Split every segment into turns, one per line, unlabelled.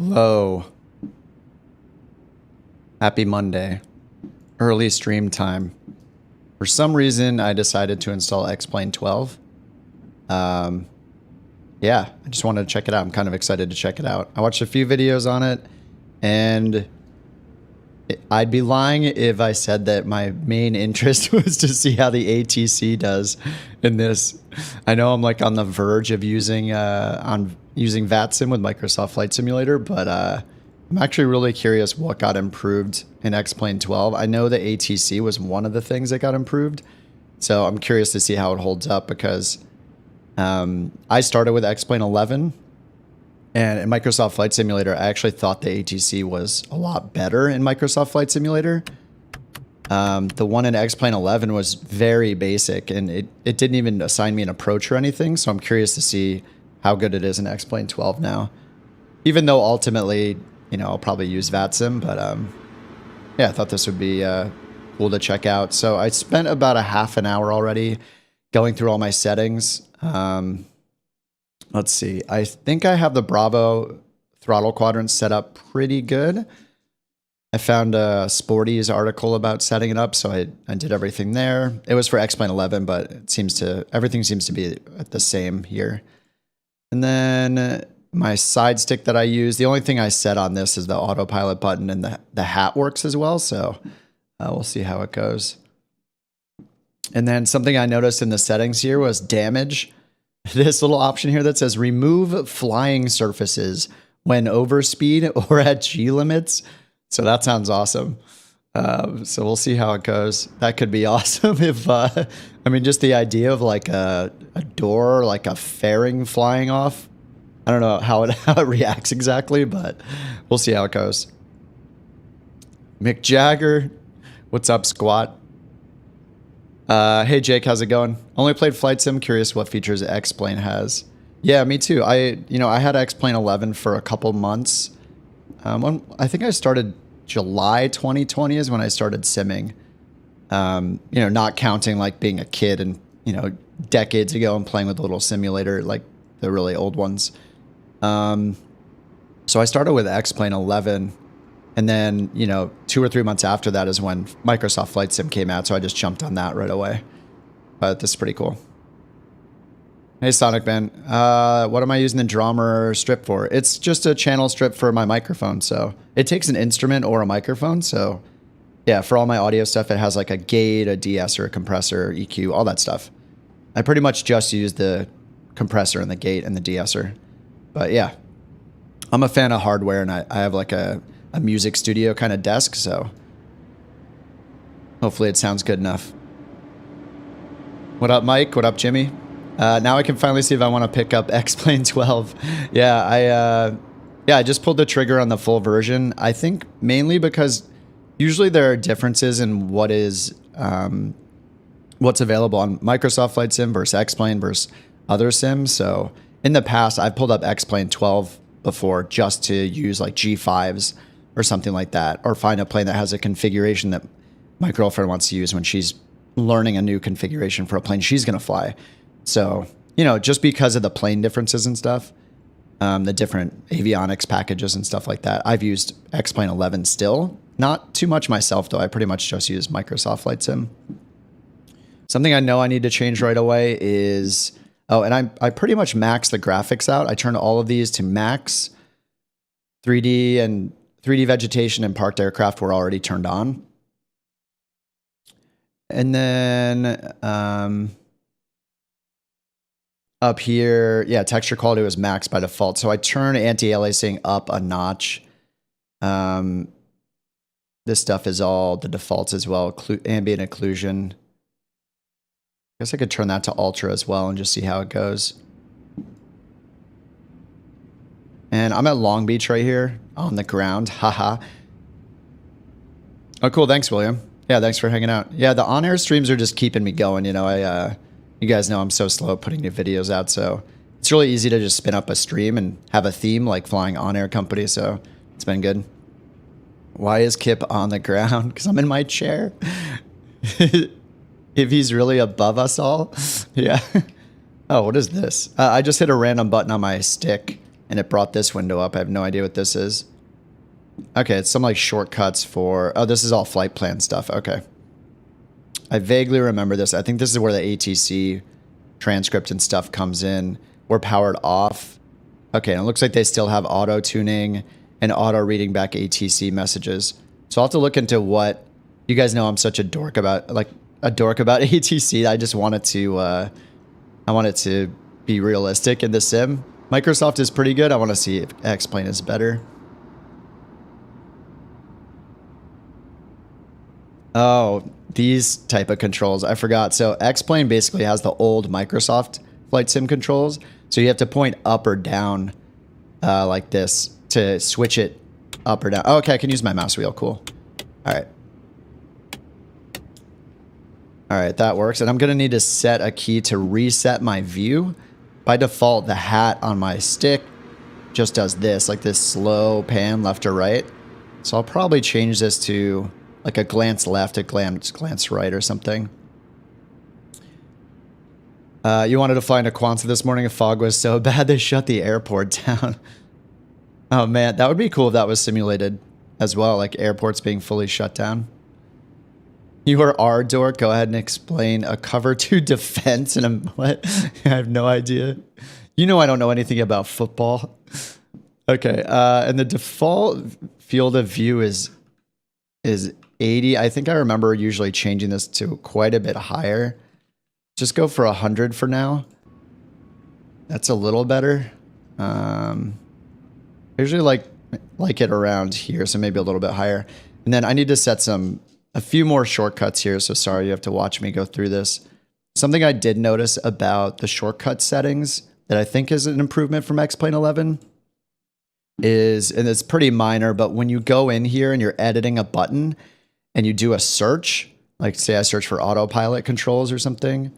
Hello. Happy Monday. Early stream time. For some reason, I decided to install X-Plane 12. Yeah, I just wanted to check it out. I'm kind of excited to check it out. I watched a few videos on it, and I'd be lying if I said that my main interest was to see how the ATC does in this. I know I'm like on the verge of using VATSIM with Microsoft Flight Simulator, but I'm actually really curious what got improved in X-Plane 12. I know the ATC was one of the things that got improved, so I'm curious to see how it holds up because I started with X-Plane 11. And in Microsoft Flight Simulator, I actually thought the ATC was a lot better in Microsoft Flight Simulator. The one in X-Plane 11 was very basic, and it didn't even assign me an approach or anything, so I'm curious to see how good it is in X-Plane 12 now. Even though ultimately, you know, I'll probably use VATSIM, but yeah, I thought this would be cool to check out. So I spent about a half an hour already going through all my settings. Let's see. I think I have the Bravo throttle quadrant set up pretty good. I found a Sporty's article about setting it up, so I did everything there. It was for X-Plane 11, but everything seems to be the same here. And then my side stick that I use, the only thing I set on this is the autopilot button, and the hat works as well, so we'll see how it goes. And then something I noticed in the settings here was damage. This little option here that says remove flying surfaces when over speed or at G limits. So that sounds awesome. So we'll see how it goes. That could be awesome if, I mean, just the idea of like a door, like a fairing flying off. I don't know how it reacts exactly, but we'll see how it goes. Mick Jagger, what's up, squat? Hey Jake, how's it going? Only played Flight Sim, curious what features X-Plane has. Yeah, me too. I had X-Plane 11 for a couple months. I think I started July 2020 is when I started simming. Not counting like being a kid and, decades ago and playing with a little simulator, like the really old ones. So I started with X-Plane 11. And then, 2 or 3 months after that is when Microsoft Flight Sim came out, so I just jumped on that right away. But this is pretty cool. Hey, Sonic Man. What am I using the drummer strip for? It's just a channel strip for my microphone, so it takes an instrument or a microphone, so yeah, for all my audio stuff, it has like a gate, a de-esser, a compressor, EQ, all that stuff. I pretty much just use the compressor and the gate and the de-esser. But yeah, I'm a fan of hardware, and I have like a music studio kind of desk, so hopefully it sounds good enough. What up, Mike? What up, Jimmy? Now I can finally see if I want to pick up X-Plane 12. Yeah, I just pulled the trigger on the full version. I think mainly because usually there are differences in what's available on Microsoft Flight Sim versus X-Plane versus other sims. So in the past, I've pulled up X-Plane 12 before just to use like G5s or something like that, or find a plane that has a configuration that my girlfriend wants to use when she's learning a new configuration for a plane she's going to fly. So, just because of the plane differences and stuff, the different avionics packages and stuff like that, I've used X-Plane 11 still. Not too much myself, though. I pretty much just use Microsoft Flight Sim. Something I know I need to change right away is, and I pretty much maxed the graphics out. I turned all of these to max. 3D vegetation and parked aircraft were already turned on. And then up here, yeah, texture quality was maxed by default. So I turned anti-aliasing up a notch. This stuff is all the defaults as well. Ambient occlusion. I guess I could turn that to ultra as well and just see how it goes. And I'm at Long Beach right here on the ground. Haha. Oh, cool. Thanks, William. Yeah, thanks for hanging out. Yeah, the on-air streams are just keeping me going. You guys know I'm so slow at putting new videos out, so it's really easy to just spin up a stream and have a theme like flying on-air company, so it's been good. Why is Kip on the ground? Because I'm in my chair. If he's really above us all. Yeah. Oh, what is this? I just hit a random button on my stick, and it brought this window up. I have no idea what this is. Okay, it's some like shortcuts for... Oh, this is all flight plan stuff. Okay. I vaguely remember this. I think this is where the ATC transcript and stuff comes in. We're powered off. Okay, and it looks like they still have auto-tuning and auto-reading back ATC messages. So I'll have to look into what... You guys know I'm such a dork about... Like, a dork about ATC. I just want it to... I want it to be realistic in the sim. Microsoft is pretty good. I want to see if X-Plane is better. Oh, these type of controls. I forgot. So X-Plane basically has the old Microsoft flight sim controls. So you have to point up or down like this to switch it up or down. Oh, okay, I can use my mouse wheel. Cool. All right. All right, that works. And I'm going to need to set a key to reset my view. By default, the hat on my stick just does this, like this slow pan left or right. So I'll probably change this to like a glance left, a glance right or something. You wanted to fly into Kwanzaa this morning. If fog was so bad, they shut the airport down. Oh man, that would be cool if that was simulated as well, like airports being fully shut down. You are our dork. Go ahead and explain a cover to defense and a what? I have no idea. You know I don't know anything about football. Okay, and the default field of view is 80. I think I remember usually changing this to quite a bit higher. Just go for 100 for now. That's a little better. I usually like it around here, so maybe a little bit higher. And then I need to set a few more shortcuts here, so sorry you have to watch me go through this. Something I did notice about the shortcut settings that I think is an improvement from X-Plane 11 is, and it's pretty minor, but when you go in here and you're editing a button and you do a search, like say I search for autopilot controls or something,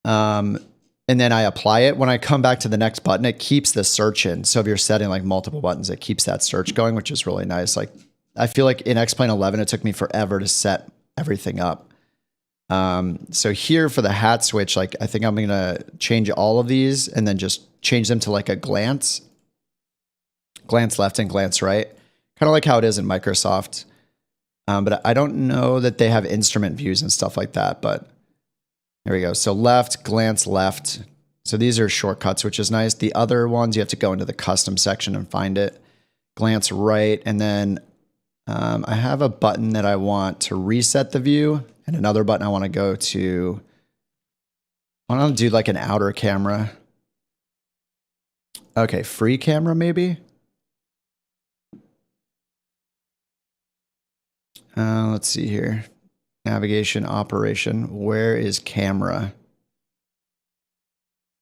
and then I apply it, when I come back to the next button, it keeps the search in. So if you're setting like multiple buttons, it keeps that search going, which is really nice. Like, I feel like in X-Plane 11, it took me forever to set everything up. So here for the hat switch, like I think I'm going to change all of these and then just change them to like a glance left and glance right. Kind of like how it is in Microsoft. But I don't know that they have instrument views and stuff like that, but there we go. So left, glance left. So these are shortcuts, which is nice. The other ones, you have to go into the custom section and find it. Glance right, and then I have a button that I want to reset the view and another button I want to go to. I want to do like an outer camera. Okay, free camera maybe? Let's see here. Navigation, operation. Where is camera?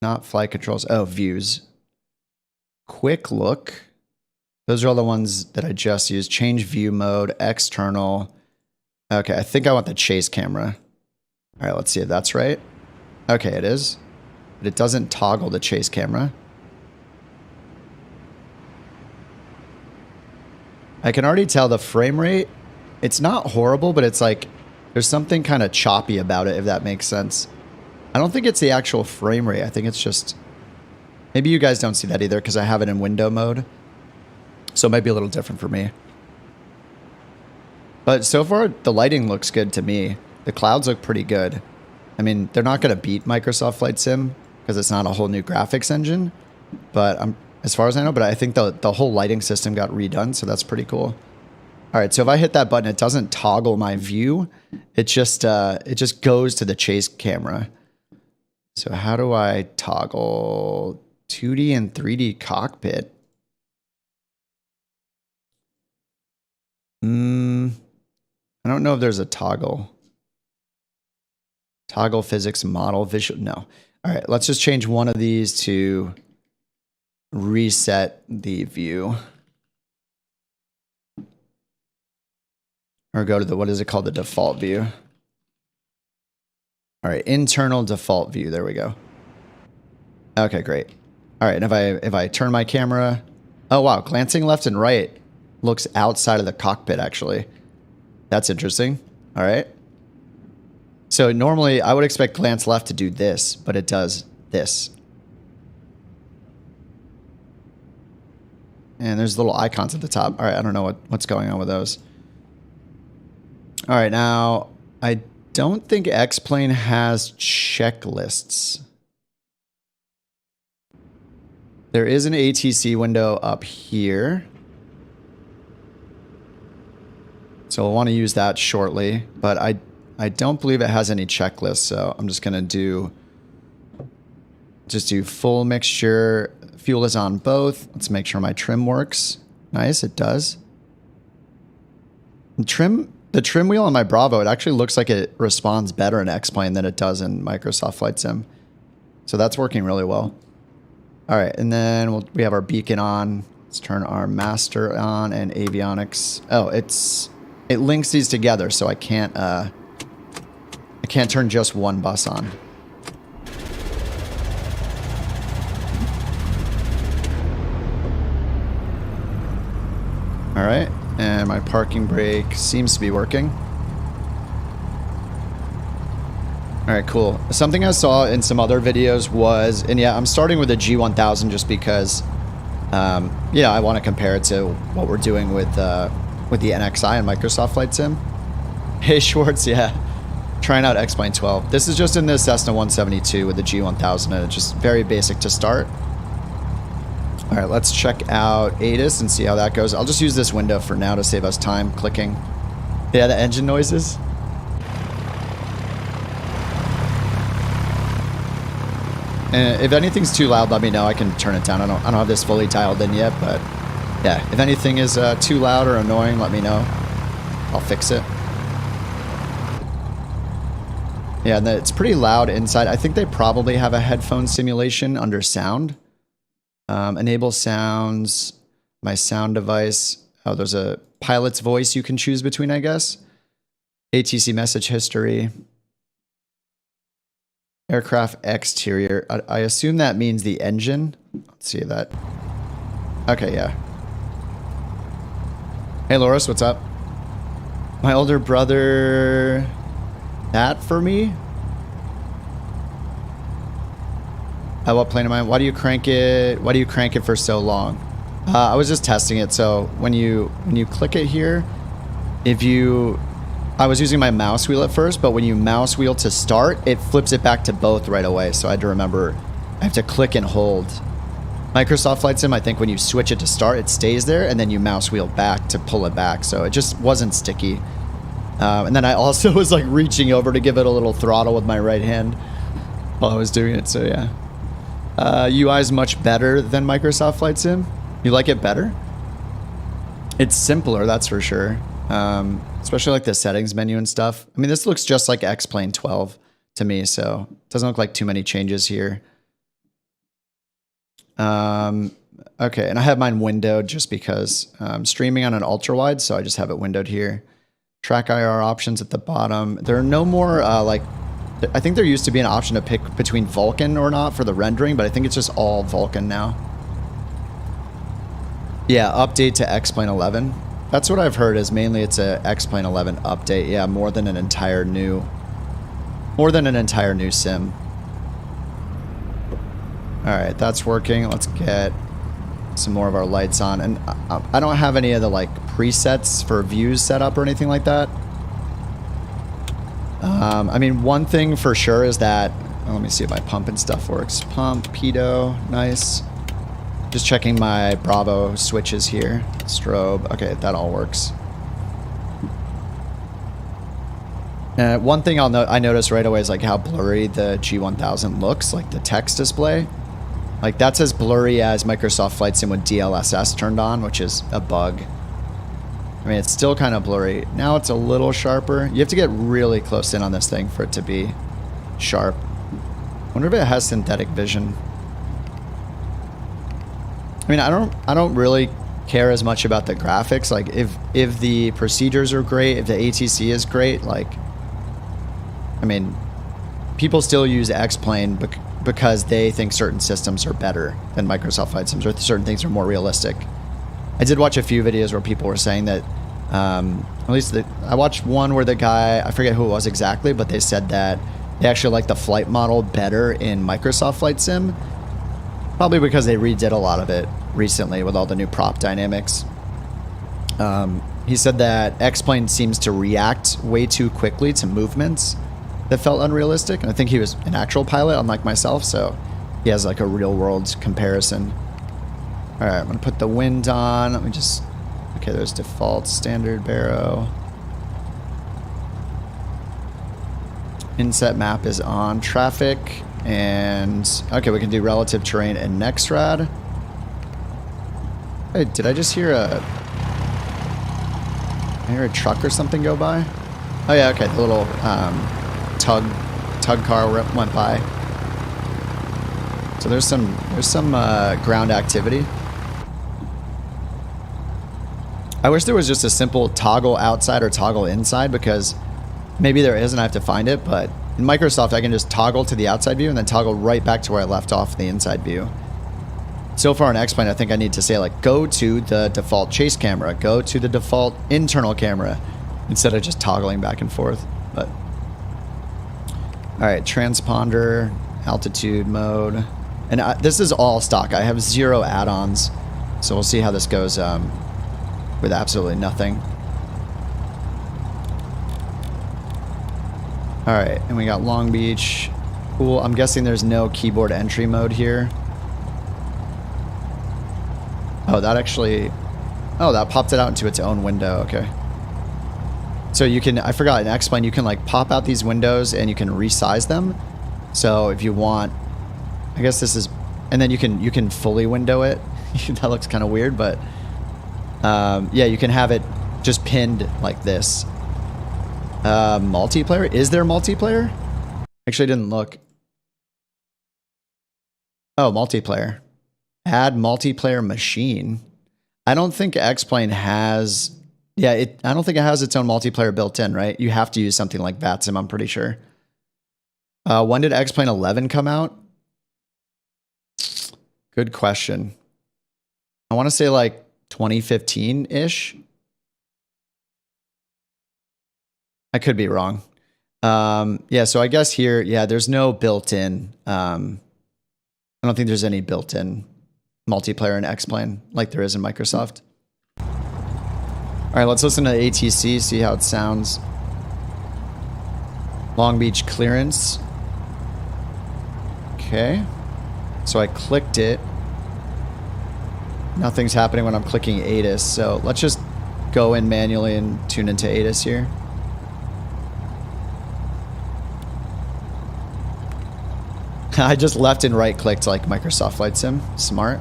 Not flight controls. Oh, views. Quick look. Those are all the ones that I just used. Change view mode, external. Okay, I think I want the chase camera. All right, let's see if that's right. Okay, it is. But it doesn't toggle the chase camera. I can already tell the frame rate. It's not horrible, but it's like there's something kind of choppy about it, if that makes sense. I don't think it's the actual frame rate. I think it's just... Maybe you guys don't see that either because I have it in window mode. So it might be a little different for me. But so far, the lighting looks good to me. The clouds look pretty good. I mean, they're not going to beat Microsoft Flight Sim because it's not a whole new graphics engine. But as far as I know, but I think the whole lighting system got redone, so that's pretty cool. All right, so if I hit that button, it doesn't toggle my view. It just goes to the chase camera. So how do I toggle 2D and 3D cockpit? I don't know if there's a toggle. Toggle physics model visual. No. All right, let's just change one of these to reset the view. Or go to the, what is it called? The default view. All right, internal default view. There we go. Okay, great. All right, and if I turn my camera, oh wow, glancing left and right looks outside of the cockpit actually. That's interesting. All right. So normally I would expect glance left to do this, but it does this. And there's little icons at the top. All right, I don't know what's going on with those. All right, now I don't think X-Plane has checklists. There is an ATC window up here. So we'll want to use that shortly, but I don't believe it has any checklists, so I'm just going to do full mixture. Fuel is on both. Let's make sure my trim works. Nice, it does. The trim wheel on my Bravo, it actually looks like it responds better in X-Plane than it does in Microsoft Flight Sim. So that's working really well. All right, and then we have our beacon on. Let's turn our master on and avionics. Oh, it links these together, so I can't turn just one bus on. All right, and my parking brake seems to be working. All right, cool. Something I saw in some other videos was, and yeah, I'm starting with a G1000 just because, yeah, I want to compare it to what we're doing with the NXI and Microsoft Flight Sim. Hey, Schwartz, yeah. Trying out X-Plane 12. This is just in the Cessna 172 with the G1000, and it's just very basic to start. All right, let's check out ATIS and see how that goes. I'll just use this window for now to save us time clicking. Yeah, the engine noises. And if anything's too loud, let me know. I can turn it down. I don't have this fully dialed in yet, but yeah, if anything is too loud or annoying, let me know. I'll fix it. Yeah, and it's pretty loud inside. I think they probably have a headphone simulation under sound. Enable sounds, my sound device. Oh, there's a pilot's voice you can choose between, I guess. ATC message history. Aircraft exterior. I assume that means the engine. Let's see that. Okay, yeah. Hey, Loris, what's up? My older brother... That for me? What plane am I? Why do you crank it? Why do you crank it for so long? I was just testing it. So when you click it here, I was using my mouse wheel at first, but when you mouse wheel to start, it flips it back to both right away. So I had to remember, I have to click and hold. Microsoft Flight Sim, I think when you switch it to start, it stays there, and then you mouse wheel back to pull it back. So it just wasn't sticky. And then I also was like reaching over to give it a little throttle with my right hand while I was doing it. So yeah. UI is much better than Microsoft Flight Sim. You like it better? It's simpler, that's for sure. Especially like the settings menu and stuff. I mean, this looks just like X-Plane 12 to me, so it doesn't look like too many changes here. Okay, and I have mine windowed just because I'm streaming on an ultra wide, so I just have it windowed here. Track IR options at the bottom. There are no more like, I think there used to be an option to pick between Vulkan or not for the rendering, but I think it's just all Vulkan now. Yeah, update to X-Plane 11. That's what I've heard is mainly it's a X-Plane 11 update. Yeah, more than an entire new sim. All right, that's working. Let's get some more of our lights on. And I don't have any of the like presets for views set up or anything like that. I mean, one thing for sure is that, let me see if my pump and stuff works. Pump, pedo, nice. Just checking my Bravo switches here. Strobe, okay, that all works. One thing I noticed right away is like how blurry the G1000 looks, like the text display. Like that's as blurry as Microsoft Flight Sim with DLSS turned on, which is a bug. I mean, it's still kind of blurry. Now it's a little sharper. You have to get really close in on this thing for it to be sharp. I wonder if it has synthetic vision. I mean, I don't really care as much about the graphics. Like if the procedures are great, if the ATC is great, like, I mean, people still use X-Plane because they think certain systems are better than Microsoft Flight Sims, or certain things are more realistic. I did watch a few videos where people were saying that, at least I watched one where the guy, I forget who it was exactly, but they said that they actually like the flight model better in Microsoft Flight Sim. Probably because they redid a lot of it recently with all the new prop dynamics. He said that X-Plane seems to react way too quickly to movements that felt unrealistic. And I think he was an actual pilot, unlike myself, so he has like a real world comparison. All right, I'm gonna put the wind on. Let me just, okay, there's default, standard, baro. Inset map is on, traffic, and okay, we can do relative terrain and next rad. Hey, did I just hear a truck or something go by? Oh yeah, okay, the little tug car went by. So there's some ground activity. I wish there was just a simple toggle outside or toggle inside, because maybe there is and I have to find it, but in Microsoft I can just toggle to the outside view and then toggle right back to where I left off the inside view. So far in X-Plane, I think I need to say like, go to the default chase camera, go to the default internal camera, instead of just toggling back and forth. But all right, transponder, altitude mode, and this is all stock. I have 0 add-ons, so we'll see how this goes with absolutely nothing. All right, and we got Long Beach. Cool. I'm guessing there's no keyboard entry mode here. Oh, that actually... Oh, that popped it out into its own window. Okay. So you can... I forgot, in X-Plane, you can, like, pop out these windows and you can resize them. So if you want... I guess this is... And then you can fully window it. That looks kind of weird, but... yeah, you can have it just pinned like this. Multiplayer? Is there multiplayer? Actually, I didn't look. Oh, multiplayer. Add multiplayer machine. I don't think X-Plane has... Yeah, I don't think it has its own multiplayer built in, right? You have to use something like VATSIM, I'm pretty sure. When did X-Plane 11 come out? Good question. I want to say like 2015-ish. I could be wrong. Yeah, so I guess here, yeah, there's no built-in... I don't think there's any built-in multiplayer in X-Plane like there is in Microsoft. All right, let's listen to ATC, see how it sounds. Long Beach clearance. Okay. So I clicked it. Nothing's happening when I'm clicking ATIS, so let's just go in manually and tune into ATIS here. I just left and right clicked like Microsoft Flight Sim. Smart.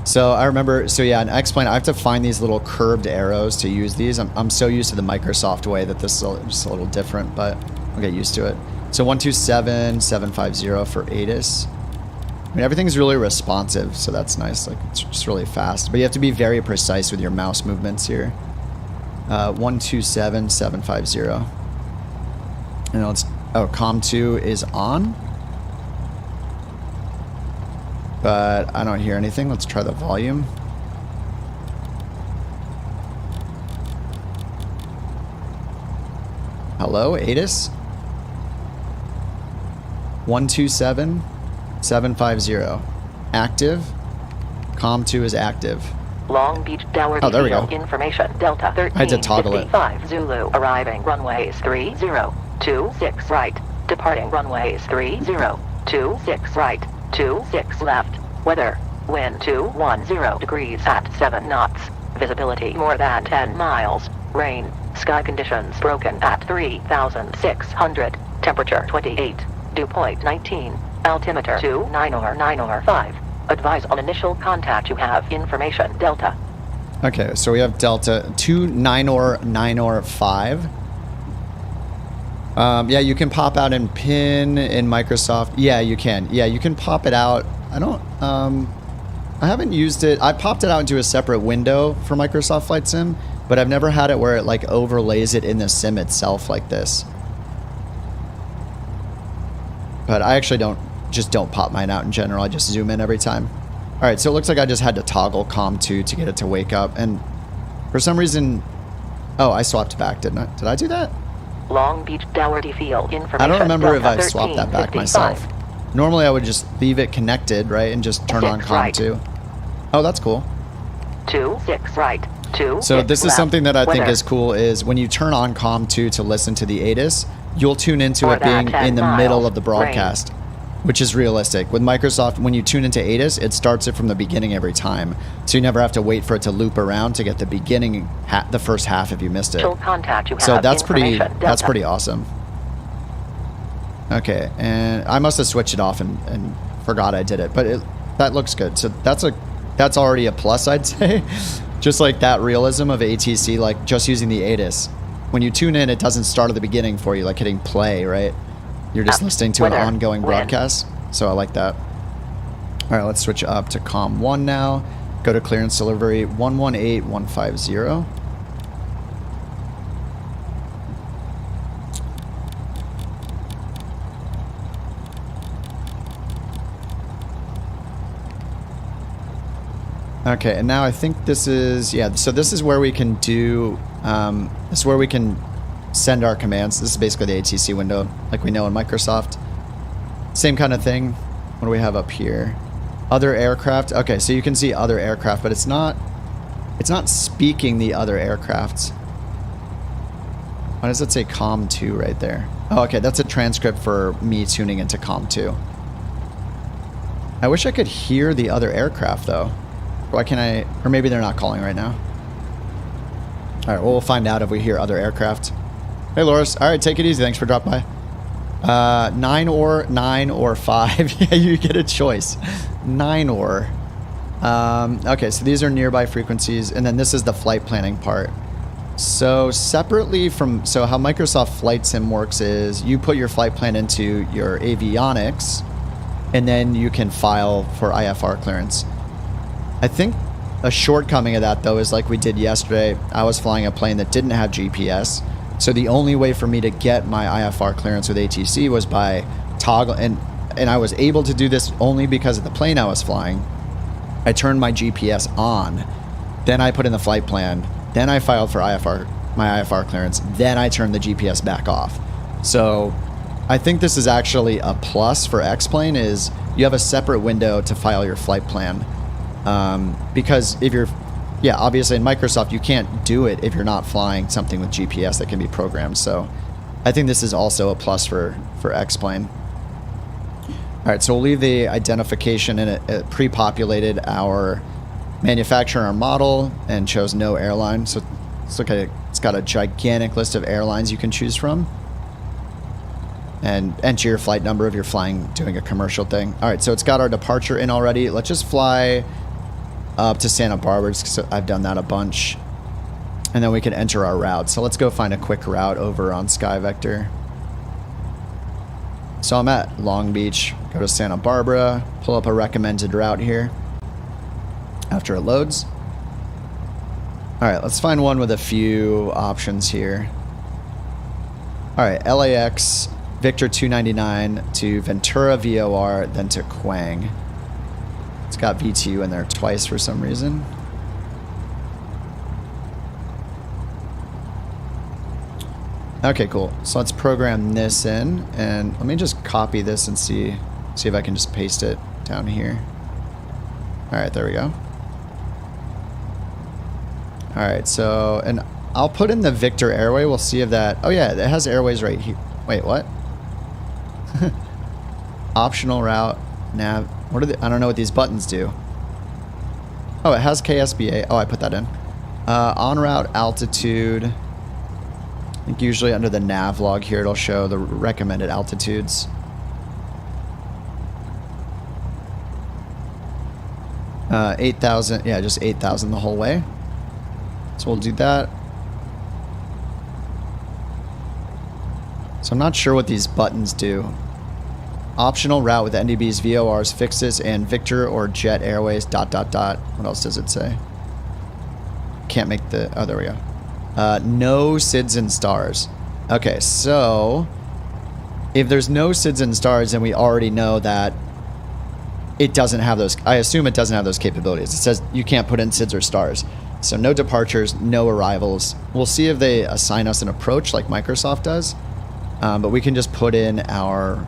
So I remember, so yeah, in X-Plane, I have to find these little curved arrows to use these. I'm so used to the Microsoft way that this is just a little different, but I'll get used to it. So 127.750 for ATIS. I mean, everything's really responsive, so that's nice. Like, it's just really fast. But you have to be very precise with your mouse movements here. 127.750. And let's, oh, COM2 is on. But I don't hear anything. Let's try the volume. Hello, ATIS? 127.750. Active. COM2 is active.
Long Beach Tower.
Oh, there we go.
Information. Delta 13.
I had to toggle it.
55 Zulu. Arriving runways 3026 right. Departing runways 3026 right. 26 left. Weather. Wind 210 degrees at 7 knots. Visibility more than 10 miles. Rain. Sky conditions broken at 3,600. Temperature 28. Dew point 19. Altimeter 29095. Advise on initial contact. You have information. Delta.
Okay, so we have Delta 29095. Yeah, you can pop out and pin in Microsoft. Yeah, you can. Yeah, you can pop it out. I don't, I haven't used it. I popped it out into a separate window for Microsoft Flight Sim, but I've never had it where it like overlays it in the sim itself like this. But I actually don't pop mine out in general. I just zoom in every time. All right, so it looks like I just had to toggle COM2 to get it to wake up. And for some reason, oh, I swapped back, didn't I? Did I do that?
Long Beach Dougherty Field information.
I don't remember if I swapped that back myself. Normally I would just leave it connected, right? And just turn on
6
COM
right.
2. Oh, that's cool.
26 right. 26
So this is
left.
something that I think
Weather.
is cool is when you turn on COM 2 to listen to the ATIS, you'll tune into
For
it being
that 10
in the
miles,
middle of the broadcast, which is realistic. With Microsoft, when you tune into ATIS, it starts it from the beginning every time. So you never have to wait for it to loop around to get the beginning, the first half if you missed it.
Full contact. You have
So that's pretty
information. Delta.
awesome. Okay, and I must have switched it off and forgot I did it, but that looks good. So that's already a plus, I'd say. Just like that realism of ATC, like just using the ATIS. When you tune in, it doesn't start at the beginning for you, like hitting play, right? You're just listening to
Weather.
an ongoing
Wind.
broadcast. So I like that. All right, let's switch up to COM 1 now. Go to clearance delivery 118150. Okay, and now I think this is, yeah, so this is where we can do, this is where we can send our commands. This is basically the ATC window, like we know in Microsoft. Same kind of thing. What do we have up here? Other aircraft. Okay, so you can see other aircraft, but it's not speaking the other aircrafts. Why does it say COM 2 right there? Oh, okay, that's a transcript for me tuning into COM 2. I wish I could hear the other aircraft, though. Why can't I? Or maybe they're not calling right now. All right, well, we'll find out if we hear other aircraft. Hey, Loris. All right, take it easy. Thanks for dropping by. 9 or 5. Yeah, you get a choice. 9 or. Okay, so these are nearby frequencies, and then this is the flight planning part. So separately from, so how Microsoft Flight Sim works is you put your flight plan into your Avionics, and then you can file for IFR clearance. I think a shortcoming of that, though, is like we did yesterday. I was flying a plane that didn't have GPS. So the only way for me to get my IFR clearance with ATC was by toggle. And I was able to do this only because of the plane I was flying. I turned my GPS on. Then I put in the flight plan. Then I filed for my IFR clearance. Then I turned the GPS back off. So I think this is actually a plus for X-Plane is you have a separate window to file your flight plan. Because if you're, yeah, obviously in Microsoft, you can't do it if you're not flying something with GPS that can be programmed. So I think this is also a plus for X-Plane. All right, so we'll leave the identification and it pre-populated our manufacturer, our model, and chose no airline. So let's look at it. It's got a gigantic list of airlines you can choose from. And enter your flight number if you're flying, doing a commercial thing. All right, so it's got our departure in already. Let's just fly up to Santa Barbara, because I've done that a bunch. And then we can enter our route. So let's go find a quick route over on SkyVector. So I'm at Long Beach, go to Santa Barbara, pull up a recommended route here after it loads. All right, let's find one with a few options here. All right, LAX, Victor 299 to Ventura VOR, then to Quang. It's got VTU in there twice for some reason. Okay, cool. So let's program this in, and let me just copy this and see if I can just paste it down here. All right, there we go. All right, so, and I'll put in the Victor airway. We'll see if that, oh yeah, it has airways right here. Wait, what? Optional route, nav. What are the, I don't know what these buttons do. Oh, it has KSBA. Oh, I put that in. On route altitude. I think usually under the nav log here, it'll show the recommended altitudes. Uh, 8,000. Yeah, just 8,000 the whole way. So we'll do that. So I'm not sure what these buttons do. Optional route with NDB's VORs, fixes, and Victor or Jet Airways, ... What else does it say? Can't make the, oh, there we go. No SIDS and stars. Okay, so if there's no SIDS and stars, then we already know that it doesn't have those, I assume it doesn't have those capabilities. It says you can't put in SIDS or stars. So no departures, no arrivals. We'll see if they assign us an approach like Microsoft does. But we can just put in our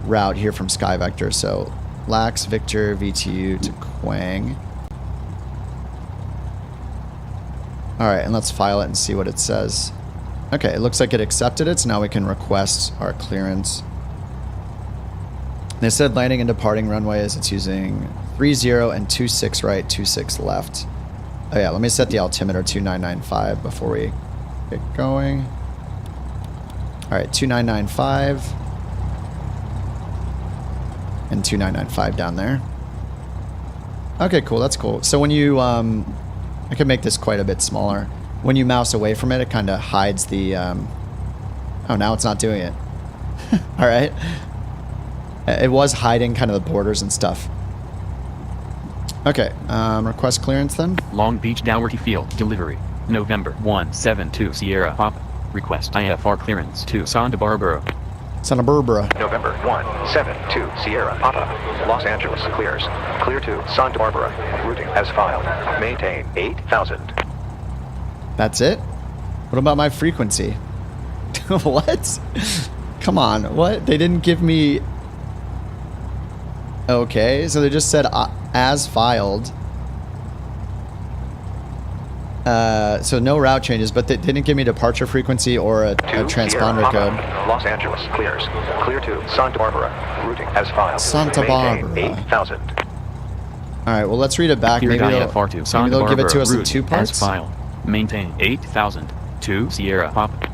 route here from Sky Vector. So Lax, Victor, VTU to Quang. All right, and let's file it and see what it says. Okay, it looks like it accepted it, so now we can request our clearance. They said landing and departing runways, it's using 30 and 26 right, 26 left. Oh yeah, let me set the altimeter 2995 before we get going. All right, 2995 and 2995 down there. Okay, cool, that's cool. So when you, I can make this quite a bit smaller. When you mouse away from it, it kind of hides the, oh, now it's not doing it. All right. It was hiding kind of the borders and stuff. Okay, request clearance then.
Long Beach Dougherty Field delivery. November 172 Sierra Papa. Request IFR clearance to Santa Barbara.
Santa Barbara.
November 172 Sierra Papa. Los Angeles clears. Clear to Santa Barbara. Routing as filed. Maintain 8,000.
That's it? What about my frequency? What? Come on, what? They didn't give me... Okay, so they just said as filed. So no route changes, but they didn't give me departure frequency or a transponder code.
Los Angeles clears. Clear to Santa Barbara. Routing as filed.
Santa Barbara.
8,000.
All right, well, let's read it back. Maybe
IFR to Santa
they'll give it to
Barbara
us in
route
2 parts.
As filed. Maintain 8,000 to Sierra Papa.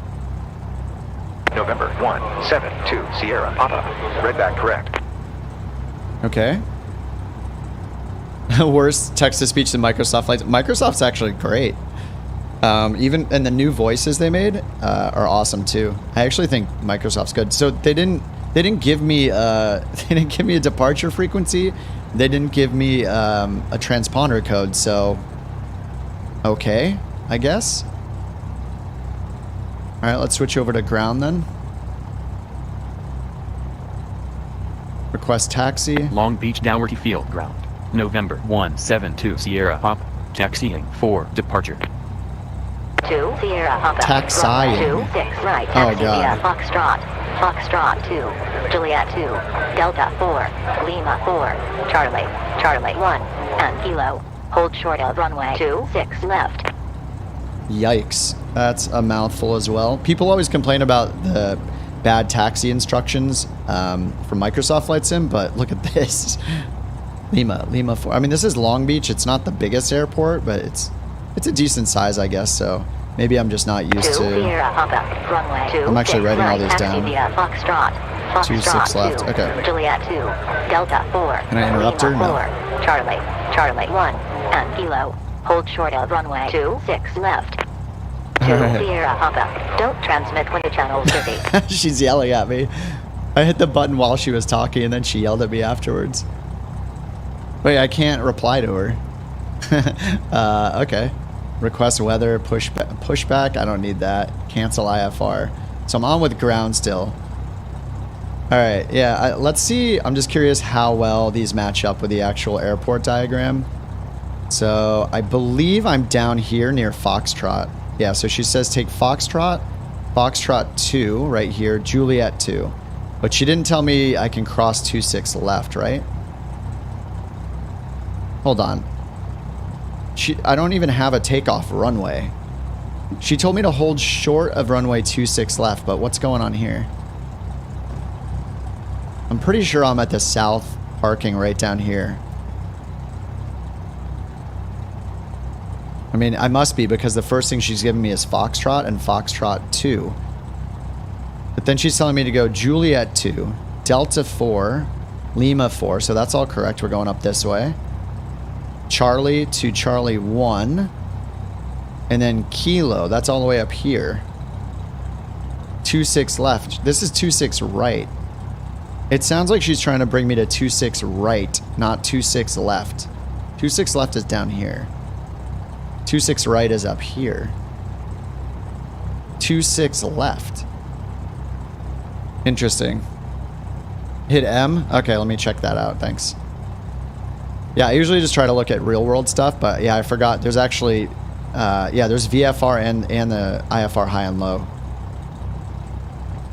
November 172 Sierra Papa. Read back correct.
Okay. Worse text-to-speech than Microsoft Flights. Microsoft's actually great. Even and the new voices they made are awesome too. I actually think Microsoft's good. So they didn't give me they didn't give me a departure frequency. They didn't give me a transponder code. So okay, I guess. All right, let's switch over to ground then. Request taxi.
Long Beach Dougherty Field ground. November 172 Sierra Papa. Taxiing for departure.
2 Sierra Papa.
Taxiing.
26 right.
Oh,
Taxi
God.
via Foxtrot. Foxtrot 2. Juliet 2. Delta 4. Lima 4. Charlie 1. And Kilo. Hold short of runway 26 left.
Yikes. That's a mouthful as well. People always complain about the bad taxi instructions from Microsoft Flight Sim, but look at this. Lima 4. I mean, this is Long Beach. It's not the biggest airport, but it's a decent size, I guess, so maybe I'm just not used
2
to...
Sierra Papa. Runway 2.
I'm actually writing all these down.
Taxi via Foxtrot.
26 left.
2.
Okay.
Juliet 2. Delta 4.
Can I interrupt her?
Lima
No.
4. Charlie 1. And Kilo. Hold short of runway 26 left. 2 Sierra Papa. Don't transmit when the channel's busy.
She's yelling at me. I hit the button while she was talking, and then she yelled at me afterwards. Wait, I can't reply to her. Okay. Request weather, pushback. I don't need that. Cancel IFR. So I'm on with ground still. All right, yeah, let's see. I'm just curious how well these match up with the actual airport diagram. So I believe I'm down here near Foxtrot. Yeah, so she says take Foxtrot, Foxtrot 2 right here, Juliet 2. But she didn't tell me I can cross 26 left, right? Hold on. I don't even have a takeoff runway. She told me to hold short of runway 26 left, but what's going on here? I'm pretty sure I'm at the south parking right down here. I mean, I must be because the first thing she's giving me is Foxtrot and Foxtrot 2. But then she's telling me to go Juliet 2, Delta 4, Lima 4, so that's all correct. We're going up this way. Charlie to Charlie 1, and then Kilo, that's all the way up here. 26 left. This is 26 right. It sounds like she's trying to bring me to 26 right, not 26 left. 26 left is down here. 26 right is up here. 26 left. Interesting. Hit M? Okay, let me check that out. Thanks. Yeah, I usually just try to look at real world stuff, but yeah, I forgot. There's actually, yeah, there's VFR and the IFR high and low.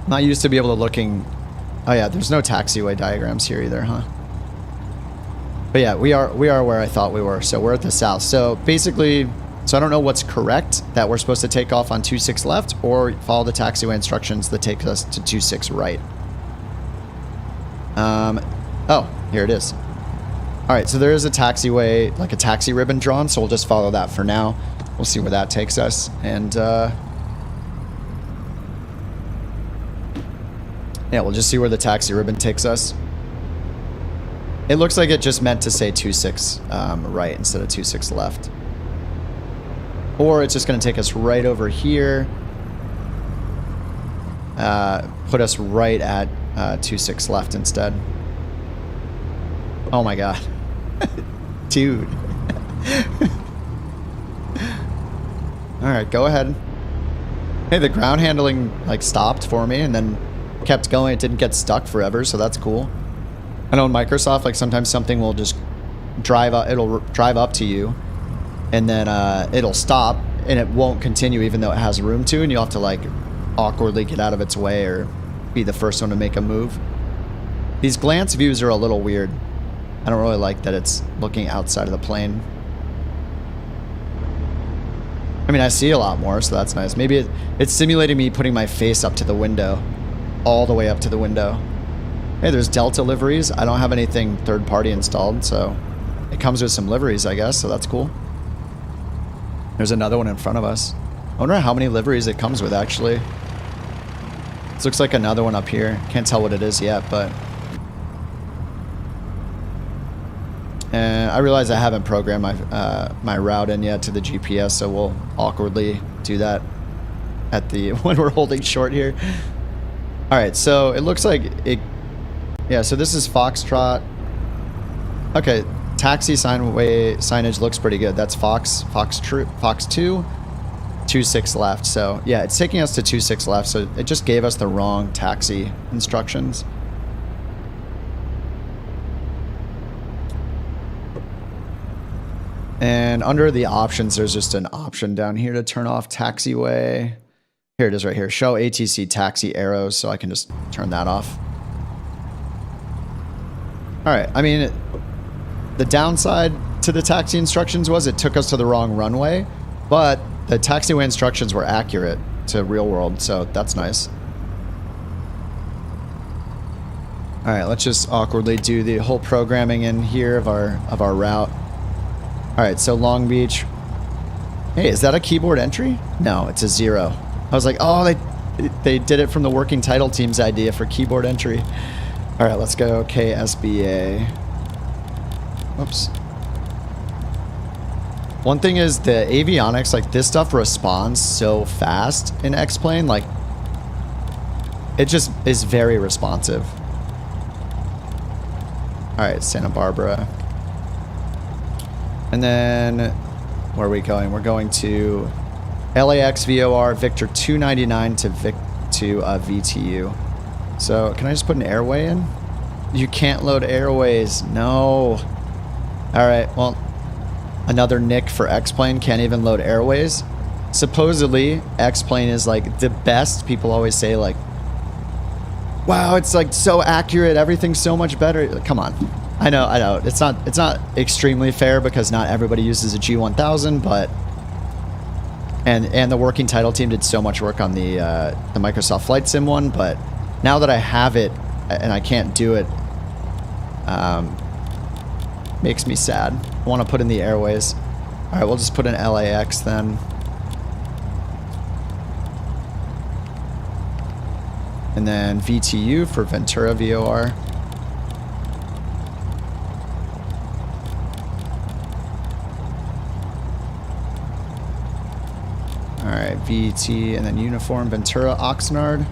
I'm not used to be able to looking Oh yeah, there's no taxiway diagrams here either, huh? But yeah, we are where I thought we were. So we're at the south. So basically, so I don't know what's correct, that we're supposed to take off on 26 left or follow the taxiway instructions that take us to 26 right. Oh, here it is. All right, so there is a taxiway, like a taxi ribbon drawn, so we'll just follow that for now. We'll see where that takes us. And yeah, we'll just see where the taxi ribbon takes us. It looks like it just meant to say 26 right instead of 26 left. Or it's just going to take us right over here. Put us right at 26 left instead. Oh my god. Dude. Alright, go ahead. Hey, the ground handling like stopped for me and then kept going. It didn't get stuck forever, so that's cool. I know in Microsoft, like sometimes something will just drive up, it'll drive up to you and then it'll stop and it won't continue even though it has room to, and you'll have to like awkwardly get out of its way or be the first one to make a move. These glance views are a little weird. I don't really like that it's looking outside of the plane. I mean, I see a lot more, so that's nice. Maybe it's simulating me putting my face up to the window, all the way up to the window. Hey, there's Delta liveries. I don't have anything third-party installed, so it comes with some liveries, I guess, so that's cool. There's another one in front of us. I wonder how many liveries it comes with, actually. This looks like another one up here. Can't tell what it is yet, but... And I realize I haven't programmed my my route in yet to the GPS, so we'll awkwardly do that at the when we're holding short here. All right, so it looks like it. Yeah, so this is Foxtrot. Okay, taxi signage looks pretty good. That's Fox 2, 26 left. So yeah, it's taking us to 26 left. So it just gave us the wrong taxi instructions. And under the options, there's just an option down here to turn off taxiway. Here it is right here. Show ATC taxi arrows, so I can just turn that off. All right, I mean, the downside to the taxi instructions was it took us to the wrong runway, but the taxiway instructions were accurate to real world, so that's nice. All right, let's just awkwardly do the whole programming in here of our route. All right, so Long Beach. Hey, is that a keyboard entry? No, it's a 0. I was like, oh, they did it from the working title team's idea for keyboard entry. All right, let's go KSBA. Whoops. One thing is the avionics, like this stuff responds so fast in X-Plane, like it just is very responsive. All right, Santa Barbara. And then, where are we going? We're going to LAX VOR Victor 299 to VTU. So, can I just put an airway in? You can't load airways. No. Alright, well, another nick for X-Plane. Can't even load airways. Supposedly, X-Plane is like the best. People always say like, wow, it's like so accurate. Everything's so much better. Like, come on. I know. It's not extremely fair because not everybody uses a G1000, but and the working title team did so much work on the Microsoft Flight Sim one, but now that I have it and I can't do it, makes me sad. I want to put in the airways. All right, we'll just put in LAX then. And then VTU for Ventura VOR. Alright, VT and then Uniform Ventura Oxnard.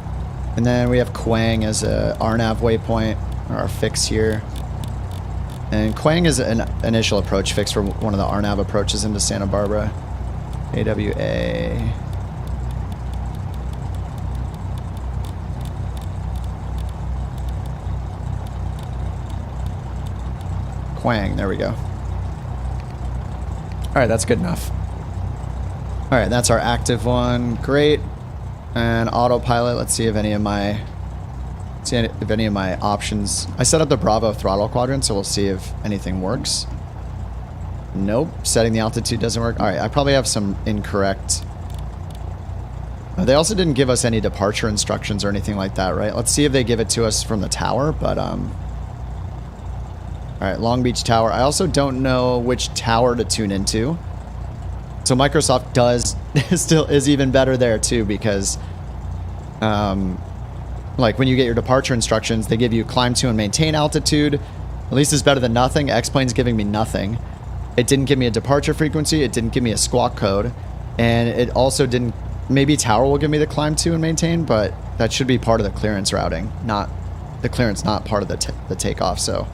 And then we have Quang as a RNAV waypoint, or our fix here. And Quang is an initial approach fix for one of the RNAV approaches into Santa Barbara. AWA. Quang, there we go. Alright, that's good enough. Alright, that's our active one. Great. And autopilot, let's see if any of my See if any of my options. I set up the Bravo throttle quadrant, so we'll see if anything works. Nope, setting the altitude doesn't work. All right, I probably have some incorrect. They also didn't give us any departure instructions or anything like that, right? Let's see if they give it to us from the tower, but all right, Long Beach Tower. I also don't know which tower to tune into. So Microsoft does still is even better there too, because like when you get your departure instructions, they give you climb to and maintain altitude. At least it's better than nothing. X-Plane's giving me nothing. It didn't give me a departure frequency. It didn't give me a squawk code. And it also didn't, maybe tower will give me the climb to and maintain, but that should be part of the clearance routing, not the clearance, not part of the takeoff. So,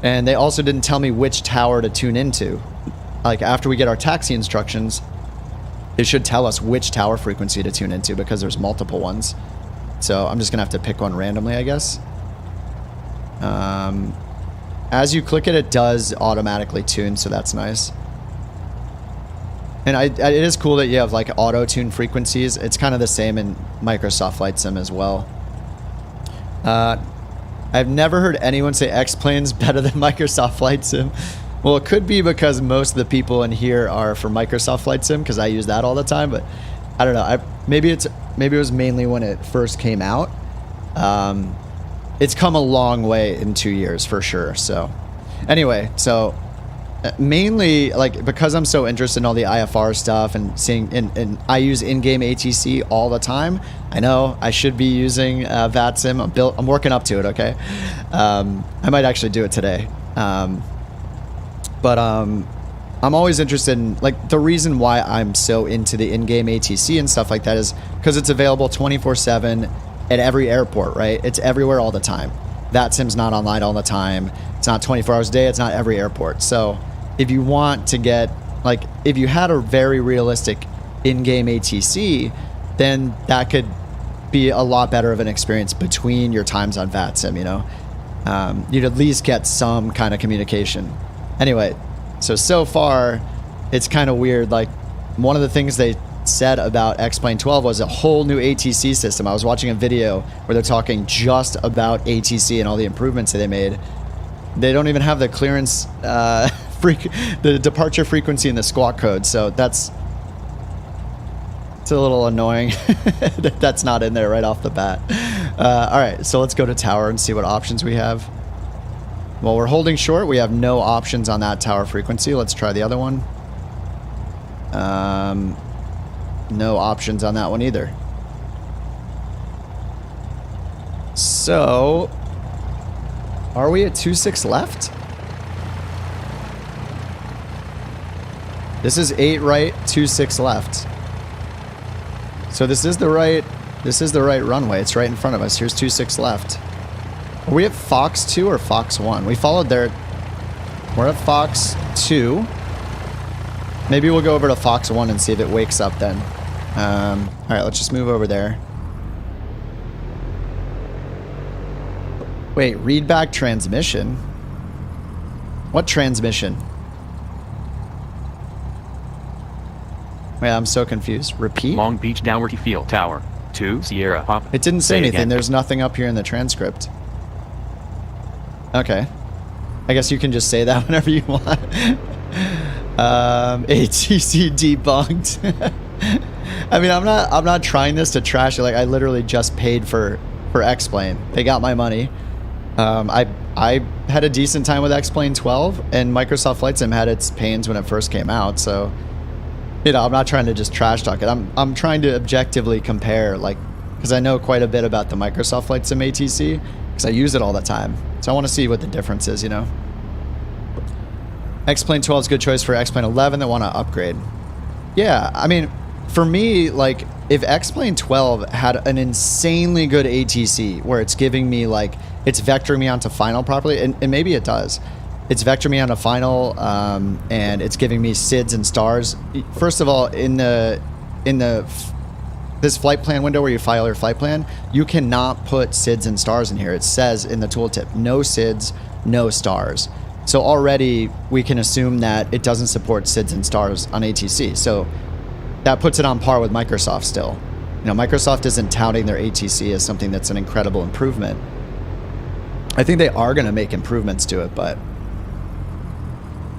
and they also didn't tell me which tower to tune into. Like after we get our taxi instructions, it should tell us which tower frequency to tune into because there's multiple ones. So I'm just gonna have to pick one randomly, I guess. As you click it, it does automatically tune, so that's nice. And it is cool that you have like auto tune frequencies. It's kind of the same in Microsoft Flight Sim as well. I've never heard anyone say X-Plane's better than Microsoft Flight Sim. Well, it could be because most of the people in here are for Microsoft Flight Sim because I use that all the time. But I don't know. Maybe it was mainly when it first came out. It's come a long way in 2 years for sure. So anyway, so mainly like because I'm so interested in all the IFR stuff and seeing and I use in-game ATC all the time. I know I should be using VATSIM. I'm working up to it. Okay, I might actually do it today. But I'm always interested in, like, the reason why I'm so into the in-game ATC and stuff like that is because it's available 24/7 at every airport, right? It's everywhere all the time. VATSIM's not online all the time. It's not 24 hours a day. It's not every airport. So if you want to get, like, if you had a very realistic in-game ATC, then that could be a lot better of an experience between your times on VATSIM, you know? You'd at least get some kind of communication. Anyway, so far, it's kind of weird. Like, one of the things they said about X-Plane 12 was a whole new ATC system. I was watching a video where they're talking just about ATC and all the improvements that they made. They don't even have the clearance, the departure frequency and the squawk code. So it's a little annoying that that's not in there right off the bat. All right, so let's go to tower and see what options we have. Well, we're holding short. We have no options on that tower frequency. Let's try the other one. No options on that one either. So, are we at 2.6 left? This is 8 right, 2.6 left. So this is the right runway. It's right in front of us. Here's 2.6 left. Are we at Fox 2 or Fox 1? We followed there. We're at Fox 2. Maybe we'll go over to Fox 1 and see if it wakes up then. All right, let's just move over there. Wait, read back transmission? What transmission? Wait, I'm so confused. Repeat?
Long Beach Dougherty Field Tower 2 Sierra Pop.
It didn't say anything.
Again.
There's nothing up here in the transcript. Okay. I guess you can just say that whenever you want. ATC debunked. I mean, I'm not trying this to trash it. Like, I literally just paid for X-Plane. They got my money. I had a decent time with X-Plane 12, and Microsoft Flight Sim had its pains when it first came out. So, you know, I'm not trying to just trash talk it. I'm trying to objectively compare, like, because I know quite a bit about the Microsoft Flight Sim ATC because I use it all the time. So I want to see what the difference is, you know. X-Plane 12 is a good choice for X-Plane 11 that want to upgrade. Yeah, I mean, for me, like, if X-Plane 12 had an insanely good ATC where it's giving me, like, it's vectoring me onto final properly, and maybe it does. It's vectoring me onto final, and it's giving me SIDS and stars. First of all, in this flight plan window where you file your flight plan, you cannot put SIDS and stars in here. It says in the tooltip, no SIDS, no stars. So already we can assume that it doesn't support SIDS and stars on ATC. So that puts it on par with Microsoft still. Microsoft isn't touting their ATC as something that's an incredible improvement. I think they are going to make improvements to it, but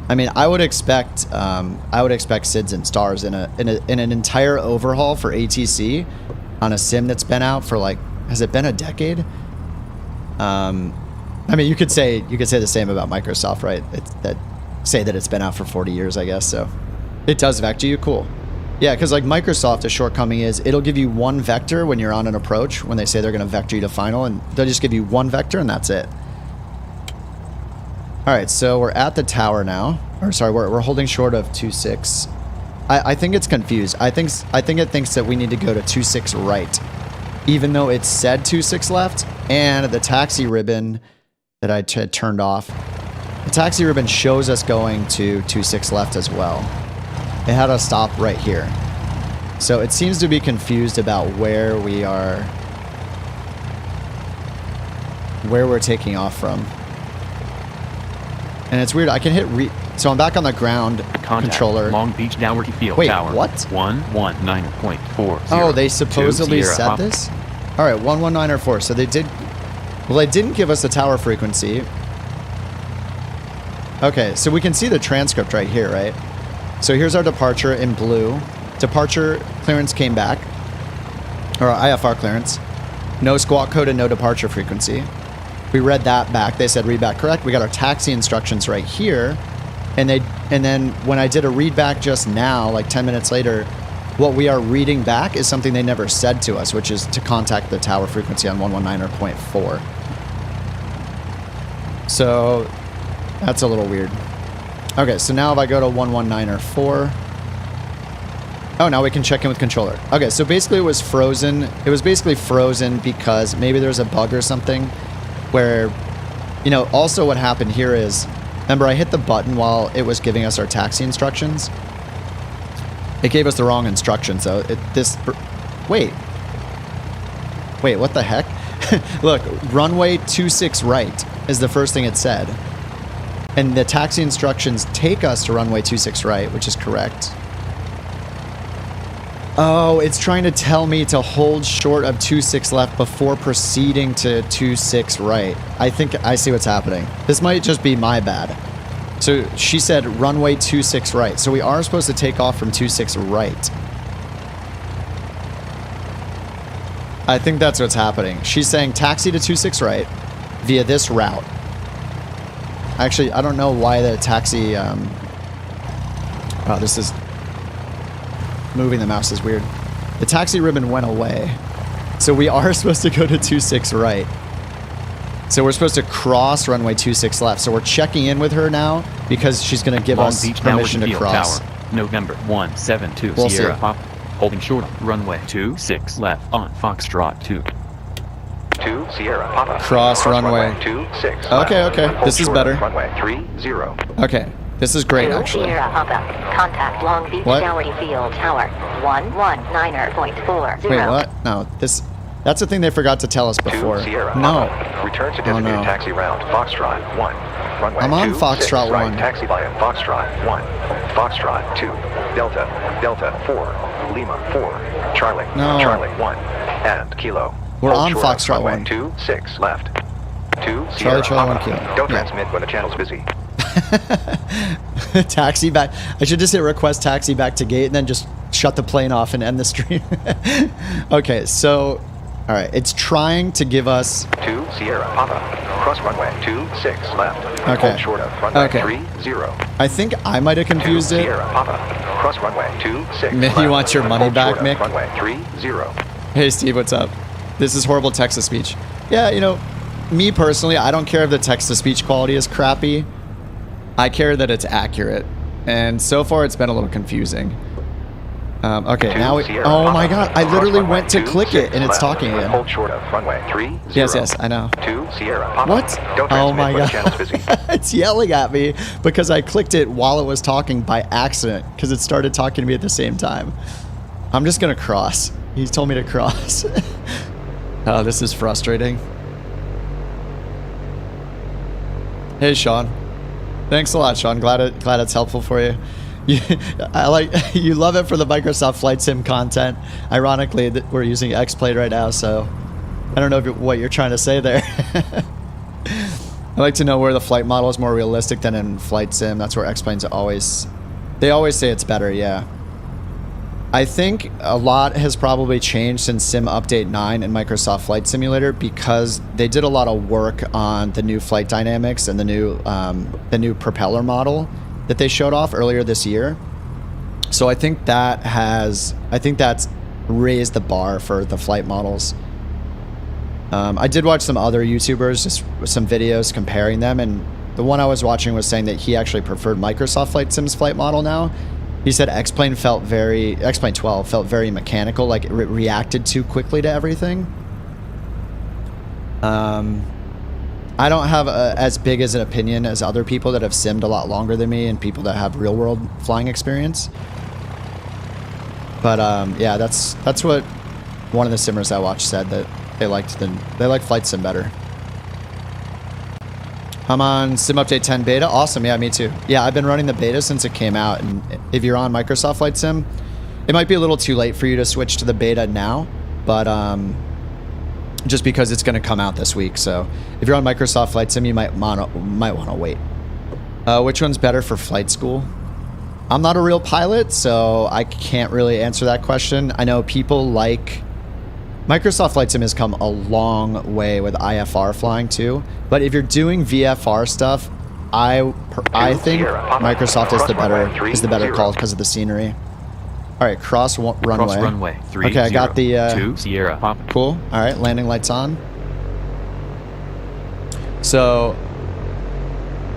I mean, I would expect SIDS and stars in an entire overhaul for ATC on a sim that's been out for like, has it been a decade? I mean, you could say the same about Microsoft, right? Say that it's been out for 40 years, I guess. So it does vector you, cool. Yeah, because like Microsoft, a shortcoming is it'll give you one vector when you're on an approach, when they say they're going to vector you to final, and they'll just give you one vector and that's it. All right, so we're at the tower now. Or sorry, we're holding short of 2-6. I think it's confused. I think it thinks that we need to go to 2-6 right, even though it said 2-6 left, and the taxi ribbon that I had turned off, the taxi ribbon shows us going to 2-6 left as well. It had us stop right here. So it seems to be confused about where we are, where we're taking off from. And it's weird, I can hit so I'm back on the ground controller.
Long Beach Downward Field
Wait,
Tower.
what?
119.40.
Oh, they supposedly said this? All right, 119.4. So they did, well, they didn't give us the tower frequency. Okay, so we can see the transcript right here, right? So here's our departure in blue. Departure clearance came back, or IFR clearance. No squawk code and no departure frequency. We read that back. They said read back correct. We got our taxi instructions right here. And then when I did a read back just now, like 10 minutes later, what we are reading back is something they never said to us, which is to contact the tower frequency on 119.4. So that's a little weird. Okay, so now if I go to 119.4, oh, now we can check in with controller. Okay, so basically it was frozen. It was basically frozen because maybe there's a bug or something where, also what happened here is, remember I hit the button while it was giving us our taxi instructions? It gave us the wrong instructions, though. Wait, what the heck? Look, runway 26 right is the first thing it said. And the taxi instructions take us to runway 26 right, which is correct. Oh, it's trying to tell me to hold short of 26 left before proceeding to 26 right. I think I see what's happening. This might just be my bad. So she said runway 26 right. So we are supposed to take off from 26 right. I think that's what's happening. She's saying taxi to 26 right via this route. Actually, I don't know why the taxi... oh, this is... Moving the mouse is weird. The taxi ribbon went away. So we are supposed to go to 26 right. So we're supposed to cross runway 26 left. So we're checking in with her now because she's going to give us permission to cross.
Tower, November 172
We'll
Sierra
see.
Pop. Holding short on runway 26 left on Foxtrot 2.
2 Sierra Papa.
Cross runway.
26.
Okay, okay.
Hold
This is
short
better.
of Runway 30.
Okay. This is great, actually.
Sierra Papa. Contact Long Beach
What?
Downward Field Tower. 119.40.
Wait, what? No, that's the thing they forgot to tell us
2
before.
Sierra
No.
Papa. Return to designated
no.
taxi route Foxtrot 1. Runway
I'm on
26
Foxtrot
right.
1.
Taxi via Foxtrot 1. Foxtrot 2. Delta 4. Lima 4. Charlie.
No.
Charlie 1. And Kilo.
We're
Hold
on
short of
Foxtrot
runway
1.
26 left. 2
Charlie,
Sierra
Charlie, 1
Papa.
Kilo.
Don't
Yeah.
transmit when the channel's busy.
Taxi back. I should just hit request taxi back to gate and then just shut the plane off and end the stream. Okay, so, all right, it's trying to give us...
2 Sierra Papa. Cross runway 26 left.
Okay.
Hold short of runway
Okay.
30.
I think I might have
2
confused it.
Sierra Papa. Cross runway 26
Mick,
left.
you want your money
Hold
back,
short of
Mick?
Runway 30.
Hey, Steve, what's up? This is horrible text-to-speech. Yeah, me personally, I don't care if the text-to-speech quality is crappy. I care that it's accurate. And so far, it's been a little confusing. Okay, now it...
Sierra
Oh
Papa.
my god, I
Cross
literally
runway
went to click
26
it and it's
left.
talking again.
Hold short of runway 30.
Yes, I know.
2 Sierra Papa.
What?
Don't
Oh
transmit
my
when the
god.
channel's busy.
It's yelling at me because I clicked it while it was talking by accident because it started talking to me at the same time. I'm just going to cross. He told me to cross. Oh, this is frustrating. Hey, Sean. Thanks a lot, Sean. Glad it's helpful for you. I like you love it for the Microsoft Flight Sim content. Ironically, we're using X-Plane right now, so I don't know what you're trying to say there. I like to know where the flight model is more realistic than in Flight Sim. That's where X-Plane's always... They always say it's better, yeah. I think a lot has probably changed since Sim Update 9 in Microsoft Flight Simulator because they did a lot of work on the new flight dynamics and the new propeller model that they showed off earlier this year. So I think that's raised the bar for the flight models. I did watch some other YouTubers, just some videos comparing them, and the one I was watching was saying that he actually preferred Microsoft Flight Sim's flight model now. He said X-Plane 12 felt very mechanical, like it reacted too quickly to everything. I don't have as big as an opinion as other people that have simmed a lot longer than me and people that have real world flying experience. But yeah, that's what one of the simmers I watched said, that they liked Flight Sim better. I'm on Sim Update 10 beta. Awesome. Yeah, me too. Yeah, I've been running the beta since it came out. And if you're on Microsoft Flight Sim, it might be a little too late for you to switch to the beta now. But just because it's going to come out this week. So if you're on Microsoft Flight Sim, you might want to wait. Which one's better for flight school? I'm not a real pilot, so I can't really answer that question. I know people like... Microsoft Flight Sim has come a long way with IFR flying too, but if you're doing VFR stuff, I think Microsoft is the better call because of the scenery. All right, cross runway.
Cross runway 30.
Okay, I got the
2 Sierra Papa.
Cool. All right, landing lights on. So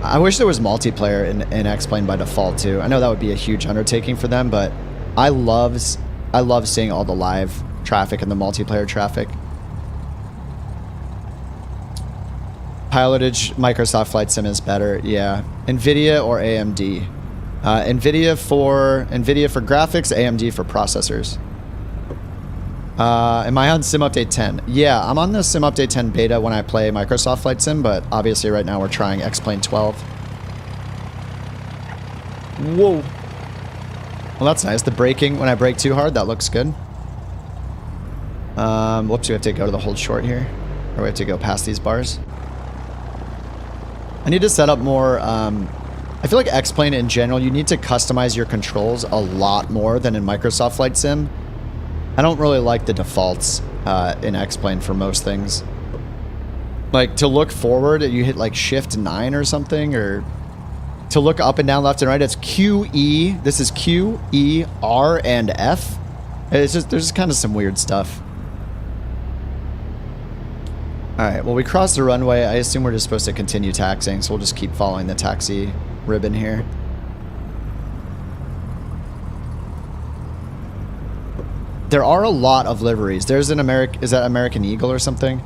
I wish there was multiplayer in X-Plane by default too. I know that would be a huge undertaking for them, but I love seeing all the live traffic and the multiplayer traffic. Pilotage Microsoft Flight Sim is better, yeah. NVIDIA or AMD? NVIDIA for graphics, AMD for processors. Am I on Sim Update 10? Yeah, I'm on the Sim Update 10 beta when I play Microsoft Flight Sim, but obviously right now we're trying X-Plane 12. Whoa. Well, that's nice. The braking, when I brake too hard, that looks good. Whoops, we have to go to the hold short here. Or we have to go past these bars. I need to set up more, I feel like X-Plane in general, you need to customize your controls a lot more than in Microsoft Flight Sim. I don't really like the defaults in X-Plane for most things. Like, to look forward, you hit like Shift 9 or something, or to look up and down, left and right, it's Q, E. This is Q, E, R, and F. It's just, there's just kind of some weird stuff. Alright, well, we crossed the runway. I assume we're just supposed to continue taxiing, so we'll just keep following the taxi ribbon here. There are a lot of liveries. There's an is that American Eagle or something?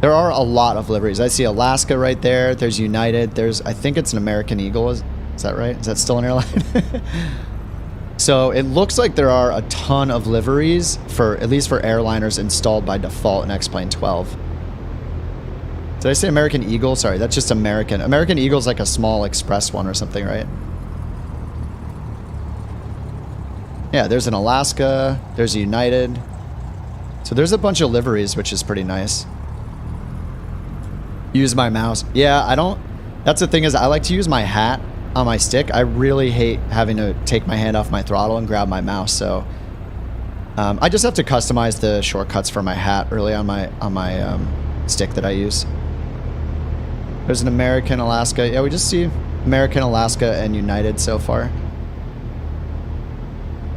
There are a lot of liveries. I see Alaska right there. There's United. I think it's an American Eagle. Is that right? Is that still an airline? So it looks like there are a ton of liveries, at least for airliners, installed by default in X-Plane 12. Did I say American Eagle? Sorry, that's just American. American Eagle's like a small express one or something, right? Yeah, there's an Alaska. There's a United. So there's a bunch of liveries, which is pretty nice. Use my mouse. Yeah, I don't... That's the thing is I like to use my hat on my stick. I really hate having to take my hand off my throttle and grab my mouse, so... I just have to customize the shortcuts for my hat early on my stick that I use. There's an American, Alaska. Yeah, we just see American, Alaska, and United so far.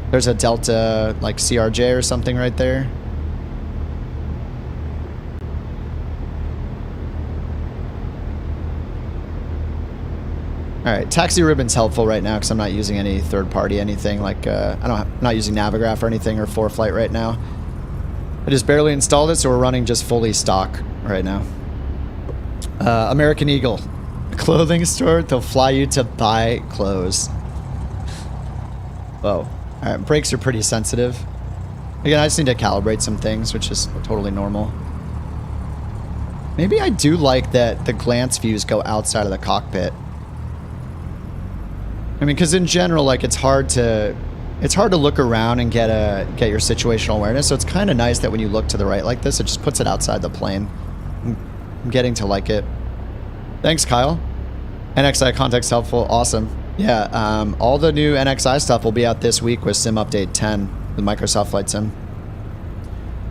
There's a Delta, like CRJ or something right there. All right, taxi ribbon's helpful right now because I'm not using any third-party anything. Like I'm not using Navigraph or anything or ForeFlight right now. I just barely installed it, so we're running just fully stock right now. American Eagle, a clothing store. They'll fly you to buy clothes. Whoa. All right, brakes are pretty sensitive. Again, I just need to calibrate some things, which is totally normal. Maybe I do like that the glance views go outside of the cockpit. I mean, because in general, like it's hard to look around and get your situational awareness. So it's kind of nice that when you look to the right like this, it just puts it outside the plane. I'm getting to like it. Thanks, Kyle. NXI context helpful. Awesome. Yeah, all the new NXI stuff will be out this week with Sim Update 10 with Microsoft Flight Sim.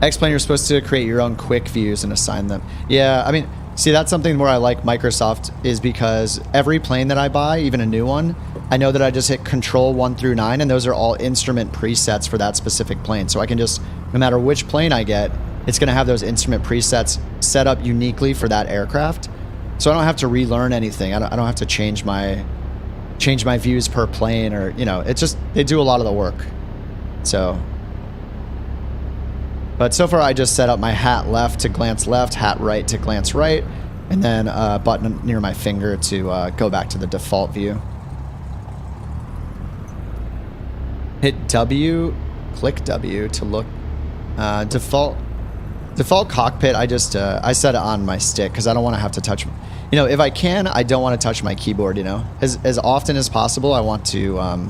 X-Plane, you're supposed to create your own quick views and assign them. Yeah, I mean, see, that's something where I like Microsoft is because every plane that I buy, even a new one, I know that I just hit Control 1 through 9, and those are all instrument presets for that specific plane. So I can just, no matter which plane I get, it's going to have those instrument presets set up uniquely for that aircraft. So I don't have to relearn anything. I don't have to change my views per plane, or, you know, it's just, they do a lot of the work. So, but so far I just set up my hat left to glance left, hat right to glance right, and then a button near my finger to go back to the default view. Hit W, click W to look. Default cockpit, I just, I set it on my stick because I don't want to have to touch, you know, if I can, I don't want to touch my keyboard, you know. As often as possible, I want to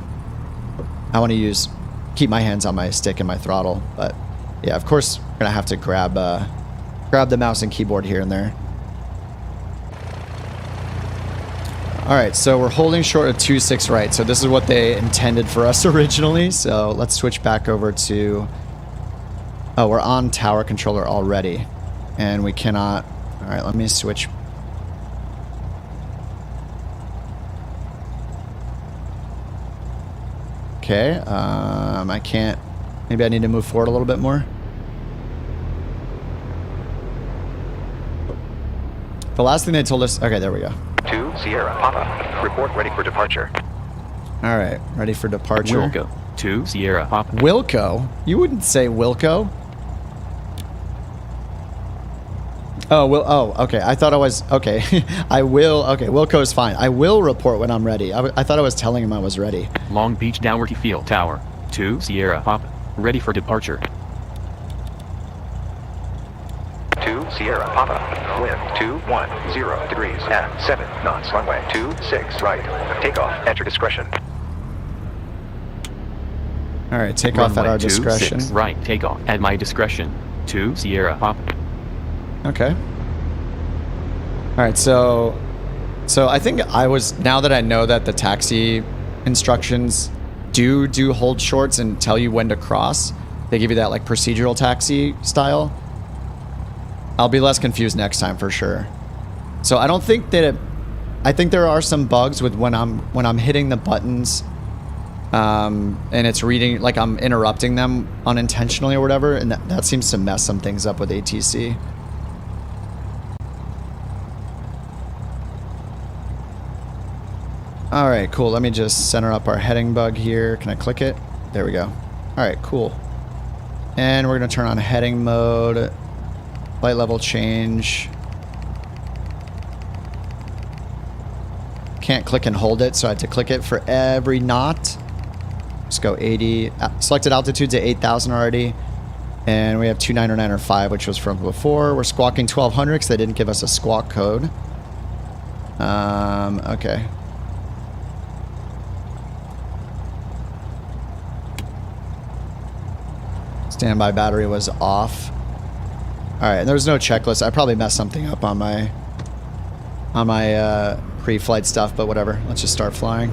keep my hands on my stick and my throttle. But yeah, of course, we're going to have to grab the mouse and keyboard here and there. All right, so we're holding short of 2-6 right. So this is what they intended for us originally. So let's switch back over to, oh, we're on tower controller already. And we cannot, all right, let me switch. Okay, I can't, maybe I need to move forward a little bit more. The last thing they told us, okay, there we go.
2 Sierra Papa. Report ready for departure.
All right, ready for departure.
Wilco. 2 Sierra Papa.
Wilco? You wouldn't say Wilco. Oh, oh, okay. I thought I was, okay. I will, okay, Wilco's fine. I will report when I'm ready. I thought I was telling him I was ready.
Long Beach Downward Field Tower. 2 Sierra Papa. Ready for departure.
2 Sierra Papa. Wind 210 degrees at 7 knots. Runway 26 right. Takeoff at your discretion.
All right, take off at our
26
discretion.
right, takeoff at my discretion. 2 Sierra Papa.
Okay. All right, so I think now that I know that the taxi instructions do hold shorts and tell you when to cross, they give you that like procedural taxi style. I'll be less confused next time for sure. So I don't think that I think there are some bugs with when I'm hitting the buttons, and it's reading, like I'm interrupting them unintentionally or whatever, and that seems to mess some things up with ATC. All right, cool. Let me just center up our heading bug here. Can I click it? There we go. All right, cool. And we're gonna turn on heading mode. Flight level change. Can't click and hold it, so I had to click it for every knot. Let's go 80. Selected altitude's at 8,000 already. And we have 29905, which was from before. We're squawking 1200 because they didn't give us a squawk code. Okay. Standby battery was off. All right, and there was no checklist. I probably messed something up on my pre-flight stuff, but whatever. Let's just start flying.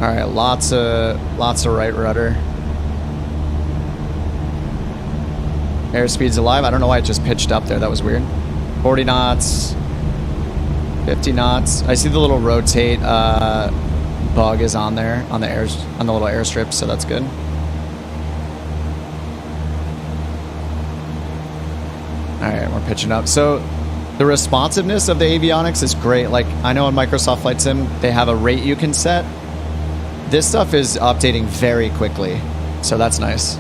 All right, lots of right rudder. Airspeed's alive. I don't know why it just pitched up there. That was weird. 40 knots. 50 knots. I see the little rotate bug is on there on the little airstrip, so that's good. All right, we're pitching up. So the responsiveness of the Avionics is great. Like I know in Microsoft Flight Sim they have a rate you can set. This stuff is updating very quickly, so that's nice.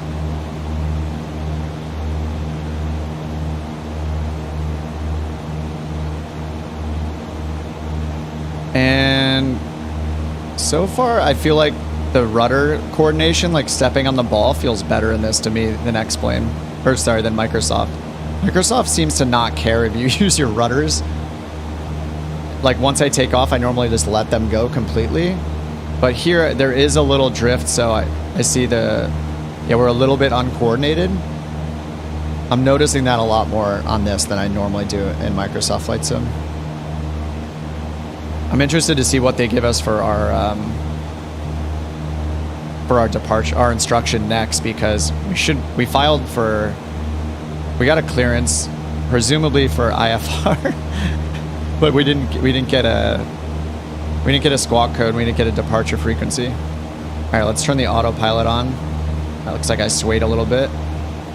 And so far, I feel like the rudder coordination, like stepping on the ball, feels better in this to me than X-Plane. Or sorry, than Microsoft. Microsoft seems to not care if you use your rudders. Like once I take off, I normally just let them go completely. But here, there is a little drift, so I see yeah, we're a little bit uncoordinated. I'm noticing that a lot more on this than I normally do in Microsoft Flight Sim. I'm interested to see what they give us for our departure, our instruction next, because we filed for, we got a clearance, presumably for IFR, but we didn't get a squawk code. We didn't get a departure frequency. All right, let's turn the autopilot on. That looks like I swayed a little bit.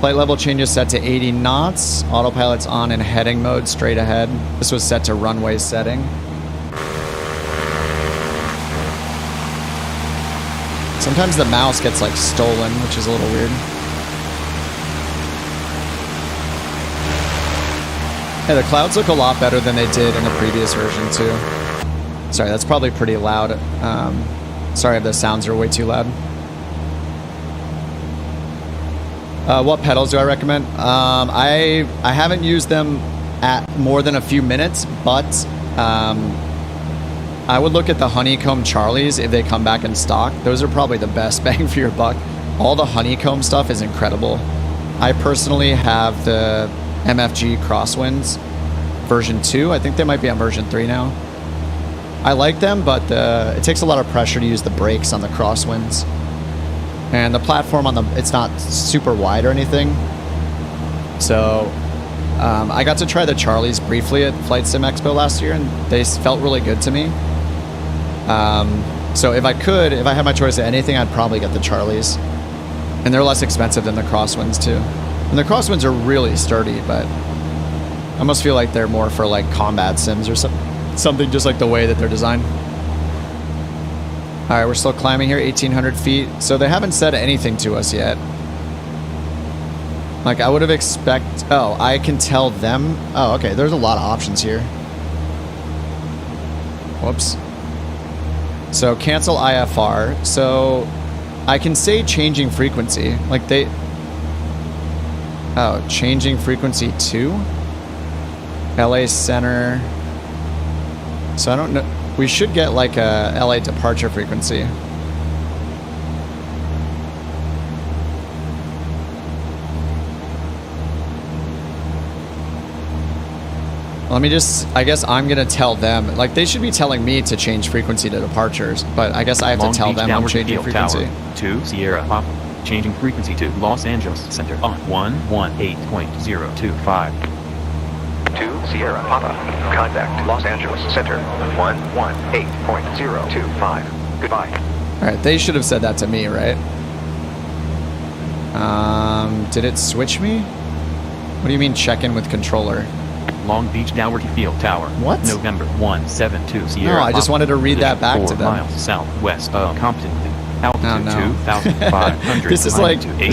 Flight level changes set to 80 knots. Autopilot's on in heading mode, straight ahead. This was set to runway setting. Sometimes the mouse gets like stolen, which is a little weird. Yeah, the clouds look a lot better than they did in the previous version too. Sorry, that's probably pretty loud. Sorry if the sounds are way too loud. What pedals do I recommend? I haven't used them at more than a few minutes, but I would look at the Honeycomb Charlies if they come back in stock. Those are probably the best bang for your buck. All the Honeycomb stuff is incredible. I personally have the MFG Crosswinds version 2. I think they might be on version 3 now. I like them, but it takes a lot of pressure to use the brakes on the Crosswinds. And the platform it's not super wide or anything. So I got to try the Charlies briefly at Flight Sim Expo last year, and they felt really good to me. So if I had my choice of anything, I'd probably get the Charlies. And they're less expensive than the Crosswinds too. And the Crosswinds are really sturdy, but I almost feel like they're more for like combat sims or something just like the way that they're designed. All right, we're still climbing here, 1,800 feet. So they haven't said anything to us yet. Like I would have oh, I can tell them. Oh, okay, there's a lot of options here. Whoops. So cancel IFR. So I can say changing frequency. Like oh, changing frequency to LA Center. So I don't know. We should get like a LA departure frequency. Let me just, I guess I'm going to tell them. Like they should be telling me to change frequency to departures, but I guess I have to tell them I'm changing frequency.
Tower, 2 Sierra Papa. Changing frequency to Los Angeles Center on 118.025.
2 Sierra Papa. Contact Los Angeles Center 118.025. Goodbye.
All right, they should have said that to me, right? Did it switch me? What do you mean check in with controller?
Long Beach Dougherty Field Tower.
What?
November 172 Sierra.
No, I just wanted to read that back to them.
4 miles southwest of Compton. Altitude 2,500.
This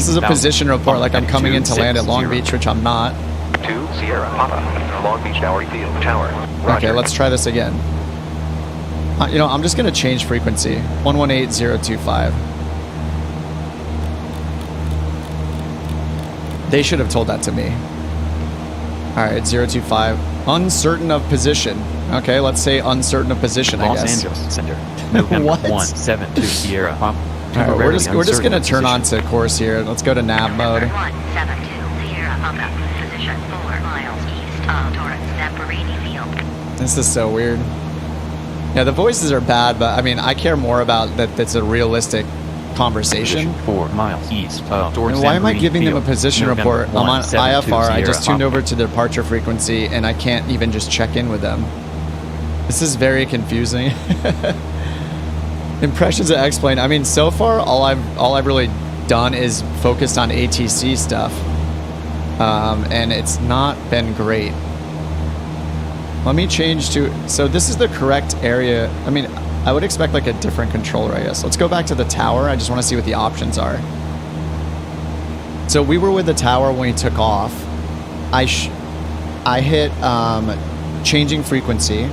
is a position report, like I'm coming in to land at Long Beach, which I'm not.
2 Sierra Papa. Long Beach Dougherty Field Tower. Roger.
Okay, let's try this again. You know, I'm just going to change frequency. 118.025. They should have told that to me. All right, 025. Uncertain of position. Okay, let's say uncertain of position, I guess.
Los Angeles Center. November
What?
172 Sierra Papa.
All right, we're just going to turn on to course here. Let's go to nav mode.
172 Sierra Papa. Position 4 miles east of Torrance Zamperini Field.
This is so weird. Yeah, the voices are bad, but I mean, I care more about that it's a realistic conversation.
4 miles east of Torrance.
And why am I
Zamperini
giving them a
Field.
position
November
report? I'm on
172
IFR. I
Sierra
just tuned
Papa.
over to the departure frequency, and I can't even just check in with them. This is very confusing. Impressions of X-Plane. I mean, so far, all I've really done is focused on ATC stuff, and it's not been great. Let me change to. So this is the correct area. I mean, I would expect like a different controller, I guess. Let's go back to the tower. I just want to see what the options are. So we were with the tower when we took off. I hit changing frequency.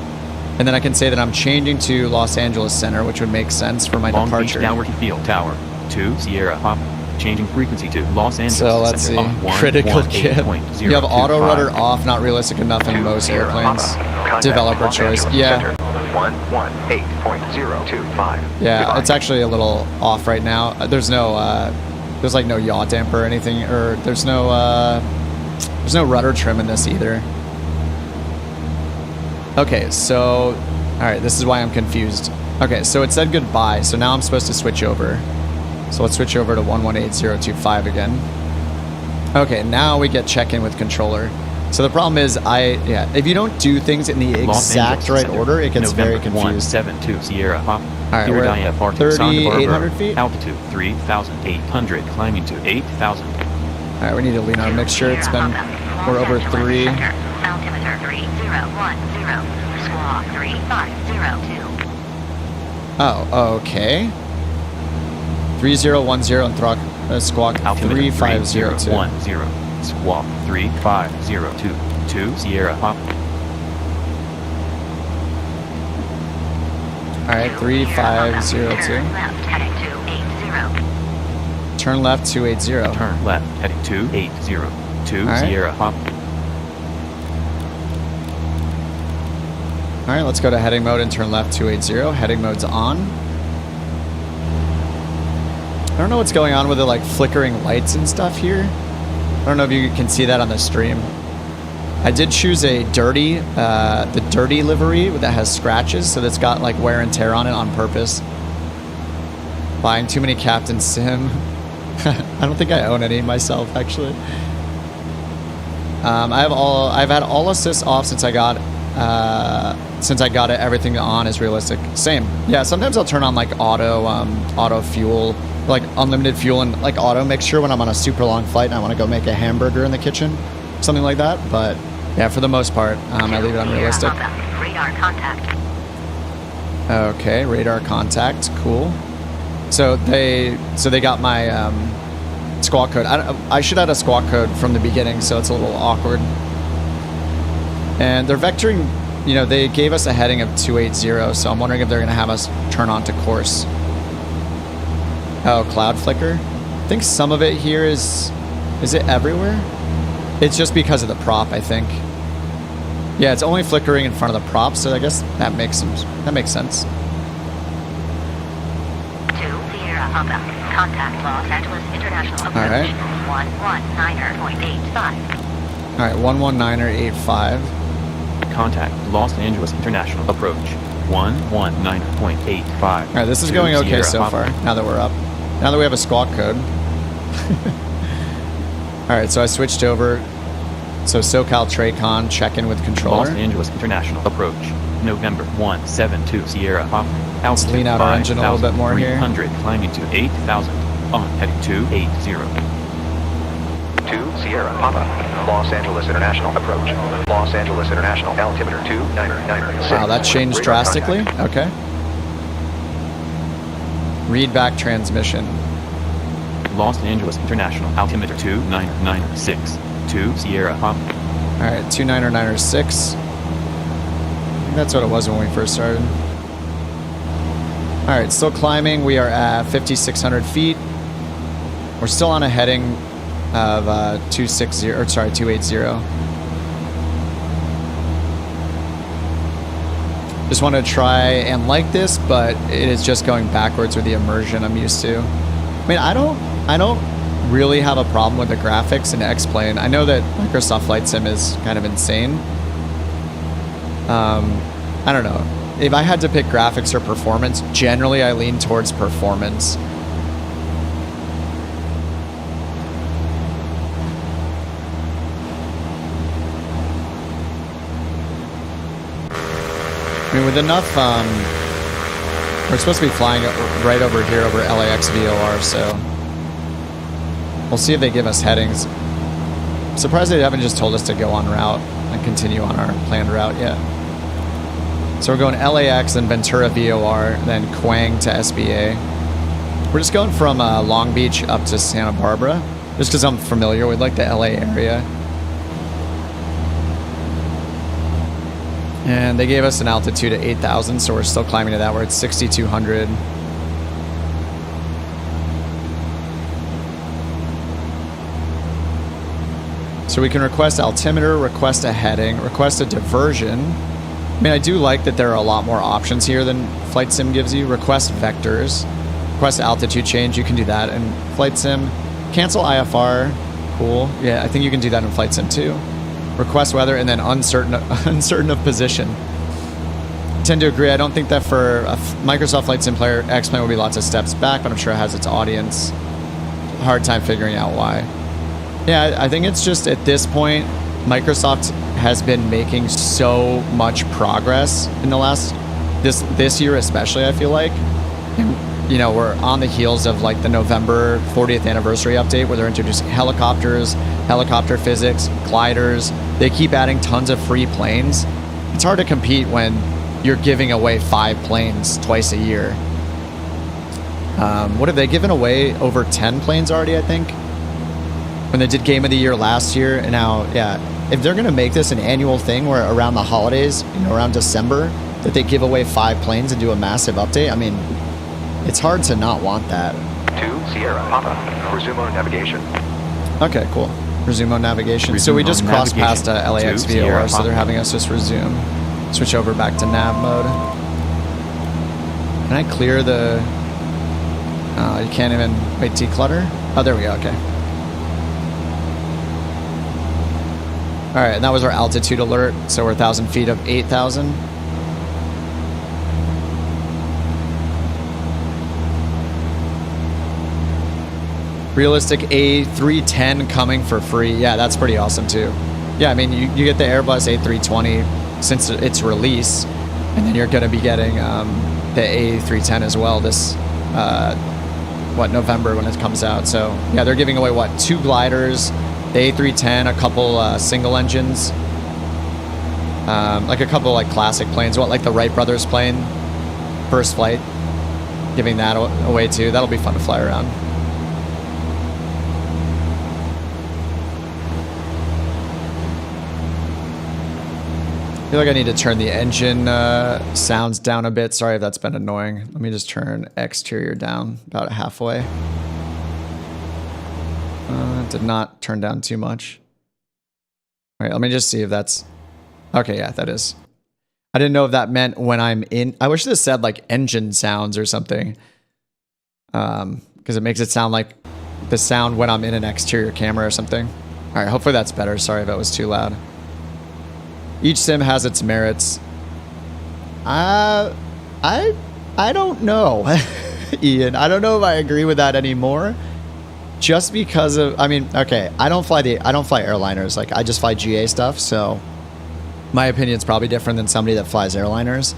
And then I can say that I'm changing to Los Angeles Center, which would make sense for my
Long Beach
departure.
Dougherty Field Tower. 2 Sierra Papa. Changing frequency to Los Angeles.
So let's see.
Center on
Critical kip.
118.025.
You have auto rudder off, not realistic enough in
2
most
Sierra
airplanes.
Papa. Contact
Developer
Los
choice.
Angeles
Yeah.
Center. 118.025.
Yeah,
Goodbye.
it's actually a little off right now. There's like no yaw damper or anything, or there's no rudder trim in this either. Okay, so, all right, this is why I'm confused. Okay, so it said goodbye, so now I'm supposed to switch over. So let's switch over to 118025 again. Okay, now we get check-in with controller. So the problem is, if you don't do things in the
Los
exact
Angeles
right
Center,
order, it gets very
November
confused.
172 Sierra Papa.
right, we're at
IFR to Santa
3,800
Barbara.
feet?
Altitude 3,800, climbing to 8,000.
All right, we need to lean our mixture. It's been, we're over 3.
Altimeter 3010, squawk 3502.
Oh, okay. 3010 and squawk
Altimeter
3502.
3010, squawk 3502. 2 Sierra Papa.
All right, 3502.
Left heading 280.
Turn left 280.
Turn left, heading 280. 2
right.
Sierra Papa.
All right, let's go to heading mode and turn left 280. Heading mode's on. I don't know what's going on with the like flickering lights and stuff here. I don't know if you can see that on the stream. I did choose a the dirty livery that has scratches, so that's got like wear and tear on it on purpose. Buying too many Captain Sim. I don't think I own any myself, actually. I've had all assists off since I got it. Everything on is realistic. Same. Yeah. Sometimes I'll turn on like auto fuel, like unlimited fuel and like auto mixture when I'm on a super long flight and I want to go make a hamburger in the kitchen, something like that. But yeah, for the most part, I leave it unrealistic.
Radar contact.
Okay, radar contact. Cool. So they got my squawk code. I should add a squawk code from the beginning, so it's a little awkward. And they're vectoring, they gave us a heading of 280, so I'm wondering if they're going to have us turn on to course. Oh, cloud flicker. I think some of it here is it everywhere? It's just because of the prop, I think. Yeah, it's only flickering in front of the prop, so I guess that makes sense.
2 Sierra Papa. Contact Los Angeles International Approach.
All right.
119.85.
All right, 119.85.
Contact Los Angeles International Approach. 119.85.
All right, this is
2
going okay
Sierra
so
Papa.
far. Now that we're up. Now that we have a squawk code. All right, so I switched over. So SoCal Tracon, check in with controller.
Los Angeles International Approach. November 172 Sierra Papa.
Let's lean out our engine a little bit more here.
300, climbing to 8,000. On heading 280.
2 Sierra Papa. Los Angeles International approach. Los Angeles International altimeter 2996.
Wow, that changed
Radar
drastically.
contact.
Okay. Read back transmission.
Los Angeles International altimeter 2996. 2 Sierra Papa.
All right, 29906. I think that's what it was when we first started. All right, still climbing. We are at 5,600 feet. We're still on a heading of 280. Just want to try and like this, but it is just going backwards with the immersion I'm used to. I mean, I don't really have a problem with the graphics in X-Plane. I know that Microsoft Flight Sim is kind of insane. I don't know. If I had to pick graphics or performance, generally I lean towards performance. I mean, with enough, we're supposed to be flying right over here over LAX VOR, so we'll see if they give us headings. I'm surprised they haven't just told us to go on route and continue on our planned route yet. So we're going LAX, then Ventura VOR, then Quang to SBA. We're just going from Long Beach up to Santa Barbara, just because I'm familiar with like the LA area. And they gave us an altitude at 8,000, so we're still climbing to that. We're at 6,200. So we can request altimeter, request a heading, request a diversion. I mean, I do like that there are a lot more options here than Flight Sim gives you. Request vectors, request altitude change. You can do that in Flight Sim. Cancel IFR. Cool. Yeah, I think you can do that in Flight Sim too. Request weather and then uncertain of position. I tend to agree. I don't think that for a Microsoft Flight Sim player, X-Plane will be lots of steps back, but I'm sure it has its audience. Hard time figuring out why. Yeah, I think it's just at this point, Microsoft has been making so much progress in the last this year, especially. I feel like, and, you know, we're on the heels of like the November 40th anniversary update where they're introducing helicopters, helicopter physics, gliders. They keep adding tons of free planes. It's hard to compete when you're giving away 5 planes twice a year. What have they given away? Over 10 planes already, I think. When they did Game of the Year last year, and now, yeah, if they're going to make this an annual thing where around the holidays, you know, around December, that they give away 5 planes and do a massive update, I mean, it's hard to not want that.
2 Sierra Papa. Resume on navigation.
Okay, cool. Resume on navigation. So
Resume
we just
on
crossed past
navigation.
LAX
2 Sierra
VOR, so they're
Papa.
having us just resume. Switch over back to nav mode. Can I clear the... you can't even... Wait, declutter? Oh, there we go, okay. All right, and that was our altitude alert. So we're 1,000 feet of 8,000. Realistic A310 coming for free. Yeah, that's pretty awesome too. Yeah, I mean, you get the Airbus A320 since its release, and then you're going to be getting the A310 as well this, November when it comes out. So yeah, they're giving away, 2 gliders, the A310, a couple single engines, like a couple like classic planes, like the Wright brothers plane, first flight, giving that away too. That'll be fun to fly around. I feel like I need to turn the engine sounds down a bit. Sorry if that's been annoying. Let me just turn exterior down about halfway. Did not turn down too much. All right, let me just see if that's... Okay, yeah, that is. I didn't know if that meant when I'm in... I wish this said like engine sounds or something. Because it makes it sound like the sound when I'm in an exterior camera or something. All right, hopefully that's better. Sorry if that was too loud. Each sim has its merits. I don't know, Ian. I don't know if I agree with that anymore. Just because of, I mean, okay, I don't fly airliners. Like, I just fly GA stuff, so my opinion's probably different than somebody that flies airliners.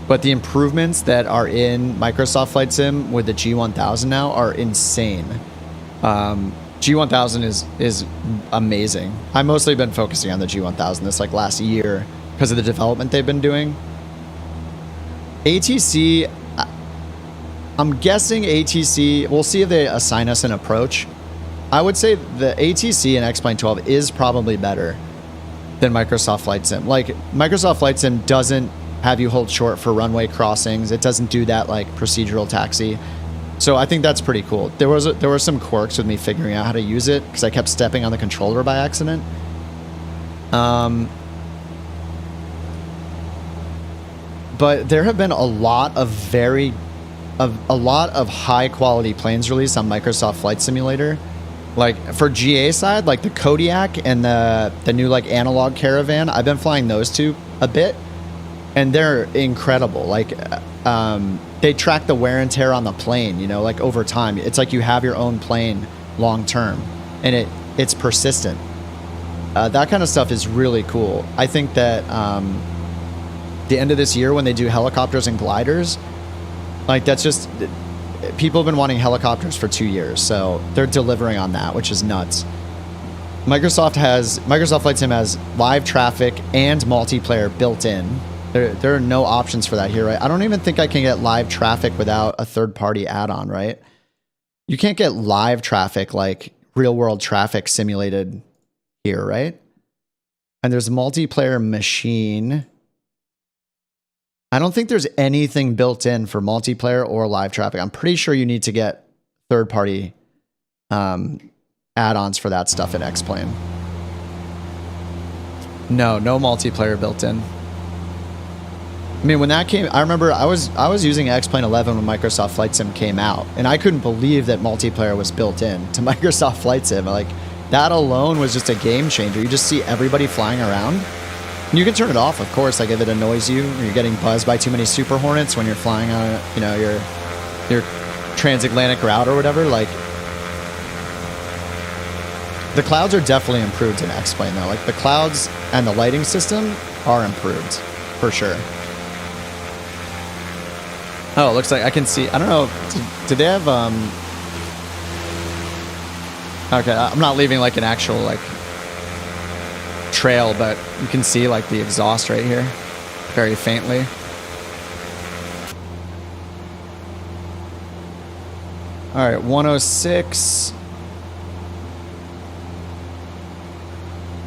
But the improvements that are in Microsoft Flight Sim with the G1000 now are insane. G1000 is amazing. I've mostly been focusing on the G1000 this like last year because of the development they've been doing. ATC, I'm guessing ATC, we'll see if they assign us an approach. I would say the ATC in X-Plane 12 is probably better than Microsoft Flight Sim. Like, Microsoft Flight Sim doesn't have you hold short for runway crossings. It doesn't do that like procedural taxi. So I think that's pretty cool. There were some quirks with me figuring out how to use it because I kept stepping on the controller by accident. But there have been a lot of high quality planes released on Microsoft Flight Simulator. Like for GA side, like the Kodiak and the new like analog Caravan, I've been flying those two a bit, and they're incredible. Like they track the wear and tear on the plane, you know, like over time. It's like you have your own plane long term, and it's persistent. That kind of stuff is really cool. I think that the end of this year when they do helicopters and gliders, like that's just, people have been wanting helicopters for 2 years, so they're delivering on that, which is nuts. Microsoft Flight Sim has live traffic and multiplayer built in. There are no options for that here, right? I don't even think I can get live traffic without a third-party add-on, right? You can't get live traffic like real-world traffic simulated here, right? And there's multiplayer machine. I don't think there's anything built in for multiplayer or live traffic. I'm pretty sure you need to get third-party add-ons for that stuff in X-Plane. No multiplayer built in. I mean, when that came, I remember I was using X-Plane 11 when Microsoft Flight Sim came out, and I couldn't believe that multiplayer was built in to Microsoft Flight Sim. Like, that alone was just a game changer. You just see everybody flying around. And you can turn it off, of course, like if it annoys you or you're getting buzzed by too many Super Hornets when you're flying on, you know, your transatlantic route or whatever. Like, the clouds are definitely improved in X-Plane though. Like, the clouds and the lighting system are improved for sure. Oh, it looks like I can see. I don't know. Did they have okay, I'm not leaving like an actual like trail, but you can see like the exhaust right here very faintly. All right, 106.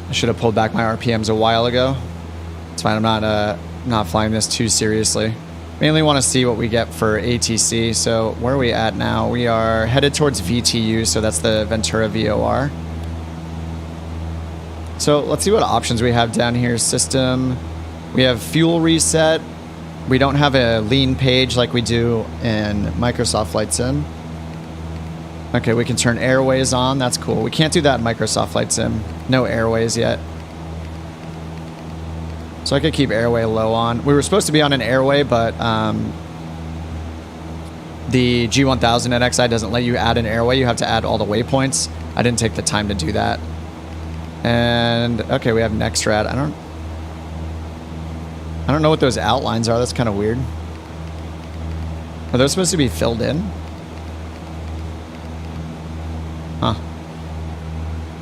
I should have pulled back my RPMs a while ago. It's fine. I'm not flying this too seriously. Mainly want to see what we get for ATC. So where are we at now? We are headed towards VTU, so that's the Ventura VOR. So let's see what options we have down here. System. We have fuel reset. We don't have a lean page like we do in Microsoft Flight Sim. Okay, we can turn airways on. That's cool. We can't do that in Microsoft Flight Sim. No airways yet. So I could keep airway low on. We were supposed to be on an airway, but the G1000 NXI doesn't let you add an airway. You have to add all the waypoints. I didn't take the time to do that. And okay, we have NextRad. I don't know what those outlines are. That's kind of weird. Are those supposed to be filled in? Huh.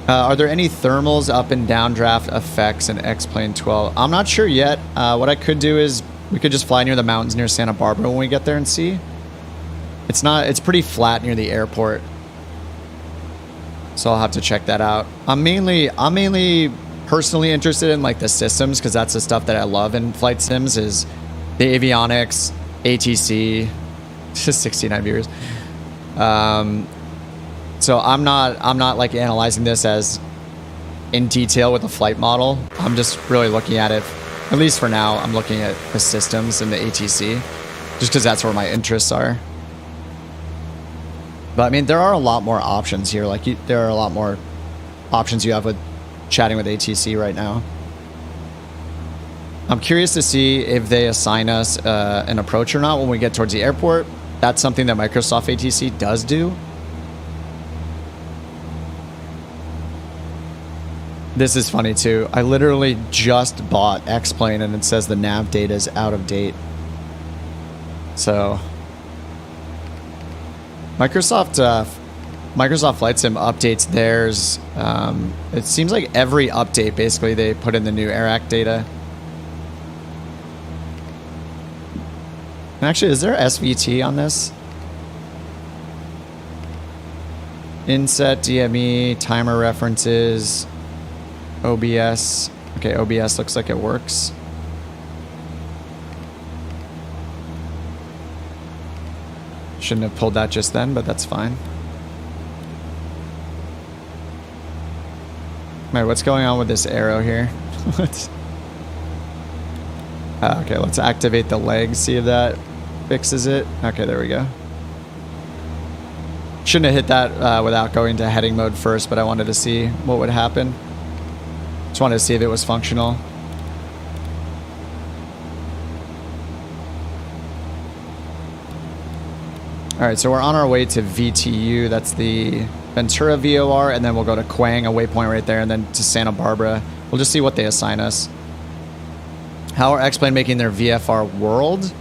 Are there any thermals, up and downdraft effects in X-Plane 12? I'm not sure yet. What I could do is we could just fly near the mountains near Santa Barbara when we get there and see. It's pretty flat near the airport. So I'll have to check that out. I'm mainly personally interested in like the systems, because that's the stuff that I love in flight sims, is the avionics, ATC, just 69 viewers. So I'm not like analyzing this as in detail with the flight model. I'm just really looking at it, at least for now, I'm looking at the systems and the ATC, just because that's where my interests are. But I mean, there are a lot more options here. Like, there are a lot more options you have with chatting with ATC right now. I'm curious to see if they assign us an approach or not when we get towards the airport. That's something that Microsoft ATC does do. This is funny too. I literally just bought X-Plane and it says the nav data is out of date. So Microsoft Flight Sim updates theirs. It seems like every update basically they put in the new AirAct data. Actually, is there SVT on this? Inset, DME, timer references, OBS. Okay, OBS looks like it works. Shouldn't have pulled that just then, but that's fine. Wait, what's going on with this arrow here? Okay, let's activate the legs, see if that fixes it. Okay, there we go. Shouldn't have hit that without going to heading mode first, but I wanted to see what would happen. Just wanted to see if it was functional. All right, so we're on our way to VTU. That's the Ventura VOR, and then we'll go to Quang, a waypoint right there, and then to Santa Barbara. We'll just see what they assign us. How are X-Plane making their VFR world?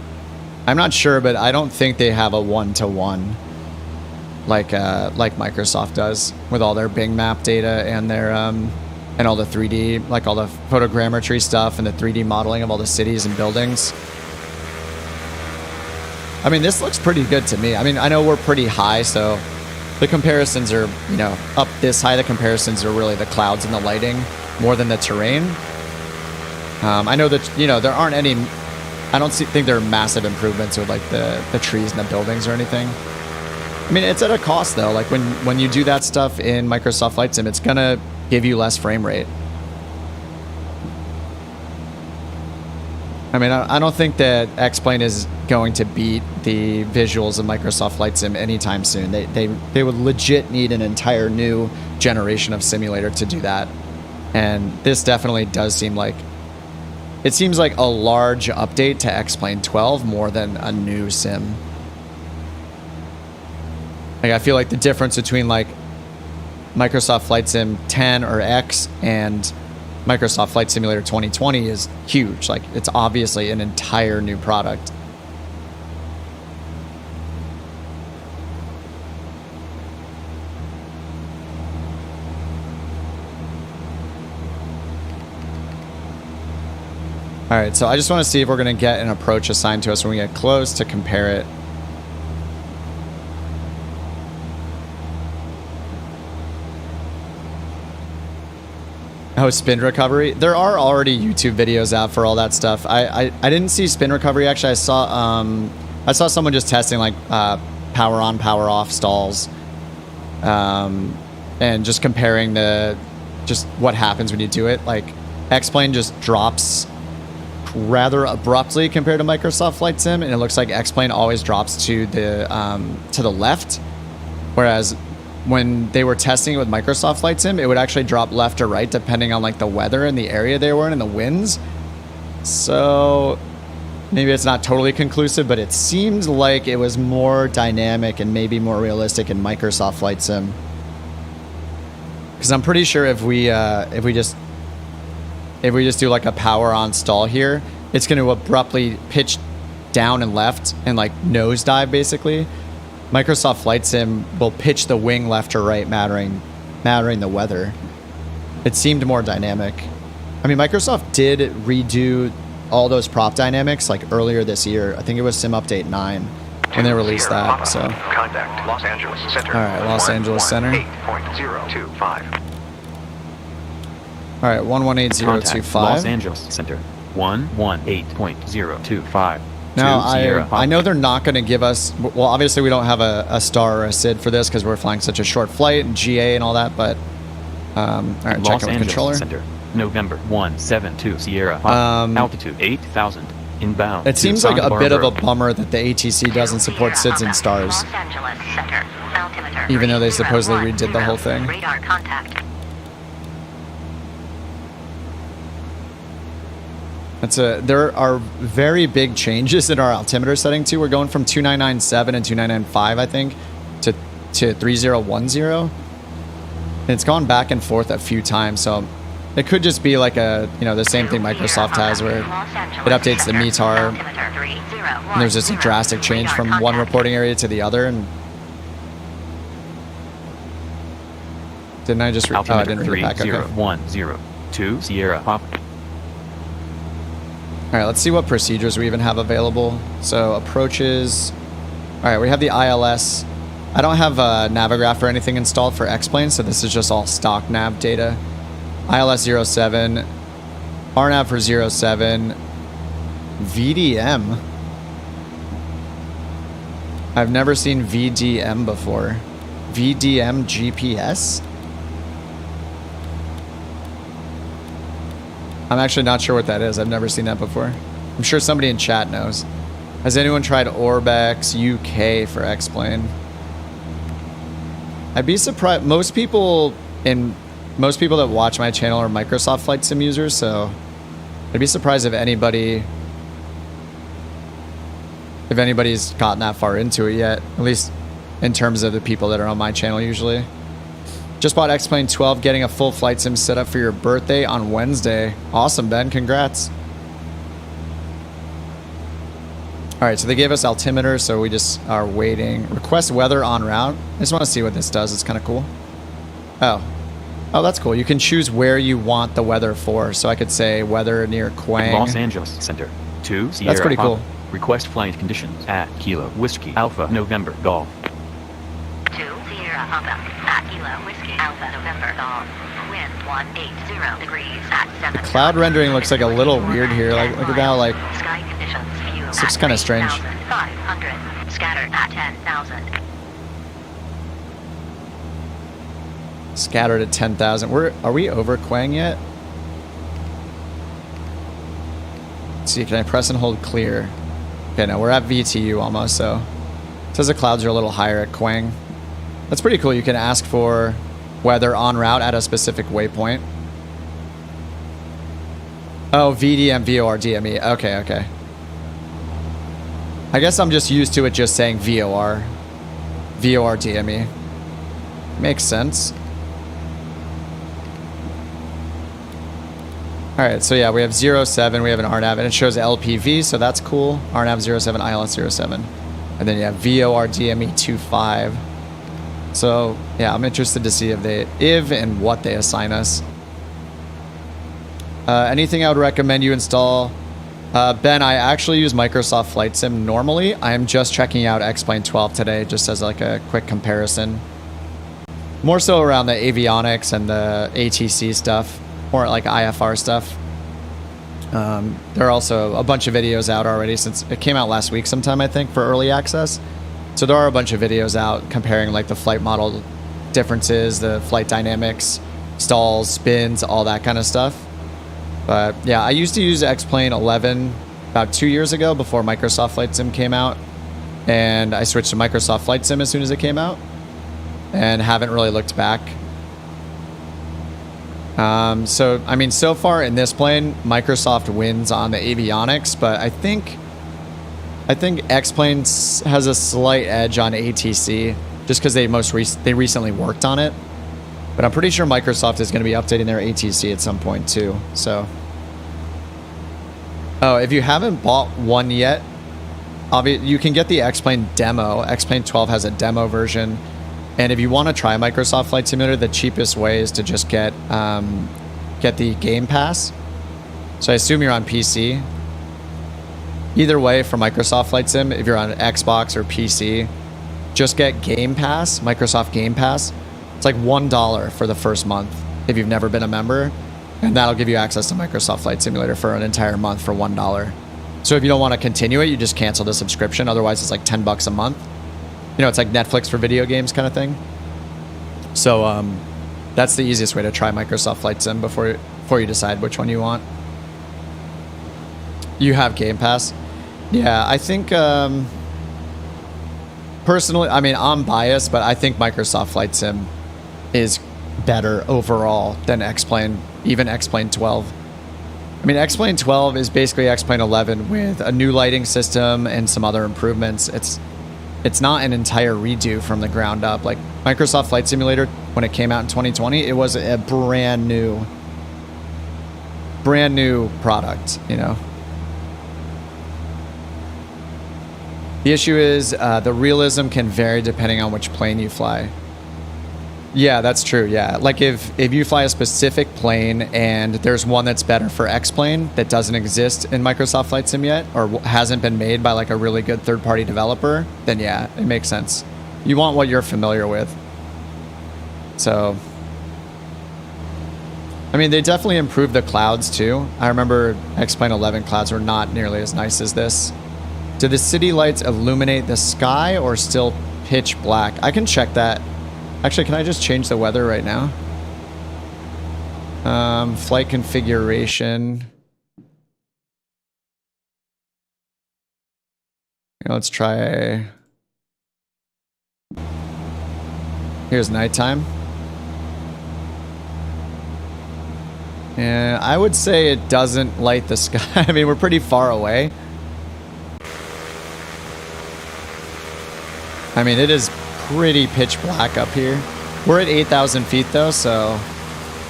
I'm not sure, but I don't think they have a one-to-one like Microsoft does with all their Bing map data and their and all the 3D, like all the photogrammetry stuff and the 3D modeling of all the cities and buildings. I mean, this looks pretty good to me. I mean, I know we're pretty high, so the comparisons are, you know, up this high. The comparisons are really the clouds and the lighting more than the terrain. I know that, you know, there aren't any, I don't think there are massive improvements with like the trees and the buildings or anything. I mean, it's at a cost though. Like when you do that stuff in Microsoft Flight Sim, it's gonna give you less frame rate. I mean, I don't think that X-Plane is going to beat the visuals of Microsoft Flight Sim anytime soon. They would legit need an entire new generation of simulator to do that. And this definitely does seem like... It seems like a large update to X-Plane 12 more than a new sim. Like, I feel like the difference between, like, Microsoft Flight Sim 10 or X and Microsoft Flight Simulator 2020 is huge. Like, it's obviously an entire new product. All right, so I just want to see if we're going to get an approach assigned to us when we get close to compare it. Oh, spin recovery. There are already YouTube videos out for all that stuff. I didn't see spin recovery. Actually, I saw someone just testing like power on, power off stalls, and just comparing just what happens when you do it. Like X-Plane just drops rather abruptly compared to Microsoft Flight Sim, and it looks like X-Plane always drops to the left, whereas when they were testing it with Microsoft Flight Sim, it would actually drop left or right depending on like the weather and the area they were in and the winds. So maybe it's not totally conclusive, but it seemed like it was more dynamic and maybe more realistic in Microsoft Flight Sim. Because I'm pretty sure if we just do like a power on stall here, it's going to abruptly pitch down and left and like nosedive basically. Microsoft Flight Sim will pitch the wing left or right, mattering the weather. It seemed more dynamic. I mean, Microsoft did redo all those prop dynamics like earlier this year. I think it was Sim Update 9 when they released that. So
Contact Los Angeles Center.
All right, Los Angeles Center.
8.025.
All right, 118025.
Los Angeles Center. 118.025.
Now, I know they're not going to give us... Well, obviously, we don't have a star or a SID for this because we're flying such a short flight and GA and all that, but... all right,
Los
check out the
Angeles
controller.
Center. November 172 Sierra. Altitude 8,000. Inbound.
It seems like a bit of a bummer that the ATC doesn't support SIDs and stars,
Los Angeles Center. Altimeter
even though they
3010.
supposedly redid the whole thing.
Radar contact.
There are very big changes in our altimeter setting too. We're going from 2997 and 2995, I think, to 3010. And it's gone back and forth a few times, so it could just be like the same thing Microsoft has where it updates the METAR and there's just a drastic change from one reporting area to the other. And didn't I just? I didn't read it back. Okay.
30102 Sierra Pop.
All right, let's see what procedures we even have available. So approaches. All right, we have the ILS. I don't have a Navigraph or anything installed for X-Plane, so this is just all stock nav data. ILS 07, RNAV for 07, VDM. I've never seen VDM before. VDM GPS? I'm actually not sure what that is. I've never seen that before. I'm sure somebody in chat knows. Has anyone tried Orbex UK for X-Plane? I'd be surprised. Most people that watch my channel are Microsoft Flight Sim users, so I'd be surprised if anybody's gotten that far into it yet, at least in terms of the people that are on my channel usually. Just bought X-Plane 12, getting a full flight sim set up for your birthday on Wednesday. Awesome, Ben. Congrats. All right, so they gave us altimeter, so we just are waiting. Request weather en route. I just want to see what this does. It's kind of cool. Oh, that's cool. You can choose where you want the weather for. So I could say weather near Quang.
Los Angeles Center. 2 Sierra.
That's pretty cool.
Request flight conditions at Kilo Whiskey Alpha November Golf.
2 Sierra Papa. At Kilo Whiskey Alpha November Golf. Wind 180 degrees at 7.
The cloud rendering looks like a little weird here. Like, look at that. Like,
Sky conditions. View
this looks
at
kind of strange.
3,500. Scattered at 10,000.
Scattered at 10,000. Are we over Quang yet? Let's see, can I press and hold clear? Okay, no, we're at VTU almost, so. It says the clouds are a little higher at Quang. That's pretty cool. You can ask for weather en route at a specific waypoint. Oh, VDM, VOR, DME. Okay, okay. I guess I'm just used to it just saying VOR. VOR, DME. Makes sense. Alright, so yeah, we have 07, we have an RNAV, and it shows LPV, so that's cool. RNAV 07, ILS 07. And then you have VOR DME 25. So yeah, I'm interested to see if and what they assign us. Anything I would recommend you install? Ben, I actually use Microsoft Flight Sim normally. I am just checking out X-Plane 12 today, just as like a quick comparison. More so around the avionics and the ATC stuff, more like IFR stuff. There are also a bunch of videos out already since it came out last week sometime, I think, for early access. So there are a bunch of videos out comparing like the flight model differences, the flight dynamics, stalls, spins, all that kind of stuff. But yeah, I used to use X-Plane 11 about 2 years ago before Microsoft Flight Sim came out. And I switched to Microsoft Flight Sim as soon as it came out. And haven't really looked back. So, I mean, so far in this plane, Microsoft wins on the avionics, but I think X-Plane has a slight edge on ATC just because they recently worked on it. But I'm pretty sure Microsoft is going to be updating their ATC at some point too. So, oh, if you haven't bought one yet, you can get the X-Plane demo. X-Plane 12 has a demo version. And if you want to try Microsoft Flight Simulator, the cheapest way is to just get the Game Pass. So I assume you're on PC. Either way, for Microsoft Flight Sim, if you're on Xbox or PC, just get Game Pass, Microsoft Game Pass. It's like $1 for the first month if you've never been a member. And that'll give you access to Microsoft Flight Simulator for an entire month for $1. So if you don't want to continue it, you just cancel the subscription. Otherwise, it's like $10 a month. You know, it's like Netflix for video games kind of thing. So that's the easiest way to try Microsoft Flight Sim before you decide which one you want. You have Game Pass? Yeah, I think... personally, I mean, I'm biased, but I think Microsoft Flight Sim is better overall than X-Plane, even X-Plane 12. I mean, X-Plane 12 is basically X-Plane 11 with a new lighting system and some other improvements. It's not an entire redo from the ground up. Like Microsoft Flight Simulator, when it came out in 2020, it was a brand new product, you know. The issue is the realism can vary depending on which plane you fly. Yeah, that's true. Yeah, like if you fly a specific plane and there's one that's better for X-Plane that doesn't exist in Microsoft Flight Sim yet or hasn't been made by like a really good third-party developer, then yeah, it makes sense. You want what you're familiar with. So, I mean, they definitely improved the clouds too. I remember X-Plane 11 clouds were not nearly as nice as this. Do the city lights illuminate the sky or still pitch black? I can check that. Actually, can I just change the weather right now? Flight configuration. Let's try... Here's nighttime. And I would say it doesn't light the sky. I mean, we're pretty far away. I mean, it is pretty pitch black up here. We're at 8,000 feet though, so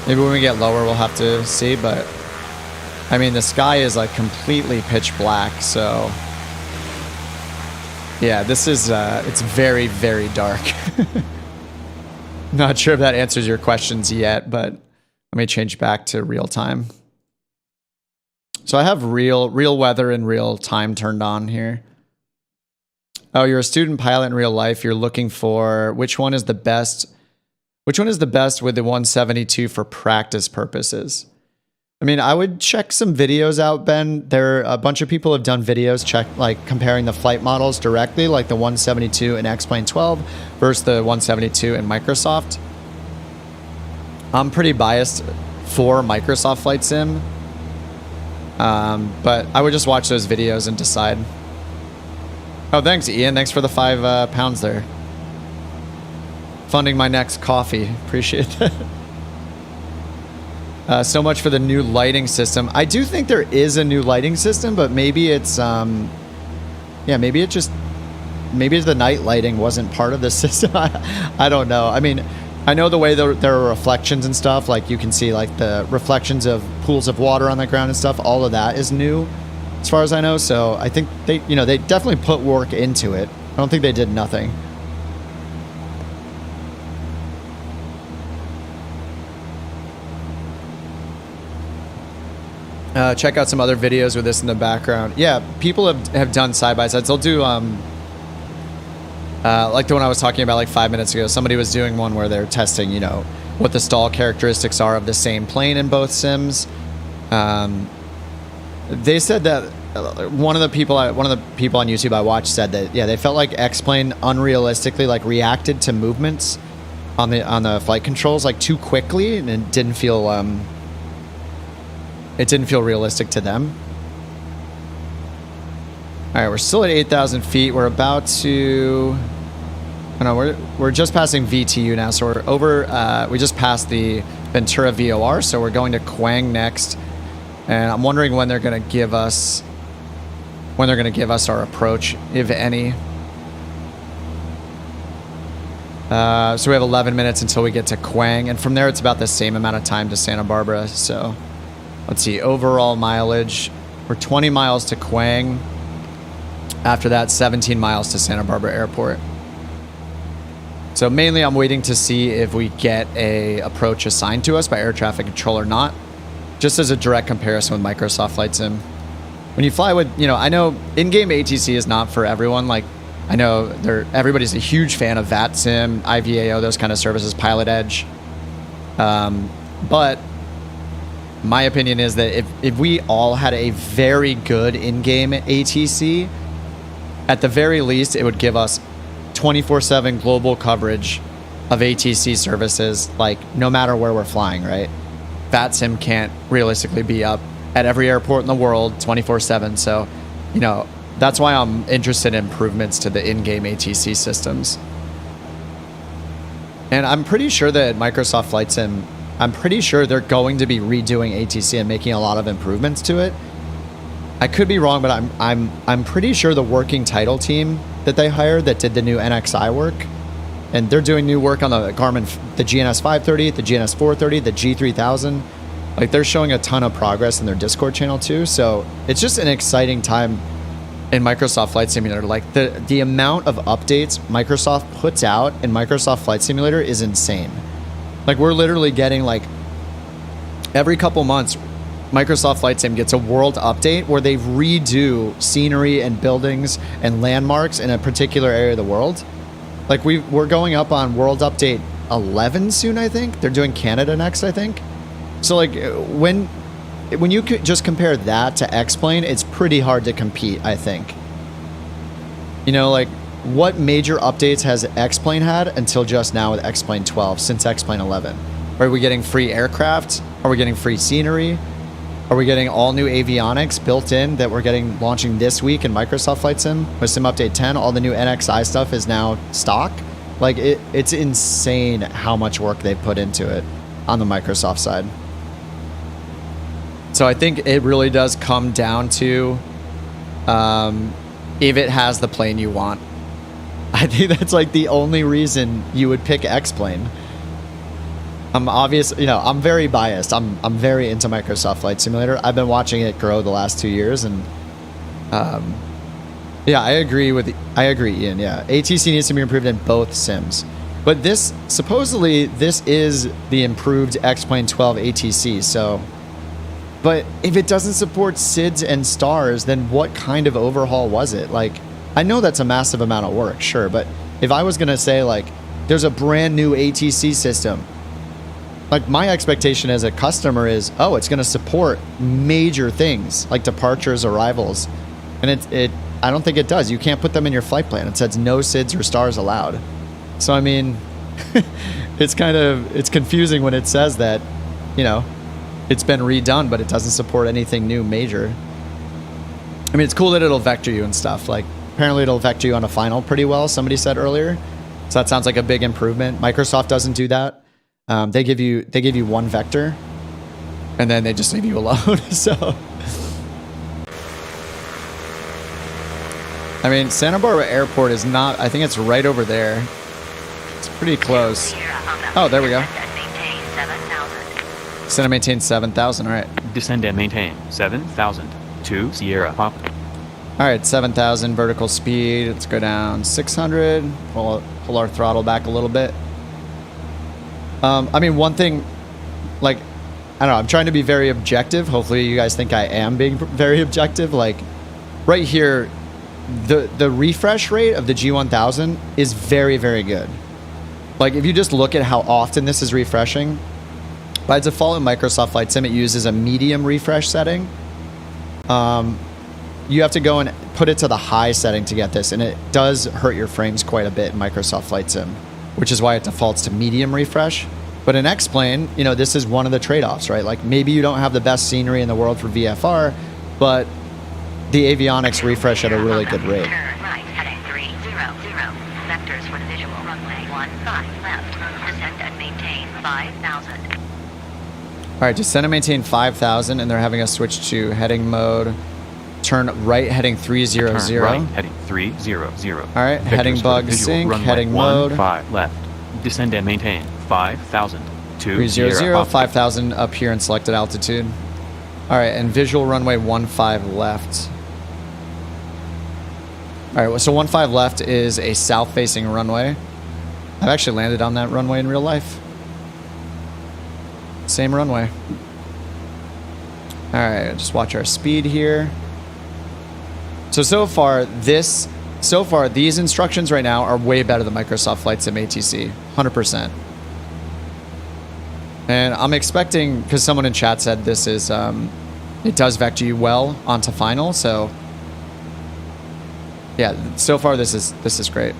maybe when we get lower we'll have to see, but I mean, the sky is like completely pitch black, so yeah, this is, it's very, very dark. Not sure if that answers your questions yet, but let me change back to real time. So I have real weather and real time turned on here. Oh, you're a student pilot in real life. You're looking for which one is the best? Which one is the best with the 172 for practice purposes? I mean, I would check some videos out, Ben. There a bunch of people have done videos like comparing the flight models directly, like the 172 in X-Plane 12 versus the 172 in Microsoft. I'm pretty biased for Microsoft Flight Sim. But I would just watch those videos and decide. Oh, thanks, Ian. Thanks for the 5 pounds there. Funding my next coffee. Appreciate that. So much for the new lighting system. I do think there is a new lighting system, but maybe it's, maybe the night lighting wasn't part of the system. I don't know. I mean, I know the way there are reflections and stuff, like you can see like the reflections of pools of water on the ground and stuff. All of that is new as far as I know. So I think they definitely put work into it. I don't think they did nothing. Check out some other videos with this in the background. Yeah, people have done side-by-sides. They'll do, like the one I was talking about like 5 minutes ago. Somebody was doing one where they're testing, what the stall characteristics are of the same plane in both sims. They said that one of the people on YouTube I watched said that, yeah, they felt like X-Plane unrealistically like reacted to movements on the flight controls like too quickly, and it didn't feel realistic to them. All right, we're still at 8,000 feet. We're about to... Oh no, we're just passing VTU now, so we're over... we just passed the Ventura VOR, so we're going to Quang next. And I'm wondering when they're going to give us... our approach, if any. So we have 11 minutes until we get to Quang, and from there it's about the same amount of time to Santa Barbara, so... Let's see, overall mileage. We're 20 miles to Quang. After that, 17 miles to Santa Barbara Airport. So mainly I'm waiting to see if we get a approach assigned to us by air traffic control or not. Just as a direct comparison with Microsoft Flight Sim. When you fly with, I know in-game ATC is not for everyone. Like, I know everybody's a huge fan of VATSIM, IVAO, those kind of services, Pilot Edge. But my opinion is that if we all had a very good in-game ATC, at the very least, it would give us 24/7 global coverage of ATC services, like no matter where we're flying, right? VATSIM can't realistically be up at every airport in the world 24/7. So, that's why I'm interested in improvements to the in-game ATC systems. And I'm pretty sure that Microsoft Flight Sim, I'm pretty sure they're going to be redoing ATC and making a lot of improvements to it. I could be wrong, but I'm pretty sure the working title team that they hired that did the new NXI work, and they're doing new work on the Garmin, the GNS 530, the GNS 430, the G3000. Like, they're showing a ton of progress in their Discord channel too. So it's just an exciting time in Microsoft Flight Simulator. Like the amount of updates Microsoft puts out in Microsoft Flight Simulator is insane. Like, we're literally getting, like, every couple months, Microsoft Flight Sim gets a world update where they redo scenery and buildings and landmarks in a particular area of the world. Like, we're going up on world update 11 soon, I think. They're doing Canada next, I think. So, like, when you could just compare that to X-Plane, it's pretty hard to compete, I think. Like, what major updates has X-Plane had until just now with X-Plane 12, since X-Plane 11? Are we getting free aircraft? Are we getting free scenery? Are we getting all new avionics built in that we're launching this week in Microsoft Flight Sim? With Sim Update 10, all the new NXI stuff is now stock. Like, it's insane how much work they put into it on the Microsoft side. So I think it really does come down to if it has the plane you want. I think that's like the only reason you would pick X-Plane. I'm very biased. I'm very into Microsoft Flight Simulator. I've been watching it grow the last 2 years, and I agree, Ian. Yeah, ATC needs to be improved in both sims. But supposedly this is the improved X-Plane 12 ATC. So, but if it doesn't support SIDS and stars, then what kind of overhaul was it? Like, I know that's a massive amount of work, sure, but if I was gonna say, like, there's a brand new ATC system, like, my expectation as a customer is, it's going to support major things like departures, arrivals. And I don't think it does. You can't put them in your flight plan. It says no SIDS or stars allowed. So, I mean, it's confusing when it says that, it's been redone, but it doesn't support anything new major. I mean, it's cool that it'll vector you and stuff. Like, apparently it'll vector you on a final pretty well, somebody said earlier. So that sounds like a big improvement. Microsoft doesn't do that. They give you one vector, and then they just leave you alone. So, I mean, Santa Barbara Airport is not, I think it's right over there. It's pretty close. Oh, there we go. Descend and maintain 7,000. All right.
Descend and maintain 7,000 to Sierra Papa.
All right, 7,000 vertical speed. Let's go down 600. Pull our throttle back a little bit. I mean, one thing, like, I don't know, I'm trying to be very objective. Hopefully you guys think I am being very objective. Like, right here, the refresh rate of the G1000 is very, very good. Like, if you just look at how often this is refreshing, by default in Microsoft Flight Sim, it uses a medium refresh setting. You have to go and put it to the high setting to get this, and it does hurt your frames quite a bit in Microsoft Flight Sim, which is why it defaults to medium refresh. But in X-Plane, you know, this is one of the trade-offs, right? Like, maybe you don't have the best scenery in the world for VFR, but the avionics refresh at a really good rate.
Turn right, heading 300. Vectors for the visual runway 15 left. Descend and maintain 5,000.
All right, descend and maintain 5,000, and they're having us switch to heading mode. Turn right, heading 300.
Turn right, heading 300.
All right, heading bug sync, heading mode.
15 left. Descend and maintain 5,000 to
300,
Sierra Papa.
5,000 up here in selected altitude. All right, and visual runway 15 left. All right, so 15 left is a south-facing runway. I've actually landed on that runway in real life. Same runway. All right, just watch our speed here. So far, these instructions right now are way better than Microsoft Flight Sim ATC, 100%. And I'm expecting, because someone in chat said this is, it does vector you well onto final. So yeah, so far this is great.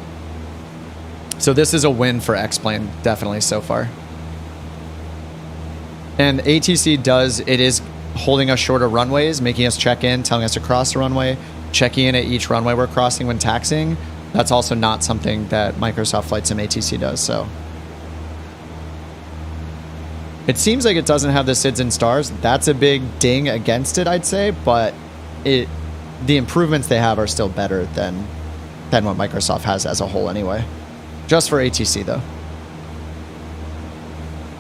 So this is a win for X-Plane, definitely so far. And ATC is holding us shorter runways, making us check in, telling us to cross the runway, checking in at each runway we're crossing when taxiing. That's also not something that Microsoft Flight Sim ATC does. So it seems like it doesn't have the SIDS and stars. That's a big ding against it, I'd say, but the improvements they have are still better than what Microsoft has as a whole anyway. Just for ATC though.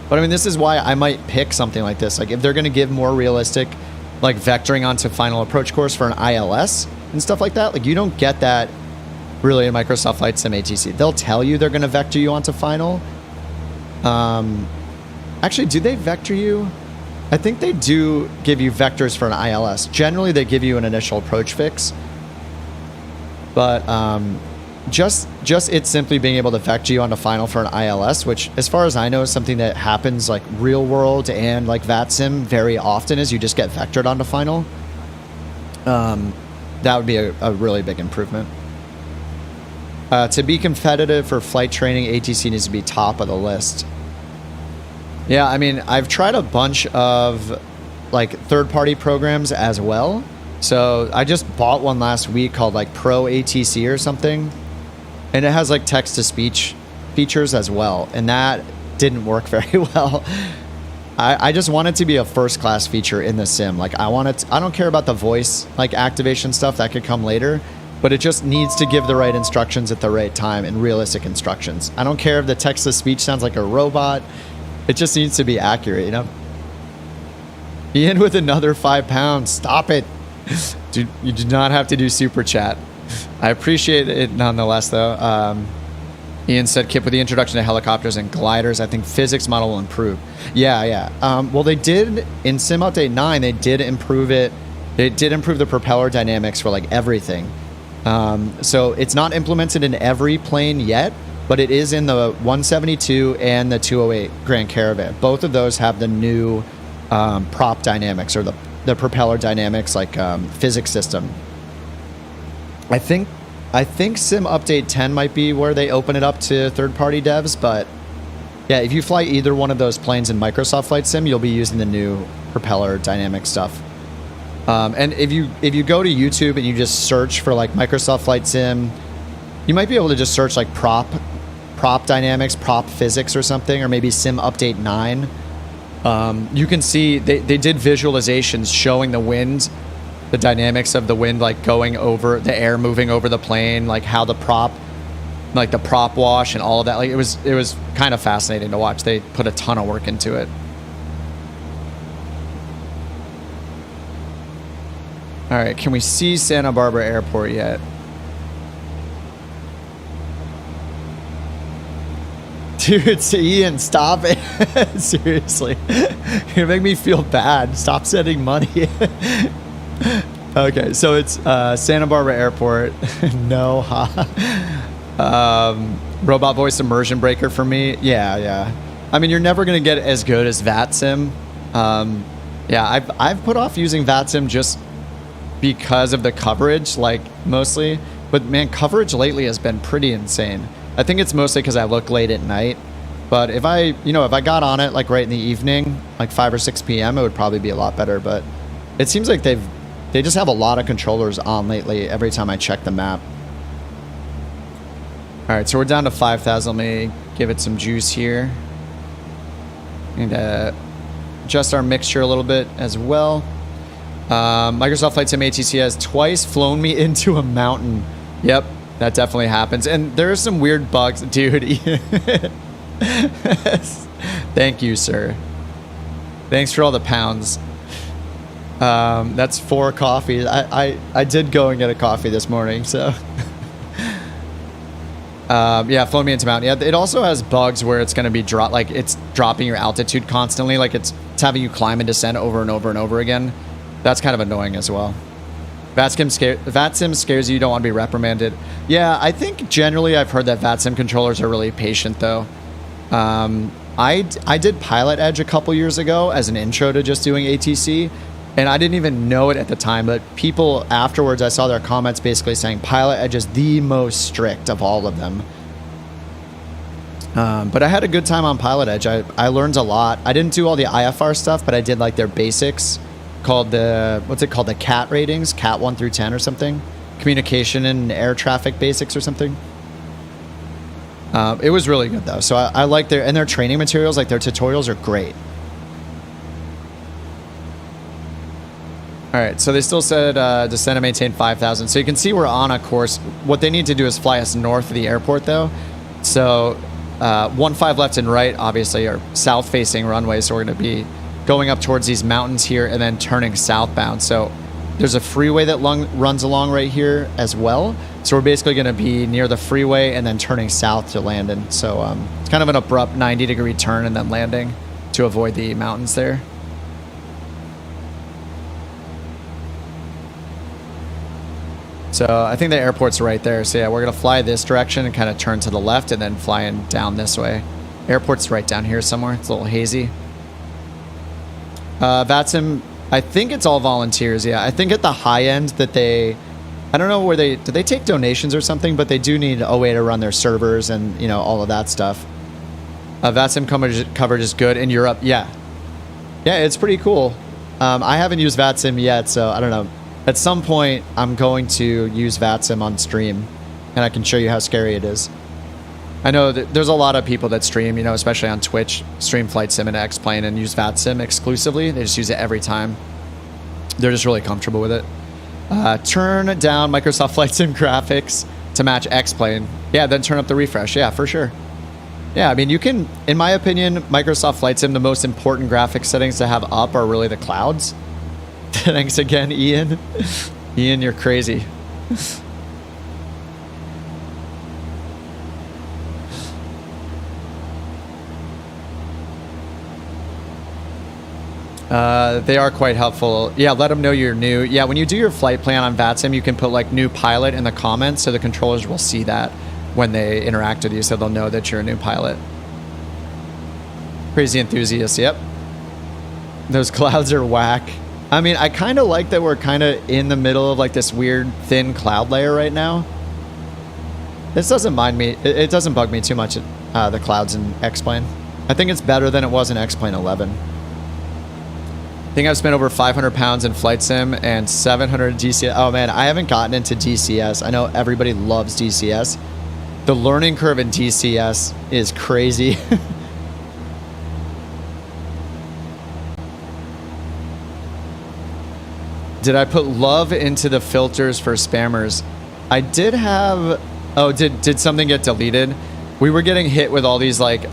But I mean, this is why I might pick something like this. Like, if they're going to give more realistic, like, vectoring onto final approach course for an ILS and stuff like that, like, you don't get that really in Microsoft Flight Sim ATC. They'll tell you they're going to vector you onto final. Actually, do they vector you? I think they do give you vectors for an ILS. Generally, they give you an initial approach fix. But just it simply being able to vector you onto final for an ILS, which, as far as I know, is something that happens like real world and like VATSIM very often, is you just get vectored onto final. That would be a really big improvement. To be competitive for flight training, ATC needs to be top of the list. Yeah, I mean, I've tried a bunch of like third-party programs as well. So I just bought one last week called like Pro ATC or something. And it has like text-to-speech features as well. And that didn't work very well. I just want it to be a first-class feature in the sim. Like, I don't care about the voice like activation stuff. That could come later. But it just needs to give the right instructions at the right time and realistic instructions. I don't care if the text-to-speech sounds like a robot. It just needs to be accurate, you know? Ian with another 5 pounds. Stop it. Dude, you do not have to do super chat. I appreciate it nonetheless, though. Ian said, Kip, with the introduction to helicopters and gliders, I think physics model will improve. Yeah. Well, they did, in Sim Update 9, they did improve it. They did improve the propeller dynamics for, like, everything. So it's not implemented in every plane yet, but it is in the 172 and the 208 Grand Caravan. Both of those have the new prop dynamics, or the propeller dynamics, like physics system. I think Sim Update 10 might be where they open it up to third-party devs, but yeah, if you fly either one of those planes in Microsoft Flight Sim, you'll be using the new propeller dynamic stuff. And if you go to YouTube and you just search for like Microsoft Flight Sim, you might be able to just search like prop dynamics, prop physics or something, or maybe Sim Update 9. You can see they did visualizations showing the wind, the dynamics of the wind, like going over the air, moving over the plane, like how the prop wash and all of that. Like it was kind of fascinating to watch. They put a ton of work into it. All right, can we see Santa Barbara Airport yet? Dude, Ian, stop it. Seriously. You make me feel bad. Stop sending money. Okay, so it's Santa Barbara Airport. No, robot voice immersion breaker for me. Yeah. I mean, you're never going to get as good as VATSIM. Yeah, I've put off using VATSIM just because of the coverage, like mostly. But man, coverage lately has been pretty insane. I think it's mostly because I look late at night. But if I got on it like right in the evening, like 5 or 6 p.m., it would probably be a lot better. But it seems like they just have a lot of controllers on lately every time I check the map. All right, so we're down to 5,000. Let me give it some juice here. Need to adjust our mixture a little bit as well. Microsoft Flight Sim ATC has twice flown me into a mountain. Yep. That definitely happens. And there are some weird bugs. Dude. Thank you, sir. Thanks for all the pounds. That's 4 coffees. I did go and get a coffee this morning, so. Yeah, flown me into mountain. Yeah, it also has bugs where it's going to be it's dropping your altitude constantly. Like it's having you climb and descend over and over and over again. That's kind of annoying as well. VATSIM scares you. You don't want to be reprimanded. Yeah, I think generally I've heard that VATSIM controllers are really patient, though. I did Pilot Edge a couple years ago as an intro to just doing ATC, and I didn't even know it at the time, but people afterwards, I saw their comments basically saying Pilot Edge is the most strict of all of them. But I had a good time on Pilot Edge. I learned a lot. I didn't do all the IFR stuff, but I did like their basics. Called the CAT ratings, CAT 1 through 10 or something, communication and air traffic basics or something. It was really good though, so I like their training materials, like their tutorials are great. All right, so they still said descend and maintain 5,000, so you can see we're on a course. What they need to do is fly us north of the airport though, so 15 left and right obviously are south facing runways, so we're going to be going up towards these mountains here and then turning southbound. So there's a freeway that runs along right here as well. So we're basically going to be near the freeway and then turning south to Landon. So it's kind of an abrupt 90-degree turn and then landing to avoid the mountains there. So I think the airport's right there. So yeah, we're going to fly this direction and kind of turn to the left and then flying down this way. Airport's right down here somewhere. It's a little hazy. VATSIM, I think it's all volunteers. Yeah, I think at the high end that I don't know where do they take donations or something, but they do need OA to run their servers and, all of that stuff. VATSIM coverage is good in Europe. Yeah, it's pretty cool. I haven't used VATSIM yet, so I don't know. At some point, I'm going to use VATSIM on stream, and I can show you how scary it is. I know that there's a lot of people that stream, especially on Twitch, stream Flight Sim and X-Plane and use VATSIM exclusively. They just use it every time. They're just really comfortable with it. Turn down Microsoft Flight Sim graphics to match X-Plane. Yeah, then turn up the refresh. Yeah, for sure. Yeah, I mean, you can, in my opinion, Microsoft Flight Sim, the most important graphics settings to have up are really the clouds. Thanks again, Ian. Ian, you're crazy. They are quite helpful. Yeah, let them know you're new. Yeah, when you do your flight plan on VATSIM, you can put like new pilot in the comments so the controllers will see that when they interact with you, so they'll know that you're a new pilot. Crazy enthusiast, yep. Those clouds are whack. I mean, I kind of like that we're kind of in the middle of like this weird thin cloud layer right now. This doesn't mind me. It doesn't bug me too much, the clouds in X-Plane. I think it's better than it was in X-Plane 11. think I've spent over 500 pounds in flight sim and 700 DCS. Oh man, I haven't gotten into DCS. I know everybody loves DCS. The learning curve in DCS is crazy. Did I put love into the filters for spammers? I did have... Oh, did something get deleted? We were getting hit with all these like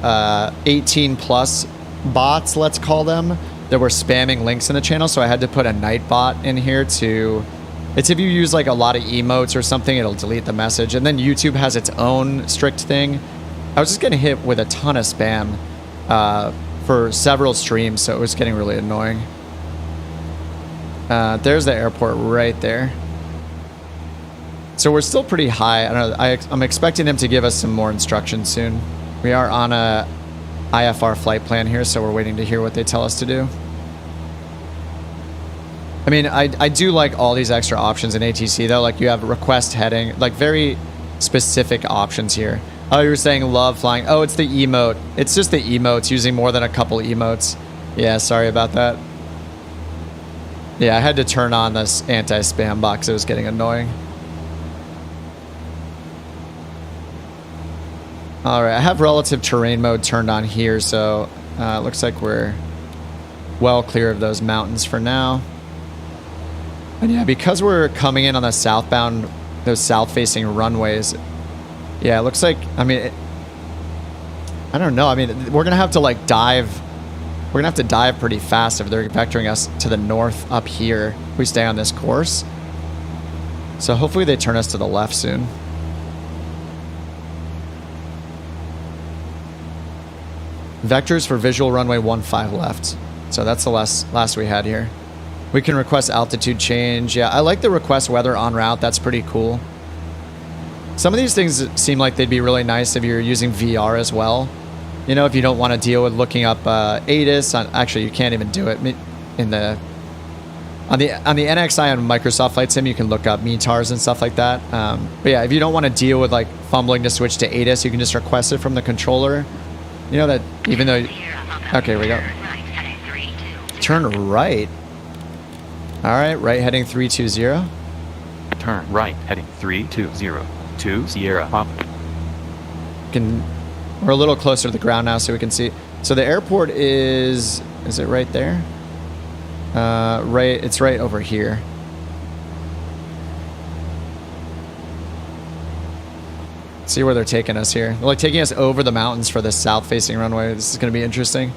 18 plus bots, let's call them, that were spamming links in the channel. So I had to put a night bot in here to... It's if you use like a lot of emotes or something, it'll delete the message. And then YouTube has its own strict thing. I was just getting hit with a ton of spam for several streams, so it was getting really annoying. There's the airport right there. So we're still pretty high. I don't know. I'm expecting them to give us some more instructions soon. We are on a IFR flight plan here, so we're waiting to hear what they tell us to do. I mean, I do like all these extra options in ATC though. Like you have request heading, like very specific options here. Oh, you were saying love flying. Oh, it's the emote. It's just the emotes, using more than a couple emotes. Yeah, sorry about that. Yeah, I had to turn on this anti-spam box. It was getting annoying. All right, I have relative terrain mode turned on here, so it looks like we're well clear of those mountains for now. And yeah, because we're coming in on the southbound, those south-facing runways, yeah, it looks like, I mean, I don't know. I mean, we're going to have to like dive. We're going to have to dive pretty fast if they're vectoring us to the north up here if we stay on this course. So hopefully they turn us to the left soon. Vectors for visual runway 15 left. So that's the last we had here. We can request altitude change. Yeah, I like the request weather en route. That's pretty cool. Some of these things seem like they'd be really nice if you're using VR as well. You know, if you don't want to deal with looking up ATIS. Actually, you can't even do it in the... On the NXI on Microsoft Flight Sim, you can look up METARs and stuff like that. But yeah, if you don't want to deal with like fumbling to switch to ATIS, you can just request it from the controller. You know that even though... Okay, here we go. Turn right. All right, right heading 320.
Turn right heading 320 to Sierra Papa.
We're a little closer to the ground now so we can see. So the airport is it right there? It's right over here. See where they're taking us here. They're like taking us over the mountains for this south-facing runway. This is going to be interesting.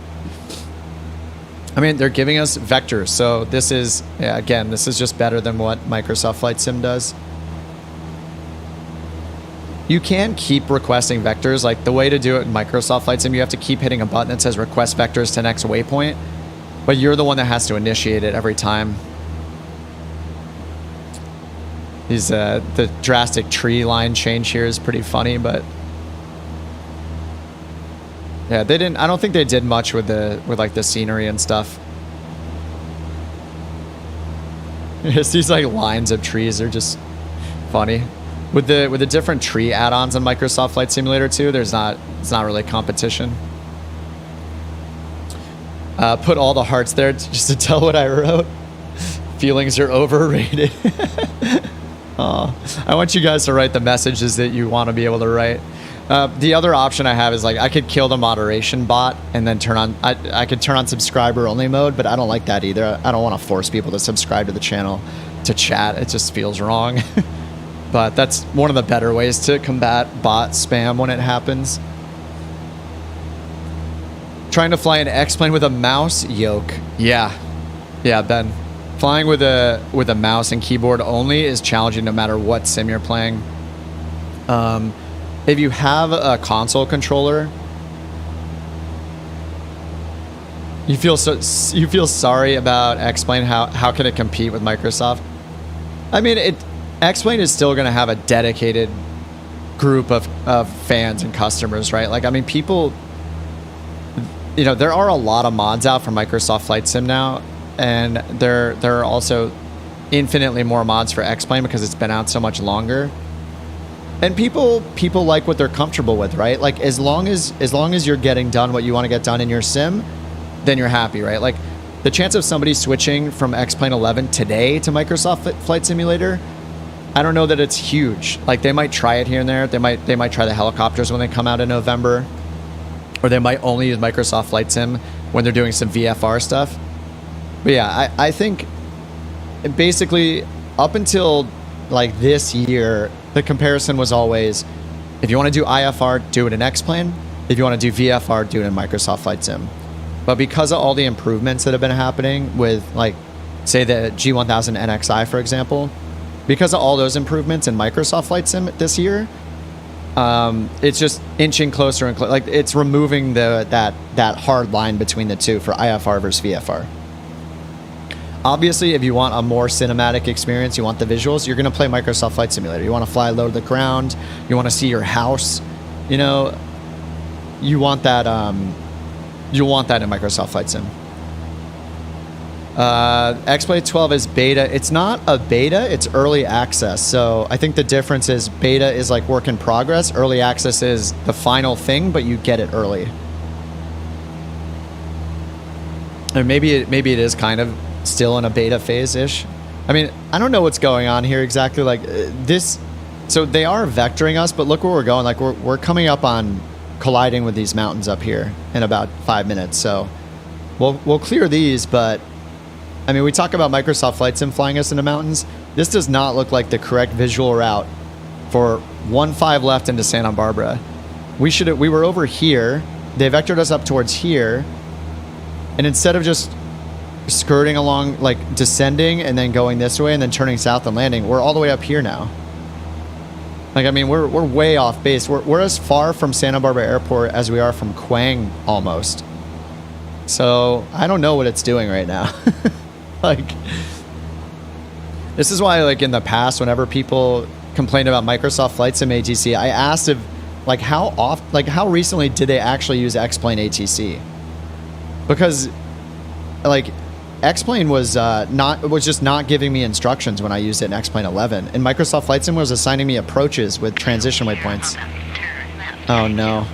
I mean, they're giving us vectors, so this is, yeah, again, this is just better than what Microsoft Flight Sim does. You can keep requesting vectors. Like the way to do it in Microsoft Flight Sim, you have to keep hitting a button that says request vectors to next waypoint, but you're the one that has to initiate it every time. These the drastic tree line change here is pretty funny, but yeah, they didn't. I don't think they did much with like the scenery and stuff. It's these like lines of trees are just funny. With the different tree add-ons on Microsoft Flight Simulator 2, it's not really competition. Put all the hearts there just to tell what I wrote. Feelings are overrated. I want you guys to write the messages that you want to be able to write. The other option I have is like I could kill the moderation bot and then turn on I could turn on subscriber only mode, but I don't like that either. I don't want to force people to subscribe to the channel to chat. It just feels wrong. But that's one of the better ways to combat bot spam when it happens. Trying to fly an X-plane with a mouse yoke. Yeah, Ben. Flying with a mouse and keyboard only is challenging no matter what sim you're playing. If you have a console controller, you feel sorry about X-plane. How can it compete with Microsoft? I mean, X-plane is still going to have a dedicated group of fans and customers, right? Like, I mean, people, you know, there are a lot of mods out for Microsoft Flight Sim now, and there are also infinitely more mods for X-plane because it's been out so much longer. And people like what they're comfortable with, right? Like as long as you're getting done what you want to get done in your sim, then you're happy, right? Like the chance of somebody switching from X-Plane 11 today to Microsoft Flight Simulator, I don't know that it's huge. Like they might try it here and there. They might try the helicopters when they come out in November, or they might only use Microsoft Flight Sim when they're doing some VFR stuff. But yeah, I think basically up until like this year, the comparison was always, if you want to do IFR, do it in X-Plane. If you want to do VFR, do it in Microsoft Flight Sim. But because of all the improvements that have been happening with, like, say the G1000 NXI, for example, because of all those improvements in Microsoft Flight Sim this year, it's just inching closer and like it's removing that hard line between the two for IFR versus VFR. Obviously, if you want a more cinematic experience, you want the visuals, you're going to play Microsoft Flight Simulator. You want to fly low to the ground. You want to see your house. You know, you want that in Microsoft Flight Sim. X-Plane 12 is beta. It's not a beta, it's early access. So I think the difference is beta is like work in progress. Early access is the final thing, but you get it early. And maybe it is kind of still in a beta phase-ish. I mean, I don't know what's going on here exactly. Like this, so they are vectoring us, but look where we're going. Like we're coming up on colliding with these mountains up here in about 5 minutes. So we'll clear these, but I mean, we talk about Microsoft Flight Sim flying us into mountains. This does not look like the correct visual route for 1-5 left into Santa Barbara. We were over here. They vectored us up towards here, and instead of just skirting along, like descending and then going this way and then turning south and landing, we're all the way up here now. Like, I mean, we're way off base. We're as far from Santa Barbara Airport as we are from Quang almost. So I don't know what it's doing right now. Like, this is why, like, in the past, whenever people complained about Microsoft Flight Sim ATC, I asked if, like, how recently did they actually use X-Plane ATC? Because, like, X-Plane was just not giving me instructions when I used it in X-Plane 11, and Microsoft Flight Sim was assigning me approaches with transition waypoints. Oh no.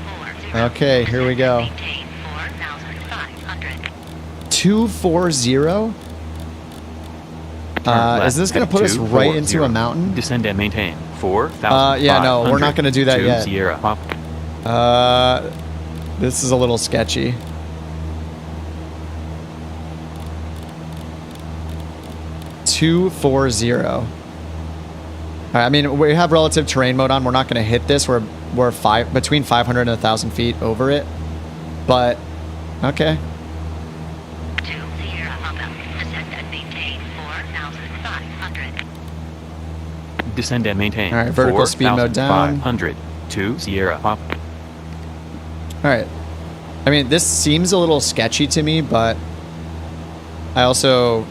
Okay, here we go. 240? Is this going to put us right into a mountain?
Descend and maintain 4,000.
Yeah, no, we're not going to do that yet.
Sierra Pop.
This is a little sketchy. $240. I mean, we have relative terrain mode on. We're not going to hit this. We're between 500 and 1,000 feet over it. But okay.
Descend and maintain.
All right, vertical speed mode down.
500 to Sierra Pop.
All right. I mean, this seems a little sketchy to me, but I also,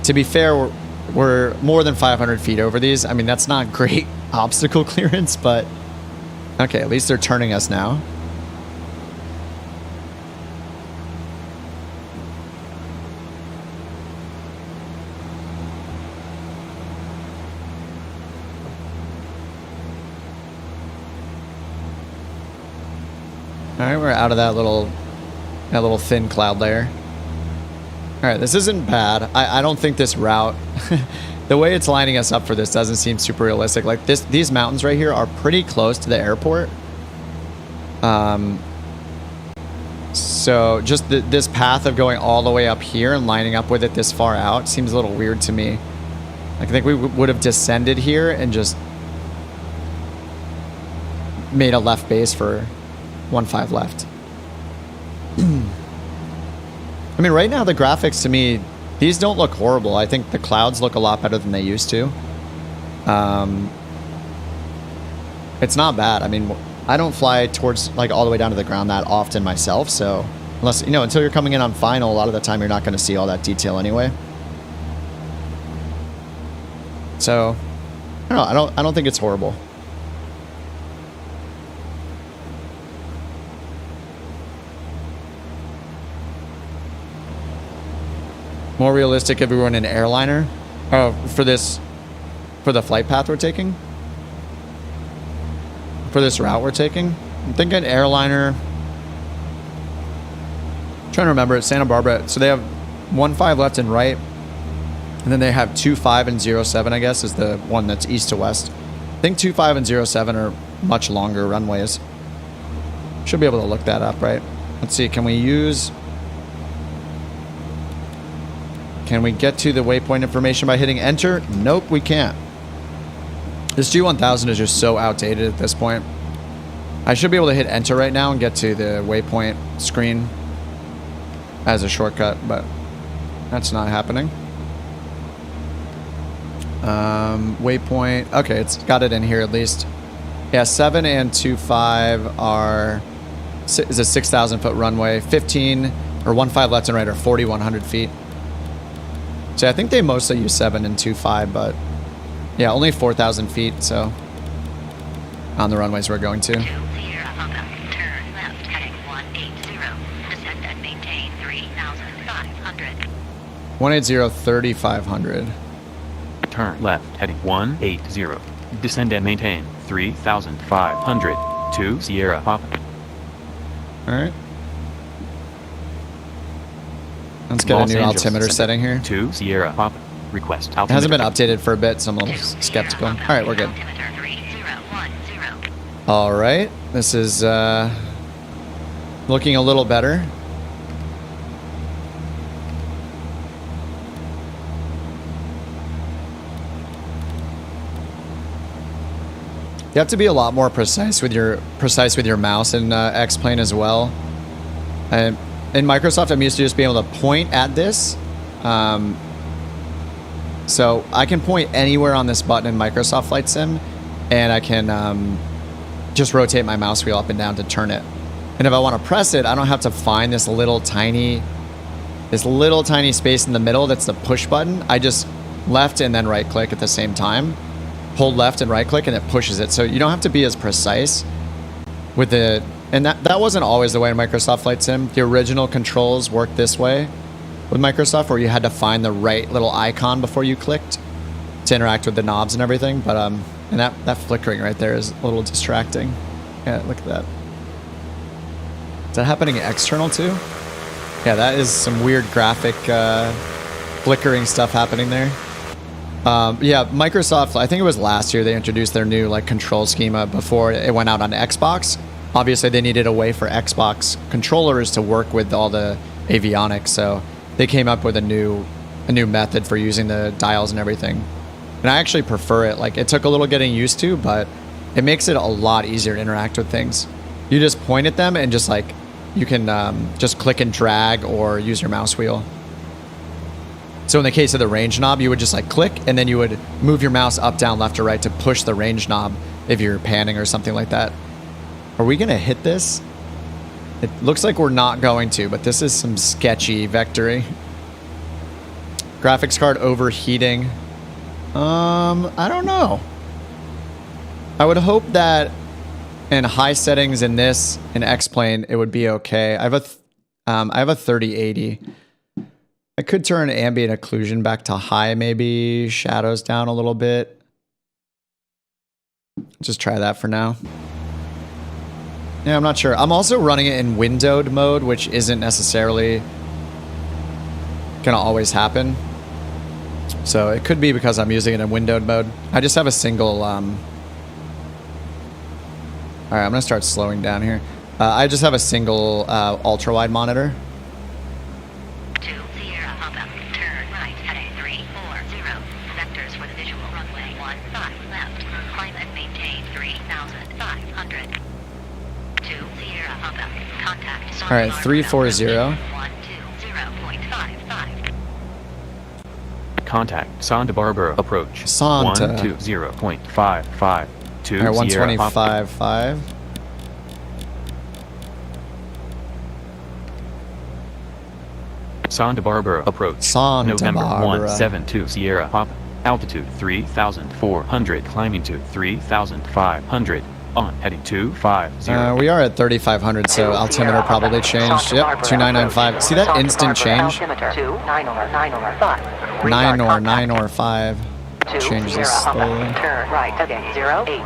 to be fair, we're more than 500 feet over these. I mean, that's not great obstacle clearance, but okay, at least they're turning us now. All right, we're out of that little thin cloud layer. All right, this isn't bad. I don't think this route, the way it's lining us up for this doesn't seem super realistic. Like these mountains right here are pretty close to the airport. So just this path of going all the way up here and lining up with it this far out seems a little weird to me. Like, I think we would have descended here and just made a left base for 1-5 left. I mean, right now the graphics to me, these don't look horrible. I think the clouds look a lot better than they used to. It's not bad. I mean, I don't fly towards, like, all the way down to the ground that often myself, so unless, you know, until you're coming in on final, a lot of the time you're not going to see all that detail anyway. So I don't think it's horrible. More realistic if we were in an airliner. Oh, for the flight path we're taking? For this route we're taking? I'm thinking airliner. I'm trying to remember it. Santa Barbara. So they have 15 left and right. And then they have 25 and 07, I guess, is the one that's east to west. I think 25 and 07 are much longer runways. Should be able to look that up, right? Let's see, can we get to the waypoint information by hitting enter? Nope, we can't. This G1000 is just so outdated at this point. I should be able to hit enter right now and get to the waypoint screen as a shortcut, but that's not happening. Waypoint. Okay, it's got it in here at least. Yeah, 7 and 25 are is a 6,000 foot runway. 15 or 15 left and right are 4,100 feet. So I think they mostly use 7 and 25, but yeah, only 4,000 feet. So on the runways we're going to.
2 Sierra Papa, turn left heading 180, descend and maintain 3,500.
180, 3,500.
Turn left heading 180. Descend and maintain 3,500. 2 Sierra Papa.
All right. Let's get
Los
a new
Angeles
altimeter
Center.
setting here.
2 Sierra Papa. Request
It
altimeter.
hasn't been updated for a bit, so I'm a little skeptical. All right, we're good.
Altimeter 3010.
All right, this is looking a little better. You have to be a lot more precise with your mouse in X-Plane as well. In Microsoft, I'm used to just being able to point at this. So I can point anywhere on this button in Microsoft Flight Sim, and I can just rotate my mouse wheel up and down to turn it. And if I want to press it, I don't have to find this little tiny space in the middle that's the push button. I just left and then right click at the same time. Hold left and right click and it pushes it. So you don't have to be as precise with the, and that wasn't always the way in Microsoft Flight Sim. The original controls worked this way with Microsoft, where you had to find the right little icon before you clicked to interact with the knobs and everything. But and that flickering right there is a little distracting. Yeah, look at that. Is that happening external too? Yeah, that is some weird graphic flickering stuff happening there. Yeah, Microsoft, I think it was last year they introduced their new like control schema before it went out on Xbox. Obviously they needed a way for Xbox controllers to work with all the avionics, so they came up with a new method for using the dials and everything. And I actually prefer it. Like, it took a little getting used to, but it makes it a lot easier to interact with things. You just point at them and just like you can just click and drag or use your mouse wheel. So in the case of the range knob, you would just like click and then you would move your mouse up, down, left, or right to push the range knob if you're panning or something like that. Are we going to hit this? It looks like we're not going to, but this is some sketchy vectoring. Graphics card overheating. I don't know. I would hope that in high settings in this, in X-Plane, it would be okay. I have a 3080. I could turn ambient occlusion back to high, maybe shadows down a little bit. Just try that for now. Yeah, I'm not sure. I'm also running it in windowed mode, which isn't necessarily gonna always happen. So it could be because I'm using it in windowed mode. I just have a single, all right, I'm gonna start slowing down here. I just have a single ultra wide monitor.
2 Sierra Papa, turn right heading 340. Vectors for the visual runway 15 left. Climb and maintain 3,500. 2 Sierra Papa, contact.
All right, 340.
120.55.
Contact Santa Barbara approach.
Santa.
120.55. 2
All right,
Sierra Papa.
125.5.
Santa Barbara approach.
Santa
November
Barbara.
172 Sierra Papa. Altitude 3,400. Climbing to 3,500. On heading 250.
We are at 3,500, so altimeter probably changed. Yep, 2995. See that instant change? 9 or 5. Change this slowly.
Turn right heading 080.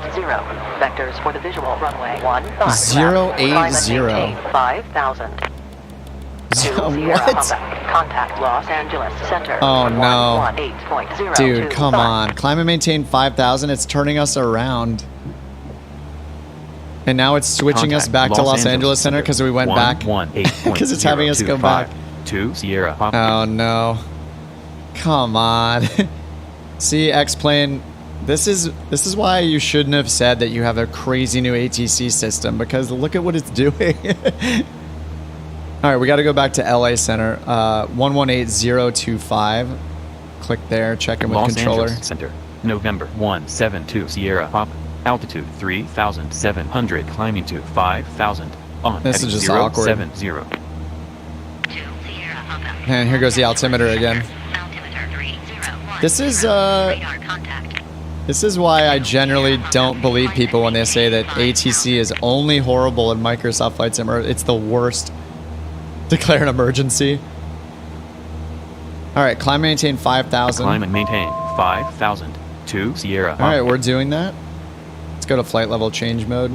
Vectors for the visual runway 15.
080.
5,000. Sierra
What?
Papa. Contact Los Angeles Center.
Oh, no.
118.025.
Dude, come on. Climb and maintain 5,000. It's turning us around. And now it's switching us back to Los Angeles Center because we went back. Because it's having us go back.
2 Sierra Papa.
Oh, no. Come on. See, X-Plane, this is why you shouldn't have said that you have a crazy new ATC system, because look at what it's doing. All right, we got to go back to LA Center. 118025. Click there, check in with
Los
controller.
Angeles Center. November 172 Sierra Papa. Altitude 3,700. Climbing to 5,000. On
This is
heading
just
070.
2 Sierra Papa.
And here goes the altimeter again.
Altimeter 301.
This is
Radar contact.
this is why I generally don't believe people when they say that ATC is only horrible in Microsoft Flight Sim. It's the worst. Declare an emergency. All right, climb and maintain 5,000.
Climb and maintain 5,000. 2 Sierra Papa.
All right, we're doing that. Let's go to flight level change mode.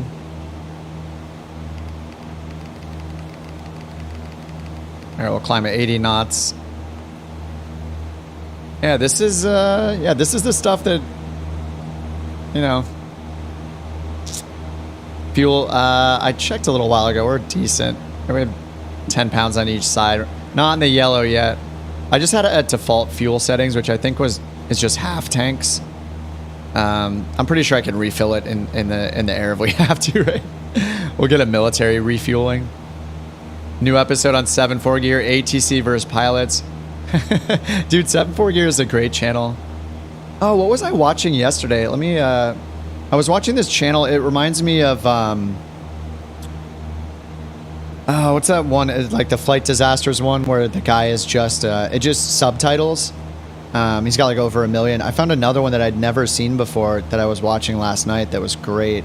All right, we'll climb at 80 knots. Yeah, this is the stuff that, you know. Fuel, I checked a little while ago. We're decent. We have 10 pounds on each side. Not in the yellow yet. I just had it at default fuel settings, which I think is just half tanks. I'm pretty sure I can refill it in the air if we have to, right? We'll get a military refueling. New episode on 7.4 Gear, ATC versus pilots. Dude, 7.4 Gear is a great channel. Oh, what was I watching yesterday? Let me, I was watching this channel. It reminds me of, oh, what's that one? It's like the flight disasters one where the guy is just, it just subtitles. He's got like over 1 million. I found another one that I'd never seen before that I was watching last night that was great.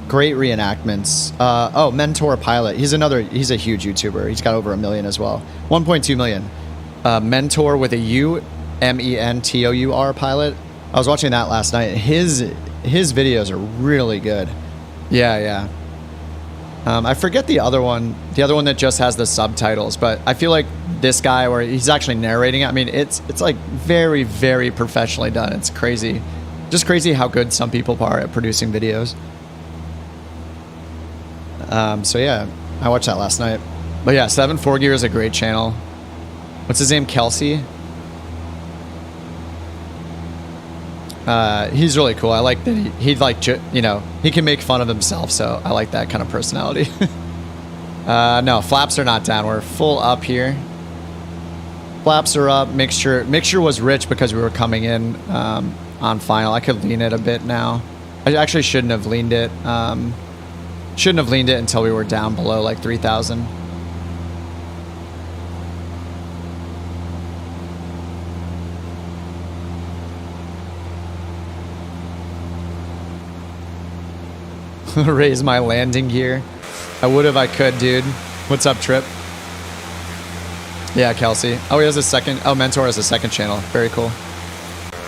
Great reenactments. Oh, Mentor Pilot. He's a huge YouTuber. He's got over 1 million as well. 1.2 million. Mentor with a U, M-E-N-T-O-U-R pilot. I was watching that last night. His videos are really good. Yeah. I forget the other one that just has the subtitles, but I feel like this guy where he's actually narrating it, I mean, it's like very, very professionally done. It's crazy. Just crazy how good some people are at producing videos. So yeah, I watched that last night. But yeah, 7.4 Gear is a great channel. What's his name? Kelsey? He's really cool. I like that he'd like, you know, he can make fun of himself, so I like that kind of personality. No, flaps are not down. We're full up here. Flaps are up. Mixture was rich because we were coming in on final. I could lean it a bit now. I actually shouldn't have leaned it. Shouldn't have leaned it until we were down below like 3,000. Raise my landing gear. I would if I could, dude. What's up, Trip? Yeah, Kelsey. Oh, he has a second. Oh, Mentor has a second channel. Very cool.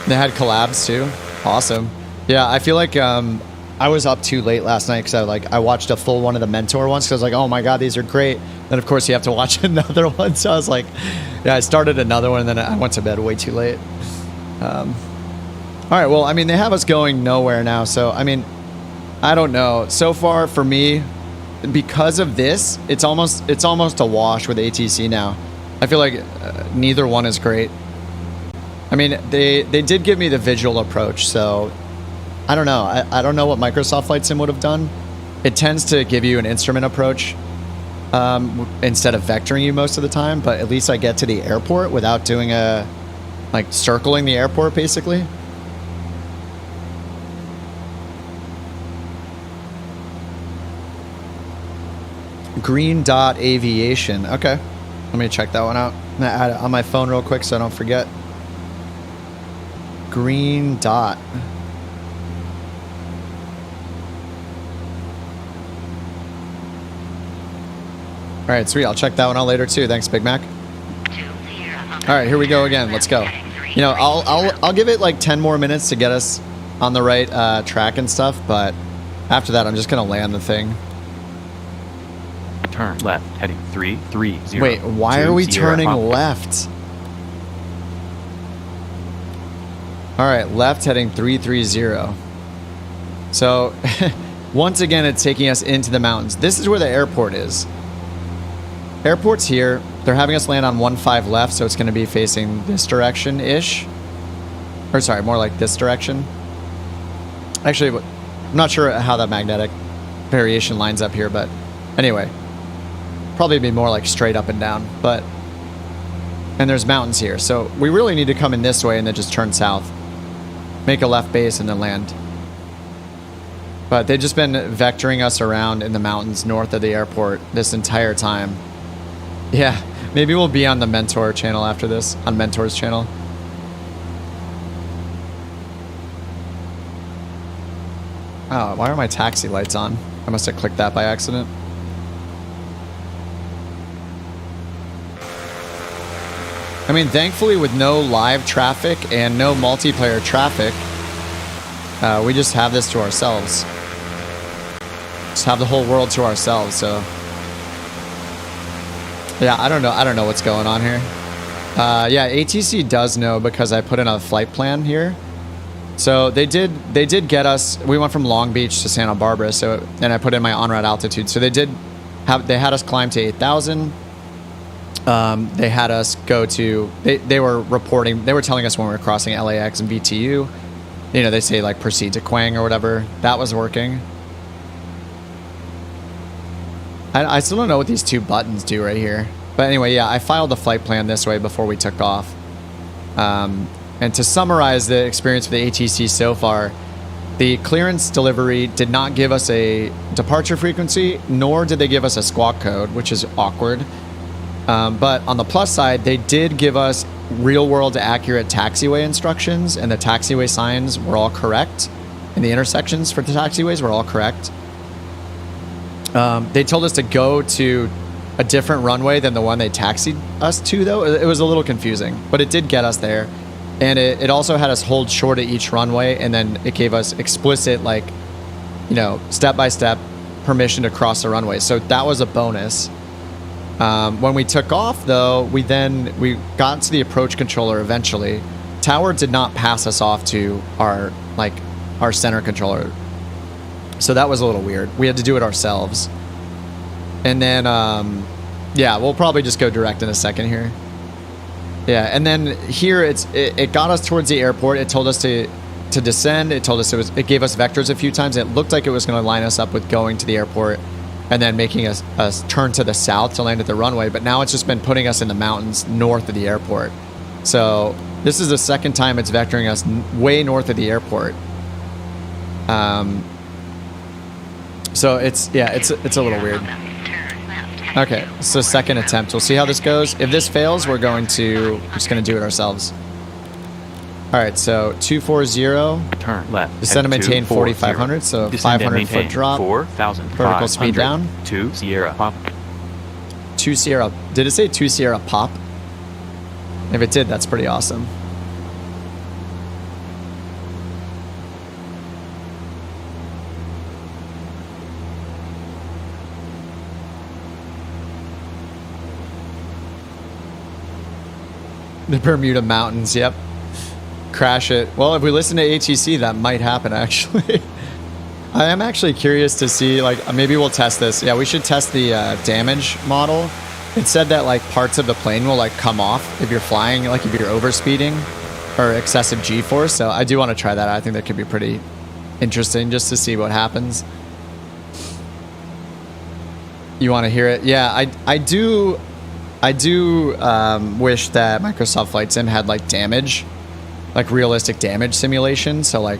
They had collabs too. Awesome. Yeah, I feel like I was up too late last night because I watched a full one of the Mentor ones because I was like, oh my god, these are great. Then of course you have to watch another one, so I was like, yeah, I started another one and then I went to bed way too late. All right, well, I mean, they have us going nowhere now, so I mean, I don't know. So far for me, because of this, it's almost a wash with ATC now. I feel like neither one is great. I mean, they did give me the visual approach, so I don't know. I don't know what Microsoft Flight Sim would have done. It tends to give you an instrument approach instead of vectoring you most of the time, but at least I get to the airport without doing like circling the airport basically. Green Dot Aviation. Okay. Let me check that one out. I'm gonna add it on my phone real quick so I don't forget. Green Dot. All right, sweet. I'll check that one out later too. Thanks, Big Mac. All right, here we go again. Let's go. You know, I'll give it like 10 more minutes to get us on the right track and stuff, but after that, I'm just gonna land the thing.
Turn left, heading 330.
Wait, why are we turning left? All right, left heading 330. So, once again, it's taking us into the mountains. This is where the airport is. Airport's here. They're having us land on 15 left, so it's going to be facing this direction-ish. Or sorry, more like this direction. Actually, I'm not sure how that magnetic variation lines up here, but anyway. Probably be more like straight up and down, but... And there's mountains here, so we really need to come in this way and then just turn south. Make a left base and then land. But they've just been vectoring us around in the mountains north of the airport this entire time. Yeah, maybe we'll be on the Mentor channel after this, on Mentor's channel. Oh, why are my taxi lights on? I must have clicked that by accident. I mean, thankfully with no live traffic and no multiplayer traffic, we just have this to ourselves. Just have the whole world to ourselves, so... Yeah, I don't know what's going on here. Yeah, ATC does know because I put in a flight plan here. So they did get us. We went from Long Beach to Santa Barbara, so and I put in my on-route altitude. So they had us climb to 8,000. They had us go to. They were reporting. They were telling us when we were crossing LAX and BTU. You know, they say like proceed to Quang or whatever. That was working. I still don't know what these two buttons do right here. But anyway, yeah, I filed the flight plan this way before we took off. And to summarize the experience with the ATC so far, the clearance delivery did not give us a departure frequency, nor did they give us a squawk code, which is awkward. But on the plus side, they did give us real-world accurate taxiway instructions, and the taxiway signs were all correct. And the intersections for the taxiways were all correct. They told us to go to a different runway than the one they taxied us to, though. It was a little confusing, but it did get us there. And it also had us hold short at each runway, and then it gave us explicit, like, you know, step-by-step permission to cross the runway. So that was a bonus. When we took off, though, we got to the approach controller eventually. Tower did not pass us off to our center controller. So that was a little weird. We had to do it ourselves. And then, yeah, we'll probably just go direct in a second here. Yeah, and then here it got us towards the airport. It told us to descend. It told us it gave us vectors a few times. It looked like it was going to line us up with going to the airport and then making us turn to the south to land at the runway. But now it's just been putting us in the mountains north of the airport. So this is the second time it's vectoring us way north of the airport. So it's a little weird. Okay, so second attempt. We'll see how this goes. If this fails, we're just gonna do it ourselves. All right, so 240.
Turn left.
Descend and maintain 4,500, so 500-foot drop.
4,000.
Vertical speed down.
2 Sierra Pop.
2 Sierra. Did it say 2 Sierra Pop? If it did, that's pretty awesome. The Bermuda Mountains, yep. Crash it. Well, if we listen to ATC, that might happen, actually. I am actually curious to see, like, maybe we'll test this. Yeah, we should test the damage model. It said that, like, parts of the plane will, like, come off if you're flying, like, if you're overspeeding or excessive G-force. So I do want to try that. I think that could be pretty interesting just to see what happens. You want to hear it? Yeah, I do wish that Microsoft Flight Sim had like damage, like realistic damage simulation. So like,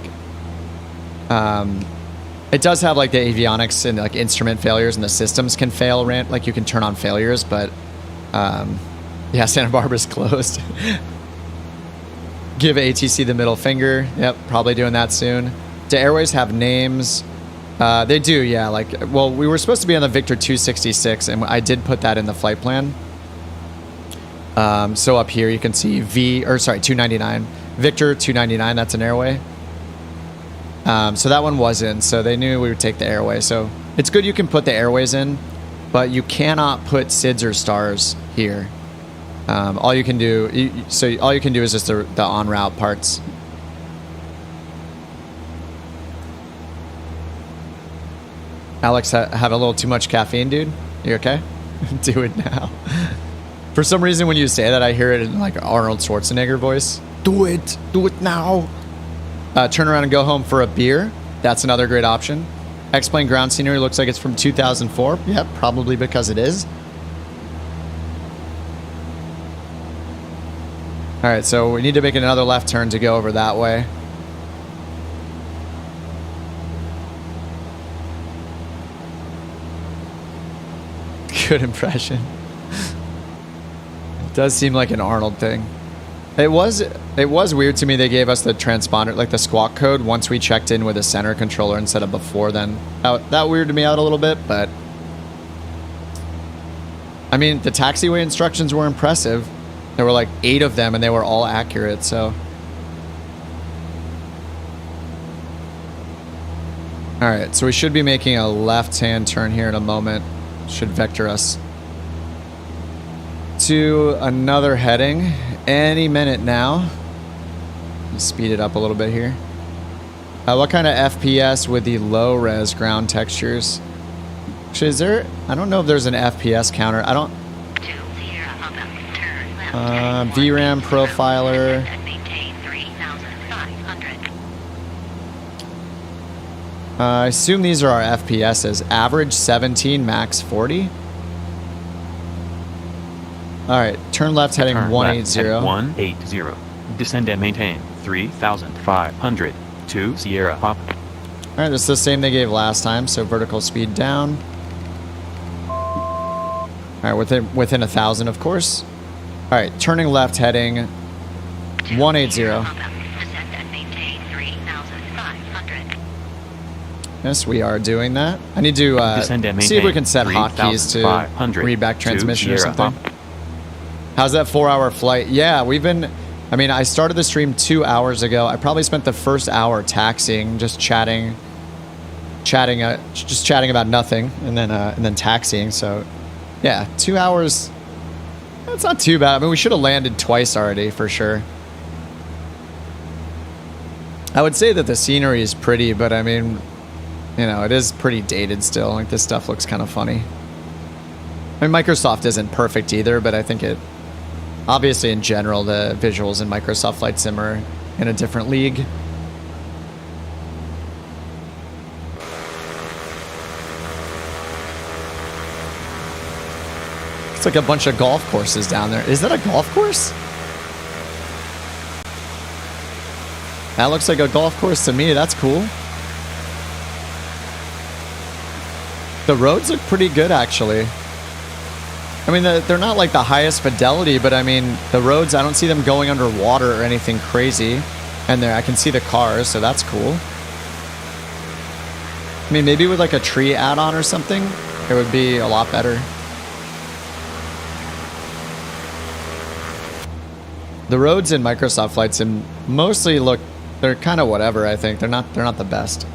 it does have like the avionics and like instrument failures, and the systems can fail. Like you can turn on failures, but yeah, Santa Barbara's closed. Give ATC the middle finger. Yep, probably doing that soon. Do airways have names? They do, yeah. Like, well, we were supposed to be on the Victor 266, and I did put that in the flight plan. So up here you can see 299. Victor 299, that's an airway. So that one was in, so they knew we would take the airway. So it's good you can put the airways in. but you cannot put SIDS or stars here. All you can do, all you can do is just the en route parts. Alex, have a little too much caffeine, dude? You okay? Do it now. For some reason, when you say that, I hear it in like Arnold Schwarzenegger voice. Do it now. Turn around and go home for a beer. That's another great option. X-Plane ground scenery looks like it's from 2004. Yep, probably because it is. All right, so we need to make another left turn to go over that way. Good impression. It does seem like an Arnold thing. It was weird to me they gave us the transponder, like the squawk code, once we checked in with a center controller instead of before then. That weirded me out a little bit, but... I mean, the taxiway instructions were impressive. There were like 8 of them, and they were all accurate, so... Alright, so we should be making a left-hand turn here in a moment. Should vector us to another heading any minute now. Let's speed it up a little bit here. What kind of FPS with the low res ground textures? Actually, is there? I don't know if there's an FPS counter. I don't. VRAM profiler. I assume these are our FPSs. Average 17, max 40. All right, turn left heading 180.
180. Descend and maintain 3,500 to Sierra Pop.
All right, that's the same they gave last time, so vertical speed down. All right, within 1,000, of course. All right, turning left heading 180. Yes, we are doing that. I need to see if we can set hotkeys to read back transmission or something. How's that 4-hour flight? Yeah, we've been... I mean, I started the stream 2 hours ago. I probably spent the first hour taxiing, just chatting about nothing, and then taxiing. So, yeah, 2 hours. That's not too bad. I mean, we should have landed twice already for sure. I would say that the scenery is pretty, but I mean, you know, it is pretty dated still. Like, this stuff looks kind of funny. I mean, Microsoft isn't perfect either, but I think it... Obviously, in general, the visuals in Microsoft Flight Sim are in a different league. It's like a bunch of golf courses down there. Is that a golf course? That looks like a golf course to me. That's cool. The roads look pretty good, actually. I mean, they're not like the highest fidelity, but I mean, the roads, I don't see them going underwater or anything crazy. And there, I can see the cars, so that's cool. I mean, maybe with like a tree add-on or something, it would be a lot better. The roads in Microsoft Flight Sim mostly look, they're kind of whatever, I think. They're not the best.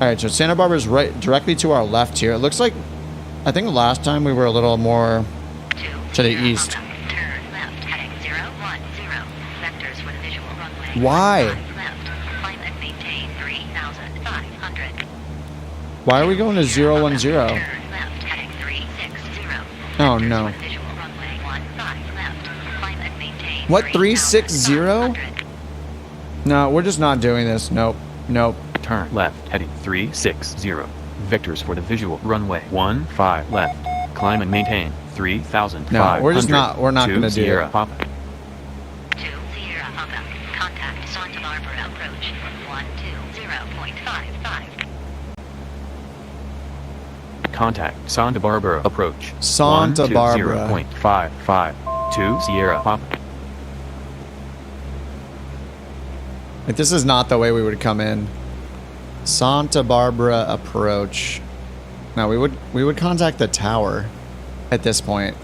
All right, so Santa Barbara's right directly to our left here. It looks like, I think last time we were a little more to the east.
Turn left, heading 010. Vectors for the visual runway.
Why?
Left, climb and maintain 3,500.
Why are we going to 010?
Turn left, heading 360.
Oh no.
For the visual runway 15 left, climb and maintain
What, 360?
3,500.
No, we're just not doing this. Nope. Nope.
Turn left heading 360. Vectors for the visual runway 15 left. Climb and maintain 3,500.
No, we're just not. We're not going to do
Sierra
it.
Papa.
To Sierra Papa. Contact Santa Barbara approach 120.55.
Contact Santa Barbara approach.
Santa Barbara.
120.55 to Sierra Papa.
Like, this is not the way we would come in. Santa Barbara approach. No, we would contact the tower at this point.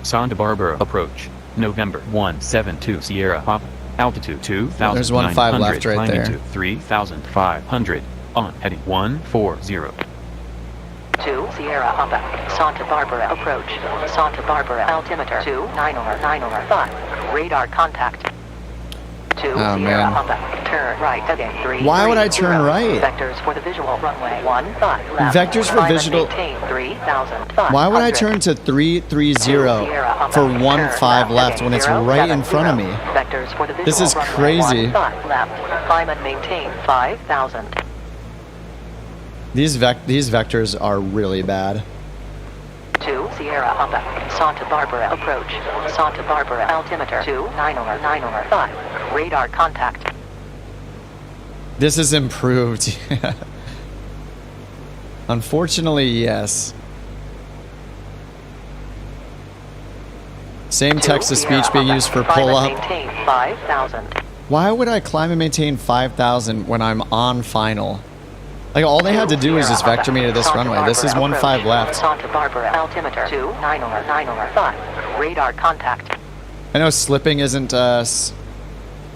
Santa Barbara approach. November 172 Sierra Papa. Altitude 2,900.
There's 15 left right
climbing
there.
to 3,500. On heading 140.
2 Sierra Papa. Santa Barbara approach. Santa Barbara altimeter 29095. Radar contact. 2
Oh,
Sierra
man.
Papa. Turn right heading 3.
Why would I turn right?
Vectors for the visual runway 15 left.
Vectors for
Climb and
visual-
maintain 3,500.
Why would I turn to 330 for 15 left when it's right in front of me?
Vectors for the
This is
visual runway
crazy.
15 left. Climb and maintain 5,000.
These vectors are really bad.
2 Sierra Papa. Santa Barbara approach. Santa Barbara altimeter 29095. Radar contact.
This is improved. Unfortunately, yes. Same
2
text-to-speech
Sierra
being
Papa.
used for
Climb and
pull-up.
maintain 5,000.
Why would I climb and maintain 5,000 when I'm on final? Like, all they had to do was just vector me to this runway. This is 15 left.
Santa Barbara altimeter 29095. Radar contact.
I know slipping isn't a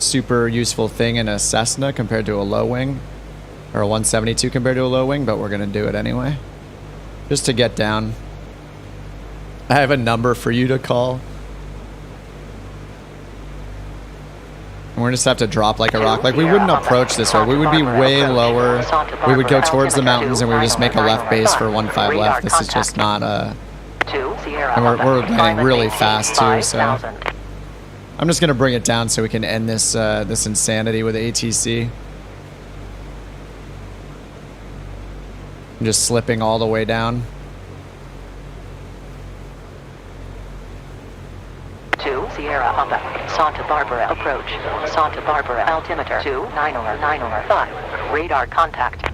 super useful thing in a Cessna compared to a low wing, or a 172 compared to a low wing, but we're gonna do it anyway, just to get down. I have a number for you to call. And we're just have to drop like a rock. Like, we wouldn't approach this way. We would be way lower. We would go towards the mountains and we would just make a left base for 15 left. This is just not a...
2 Sierra
And we're
Papa.
landing
Climb and
really
maintain
fast too, so
5,000.
I'm just gonna bring it down so we can end this this insanity with ATC. I'm just slipping all the way down.
2 Sierra Papa. Santa Barbara approach. Santa Barbara altimeter 29095. Radar contact.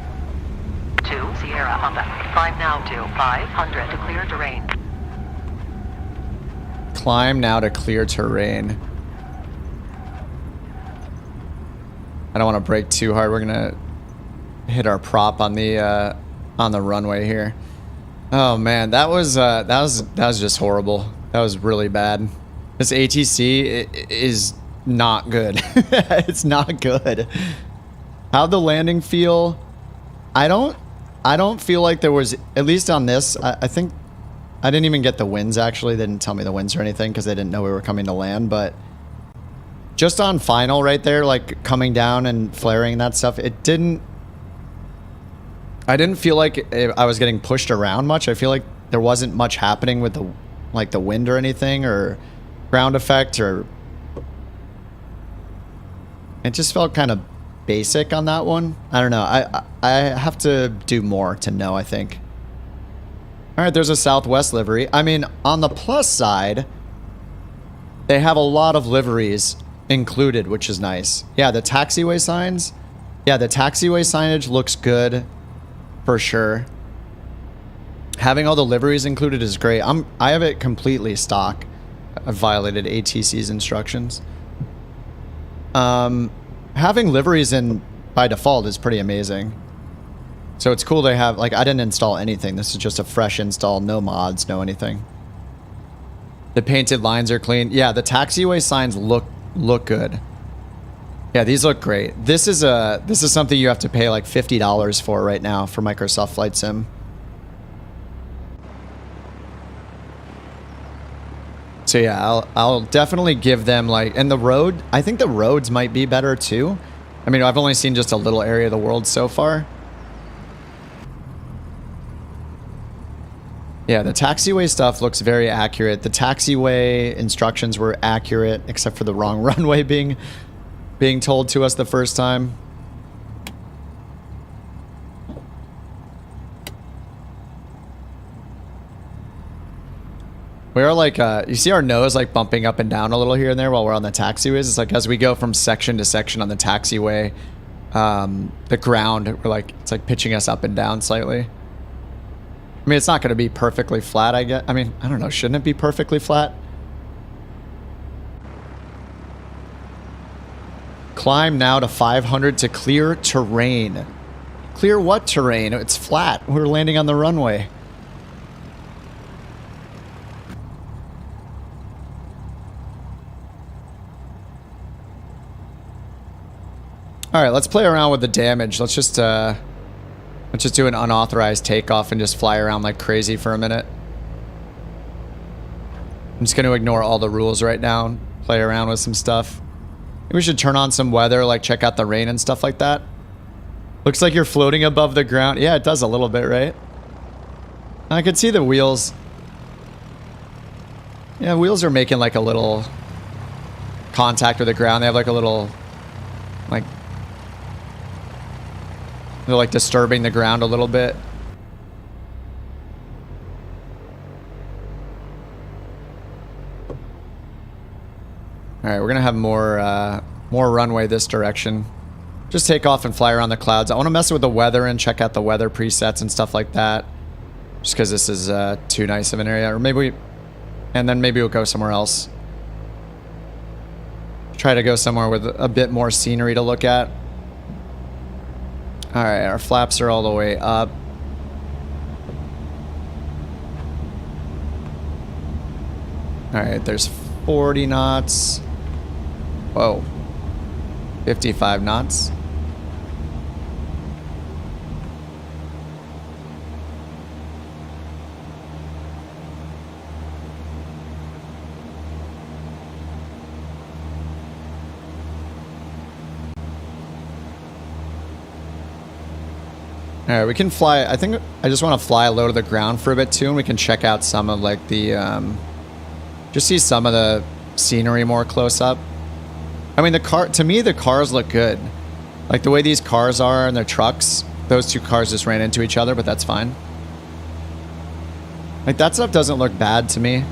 2 Sierra Papa. Climb now to 500 to clear terrain.
Climb now to clear terrain. I don't want to brake too hard. We're gonna hit our prop on the runway here. Oh man, that was just horrible. That was really bad. This ATC is not good. It's not good. How'd the landing feel? I don't feel like there was, at least on this, I think I didn't even get the winds actually. They didn't tell me the winds or anything because they didn't know we were coming to land, but just on final right there, like coming down and flaring and that stuff, I didn't feel like I was getting pushed around much. I feel like there wasn't much happening with the wind or anything or ground effect, or it just felt kind of basic on that one. I don't know. I have to do more to know, I think. All right, there's a Southwest livery. I mean, on the plus side, they have a lot of liveries included, which is nice. Yeah, the taxiway signs. Yeah, the taxiway signage looks good for sure. Having all the liveries included is great. I have it completely stock. I've violated ATC's instructions. Having liveries in by default is pretty amazing. So it's cool they have, like, I didn't install anything. This is just a fresh install, no mods, no anything. The painted lines are clean. Yeah, the taxiway signs look good. Yeah, these look great. This is something you have to pay like $50 for right now for Microsoft Flight Sim. So yeah, I'll definitely give them, like, and the road, I think the roads might be better too. I mean, I've only seen just a little area of the world so far. Yeah, the taxiway stuff looks very accurate. The taxiway instructions were accurate, except for the wrong runway being told to us the first time. We're like, you see our nose like bumping up and down a little here and there while we're on the taxiways. It's like as we go from section to section on the taxiway, the ground, we're like, it's like pitching us up and down slightly. I mean, it's not going to be perfectly flat, I guess. I mean, I don't know. Shouldn't it be perfectly flat? Climb now to 500 to clear terrain. Clear what terrain? It's flat. We're landing on the runway. All right, let's play around with the damage. Let's just do an unauthorized takeoff and just fly around like crazy for a minute. I'm just going to ignore all the rules right now. Play around with some stuff. Maybe we should turn on some weather, like check out the rain and stuff like that. Looks like you're floating above the ground. Yeah, it does a little bit, right? I could see the wheels. Yeah, wheels are making like a little contact with the ground. They have like a little, like, they're like disturbing the ground a little bit. All right, we're gonna have more runway this direction. Just take off and fly around the clouds. I want to mess with the weather and check out the weather presets and stuff like that. Just because this is too nice of an area, or maybe maybe we'll go somewhere else. Try to go somewhere with a bit more scenery to look at. All right, our flaps are all the way up. All right, there's 40 knots. Whoa. 55 knots. All right, we can fly. I think I just want to fly low to the ground for a bit too, and we can check out some of like the, just see some of the scenery more close up. I mean, to me, the cars look good. Like the way these cars are and their trucks, those two cars just ran into each other, but that's fine. Like that stuff doesn't look bad to me.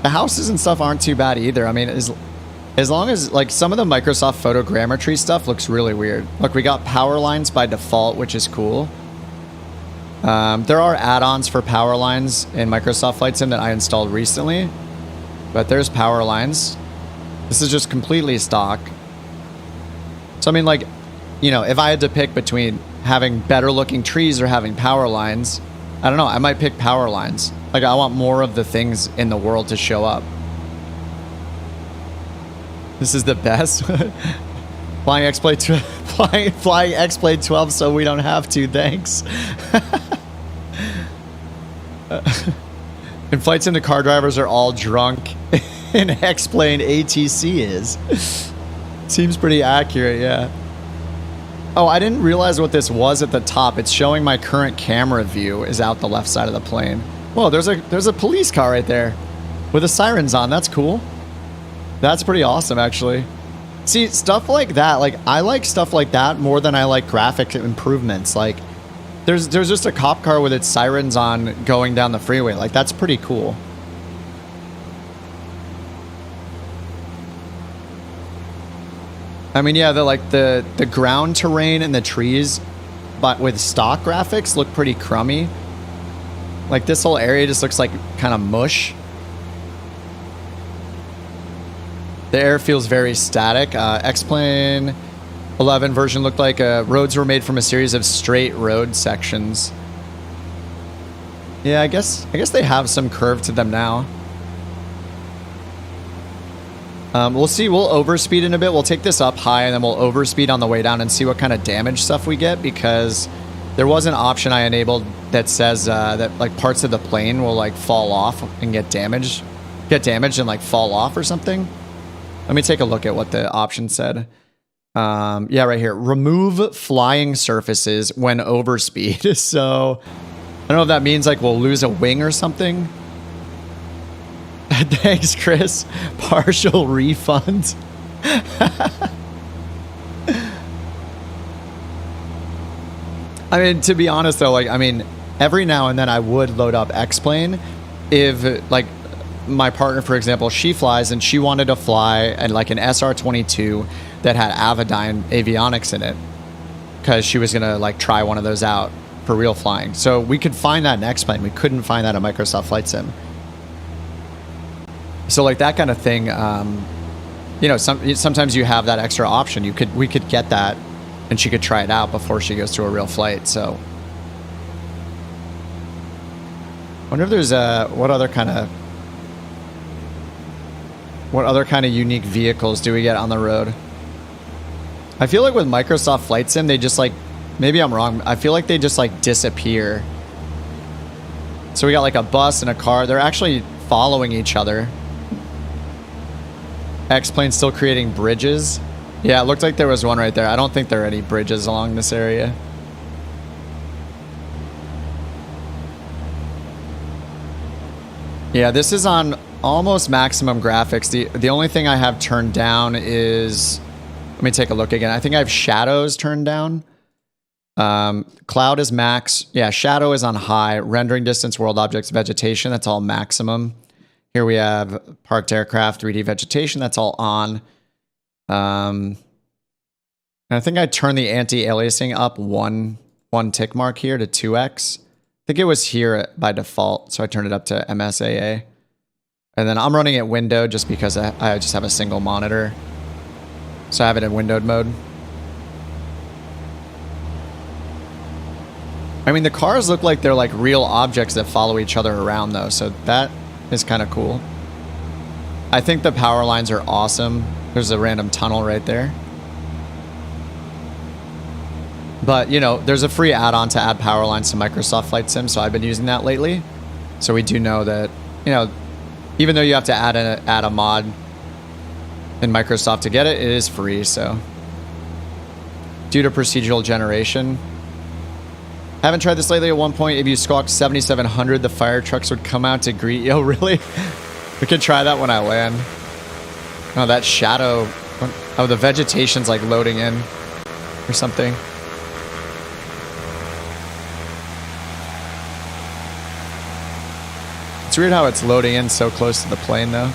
The houses and stuff aren't too bad either. I mean, as long as, like, some of the Microsoft photogrammetry stuff looks really weird. Look, we got power lines by default, which is cool. There are add-ons for power lines in Microsoft Flight Sim that I installed recently. But there's power lines. This is just completely stock. So, I mean, like, you know, if I had to pick between having better looking trees or having power lines, I don't know, I might pick power lines. Like, I want more of the things in the world to show up. This is the best. Flying X-Plane 12 so we don't have to, thanks. In Flight Sim, the car drivers are all drunk. In X-Plane, ATC is. Seems pretty accurate, yeah. Oh, I didn't realize what this was at the top. It's showing my current camera view is out the left side of the plane. Whoa, there's a police car right there with the sirens on. That's cool. That's pretty awesome, actually. See, stuff like that, like, I like stuff like that more than I like graphic improvements. Like, there's just a cop car with its sirens on going down the freeway. Like, that's pretty cool. I mean, yeah, the ground terrain and the trees, but with stock graphics, look pretty crummy. Like, this whole area just looks like kind of mush. The air feels very static. X-Plane 11 version looked like roads were made from a series of straight road sections. Yeah, I guess they have some curve to them now. We'll see. We'll overspeed in a bit. We'll take this up high and then we'll overspeed on the way down and see what kind of damage stuff we get, because there was an option I enabled that says that like parts of the plane will like fall off and get damaged and like fall off or something. Let me take a look at what the option said. Yeah, right here. Remove flying surfaces when overspeed. So I don't know if that means like we'll lose a wing or something. Thanks, Chris. Partial refund. I mean, to be honest though, like, I mean, every now and then I would load up X-Plane if like my partner, for example, she flies and she wanted to fly and like an SR-22 that had Avionics in it because she was going to like try one of those out for real flying. So we could find that in X-Plane. We couldn't find that in Microsoft Flight Sim. So like that kind of thing, yeah, you know, sometimes you have that extra option. We could get that, and she could try it out before she goes to a real flight. So, I wonder if there's what other kind of unique vehicles do we get on the road? I feel like with Microsoft Flight Sim, they just like, maybe I'm wrong. I feel like they just like disappear. So we got like a bus and a car. They're actually following each other. X-Plane still creating bridges. Yeah, it looked like there was one right there. I don't think there are any bridges along this area. Yeah, this is on almost maximum graphics. The only thing I have turned down is, let me take a look again. I think I have shadows turned down. Cloud is max. Yeah, shadow is on high. Rendering distance, world objects, vegetation, that's all maximum. Here we have parked aircraft, 3D vegetation, that's all on. And I think I turned the anti-aliasing up one tick mark here to 2x. I think it was here by default, so I turned it up to MSAA. And then I'm running it windowed just because I just have a single monitor. So I have it in windowed mode. I mean, the cars look like they're like real objects that follow each other around though, so that is kind of cool. I think the power lines are awesome. There's a random tunnel right there. But, you know, there's a free add-on to add power lines to Microsoft Flight Sim, so I've been using that lately. So we do know that, you know, even though you have to add a mod in Microsoft to get it, it is free, so. Due to procedural generation. Haven't tried this lately. At one point, if you squawked 7700, the fire trucks would come out to greet you. Oh, really? We could try that when I land. Oh, that shadow. Oh, the vegetation's like loading in or something. It's weird how it's loading in so close to the plane, though.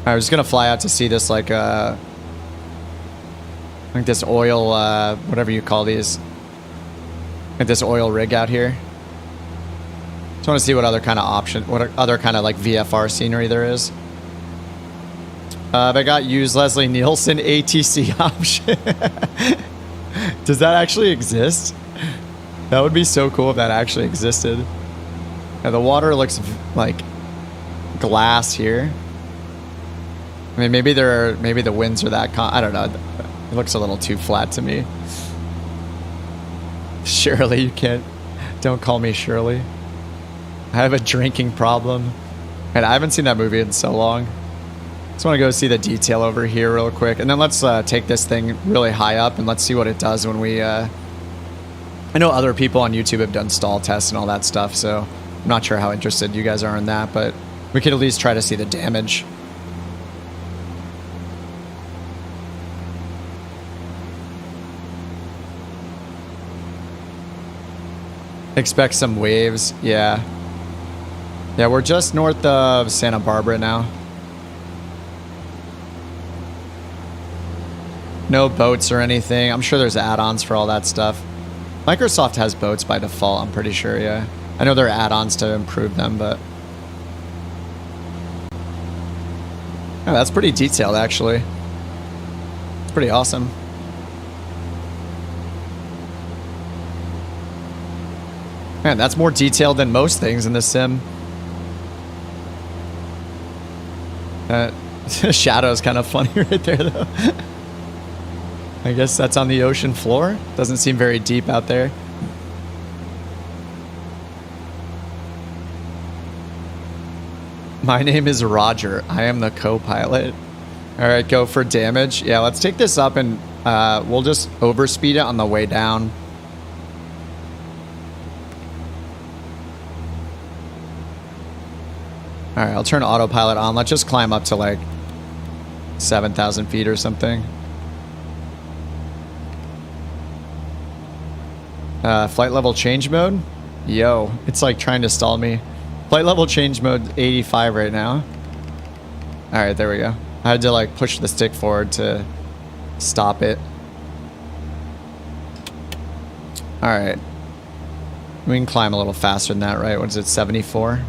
I was gonna fly out to see this, like, I think this oil, whatever you call these. Like this oil rig out here. Just want to see what other kind of what other kind of, like, VFR scenery there is. I got use Leslie Nielsen ATC option. Does that actually exist? That would be so cool if that actually existed. Now, the water looks like glass here. I mean, maybe the winds are that I don't know. It looks a little too flat to me. Shirley, you can't. Don't call me Shirley. I have a drinking problem. And I haven't seen that movie in so long. Just want to go see the detail over here real quick. And then let's take this thing really high up and let's see what it does when we... I know other people on YouTube have done stall tests and all that stuff, so I'm not sure how interested you guys are in that, but we could at least try to see the damage. Expect some waves, yeah. Yeah, we're just north of Santa Barbara now. No boats or anything. I'm sure there's add-ons for all that stuff. Microsoft has boats by default, I'm pretty sure, yeah. I know there are add-ons to improve them, but... Oh, that's pretty detailed, actually. It's pretty awesome. Man, that's more detailed than most things in the sim. Shadow's kind of funny right there, though. I guess that's on the ocean floor. Doesn't seem very deep out there. My name is Roger. I am the co-pilot. All right, go for damage. Yeah, let's take this up and we'll just overspeed it on the way down. All right, I'll turn autopilot on. Let's just climb up to like 7,000 feet or something. Flight level change mode. Yo, it's like trying to stall me. Flight level change mode 85 right now. All right, there we go. I had to like push the stick forward to stop it. All right. We can climb a little faster than that, right? What is it, 74?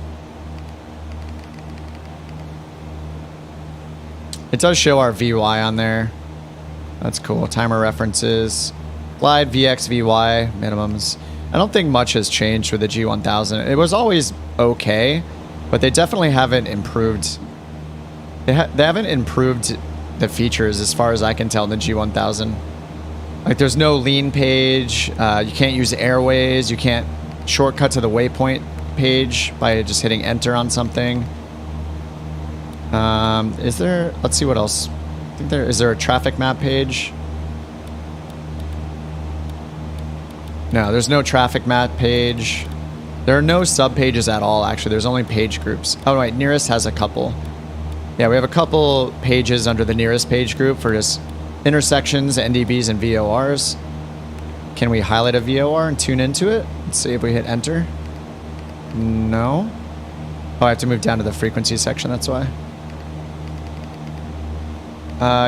It does show our VY on there. That's cool. Timer references. Glide VX VY minimums. I don't think much has changed with the G1000. It was always okay, but they definitely haven't improved. They haven't improved the features as far as I can tell in the G1000. Like there's no lean page. You can't use airways. You can't shortcut to the waypoint page by just hitting enter on something. Is there, let's see what else. I think is there a traffic map page? No, there's no traffic map page. There are no sub pages at all, actually. There's only page groups. Oh, wait, Nearest has a couple. Yeah, we have a couple pages under the Nearest page group for just intersections, NDBs, and VORs. Can we highlight a VOR and tune into it? Let's see if we hit enter. No. Oh, I have to move down to the frequency section, that's why.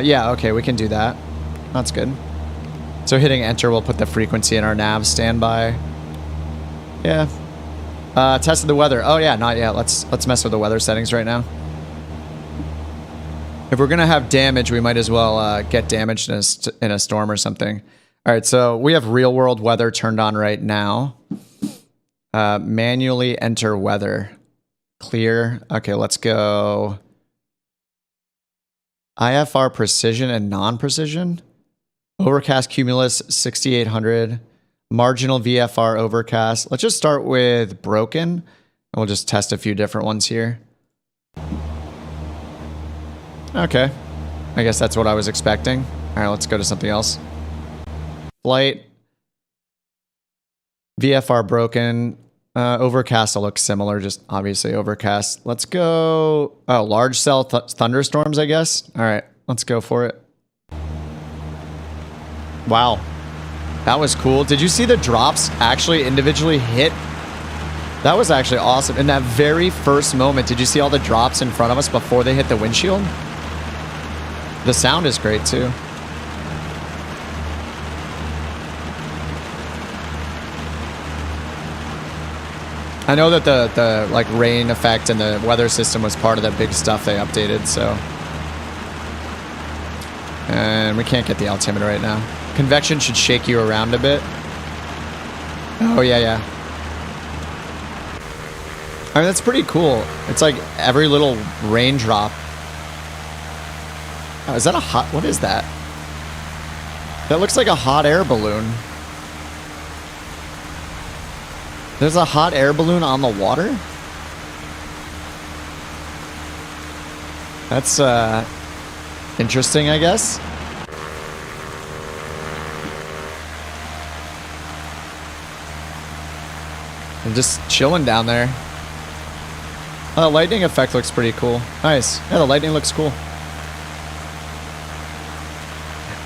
Yeah, okay, we can do that. That's good. So hitting enter will put the frequency in our nav standby. Yeah. Tested the weather. Oh yeah, not yet. Let's mess with the weather settings right now. If we're gonna have damage, we might as well get damaged in a storm or something. All right, so we have real world weather turned on right now. Manually enter weather. Clear. Okay, let's go. IFR precision and non-precision. Overcast cumulus 6800. Marginal VFR overcast. Let's just start with broken. And we'll just test a few different ones here. Okay. I guess that's what I was expecting. All right, let's go to something else. Flight. VFR broken. Overcast will look similar, just obviously overcast. Let's go... Oh, large cell thunderstorms, I guess. All right, let's go for it. Wow. That was cool. Did you see the drops actually individually hit? That was actually awesome. In that very first moment, did you see all the drops in front of us before they hit the windshield? The sound is great, too. I know that the like rain effect and the weather system was part of the big stuff they updated, so. And we can't get the altimeter right now. Convection should shake you around a bit. Oh, yeah, yeah. I mean, that's pretty cool. It's like every little raindrop. Oh, is that a hot... What is that? That looks like a hot air balloon. There's a hot air balloon on the water? That's, interesting, I guess. I'm just chilling down there. Oh, the lightning effect looks pretty cool. Nice. Yeah, the lightning looks cool.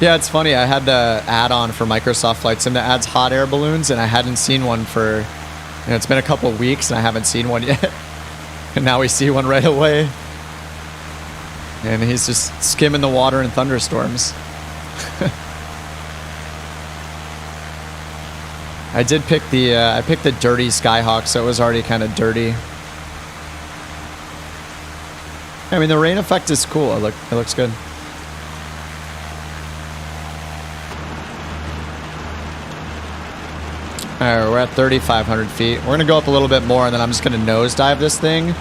Yeah, it's funny. I had the add-on for Microsoft Flight Sim that adds hot air balloons, and I hadn't seen one for... You know, it's been a couple of weeks, and I haven't seen one yet. And now we see one right away. And he's just skimming the water in thunderstorms. I did pick the I picked the dirty Skyhawk, so it was already kind of dirty. I mean, the rain effect is cool. It looks good. All right, we're at 3,500 feet. We're gonna go up a little bit more, and then I'm just gonna nosedive this thing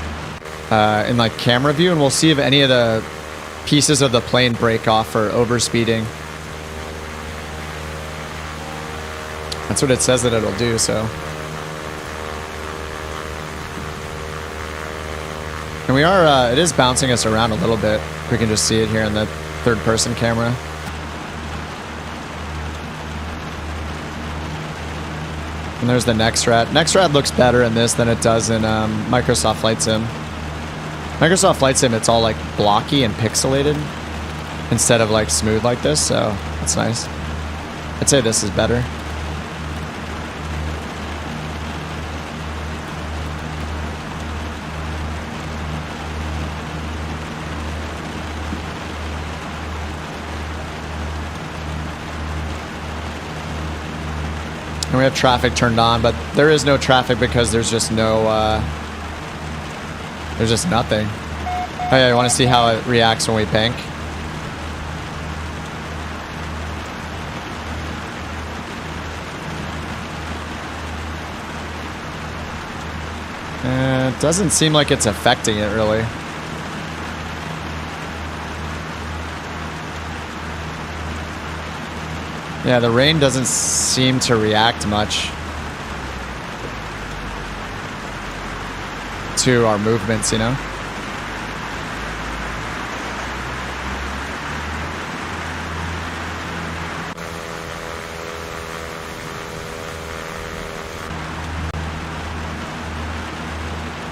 in like camera view, and we'll see if any of the pieces of the plane break off for overspeeding. That's what it says that it'll do, so. And we are, it is bouncing us around a little bit. We can just see it here in the third-person camera. And there's the Nextrat. Nextrat looks better in this than it does in Microsoft Flight Sim. Microsoft Flight Sim, it's all like blocky and pixelated instead of like smooth like this, so that's nice. I'd say this is better. And we have traffic turned on, but there is no traffic because there's just no, there's just nothing. Oh yeah, you want to see how it reacts when we bank? It doesn't seem like it's affecting it really. Yeah, the rain doesn't seem to react much to our movements, you know?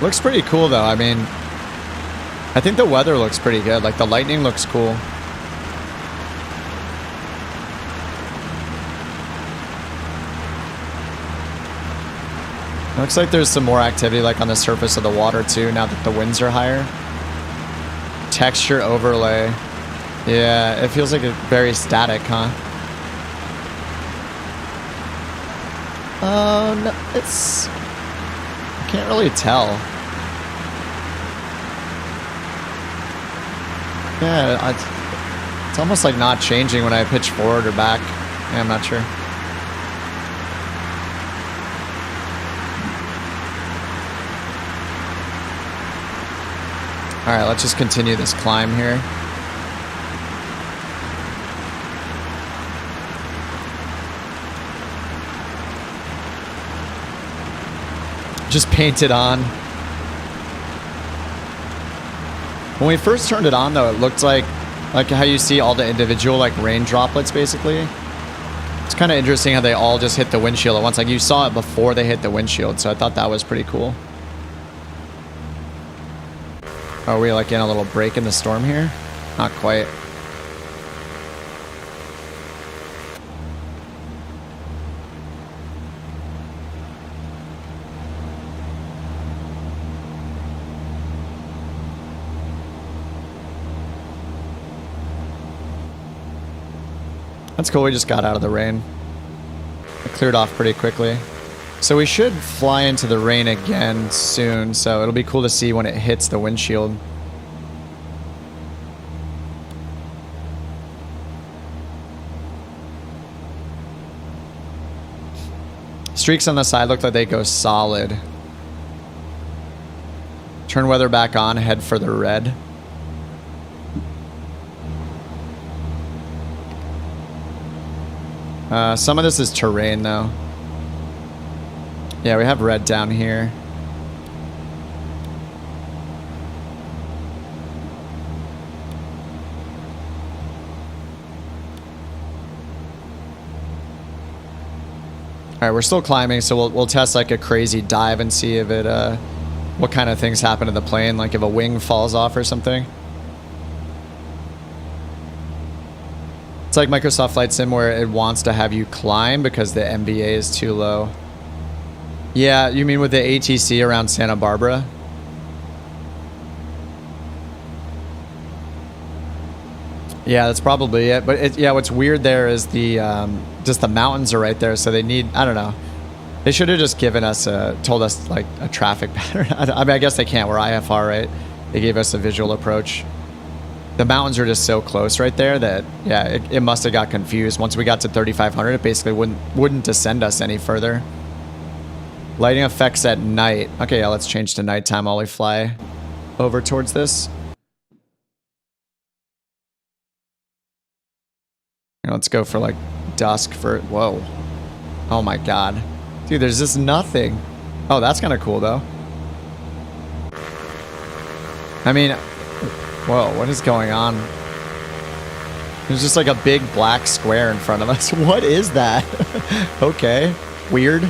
Looks pretty cool though. I mean, I think the weather looks pretty good. Like the lightning looks cool. Looks like there's some more activity like on the surface of the water too now that the winds are higher. Texture overlay. Yeah, it feels like it's very static, huh? No, it's... I can't really tell. Yeah, it's almost like not changing when I pitch forward or back. Yeah, I'm not sure. All right, let's just continue this climb here. Just paint it on. When we first turned it on, though, it looked like how you see all the individual like rain droplets, basically. It's kind of interesting how they all just hit the windshield at once. Like you saw it before they hit the windshield, so I thought that was pretty cool. Are we like in a little break in the storm here? Not quite. That's cool, we just got out of the rain. It cleared off pretty quickly. So we should fly into the rain again soon, so it'll be cool to see when it hits the windshield. Streaks on the side look like they go solid. Turn weather back on, head for the red. Some of this is terrain though. Yeah, we have red down here. All right, we're still climbing, so we'll test like a crazy dive and see if it what kind of things happen to the plane, like if a wing falls off or something. It's like Microsoft Flight Sim where it wants to have you climb because the MVA is too low. Yeah, you mean with the ATC around Santa Barbara? Yeah, that's probably it. But yeah, what's weird there is the just the mountains are right there, so they need, I don't know. They should have just given us told us like a traffic pattern. I mean, I guess they can't. We're IFR, right? They gave us a visual approach. The mountains are just so close right there that yeah, it must have got confused. Once we got to 3,500, it basically wouldn't descend us any further. Lighting effects at night. Okay, yeah, let's change to nighttime while we fly over towards this. Let's go for like dusk for, whoa. Oh my God. Dude, there's just nothing. Oh, that's kind of cool though. I mean, whoa, what is going on? There's just like a big black square in front of us. What is that? Okay, weird.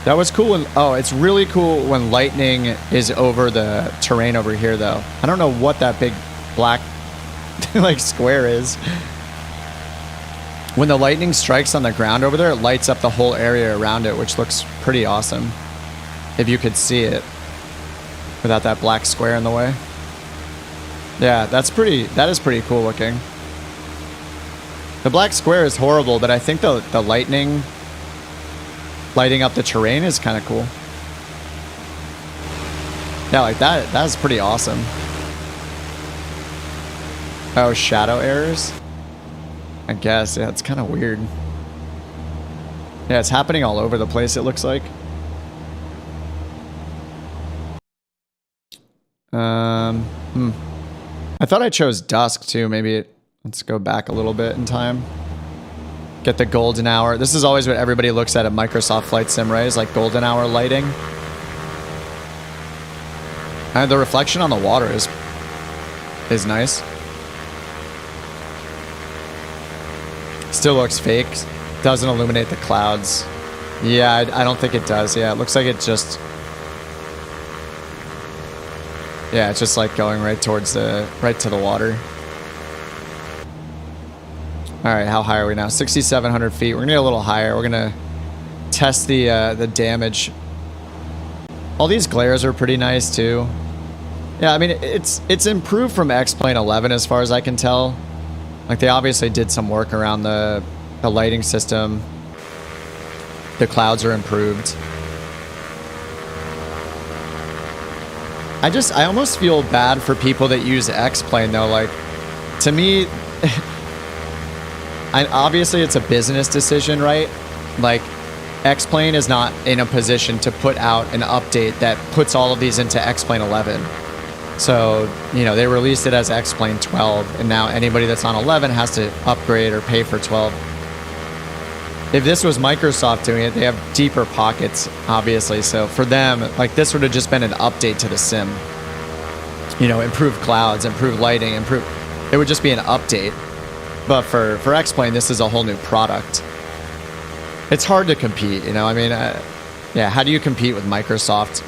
That was cool. Oh, it's really cool when lightning is over the terrain over here though. I don't know what that big black like square is. When the lightning strikes on the ground over there, it lights up the whole area around it, which looks pretty awesome. If you could see it without that black square in the way. Yeah, that is pretty cool looking. The black square is horrible, but I think the lightning lighting up the terrain is kind of cool. Yeah, like that's pretty awesome. Oh, shadow errors? I guess, yeah, it's kind of weird. Yeah, it's happening all over the place, it looks like. I thought I chose dusk too. Maybe let's go back a little bit in time. Get the golden hour. This is always what everybody looks at Microsoft Flight Sim, right? Is like golden hour lighting. And the reflection on the water is nice. Still looks fake. Doesn't illuminate the clouds. Yeah, I don't think it does. Yeah, it looks like it just... Yeah, it's just like going right towards right to the water. All right, how high are we now? 6,700 feet. We're gonna get a little higher. We're gonna test the damage. All these glares are pretty nice too. Yeah, I mean it's improved from X-Plane 11 as far as I can tell. Like they obviously did some work around the lighting system. The clouds are improved. I almost feel bad for people that use X-Plane though. Like, to me, obviously it's a business decision, right? Like, X-Plane is not in a position to put out an update that puts all of these into X-Plane 11. So, you know, they released it as X-Plane 12, and now anybody that's on 11 has to upgrade or pay for 12. If this was Microsoft doing it, they have deeper pockets, obviously. So for them, like, this would have just been an update to the sim. You know, improved clouds, improved lighting, it would just be an update. But for X-Plane, this is a whole new product. It's hard to compete, you know? I mean, yeah, how do you compete with Microsoft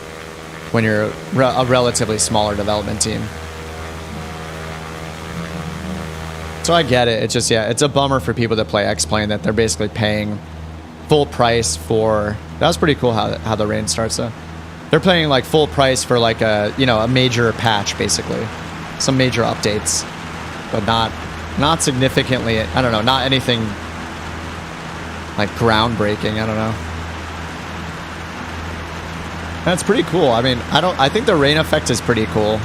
when you're a relatively smaller development team? So I get it. It's just, yeah, it's a bummer for people that play X-Plane that they're basically paying full price for... That was pretty cool how the rain starts, though. They're paying, like, full price for, like, a major patch, basically. Some major updates. But not significantly... I don't know, not anything, like, groundbreaking. I don't know. That's pretty cool. I mean, I think the rain effect is pretty cool.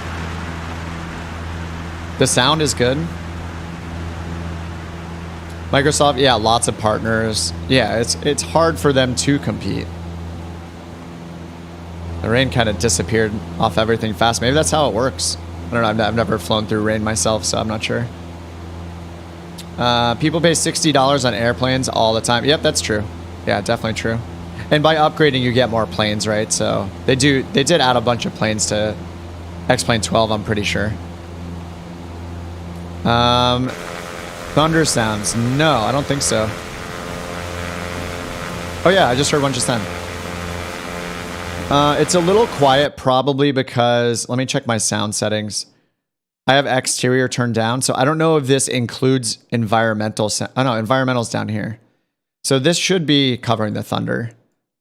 The sound is good. Microsoft, yeah, lots of partners. Yeah, it's hard for them to compete. The rain kind of disappeared off everything fast. Maybe that's how it works. I don't know. I've never flown through rain myself, so I'm not sure. People pay $60 on airplanes all the time. Yep, that's true. Yeah, definitely true. And by upgrading, you get more planes, right? So they did add a bunch of planes to X-Plane 12, I'm pretty sure. Thunder sounds. No, I don't think so. Oh yeah, I just heard one just then. It's a little quiet probably because... Let me check my sound settings. I have exterior turned down, so I don't know if this includes environmental... Oh no, environmental's down here. So this should be covering the thunder.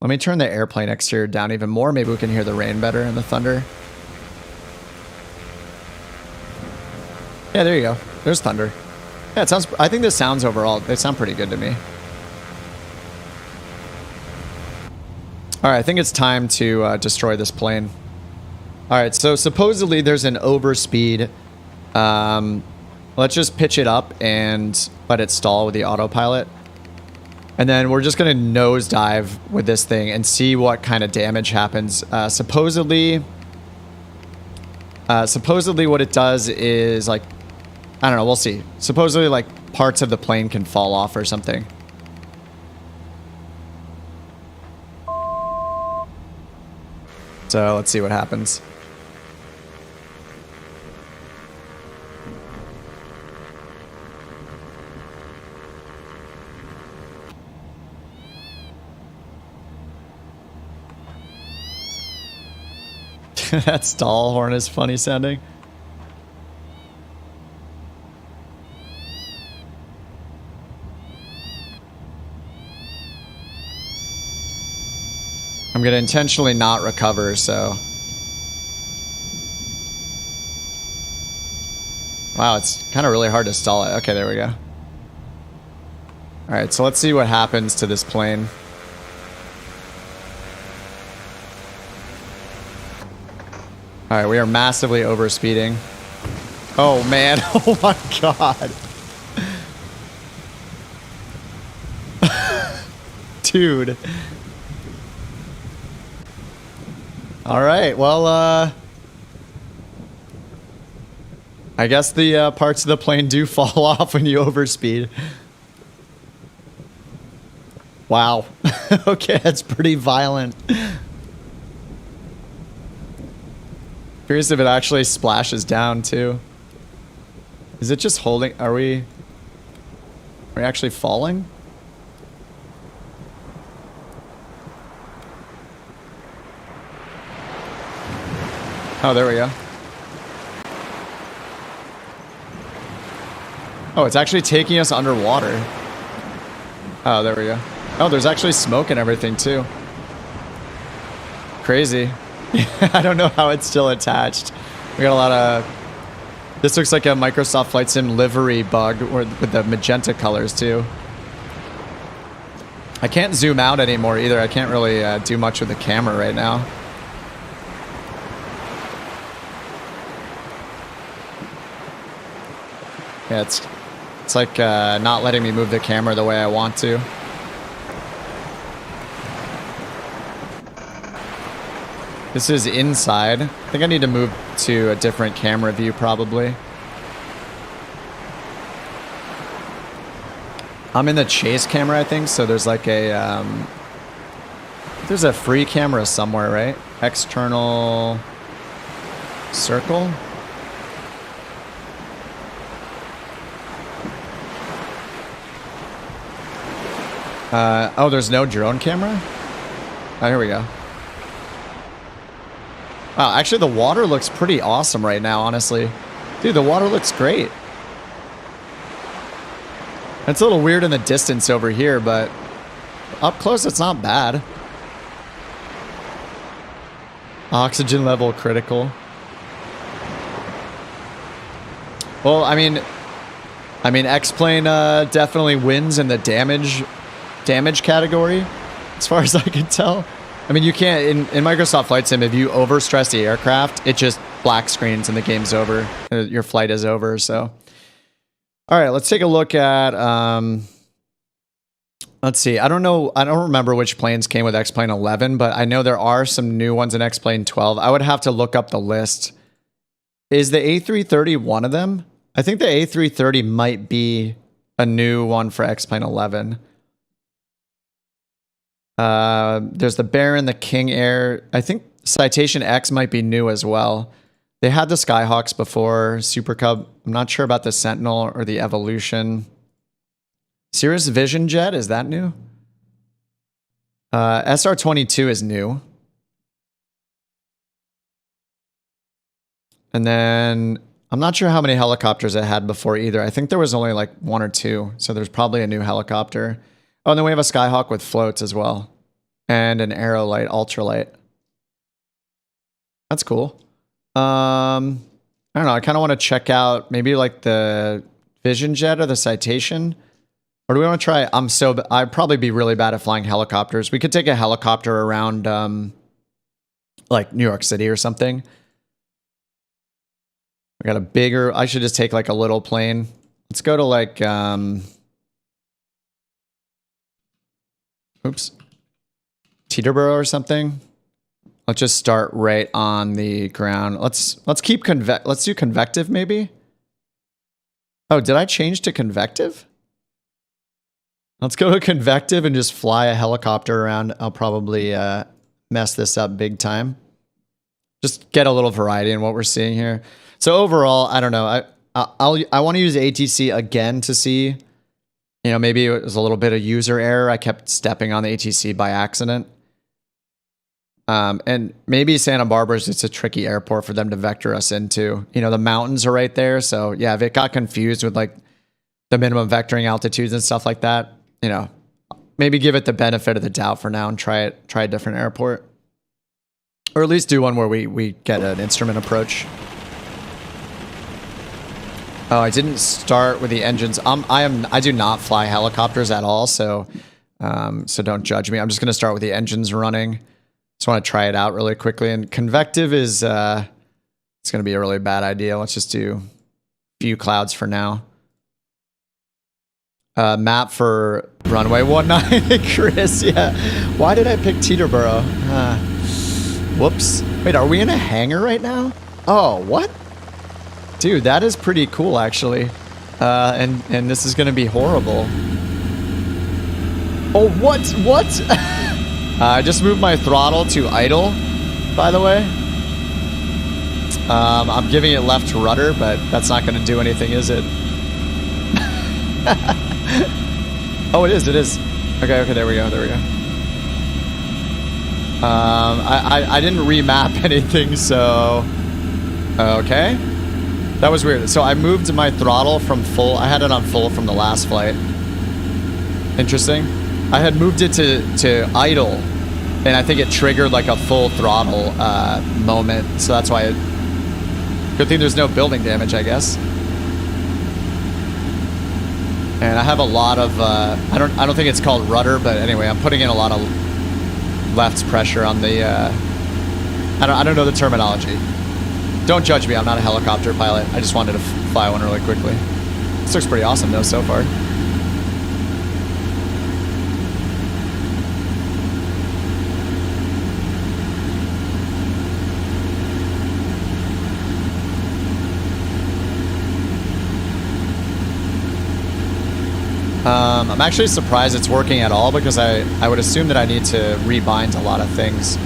Let me turn the airplane exterior down even more. Maybe we can hear the rain better and the thunder. Yeah, there you go. There's thunder. Yeah, it sounds... I think the sounds overall, they sound pretty good to me. All right, I think it's time to destroy this plane. All right, so supposedly there's an overspeed. Let's just pitch it up and let it stall with the autopilot. And then we're just going to nosedive with this thing and see what kind of damage happens. Supposedly what it does is, like, I don't know, we'll see. Supposedly, like, parts of the plane can fall off or something. So let's see what happens. That stall horn is funny sounding. I'm going to intentionally not recover, so... Wow, it's kind of really hard to stall it. Okay, there we go. Alright, so let's see what happens to this plane. Alright, we are massively overspeeding. Oh, man. Oh, my God. Dude. All right, well, I guess the parts of the plane do fall off when you overspeed. Wow. Okay, that's pretty violent. Curious if it actually splashes down too. Is it just holding? Are we actually falling? Oh, there we go. Oh, it's actually taking us underwater. Oh, there we go. Oh, there's actually smoke and everything too. Crazy. I don't know how it's still attached. We got a lot of... This looks like a Microsoft Flight Sim livery bug with the magenta colors too. I can't zoom out anymore either. I can't really do much with the camera right now. Yeah, it's like not letting me move the camera the way I want to. This is inside. I think I need to move to a different camera view probably. I'm in the chase camera, I think, so there's like a there's a free camera somewhere, right? External circle. Oh, there's no drone camera? Oh, here we go. Wow, actually the water looks pretty awesome right now, honestly. Dude, the water looks great. It's a little weird in the distance over here, but up close it's not bad. Oxygen level critical. Well, I mean X-Plane definitely wins in the damage category, as far as I can tell. I mean, you can't, in Microsoft Flight Sim, if you overstress the aircraft, it just black screens and the game's over. Your flight is over, so. All right, let's take a look at, let's see. I don't remember which planes came with X-Plane 11, but I know there are some new ones in X-Plane 12. I would have to look up the list. Is the A330 one of them? I think the A330 might be a new one for X-Plane 11. There's the Baron, the King Air. I think Citation X might be new as well. They had the Skyhawks before, Super Cub. I'm not sure about the Sentinel or the Evolution. Cirrus Vision Jet, is that new? SR-22 is new. And then I'm not sure how many helicopters it had before either. I think there was only like one or two, so there's probably a new helicopter. Oh, and then we have a Skyhawk with floats as well. And an Aerolite, Ultralight. That's cool. I don't know. I kind of want to check out maybe like the Vision Jet or the Citation. Or do we want to try... I'd probably be really bad at flying helicopters. We could take a helicopter around like New York City or something. We got a bigger... I should just take like a little plane. Let's go to like... Oops. Teterboro or something. Let's just start right on the ground. Let's do convective maybe. Oh, did I change to convective? Let's go to convective and just fly a helicopter around. I'll probably mess this up big time. Just get a little variety in what we're seeing here. So overall, I don't know. I want to use ATC again to see. You know, maybe it was a little bit of user error. I kept stepping on the ATC by accident. And maybe Santa Barbara's just a tricky airport for them to vector us into. You know, the mountains are right there. So yeah, if it got confused with like the minimum vectoring altitudes and stuff like that, you know, maybe give it the benefit of the doubt for now and try a different airport. Or at least do one where we get an instrument approach. Oh, I didn't start with the engines. I do not fly helicopters at all, so don't judge me. I'm just gonna start with the engines running. Just want to try it out really quickly. And convective is it's gonna be a really bad idea. Let's just do a few clouds for now. Map for runway 19, Chris. Yeah. Why did I pick Teterboro? Whoops. Wait, are we in a hangar right now? Oh, what? Dude, that is pretty cool, actually. And this is gonna be horrible. Oh, what? What? I just moved my throttle to idle, by the way. I'm giving it left rudder, but that's not gonna do anything, is it? Oh, it is, it is. Okay, okay, there we go, there we go. I didn't remap anything, so... Okay. That was weird. So I moved my throttle from full. I had it on full from the last flight. Interesting. I had moved it to idle, and I think it triggered like a full throttle moment. So that's why it... Good thing there's no building damage, I guess. And I have a lot of... I don't think it's called rudder, but anyway, I'm putting in a lot of left pressure on the... I don't know the terminology. Don't judge me, I'm not a helicopter pilot. I just wanted to fly one really quickly. This looks pretty awesome though so far. I'm actually surprised it's working at all because I would assume that I need to rebind a lot of things.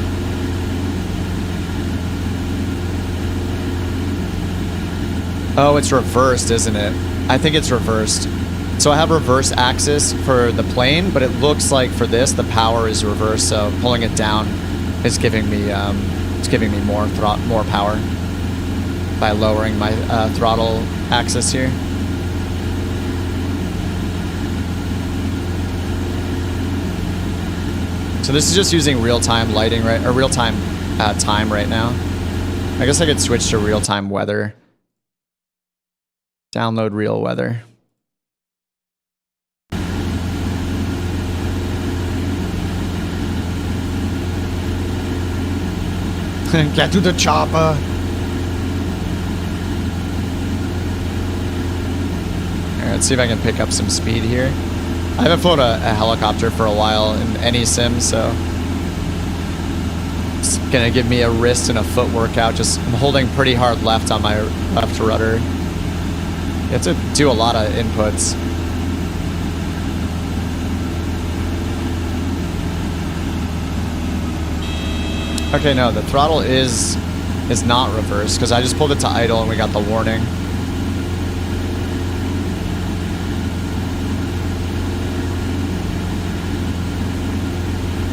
Oh, it's reversed, isn't it? I think it's reversed. So I have reverse axis for the plane, but it looks like for this, the power is reversed. So pulling it down is giving me more power by lowering my throttle axis here. So this is just using real-time lighting, right? Or real-time time right now. I guess I could switch to real-time weather. Download real weather. Get to the chopper. Alright, let's see if I can pick up some speed here. I haven't flown a helicopter for a while in any sim, so it's gonna give me a wrist and a foot workout. I'm holding pretty hard left on my left rudder. You have to do a lot of inputs. Okay, no, the throttle is not reversed because I just pulled it to idle and we got the warning.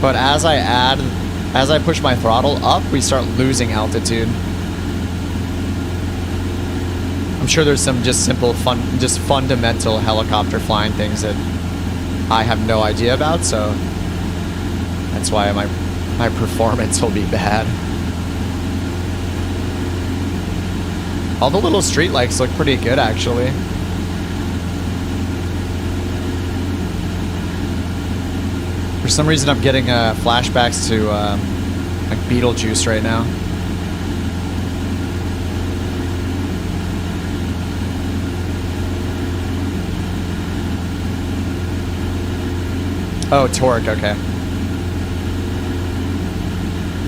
But as I push my throttle up, we start losing altitude. I'm sure there's some just simple fundamental helicopter flying things that I have no idea about, so that's why my performance will be bad. All the little street lights look pretty good, actually. For some reason, I'm getting flashbacks to like Beetlejuice right now. Oh, torque, okay.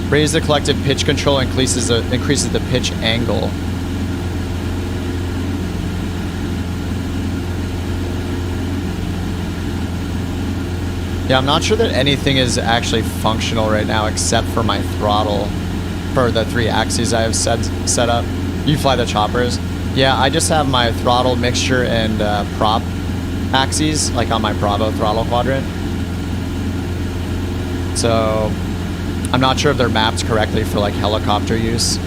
Raise the collective pitch control, increases the pitch angle. Yeah, I'm not sure that anything is actually functional right now except for my throttle for the 3 axes I have set up. You fly the choppers. Yeah, I just have my throttle, mixture, and prop axes, like on my Bravo throttle quadrant. So I'm not sure if they're mapped correctly for like helicopter use.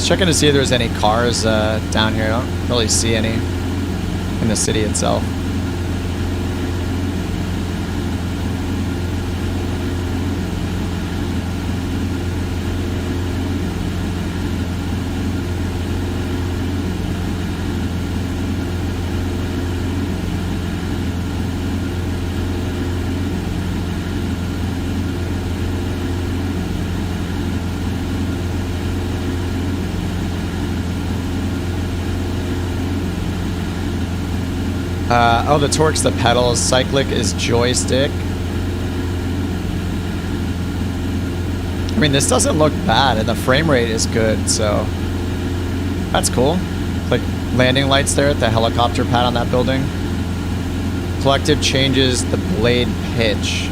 Checking to see if there's any cars down here. I don't really see any in the city itself. Oh, the torque's the pedals. Cyclic is joystick. I mean, this doesn't look bad, and the frame rate is good, so that's cool. Like landing lights there at the helicopter pad on that building. Collective changes the blade pitch.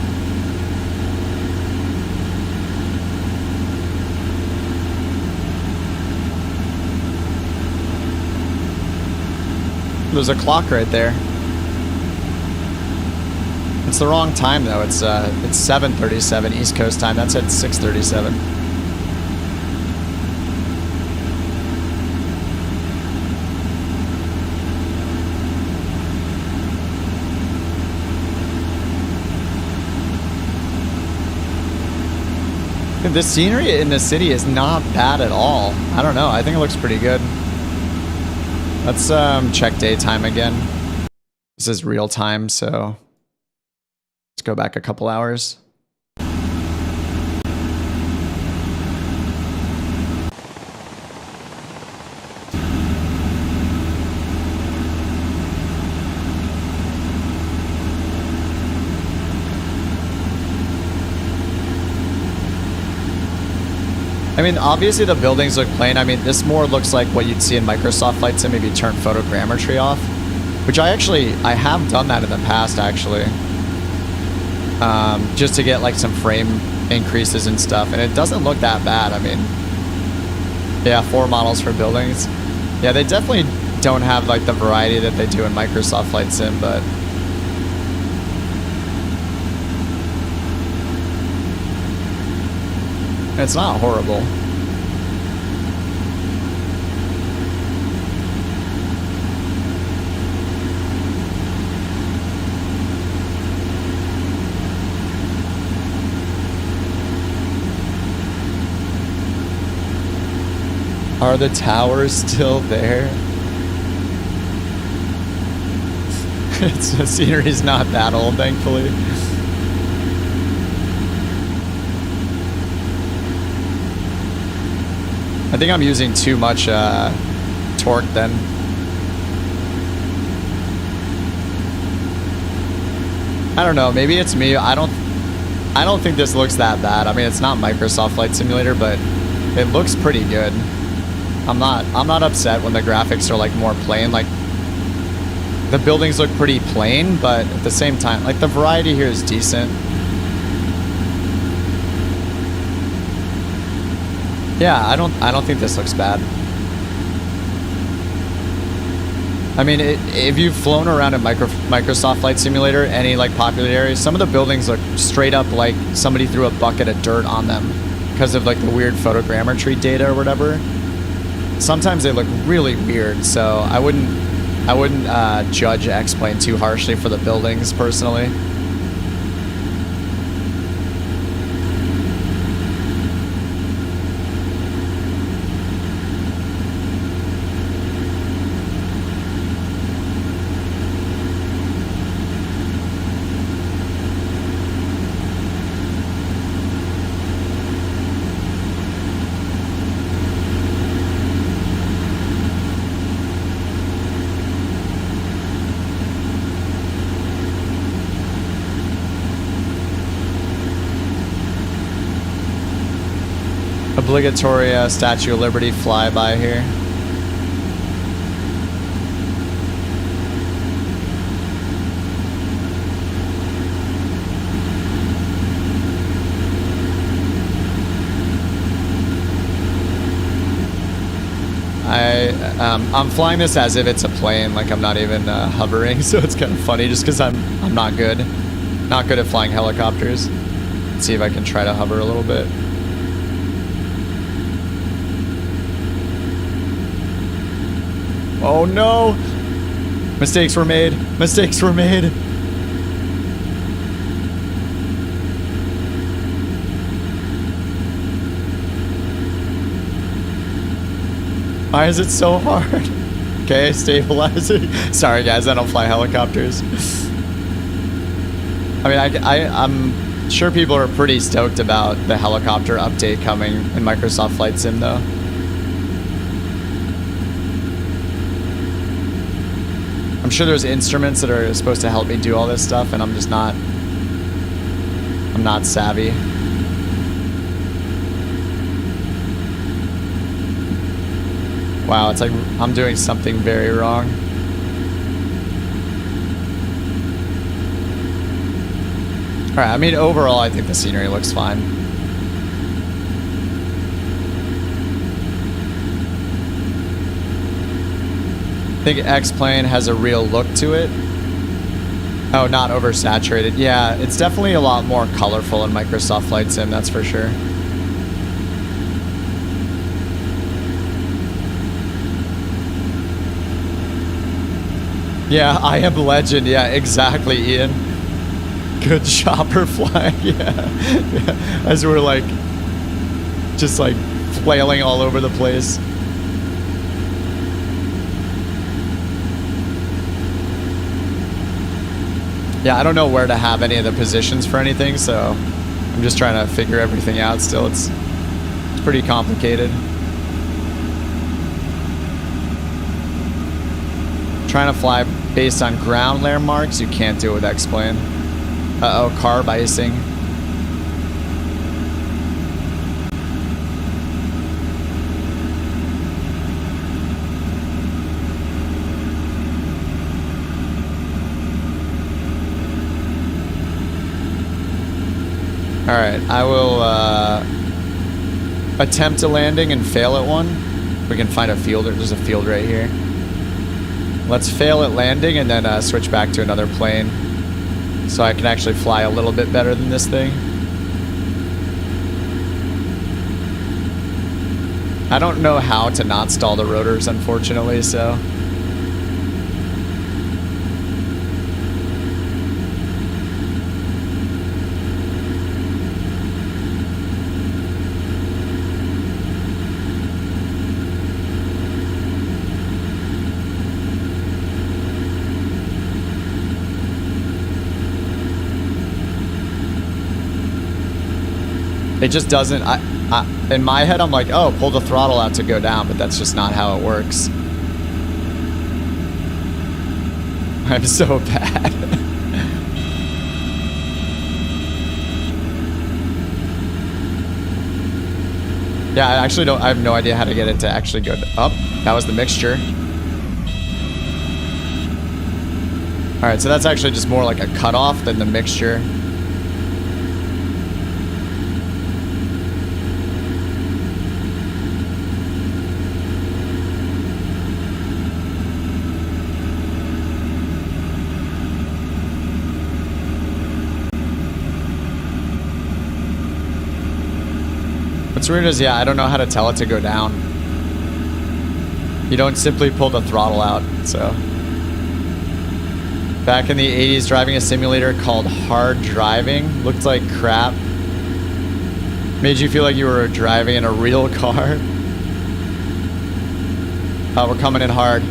There's a clock right there. It's the wrong time though. It's 7:37 East Coast time. That's at 6:37. The scenery in the city is not bad at all. I don't know. I think it looks pretty good. Let's check daytime again. This is real time, so let's go back a couple hours. I mean, obviously the buildings look plain. I mean, this more looks like what you'd see in Microsoft Flight Sim if you turn photogrammetry off, which I have done that in the past, actually. Just to get like some frame increases and stuff, and it doesn't look that bad. I mean, yeah, 4 models for buildings. Yeah, they definitely don't have like the variety that they do in Microsoft Flight Sim, but it's not horrible. Are the towers still there? The scenery's not that old, thankfully. I think I'm using too much torque then. I don't know, maybe it's me. I don't think this looks that bad. I mean, it's not Microsoft Flight Simulator, but it looks pretty good. I'm not upset when the graphics are like more plain. Like the buildings look pretty plain, but at the same time, like the variety here is decent. Yeah, I don't think this looks bad. I mean, if you've flown around in Microsoft Flight Simulator, any like popular areas, some of the buildings look straight up like somebody threw a bucket of dirt on them because of like the weird photogrammetry data or whatever. Sometimes they look really weird, so I wouldn't judge X-Plane too harshly for the buildings personally. Obligatory Statue of Liberty flyby here. I'm flying this as if it's a plane, like I'm not even hovering, so it's kind of funny just because I'm not good at flying helicopters. Let's see if I can try to hover a little bit. Oh no! Mistakes were made. Mistakes were made. Why is it so hard? Okay, stabilizing. Sorry guys, I don't fly helicopters. I mean, I'm sure people are pretty stoked about the helicopter update coming in Microsoft Flight Sim though. I'm sure there's instruments that are supposed to help me do all this stuff, and I'm just not. I'm not savvy. Wow, it's like I'm doing something very wrong. Alright, I mean, overall, I think the scenery looks fine. I think X-Plane has a real look to it. Oh, not oversaturated. Yeah, it's definitely a lot more colorful in Microsoft Flight Sim, that's for sure. Yeah, I am legend. Yeah, exactly, Ian. Good chopper flying. Yeah. As we're like, just like flailing all over the place. Yeah, I don't know where to have any of the positions for anything, so I'm just trying to figure everything out still. It's pretty complicated. Trying to fly based on ground landmarks, you can't do it with X-Plane. Uh-oh, carb icing. Alright, I will attempt a landing and fail at one. We can find a field, or there's a field right here. Let's fail at landing and then switch back to another plane so I can actually fly a little bit better than this thing. I don't know how to not stall the rotors, unfortunately, so... It just doesn't, in my head, I'm like, oh, pull the throttle out to go down, but that's just not how it works. I'm so bad. Yeah, I actually don't, I have no idea how to get it to actually go up. That was the mixture. All right, so that's actually just more like a cutoff than the mixture. What's weird is, yeah, I don't know how to tell it to go down. You don't simply pull the throttle out, so. Back in the 80s, driving a simulator called Hard Driving looked like crap. Made you feel like you were driving in a real car. Oh, we're coming in hard.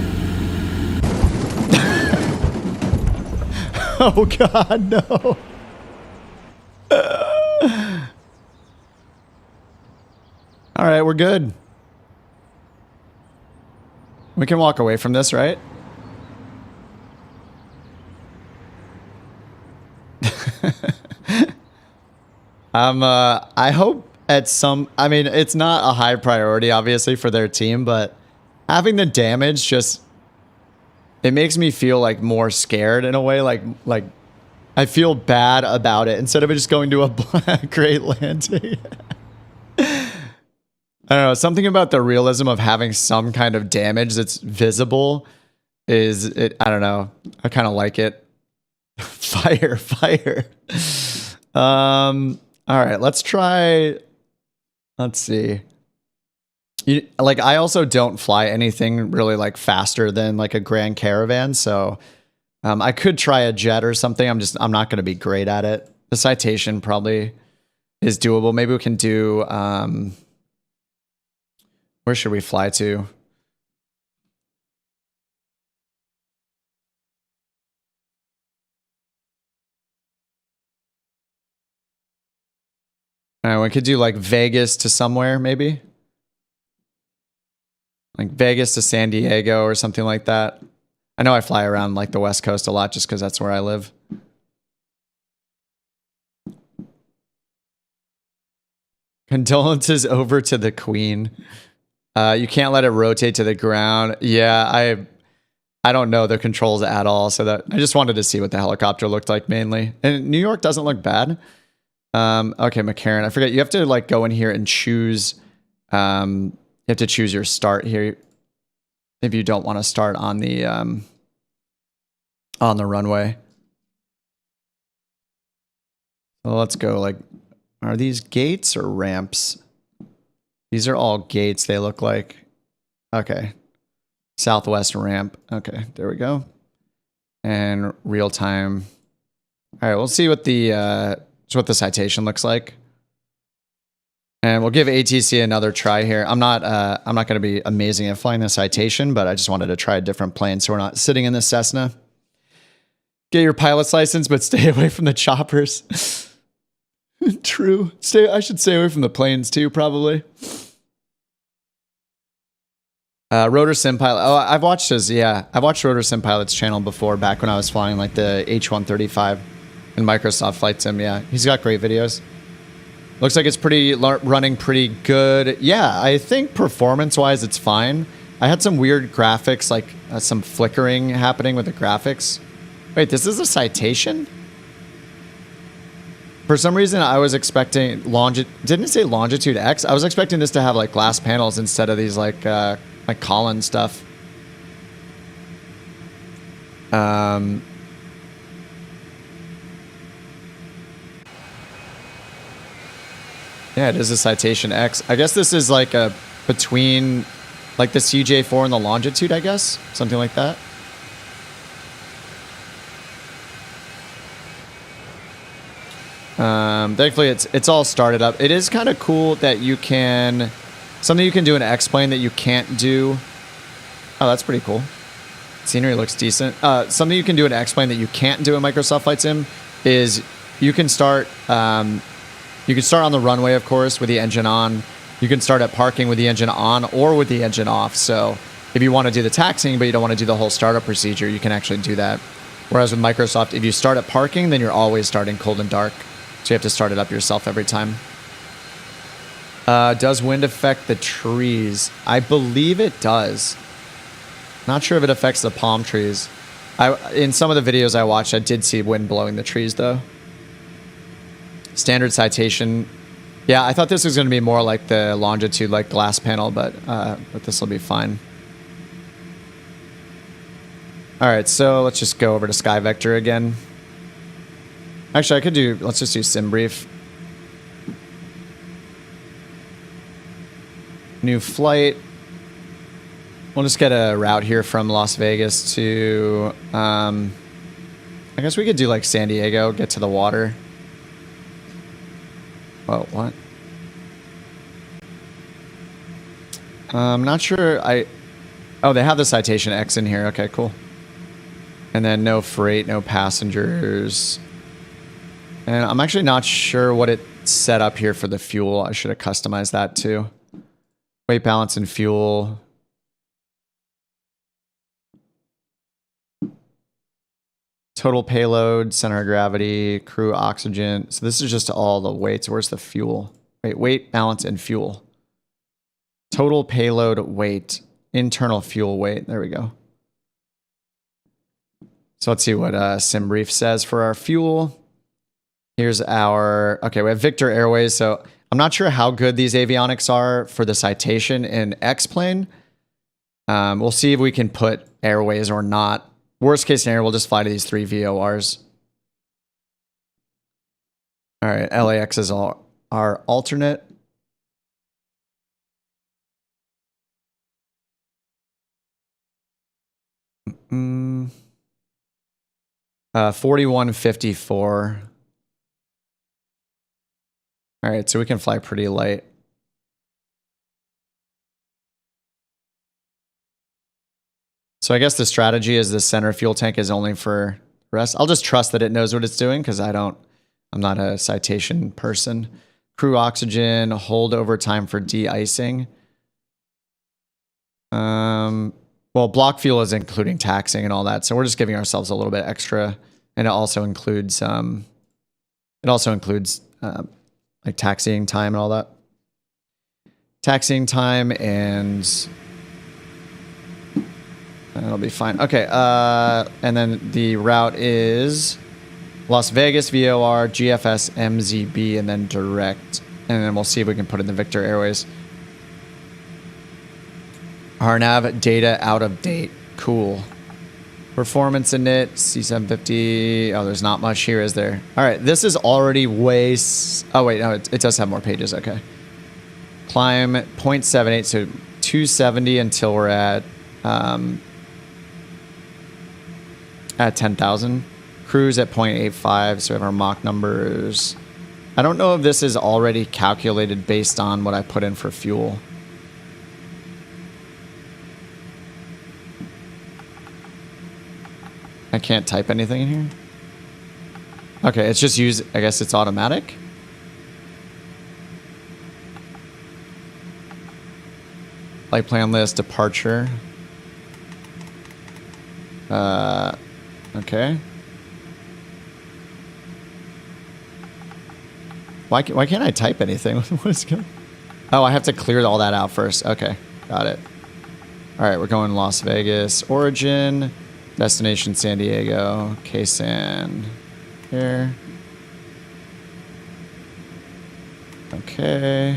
Oh God, no. All right, we're good. We can walk away from this, right? I hope at some, I mean, it's not a high priority, obviously, for their team, but having the damage just, it makes me feel like more scared in a way, like I feel bad about it instead of it just going to a great landing. I don't know, something about the realism of having some kind of damage that's visible is, it. I don't know, I kind of like it. Fire. All right, let's try, let's see. Like, I also don't fly anything really like faster than like a Grand Caravan, so I could try a jet or something. I'm not going to be great at it. The Citation probably is doable. Maybe we can do, where should we fly to? We could do like Vegas to somewhere, maybe. Like Vegas to San Diego or something like that. I know I fly around like the West Coast a lot just because that's where I live. Condolences over to the Queen. You can't let it rotate to the ground. Yeah, I don't know the controls at all, so that I just wanted to see what the helicopter looked like mainly. And New York doesn't look bad. Okay, McCarran. I forget you have to like go in here and choose. You have to choose your start here if you don't want to start on the runway. So let's go. Like, are these gates or ramps? These are all gates. They look like. Okay. Southwest ramp. Okay, there we go. And real time. All right, we'll see what the citation looks like. And we'll give ATC another try here. I'm not going to be amazing at flying the citation, but I just wanted to try a different plane so we're not sitting in the Cessna. Get your pilot's license, but stay away from the choppers. True. I should stay away from the planes too, probably. Rotor Sim Pilot. Oh, I've watched his. Yeah, I've watched Rotor Sim Pilot's channel before, back when I was flying like the H135 in Microsoft Flight Sim. Yeah, he's got great videos. Looks like it's running pretty good. Yeah, I think performance-wise, it's fine. I had some weird graphics, like some flickering happening with the graphics. Wait, this is a citation? For some reason, I was expecting didn't it say longitude X? I was expecting this to have like glass panels instead of these like Colin stuff. Yeah, it is a citation X. I guess this is like a between like the CJ4 and the longitude, I guess. Something like that. Thankfully it's all started up. It is kind of cool that you can something you can do in X-Plane that you can't do. Oh, that's pretty cool. Scenery looks decent. Something you can do in X-Plane that you can't do in Microsoft Flight Sim is you can start on the runway, of course, with the engine on. You can start at parking with the engine on or with the engine off. So if you want to do the taxiing, but you don't want to do the whole startup procedure, you can actually do that. Whereas with Microsoft, if you start at parking, then you're always starting cold and dark. So you have to start it up yourself every time. Does wind affect the trees? I believe it does. Not sure if it affects the palm trees. In some of the videos I watched, I did see wind blowing the trees, though. Standard citation. Yeah, I thought this was going to be more like the longitude, like glass panel, but this will be fine. All right, so let's just go over to Sky Vector again. Actually, let's just do sim brief. New flight. We'll just get a route here from Las Vegas to, I guess we could do like San Diego, get to the water. Oh, what? I'm not sure. Oh, they have the citation X in here. Okay, cool. And then no freight, no passengers. And I'm actually not sure what it set up here for the fuel. I should have customized that too. Weight balance and fuel. Total payload, center of gravity, crew oxygen. So this is just all the weights. Where's the fuel? Wait, weight, balance, and fuel. Total payload weight, internal fuel weight. There we go. So let's see what SimBrief says for our fuel. Here's our, okay, we have Victor Airways. So I'm not sure how good these avionics are for the citation in X-Plane. We'll see if we can put Airways or not. Worst case scenario, we'll just fly to these 3 VORs. All right, LAX is our alternate. Mm-mm. 4154. All right, so we can fly pretty light. So I guess the strategy is the center fuel tank is only for rest. I'll just trust that it knows what it's doing because I'm not a citation person. Crew oxygen, hold over time for de-icing. Well, block fuel is including taxing and all that, so we're just giving ourselves a little bit extra, and it also includes like taxiing time and all that. Taxiing time and it'll be fine. Okay, and then the route is Las Vegas VOR, GFS, MZB, and then direct, and then we'll see if we can put in the Victor Airways. RNAV data out of date. Cool. Performance init, C750. Oh, there's not much here, is there? All right, this is already way... Oh, wait, no, it does have more pages. Okay. Climb 0.78, so 270 until we're at 10,000. Cruise at 0.85, so we have our Mach numbers. I don't know if this is already calculated based on what I put in for fuel. I can't type anything in here. Okay, it's just used, I guess it's automatic. Flight plan list, departure. Okay. Why can't I type anything? What is going on? Oh, I have to clear all that out first. Okay, got it. All right, we're going Las Vegas. Origin. Destination San Diego, K-San here. Okay.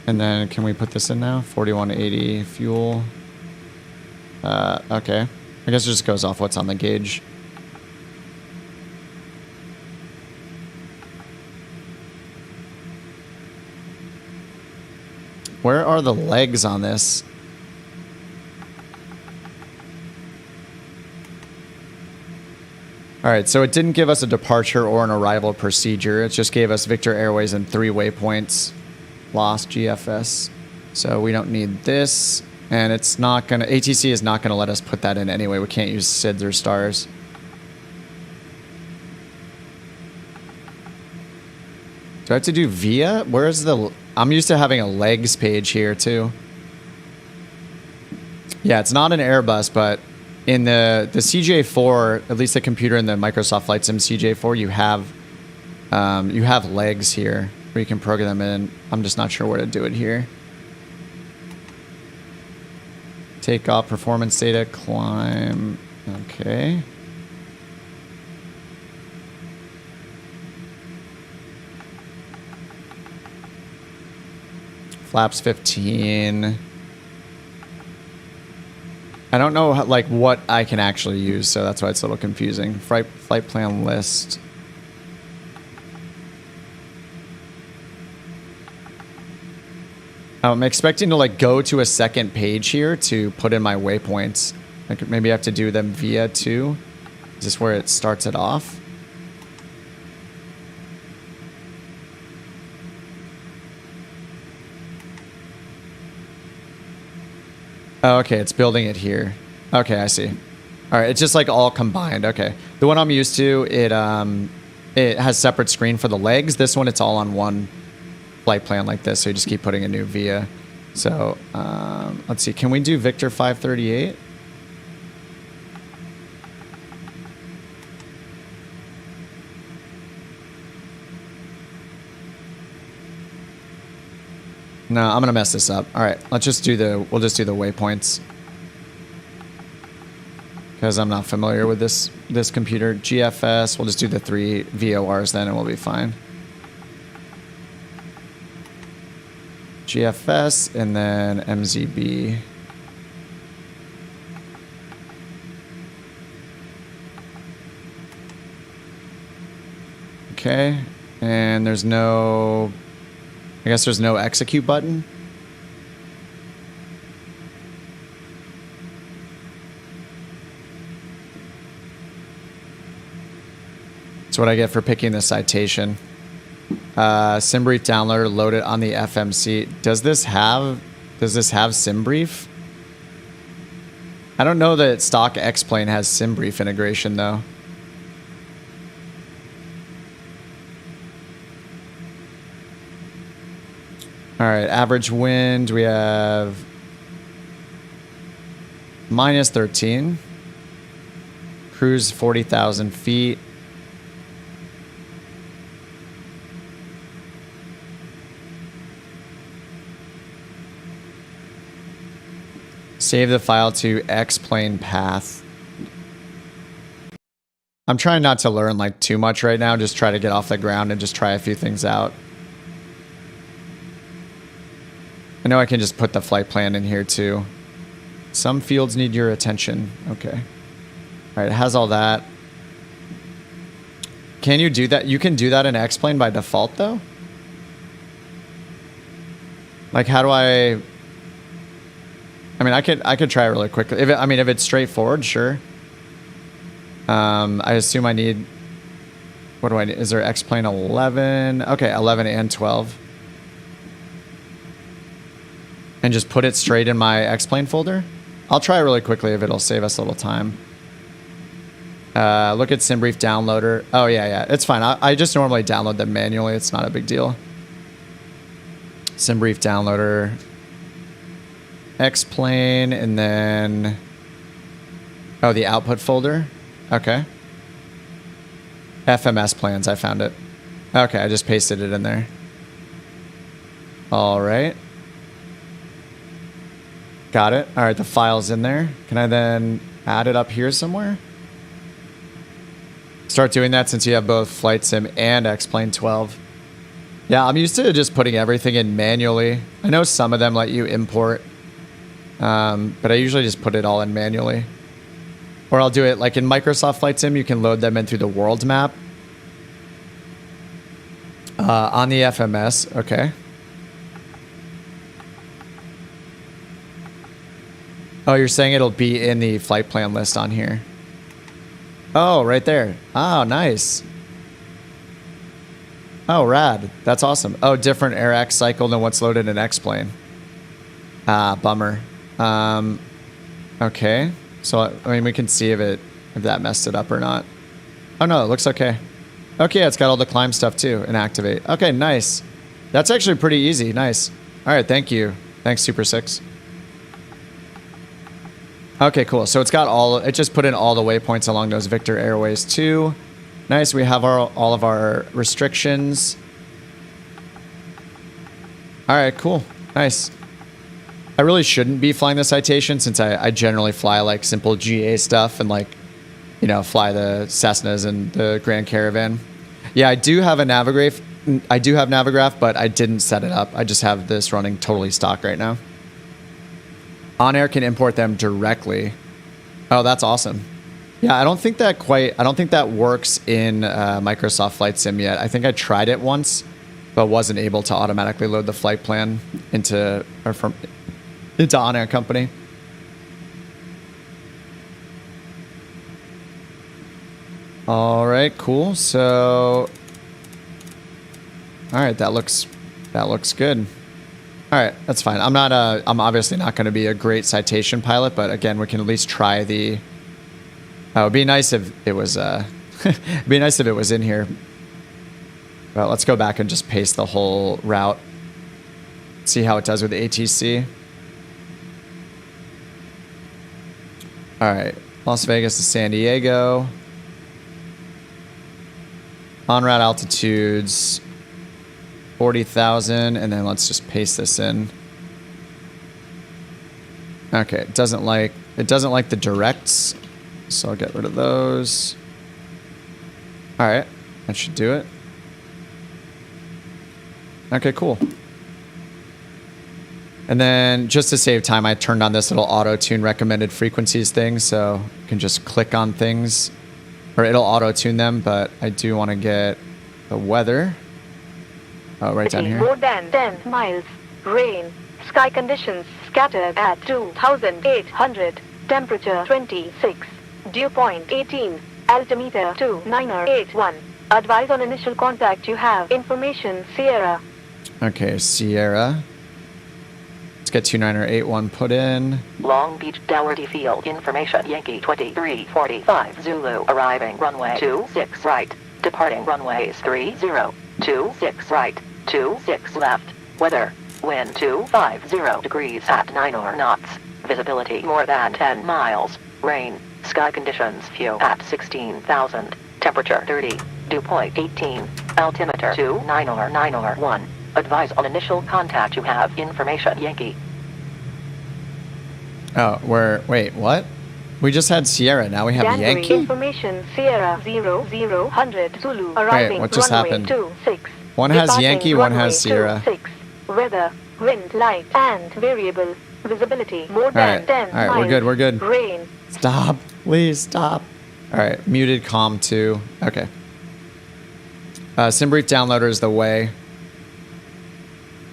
And then can we put this in now? 4180 fuel. Okay. I guess it just goes off what's on the gauge. Where are the legs on this? All right, so it didn't give us a departure or an arrival procedure. It just gave us Victor Airways and 3 waypoints. Lost GFS. So we don't need this. And it's not going to... ATC is not going to let us put that in anyway. We can't use SIDS or stars. Do I have to do VIA? Where's the... I'm used to having a legs page here too. Yeah, it's not an Airbus, but... In the CJ4, at least the computer in the Microsoft Flight Sim CJ4, you have legs here where you can program them in. I'm just not sure where to do it here. Takeoff, performance data, climb. Okay. Flaps 15. I don't know how, like what I can actually use, so that's why it's a little confusing. Flight plan list. I'm expecting to like go to a second page here to put in my waypoints. Like maybe I have to do them via 2. Is this where it starts it off? Oh, okay, it's building it here. Okay, I see. All right, it's just like all combined. Okay, the one I'm used to, it has separate screen for the legs. This one, it's all on one flight plan like this. So you just keep putting a new VIA. So let's see. Can we do Victor 538? No, I'm gonna mess this up. All right, we'll just do the waypoints because I'm not familiar with this computer. GFS, we'll just do the 3 VORs then, and we'll be fine. GFS and then MZB. Okay, and there's no... I guess there's no execute button. That's what I get for picking the citation. SimBrief downloader loaded on the FMC. Does this have SimBrief? I don't know that stock X-Plane has SimBrief integration though. All right, average wind, we have minus 13. Cruise 40,000 feet. Save the file to X-plane path. I'm trying not to learn like too much right now. Just try to get off the ground and just try a few things out. I know I can just put the flight plan in here too. Some fields need your attention. Okay. All right, it has all that. Can you do that? You can do that in X-plane by default though? Like how do I mean, I could try it really quickly. If it's straightforward, sure. I assume I need, what do I need? Is there X-plane 11? Okay, 11 and 12. And just put it straight in my X-plane folder. I'll try it really quickly if it'll save us a little time. Look at SimBrief downloader. Oh yeah, it's fine. I just normally download them manually. It's not a big deal. SimBrief downloader. X-plane, and then... Oh, the output folder? Okay. FMS plans, I found it. Okay, I just pasted it in there. All right. Got it. All right, the file's in there. Can I then add it up here somewhere? Start doing that since you have both Flight Sim and X-plane 12. Yeah, I'm used to just putting everything in manually. I know some of them let you import. But I usually just put it all in manually. Or I'll do it like in Microsoft Flight Sim, you can load them in through the world map. On the FMS, okay. Oh, you're saying it'll be in the flight plan list on here. Oh, right there. Oh, nice. Oh, rad. That's awesome. Oh, different AirX cycle than what's loaded in X-plane. Ah, bummer. Okay. So, I mean, we can see if that messed it up or not. Oh, no, it looks okay. Okay, it's got all the climb stuff, too, and activate. Okay, nice. That's actually pretty easy. Nice. All right, thank you. Thanks, Super 6. Okay, cool. So it's got it just put in all the waypoints along those Victor Airways, too. Nice. We have all of our restrictions. All right, cool. Nice. I really shouldn't be flying the Citation since I generally fly like simple GA stuff and like, you know, fly the Cessnas and the Grand Caravan. Yeah, I do have a Navigraph. I do have Navigraph, but I didn't set it up. I just have this running totally stock right now. On Air can import them directly. Oh, that's awesome. Yeah, I don't think that works in Microsoft Flight Sim yet. I think I tried it once, but wasn't able to automatically load the flight plan into On Air Company. All right, cool. So, all right, that looks good. All right, that's fine. I'm obviously not going to be a great Citation pilot, but again, we can at least try the. Oh, it'd be nice if it was. It'd be nice if it was in here. Well, let's go back and just paste the whole route. See how it does with ATC. All right, Las Vegas to San Diego. On route altitudes, 40,000, and then let's just paste this in. Okay, it doesn't like the directs, so I'll get rid of those. All right, that should do it. Okay, cool. And then just to save time, I turned on this little auto-tune recommended frequencies thing, so you can just click on things, or it'll auto-tune them, but I do want to get the weather. Oh, right down here.
More than 10 miles. Rain. Sky conditions scattered at 2,800. Temperature 26. Dew point 18. Altimeter 2981. Advise on initial contact you have. Information Sierra.
Okay, Sierra. Let's get 2981 put in.
Long Beach Dougherty Field. Information Yankee 2345 Zulu. Arriving runway 26 right. Departing runways 30. 26 right. 26 left. Weather. Wind 250 degrees at 9 knots. Visibility more than 10 miles. Rain. Sky conditions few at 16,000. Temperature 30. Dew point 18. Altimeter 29 or 9 or 1. Advise on initial contact you have information Yankee.
Oh, wait, what? We just had Sierra, now we have
January
Yankee?
information Sierra 0000 Zulu arriving
what just
runway
happened?
26.
One has
Departing
Yankee, one
runway
has Sierra.
26. Weather, wind, light, and variable. Visibility more than 10
Alright,
miles.
we're good.
Rain.
Stop, please stop. Alright, muted comm 2. Okay. SimBrief downloader is the way.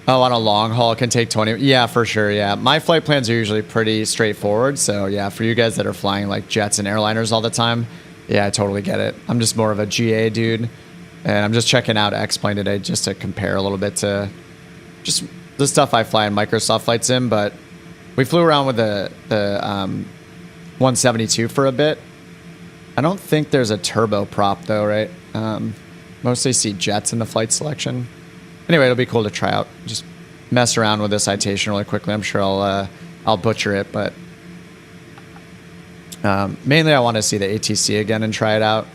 Oh, on a long haul, it can take 20. Yeah, for sure. Yeah. My flight plans are usually pretty straightforward. So, yeah, for you guys that are flying like jets and airliners all the time, yeah, I totally get it. I'm just more of a GA dude. And I'm just checking out X-Plane today just to compare a little bit to just the stuff I fly in Microsoft Flight Sim. But we flew around with the 172 for a bit. I don't think there's a turboprop, though, right? Mostly see jets in the flight selection. Anyway, it'll be cool to try out. Just mess around with the citation really quickly. I'm sure I'll butcher it, but mainly I want to see the ATC again and try it out.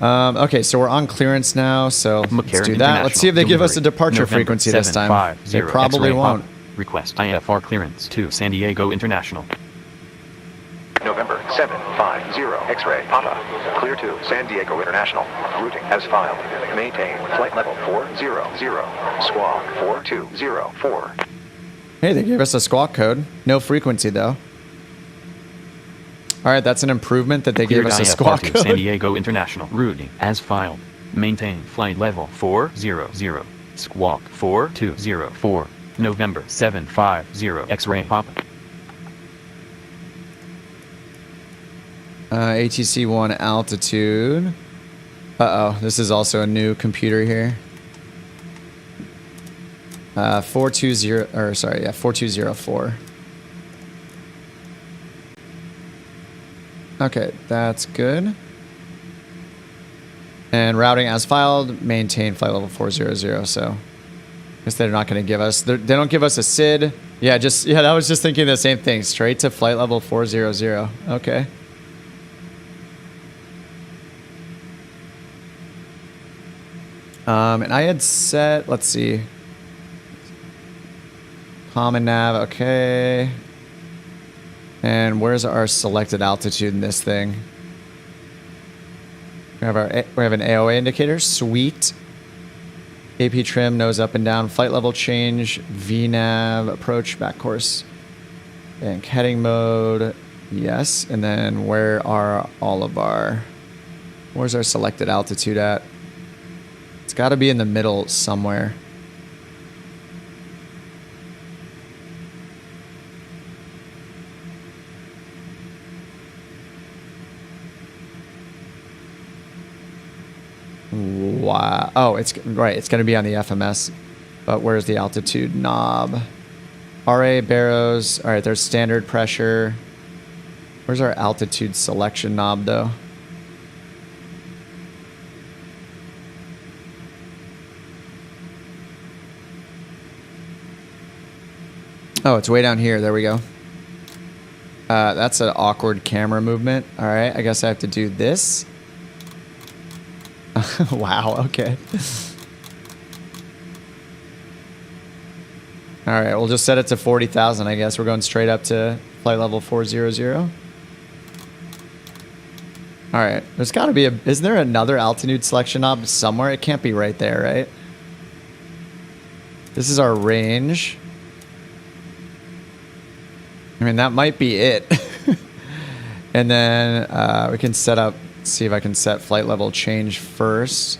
Okay, so we're on clearance now, so let's do that. Let's see if they give us a departure frequency this time. They probably won't.
Request IFR clearance to San Diego International.
November 750 X-ray Papa. Clear to San Diego International. Routing as filed. Maintain flight level 400. Squawk 4204.
Hey, they gave us a squawk code. No frequency, though. All right, that's an improvement that they gave us a squawk
to
code.
San Diego International. Routing as filed. Maintain flight level 400. Squawk 4204. November 750 X-ray Papa.
ATC 1 altitude. Uh-oh, this is also a new computer here. 4204. Okay, that's good. And routing as filed, maintain flight level 400, so I guess they're not going to give us, they don't give us a SID. Yeah, I was just thinking the same thing, straight to flight level 400. Okay. And I had set, let's see, common nav, okay. And where's our selected altitude in this thing? We have an AOA indicator, sweet. AP trim, nose up and down, flight level change, VNAV, approach, back course, and heading mode, yes. And then where's our selected altitude at? It's got to be in the middle somewhere. Wow. Oh, it's right. It's going to be on the FMS. But where's the altitude knob? RA barrows. All right, there's standard pressure. Where's our altitude selection knob, though? Oh, it's way down here. There we go. That's an awkward camera movement. All right, I guess I have to do this. Wow, okay. All right, we'll just set it to 40,000, I guess. We're going straight up to flight level 400. All right, there's got to be isn't there another altitude selection knob somewhere? It can't be right there, right? This is our range. I mean, that might be it. And then we can set up, see if I can set flight level change first.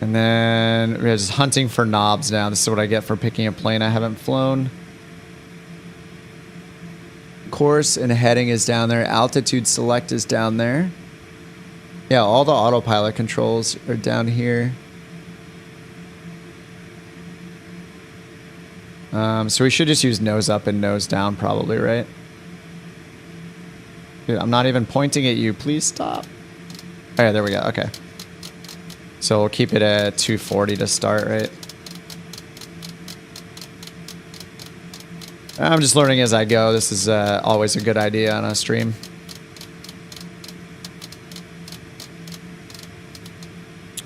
And then we're just hunting for knobs now. This is what I get for picking a plane I haven't flown. Course and heading is down there. Altitude select is down there. Yeah, all the autopilot controls are down here. So we should just use nose up and nose down probably, right? Dude, I'm not even pointing at you. Please stop. Oh, yeah, there we go. Okay. So we'll keep it at 240 to start, right? I'm just learning as I go. This is always a good idea on a stream.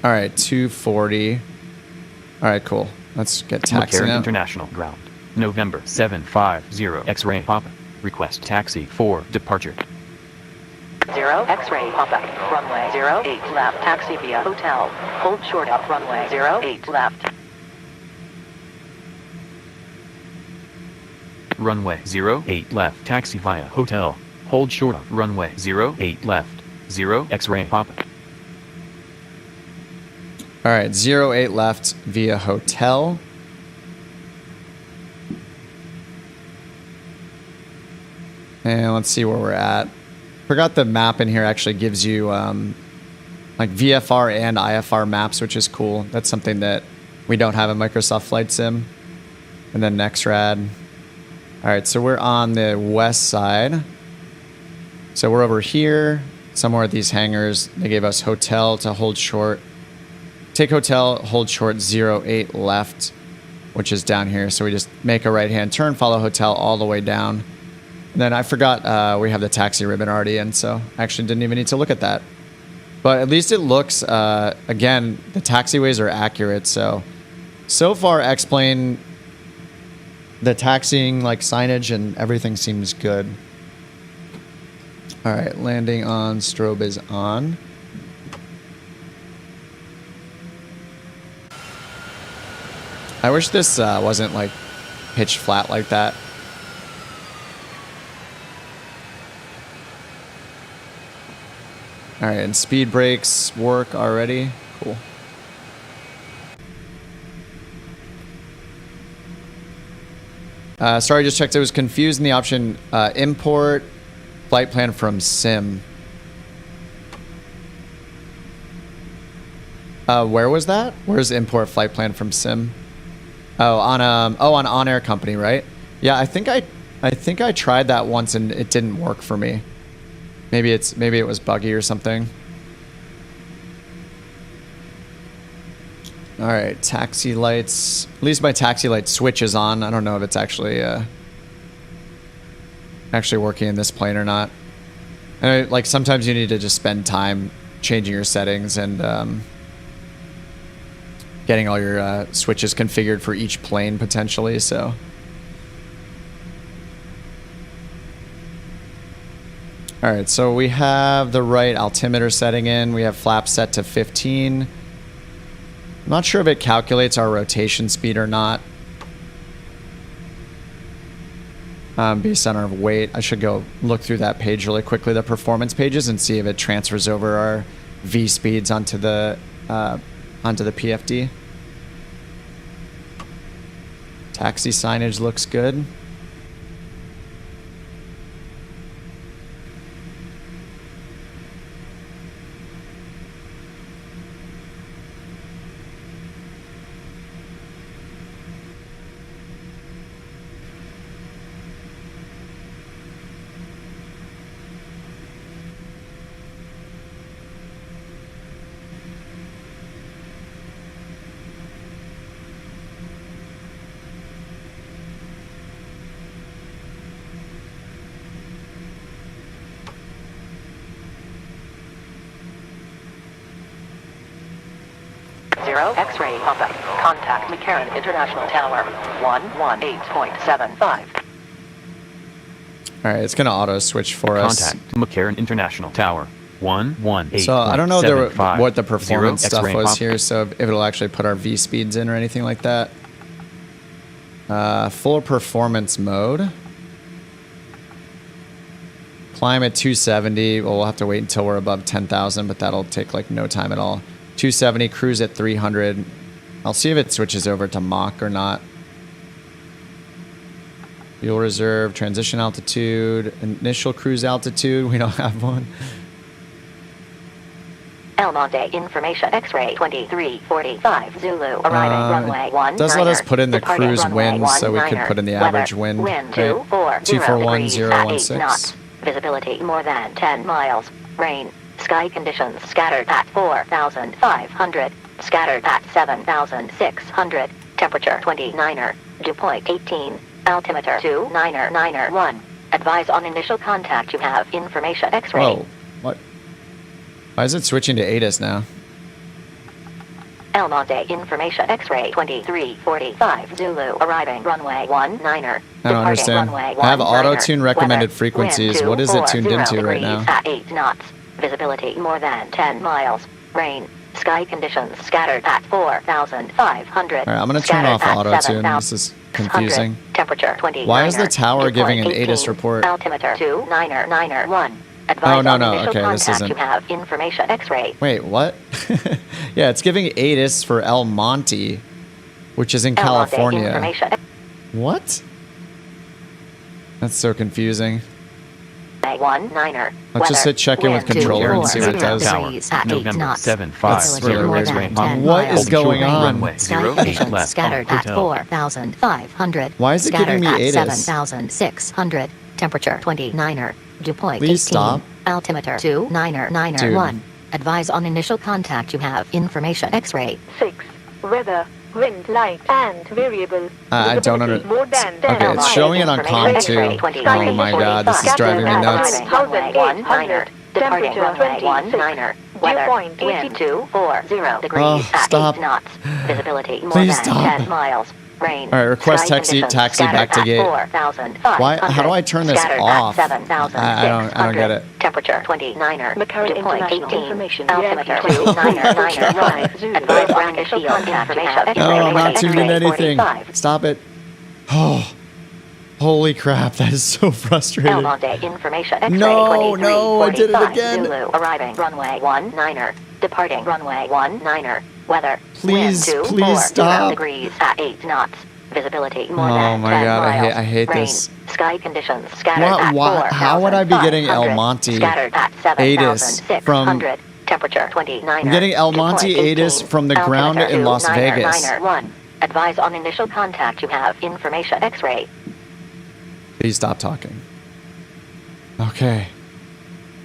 All right, 240. All right, cool. Let's get taxiing
McCarran
out.
International Ground. November 750 X-ray Papa. Request taxi for departure.
0 X-ray Papa. Runway 08 left. Taxi via hotel. Hold short of runway 08 left.
Runway 08 left. Taxi via hotel. Hold short of runway 08 left. 0 X-ray Papa.
All right, 08 left via hotel. And let's see where we're at. Forgot the map in here actually gives you like VFR and IFR maps, which is cool. That's something that we don't have in Microsoft Flight Sim. And then NextRad. All right, so we're on the west side. So we're over here, somewhere at these hangars. They gave us hotel to hold short. Take hotel, hold short 08 left, which is down here. So we just make a right-hand turn, follow hotel all the way down. And then I forgot we have the taxi ribbon already in, so I actually didn't even need to look at that. But at least it looks, again, the taxiways are accurate. So far, X-Plane, the taxiing, like signage and everything seems good. All right, landing on, strobe is on. I wish this wasn't like pitched flat like that. All right, and speed brakes work already. Cool. Sorry, just checked. I was confused in the option import flight plan from sim. Where was that? Where's import flight plan from sim? Oh, on On-Air Company, right? Yeah, I think I tried that once and it didn't work for me. Maybe it was buggy or something. All right, taxi lights. At least my taxi light switch is on. I don't know if it's actually working in this plane or not. And like sometimes you need to just spend time changing your settings and getting all your switches configured for each plane potentially. So. All right, so we have the right altimeter setting in. We have flaps set to 15. I'm not sure if it calculates our rotation speed or not. Based on our weight. I should go look through that page really quickly, the performance pages, and see if it transfers over our V speeds onto the PFD. Taxi signage looks good.
X-ray Papa. Contact McCarran International Tower 118.75.
All right, it's gonna auto switch for us.
Contact McCarran International Tower 118.
So I don't know what the performance stuff was here, so if it'll actually put our V speeds in or anything like that. Full performance mode. Climb at 270. Well, we'll have to wait until we're above 10,000, but that'll take like no time at all. 270, cruise at 300. I'll see if it switches over to Mach or not. Fuel reserve, transition altitude, initial cruise altitude. We don't have one.
El Monte information. X-ray 2345 Zulu arriving runway 19.
Does let us put in the cruise wind, so we could put in the average wind.
Wind
right? 241,016.
Visibility more than 10 miles. Rain. Sky conditions scattered at 4,500. Scattered at 7,600. Temperature 29er. Dew point 18.
Altimeter 29991. Advise on initial contact you have information X-ray.
Whoa. What? Why is it switching to ATIS now?
El Monte information X-ray 2345 Zulu arriving runway 19er.
I don't
Departing
understand.
runway
I have
19er.
auto-tune recommended
Weather,
frequencies.
wind
What is it tuned
240
into right
degrees
now?
At 8 knots. Visibility more than 10 miles. Rain. Sky conditions scattered at 4,500.
All right, I'm going to turn off auto-tune. This is confusing.
Temperature 20.
Why is the tower giving an ATIS report?
Altimeter 29991. Advise
Oh, no,
on
no,
initial
okay, this
contact
isn't-
you have information X-ray.
Wait, what? Yeah, it's giving ATIS for El Monte, which is in
El Monte
California.
information
What? That's so confusing.
19er.
Let's just hit check in with controller and see what it does.
Tower, November 75,
That's really
zero,
weird.
X-ray,
What is
Holding
going
short
on?
runway,
Sky
08
conditions
left,
scattered
on
at
hotel.
4,500.
Why is it
Scattered
giving me
at
ATIS?
7,600. Temperature 29er. Dew point
Please
18.
stop.
Altimeter 29991. Advise on initial contact you have information X-ray.
6. Weather, wind, light, and variable.
I don't
Visibility
under-
more than
Okay,
10
it's showing it on
Information
COM 2.
X-ray,
Oh my god, this is driving me nuts.
Runway 19er. Departing
Temperature
runway
26.
19er. Weather,
Point
wind 240 degrees
Oh,
at
stop.
8 knots. Visibility more
Please
than
stop.
10 miles. Rain.
All right, request
Sky
taxi-
conditions
taxi back to
scattered
gate.
at 4,500.
Why- how do I turn this
Scattered at
off?
7,600.
I don't get it.
Temperature 29er.
McCarran
Dew point
International
18.
Information,
Altimeter
Yankee
29995.
Zulu.
Advise on initial contact you have.
No, I'm not
X-ray
tuning anything.
45.
Stop it. Oh, holy crap, that is so
El
frustrating.
Monte information X-ray
No, no, I did it
2345
again.
Zulu arriving runway 19er. Departing runway 19er. Weather.
Please,
wind
please
240
stop.
degrees at 8 knots. Visibility more
Oh
than
my
10
God,
miles.
I hate
Rain.
this.
Sky conditions scattered
What-
at
why- how would I be getting El
4,500.
Monte
Scattered at
ATIS
7,600. Temperature 29er.
I'm getting El Monte
Dew point
ATIS
18.
from the ground
Altimeter
in Las
29er,
Vegas.
9er1. Advise on initial contact you have information X-ray.
Please stop talking. Okay.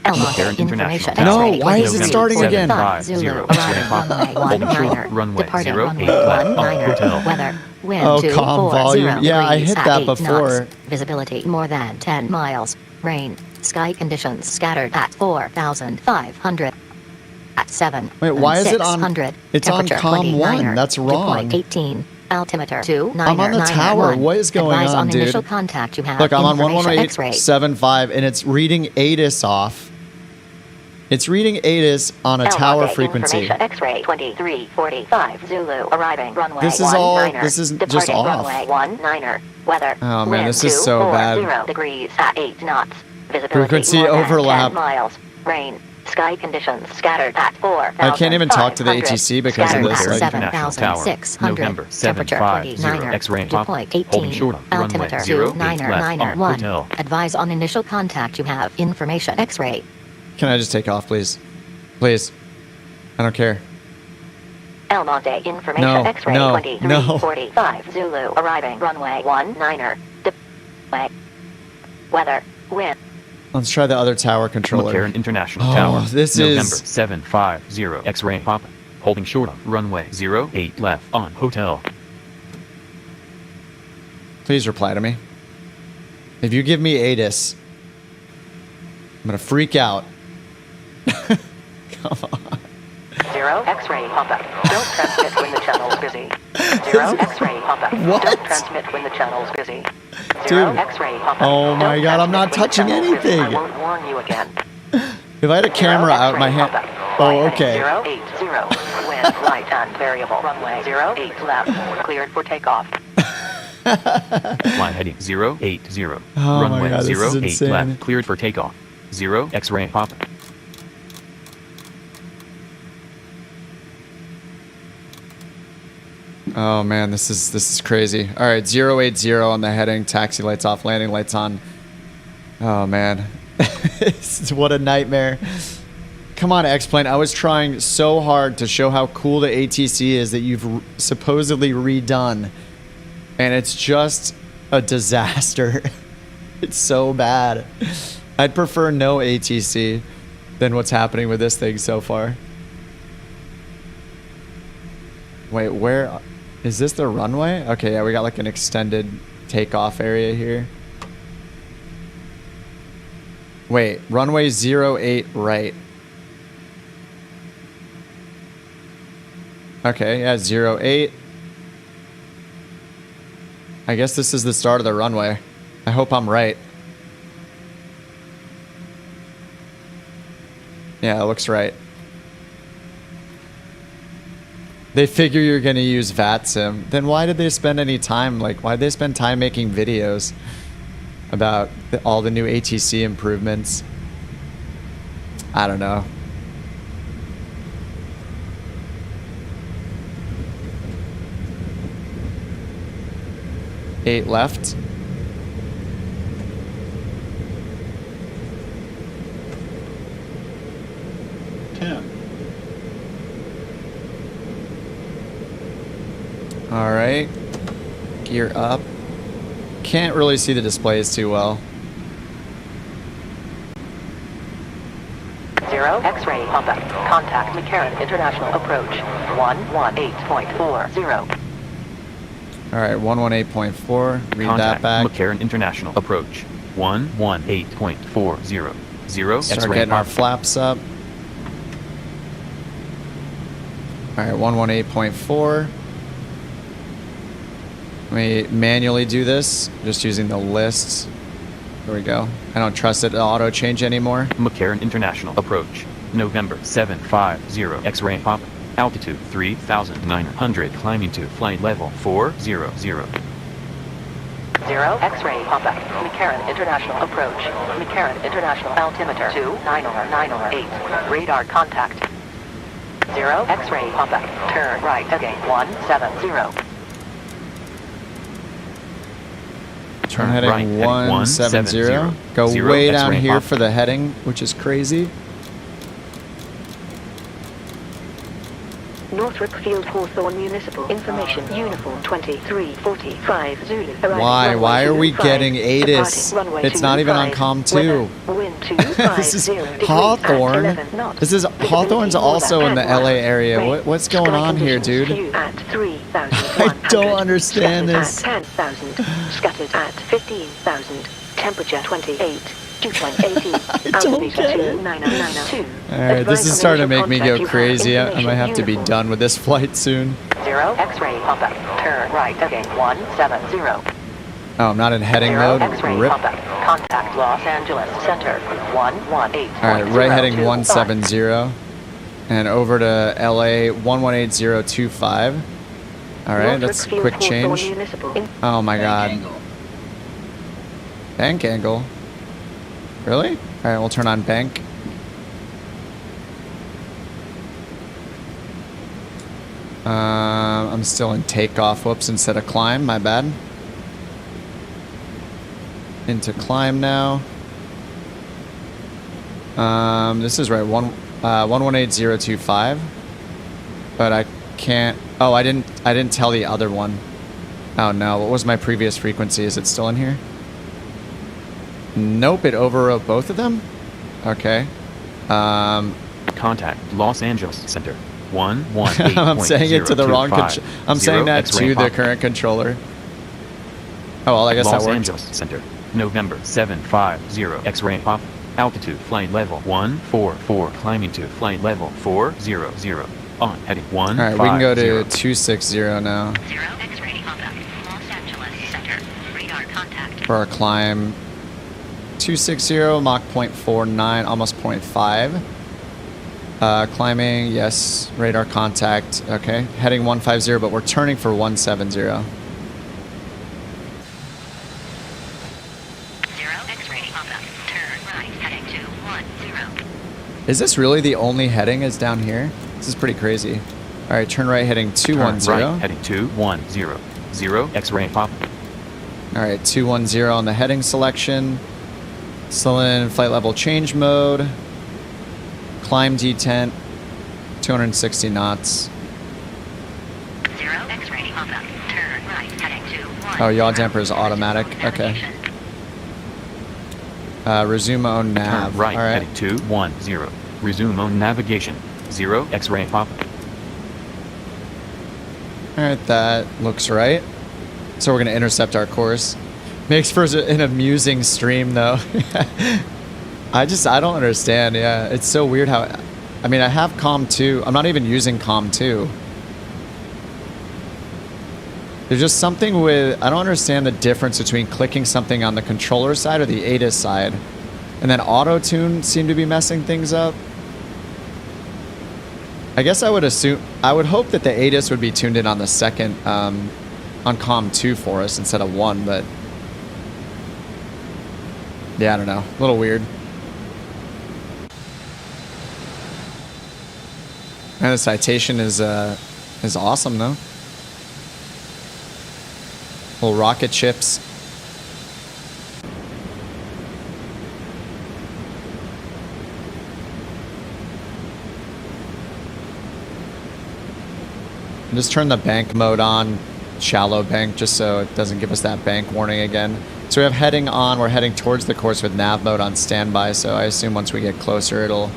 El Monte
Air
information
International
X-ray.
No, why is it
2345
starting again?
Zulu
750,
arriving runway
Holding short
19er.
runway
Departing
08
runway
left, on
19er.
hotel.
Weather, wind
Oh,
240
calm volume. Yeah, I
degrees
hit
at
that
8
before.
knots. Visibility more than 10 miles. Rain. Sky conditions scattered at 4,500. At 7.
Wait, why is it on-
600.
it's on
Temperature
COM 1.
29er.
That's
Dew
wrong.
point 18. Altimeter 29991.
I'm on the tower. What is going
Advise
on, dude?
initial contact you have
Look, I'm on
information X-ray.
118.75 and it's reading ATIS off. It's reading ATIS on a
El
tower
Monte
frequency.
Information X-ray 2345 Zulu arriving runway
This is all-
19er.
this is just
Departing
off.
runway 19er. Weather.
Oh, man,
wind
this is so
240
bad.
degrees at 8 knots. Visibility
Frequency
more than
overlap.
10 miles. Rain. Sky conditions scattered at 4,500.
I can't even talk to the ATC because of
Scattered
this,
at
like-
7,600.
November
Temperature
750,
29er.
X-ray
Dew
pop.
point
Holding
18.
short of runway
Altimeter
08 left,
29991.
on hotel.
Advise on initial contact you have information X-ray.
Can I just take off, please? Please. I don't care.
El Monte Information
No,
X-ray
no,
2345 Zulu arriving runway 19er. Weather. Wind.
Let's try the other tower controller.
McCarran International
Oh,
Tower.
this
November
is-
750 X-ray pop. Holding short of runway 08 left on hotel.
Please reply to me. If you give me ATIS, I'm gonna freak out. Come on.
0 X-ray pop-up. Don't transmit when the channel's busy. 0 X-ray pop-up.
What?
Don't transmit when the channel's busy. 0
Dude.
X-ray pop-up.
Oh my
Don't
God, I'm
transmit
not
when the
touching
channel's busy.
anything.
I won't warn you again.
If I had a camera out my hand. Oh, okay.
080. Wind, light, and variable. Runway 08 left. Cleared for takeoff.
Fly heading 080.
Oh my
runway
God, this is
08
insane.
left. Cleared for takeoff. 0 X-ray pop.
Oh man, this is crazy. All right, 080 on the heading. Taxi lights off. Landing lights on. Oh man, what a nightmare. Come on, X-Plane. I was trying so hard to show how cool the ATC is that you've supposedly redone, and it's just a disaster. It's so bad. I'd prefer no ATC than what's happening with this thing so far. Wait, where is this the runway? Okay, yeah, we got like an extended takeoff area here. Wait, runway 08 right. Okay, yeah, 08. I guess this is the start of the runway. I hope I'm right. Yeah, it looks right. They figure you're going to use VATSIM. Then why did they spend any time? Like, why did they spend time making videos about all the new ATC improvements? I don't know. Eight left. All right, gear up. Can't really see the displays too well.
0 X-ray pop-up. Contact McCarran International Approach 118.40.
All right, 118.4. Read
Contact
that back.
McCarran International Approach 118.40. 0
Start
X-ray
getting our
pop.
flaps up. All right, 118.4. Let me manually do this, just using the lists. There we go. I don't trust it to auto change anymore.
McCarran International Approach November 750 X-ray pop. Altitude 3,900 climbing to flight level 400.
0 X-ray pop-up. McCarran International Approach. McCarran International Altimeter 29098. Radar contact. 0 X-ray pop-up. Turn right again 170.
Turn heading
right, heading
170. Go
0
way down
X-ray
here
pop.
for the heading, which is crazy.
Northrop Field Hawthorne Municipal Information Uniform 2345 Zulu.
Why? Why are we getting ATIS? It's not even on COM 2. This is Hawthorne. This is Hawthorne's also in the LA area. What's going on here, dude? I don't understand this.
At 10,000. Scattered at 15,000. Temperature 28.
I don't get it. Alright, this is starting to make me go crazy. I might have to be done with this flight soon.
0 X-ray pop-up. Turn right again 170.
Oh, I'm not in heading
0
mode.
X-ray
Rip.
pop-up. Contact Los Angeles Center 118.
Alright, right heading 170. And over to LA 118025. Alright, that's a quick change. Oh my god. Bank angle. Really? Alright, we'll turn on bank. I'm still in takeoff. Whoops, instead of climb. My bad. Into climb now. This is right. 118025. But I can't. Oh, I didn't tell the other one. Oh no, what was my previous frequency? Is it still in here? Nope, it overwrote both of them? Okay.
Contact Los Angeles Center 118.025.
I'm saying it to the wrong controller. I'm saying that to the current controller. Oh, well, I guess
Los
that worked.
Angeles Center November 750 X-ray pop. Altitude flight level 144 climbing to flight level 400. On heading 150.
All right, we can go to 260 now
0 X-ray pop-up. Los Angeles Center. Radar contact.
for our climb. 260, Mach 0.49, almost 0.5. Climbing, yes. Radar contact, okay. Heading 150, but we're turning for 170.
0 X-ray pop-up. Turn right heading 210.
Is this really the only heading is down here? This is pretty crazy. All right, turn right heading 210.
Turn right heading 210. 0 X-ray pop.
All right, 210 on the heading selection. Still in flight level change mode. Climb detent, 260 knots.
0 X-ray pop-up. Turn right heading 210.
Oh, yaw damper is automatic. Okay. Resume own nav.
Turn right
All right.
heading 210. Resume on navigation. 0 X-ray pop.
All right, that looks right. So we're going to intercept our course. Makes for an amusing stream, though. I don't understand. Yeah, it's so weird how... I mean, I have COM 2. I'm not even using COM 2. There's just something with... I don't understand the difference between clicking something on the controller side or the ADIS side. And then auto-tune seemed to be messing things up. I guess I would assume... I would hope that the ADIS would be tuned in on the second... on COM 2 for us instead of 1, but... Yeah, I don't know. A little weird. And the citation is awesome, though. Little rocket ships. Just turn the bank mode on, shallow bank, just so it doesn't give us that bank warning again. So we have heading on, we're heading towards the course with nav mode on standby, so I assume once we get closer it'll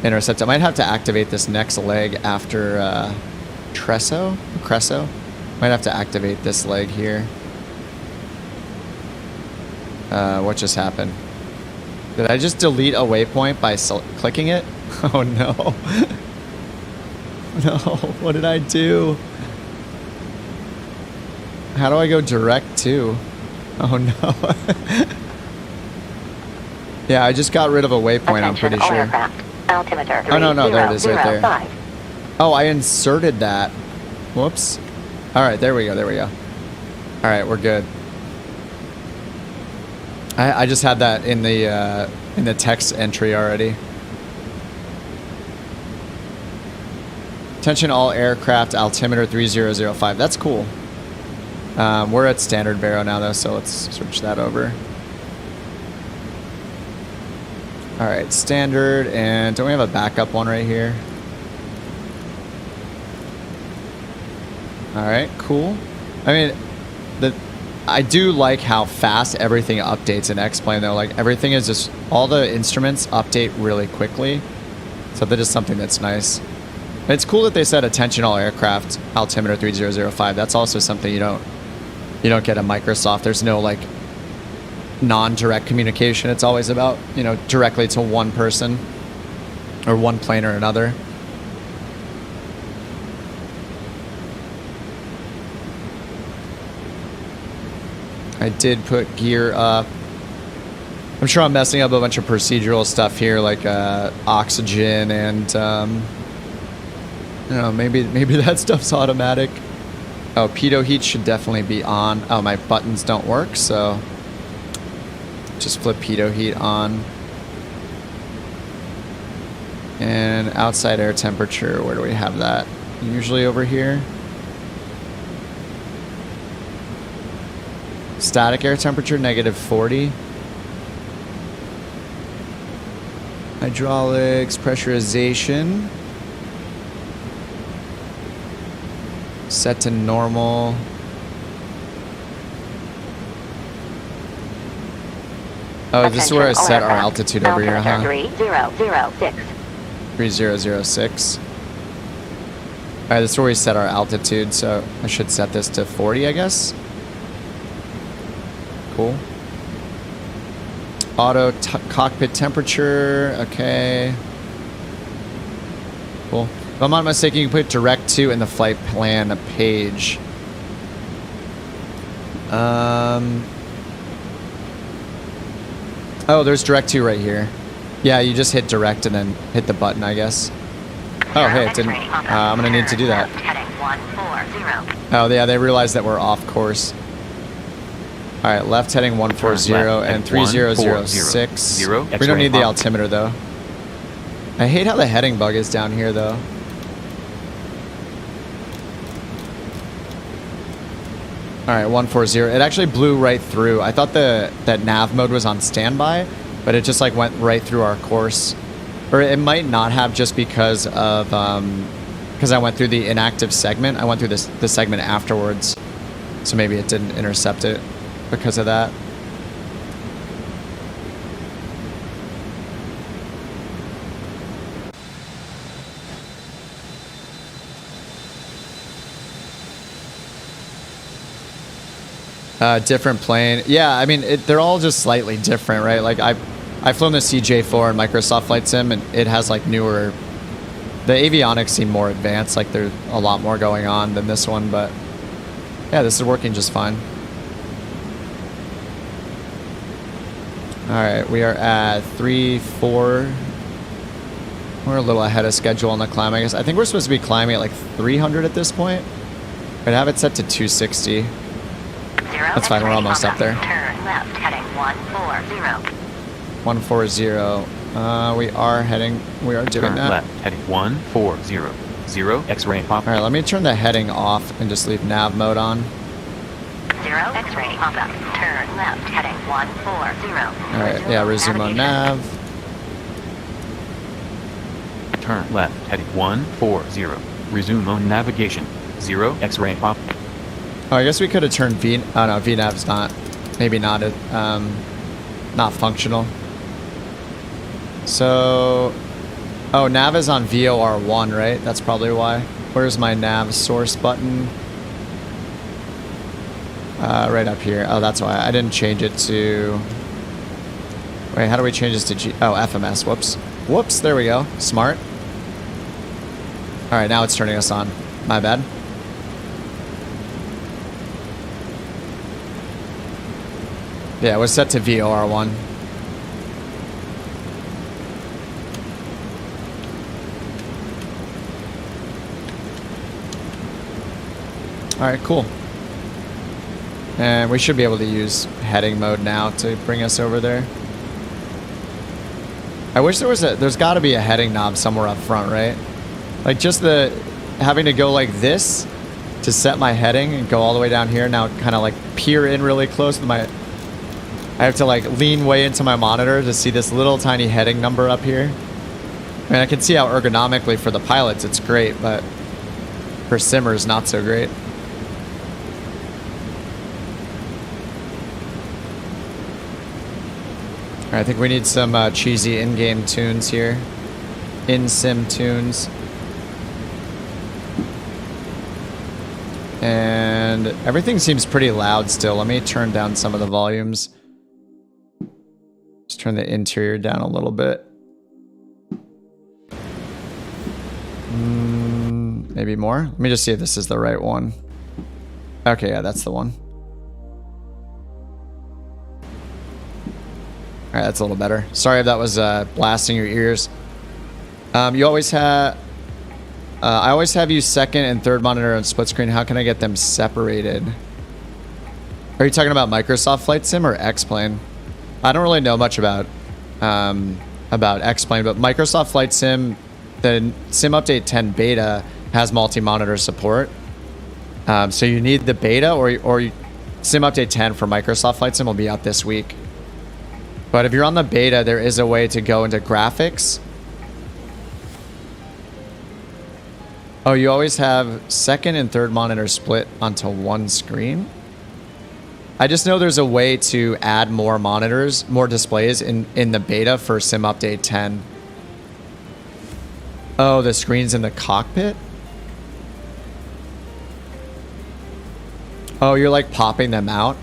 intercept. I might have to activate this next leg after Cresso? Might have to activate this leg here. What just happened? Did I just delete a waypoint by clicking it? Oh no. No, what did I do? How do I go direct to? Oh no. Yeah, I just got rid of a waypoint, I'm pretty sure.
Altimeter
Oh no, there it is right there. Oh, I inserted that. Whoops. Alright, there we go. Alright, we're good. I just had that in the text entry already. Attention all aircraft, altimeter 3005. That's cool. We're at standard Vero now though, so let's switch that over. Alright, standard, and don't we have a backup one right here? Alright, cool. I mean, I do like how fast everything updates in X-Plane though. Like, everything is just, all the instruments update really quickly. So that is something that's nice. It's cool that they said attention all aircraft, altimeter 3005. That's also something you don't get at Microsoft. There's no like non-direct communication. It's always about, directly to one person or one plane or another. I did put gear up. I'm sure I'm messing up a bunch of procedural stuff here, like oxygen and maybe that stuff's automatic. Oh, pitot heat should definitely be on. Oh, my buttons don't work, so just flip pitot heat on. And outside air temperature, where do we have that? Usually over here. Static air temperature, -40. Hydraulics, pressurization. Set to normal. Oh, this is where I set our altitude over here, huh?
3006.
3006. Alright, this is where we set our altitude, so I should set this to 40, I guess. Cool. Auto cockpit temperature, okay. Cool. If I'm not mistaken, you can put direct to in the flight plan page. Oh, there's direct to right here. Yeah, you just hit direct and then hit the button, I guess. Oh, hey, it didn't. I'm gonna need to do that. Oh, yeah, they realized that we're off course. All right, left heading 140 and 3006. We don't need the altimeter though. I hate how the heading bug is down here though. All right, 140. It actually blew right through. I thought that nav mode was on standby, but it just like went right through our course. Or it might not have, just because of because I went through the inactive segment. I went through the segment afterwards, so maybe it didn't intercept it because of that. Different plane. Yeah, I mean, they're all just slightly different, right? Like I've flown the CJ4 in Microsoft Flight Sim, and it has like newer. The avionics seem more advanced. Like there's a lot more going on than this one, but yeah, this is working just fine. All right, we are at 3-4. We're a little ahead of schedule on the climb, I guess. I think we're supposed to be climbing at like 300 at this point. I'd have it set to 260. That's fine, we're almost up there.
Turn left, heading 140.
140. We are doing
Turn
that.
left, heading 140. Zero X-ray pop.
All right, let me turn the heading off and just leave nav mode on.
0 X-ray pop-up. Turn left, heading 140.
All right, yeah, resume on nav.
Turn left, heading 140. Resume on navigation. 0 X-ray pop.
Oh, I guess we could have turned V. Oh no, VNav's not. Maybe not. Not functional. So, oh, nav is on VOR1, right? That's probably why. Where's my nav source button? Right up here. Oh, that's why. I didn't change it to... Wait, how do we change this to G... Oh, FMS. Whoops. Whoops, there we go. Smart. Alright, now it's turning us on. My bad. Yeah, it was set to VOR1. Alright, cool. And we should be able to use heading mode now to bring us over there. I wish there's got to be a heading knob somewhere up front, right? Like just the having to go like this to set my heading and go all the way down here. Now kind of like peer in really close to my... I have to like lean way into my monitor to see this little tiny heading number up here. I mean, I can see how ergonomically for the pilots it's great, but for simmers, not so great. All right, I think we need some cheesy in-game tunes here. In-sim tunes. And everything seems pretty loud still. Let me turn down some of the volumes. Just turn the interior down a little bit. Maybe more? Let me just see if this is the right one. Okay, yeah, that's the one. Alright, that's a little better. Sorry if that was blasting your ears. You always have... I always have you second and third monitor on split screen. How can I get them separated? Are you talking about Microsoft Flight Sim or X-Plane? I don't really know much about X-Plane, but Microsoft Flight Sim, the Sim Update 10 beta has multi-monitor support. So you need the beta or Sim Update 10 for Microsoft Flight Sim will be out this week. But if you're on the beta, there is a way to go into graphics. Oh, you always have second and third monitor split onto one screen? I just know there's a way to add more monitors, more displays in the beta for Sim Update 10. Oh, the screen's in the cockpit? Oh, you're like popping them out?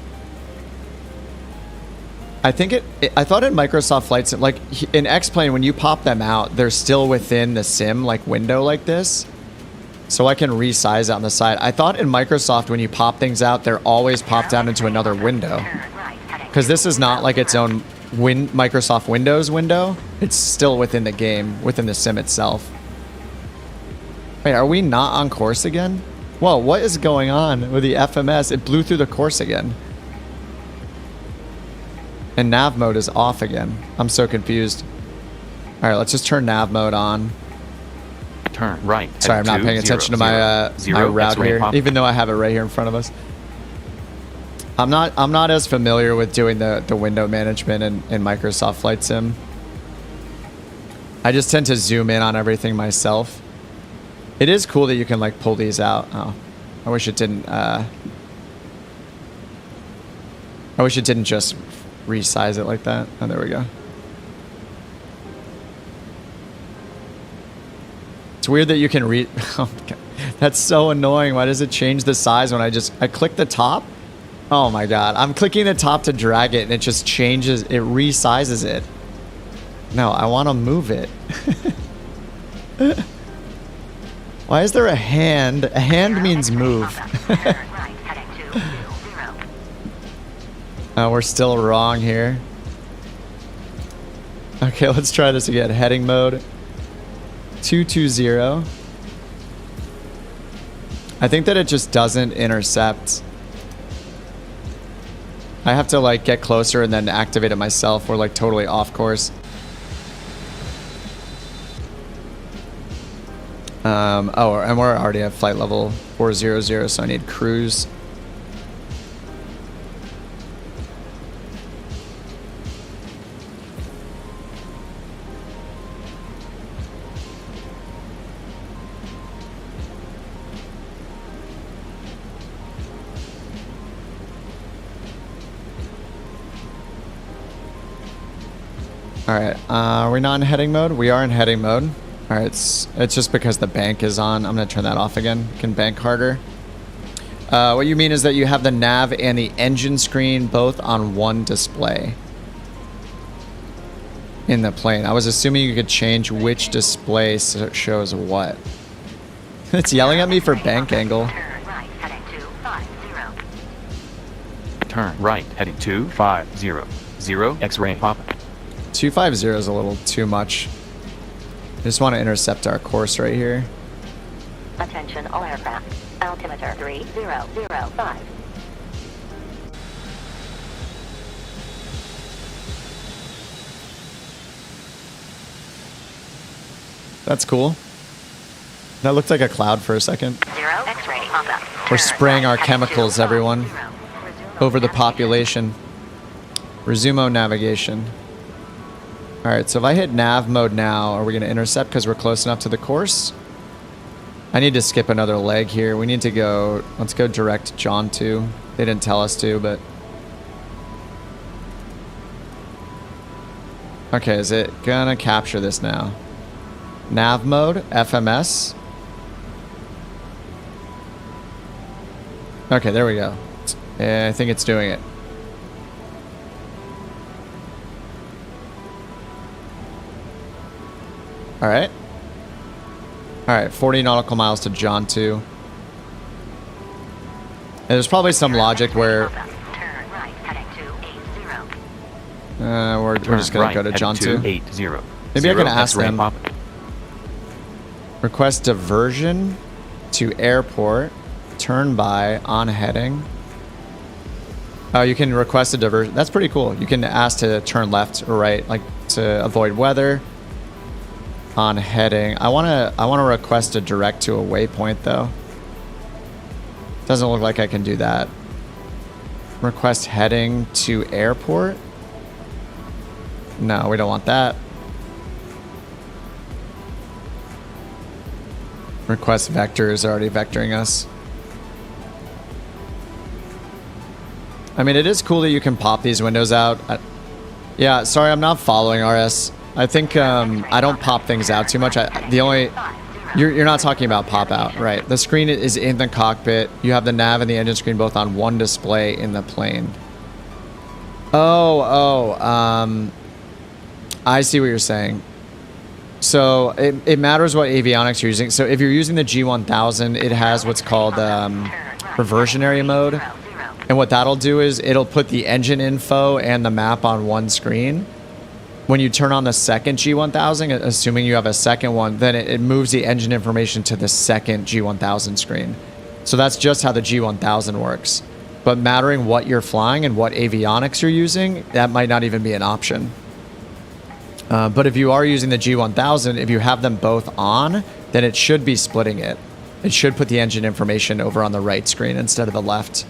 I think I thought in Microsoft Flight Sim, like in X-Plane, when you pop them out, they're still within the sim like window like this. So I can resize it on the side. I thought in Microsoft, when you pop things out, they're always popped down into another window. Because this is not like its own Microsoft Windows window. It's still within the game, within the sim itself. Wait, are we not on course again? Whoa, what is going on with the FMS? It blew through the course again. And nav mode is off again. I'm so confused. All right, let's just turn nav mode on.
Turn right.
Sorry, I'm not paying attention to my my route here, even though I have it right here in front of us. I'm not as familiar with doing the window management in Microsoft Flight Sim. I just tend to zoom in on everything myself. It is cool that you can like pull these out. Oh, I wish it didn't. I wish it didn't just resize it like that. Oh, there we go. It's weird that you can oh, God. That's so annoying. Why does it change the size when I click the top Oh my god. I'm clicking the top to drag it and it just changes, it resizes it. No, I want to move it. Why is there a hand? A hand means move.
Turn right, heading 220.
Oh, we're still wrong here. Okay, let's try this again. Heading mode. 220. I think that it just doesn't intercept. I have to like get closer and then activate it myself. We're like totally off course. Oh, and we're already at flight level 400, so I need cruise. All right, are we not in heading mode? We are in heading mode. All right, it's just because the bank is on. I'm gonna turn that off again. Can bank harder. What you mean is that you have the nav and the engine screen both on one display in the plane. I was assuming you could change which display shows what. It's yelling at me for bank angle.
Turn right, heading 250.
Turn right, heading 250. 0 X-ray pop.
250 is a little too much. I just want to intercept our course right here.
Attention all aircraft. Altimeter 3005.
That's cool. That looked like a cloud for a second.
0 X-ray pop-up.
We're
Turn
spraying
right,
our
heading
chemicals,
250.
everyone,
Resume
over the
navigation.
population. Resumo navigation. All right, so if I hit nav mode now, are we going to intercept because we're close enough to the course? I need to skip another leg here. We need to go, let's go direct John 2. They didn't tell us to, but... Okay, is it gonna capture this now? Nav mode, FMS. Okay, there we go. I think it's doing it. All right. All right, 40 nautical miles to John 2. And there's probably some logic where
Turn right, heading 280.
we're just going to go to John 2.
280.
Maybe I can ask
X-ray
them.
pop.
Request diversion to airport. Turn by on heading. Oh, you can request a diversion. That's pretty cool. You can ask to turn left or right, like to avoid weather. On heading, I wanna request a direct to a waypoint though. Doesn't look like I can do that. Request heading to airport. No, we don't want that. Request vector is already vectoring us. I mean, it is cool that you can pop these windows out. Yeah, sorry, I'm not following RS. I think I don't pop things out too much. You're not talking about pop out, right? The screen is in the cockpit. You have the nav and the engine screen both on one display in the plane. I see what you're saying. So it matters what avionics you're using. So if you're using the G1000, it has what's called reversionary mode. And what that'll do is it'll put the engine info and the map on one screen. When you turn on the second G1000, assuming you have a second one, then it moves the engine information to the second G1000 screen. So that's just how the G1000 works. But mattering what you're flying and what avionics you're using, that might not even be an option. But if you are using the G1000, if you have them both on, then it should be splitting it. It should put the engine information over on the right screen instead of the left.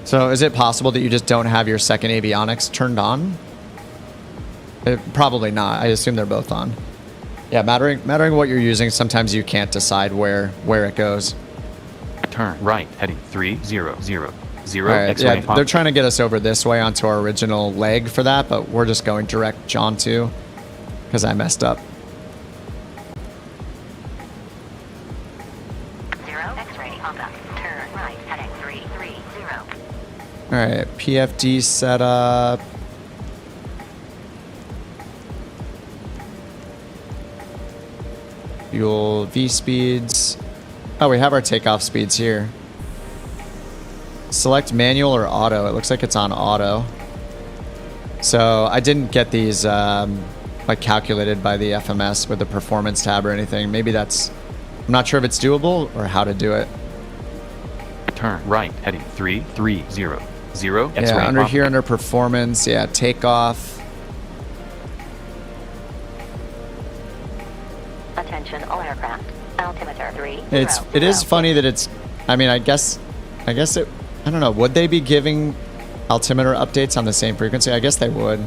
So is it possible that you just don't have your second avionics turned on? Probably not. I assume they're both on. Yeah, mattering what you're using, sometimes you can't decide where it goes.
Turn right, heading 300. 0
Right,
X-ray
yeah,
pop.
they're trying to get us over this way onto our original leg for that, but we're just going direct John 2 because I messed up.
0 X-ray pop-up. Turn right, heading
All right, PFD setup. Fuel V speeds. Oh, we have our takeoff speeds here. Select manual or auto. It looks like it's on auto. So I didn't get these like calculated by the FMS with the performance tab or anything. Maybe that's, I'm not sure if it's doable or how to do it.
Turn right, heading 330. X-ray
Yeah, under
pop.
here, under performance, yeah, takeoff.
Attention all aircraft. Altimeter 30.
It is funny that it's, I mean, I guess it, I don't know, would they be giving altimeter updates on the same frequency? I guess they would.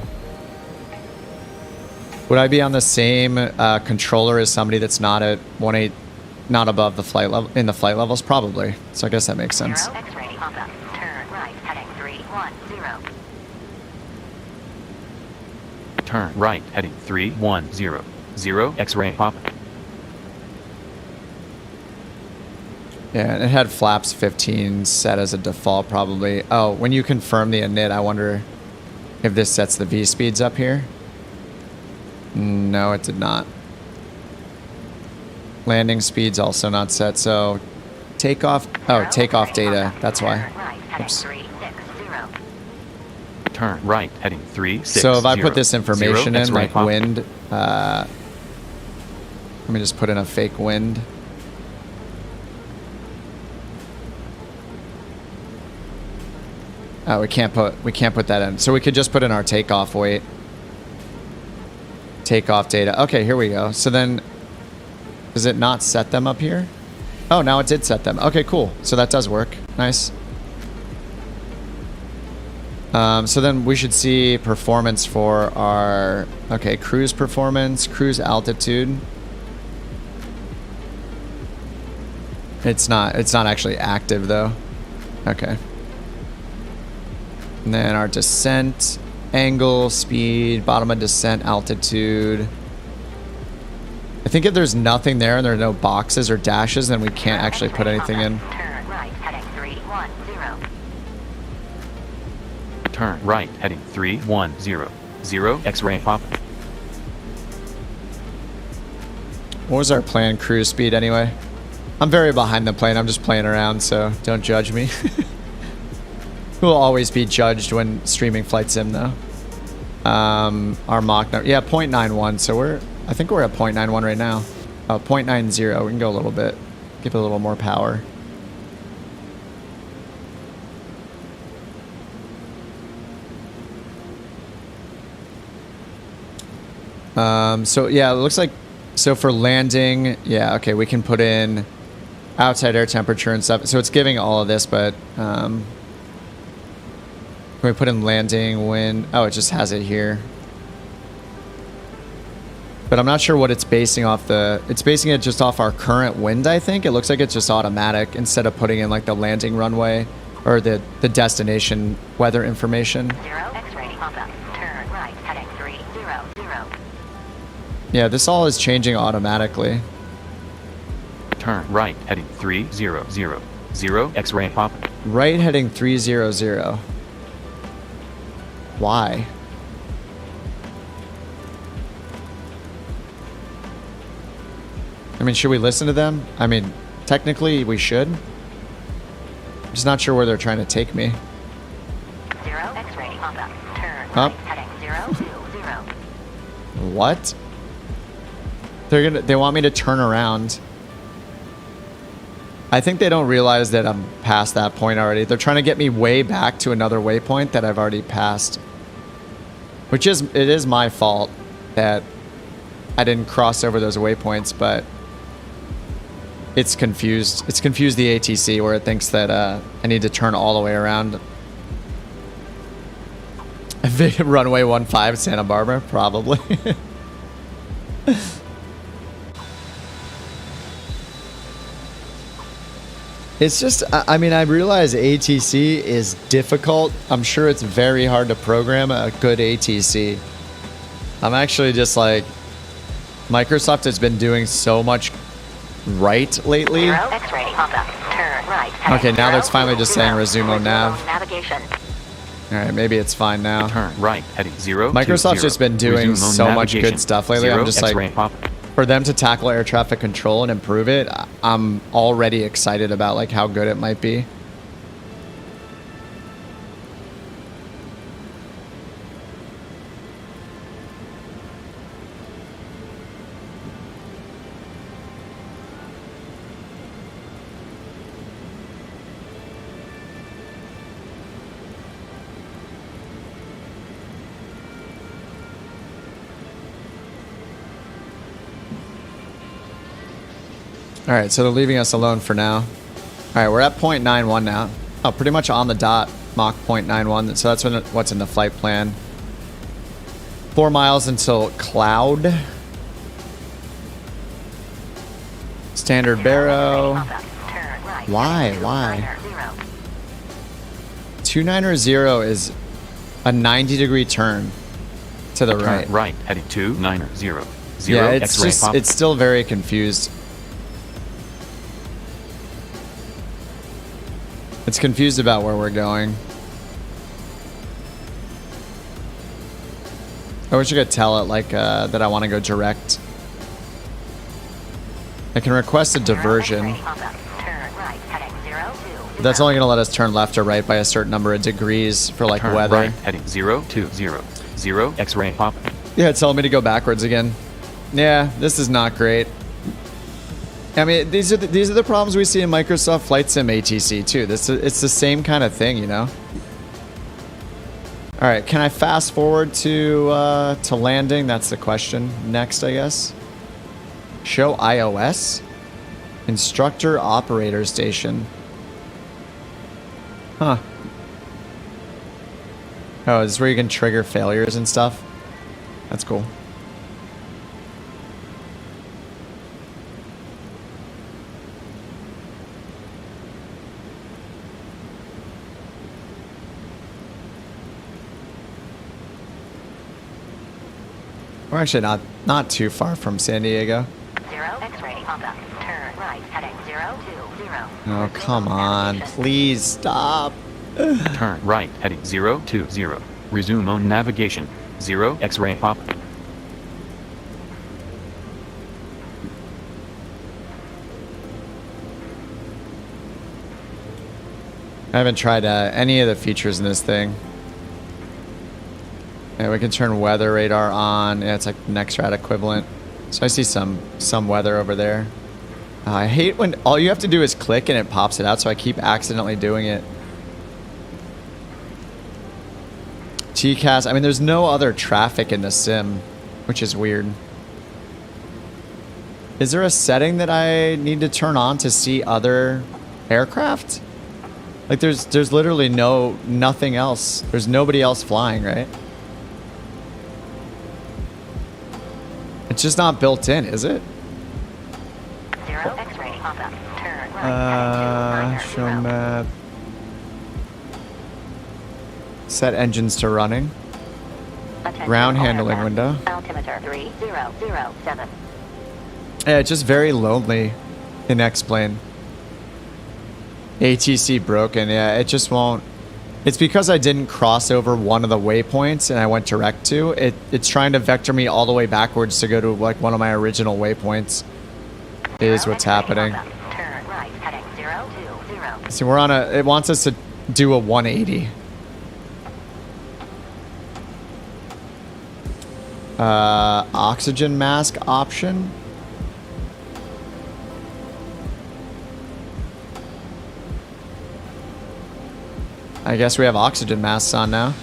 Would I be on the same controller as somebody that's not at 1.8, not above the flight level, in the flight levels? Probably. So I guess that makes sense.
X-ray pop up. Turn right, heading 310.
Turn right, heading 310. X-ray pop.
Yeah, and it had flaps 15 set as a default probably. Oh, when you confirm the init, I wonder if this sets the V speeds up here. No, it did not. Landing speeds also not set, so takeoff, oh, takeoff data, that's why.
Turn right, heading
Oops.
360.
Turn right, heading 360.
So if I put this information in,
X-ray
like
pop.
wind, let me just put in a fake wind. Oh, we can't put that in. So we could just put in our takeoff weight. Takeoff data. Okay, here we go. So then, does it not set them up here? Oh, now it did set them. Okay, cool. So that does work. Nice. So then we should see performance for our, okay, cruise performance, cruise altitude. It's not actually active though. Okay. And then our descent, angle, speed, bottom of descent, altitude. I think if there's nothing there and there are no boxes or dashes, then we can't actually put anything in.
Turn right, heading 310.
Turn right, heading 310. X-ray pop.
What was our planned cruise speed anyway? I'm very behind the plane. I'm just playing around, so don't judge me. We'll always be judged when streaming flight sim though. Our Mach number, yeah, 0.91. So I think we're at 0.91 right now. 0.90. We can go a little bit, give it a little more power. So yeah, it looks like, so for landing, yeah, okay, we can put in outside air temperature and stuff. So it's giving all of this, but can we put in landing, wind? Oh, it just has it here. But I'm not sure what it's basing off it's basing it just off our current wind, I think. It looks like it's just automatic instead of putting in like the landing runway or the destination weather information.
0 X-ray pop up. Turn right, heading 300.
Yeah, this all is changing automatically.
Turn right, heading 300. X-ray pop.
Right heading 300. Why? I mean, should we listen to them? I mean, technically we should. I'm just not sure where they're trying to take me.
0 X-ray pop up. Turn
Up.
right, heading 020.
What? They want me to turn around. I think they don't realize that I'm past that point already. They're trying to get me way back to another waypoint that I've already passed. It is my fault that I didn't cross over those waypoints, but it's confused the ATC where it thinks that I need to turn all the way around. Runway 15 Santa Barbara, probably. It's just, I mean, I realize ATC is difficult. I'm sure it's very hard to program a good ATC. I'm actually just like, Microsoft has been doing so much right lately.
0 X-ray pop up. Turn right,
Okay,
heading
now that's finally just saying
020.
resume nav.
Navigation.
All right, maybe it's fine now.
Turn right, heading 0.
Microsoft's just been doing
Resume on
so much
navigation.
good stuff lately.
0
I'm just
X-ray
like,
pop.
for them to tackle air traffic control and improve it, I'm already excited about like how good it might be. All right, so they're leaving us alone for now. All right, we're at 0.91 now. Oh, pretty much on the dot, Mach 0.91. So that's what's in the flight plan. 4 miles until cloud. Standard Barrow. Why? 290 is a 90-degree turn to the
Turn
right.
right, heading 290. 0
Yeah, it's
X-ray
just,
pop.
it's still very confused. It's confused about where we're going. I wish I could tell it like that I want to go direct. I can request a diversion. But that's only going to let us turn left or right by a certain number of degrees for like
Turn
weather.
right, heading 020. 0 X-ray pop.
Yeah, it's telling me to go backwards again. Yeah, this is not great. I mean, these are the problems we see in Microsoft Flight Sim ATC too. It's the same kind of thing, you know. All right, can I fast forward to landing? That's the question. Next, I guess. Show iOS. Instructor operator station. Huh. Oh, is this where you can trigger failures and stuff? That's cool. We're actually not too far from San Diego.
0 X-ray pop-up. Turn right, heading 020.
Oh, come on. Please stop.
Turn right, heading 020. Resume on navigation. 0 X-ray pop.
I haven't tried any of the features in this thing. Yeah, we can turn weather radar on. Yeah, it's like NextRad equivalent. So I see some weather over there. I hate when all you have to do is click and it pops it out, so I keep accidentally doing it. TCAS, I mean, there's no other traffic in the sim, which is weird. Is there a setting that I need to turn on to see other aircraft? Like there's literally nothing else. There's nobody else flying, right? It's just not built in, is it?
0 X-ray pop-up. Turn right, heading 290.
Show map. Set engines to running.
Attention,
Ground handling
aircraft.
window.
Altimeter 3007.
Yeah, it's just very lonely in X-Plane. ATC broken. Yeah, it just won't. It's because I didn't cross over one of the waypoints and I went direct to it. It's trying to vector me all the way backwards to go to like one of my original waypoints. Is what's happening.
Turn right, heading 020.
See, we're on it wants us to do a 180. Oxygen mask option. I guess we have oxygen masks on now.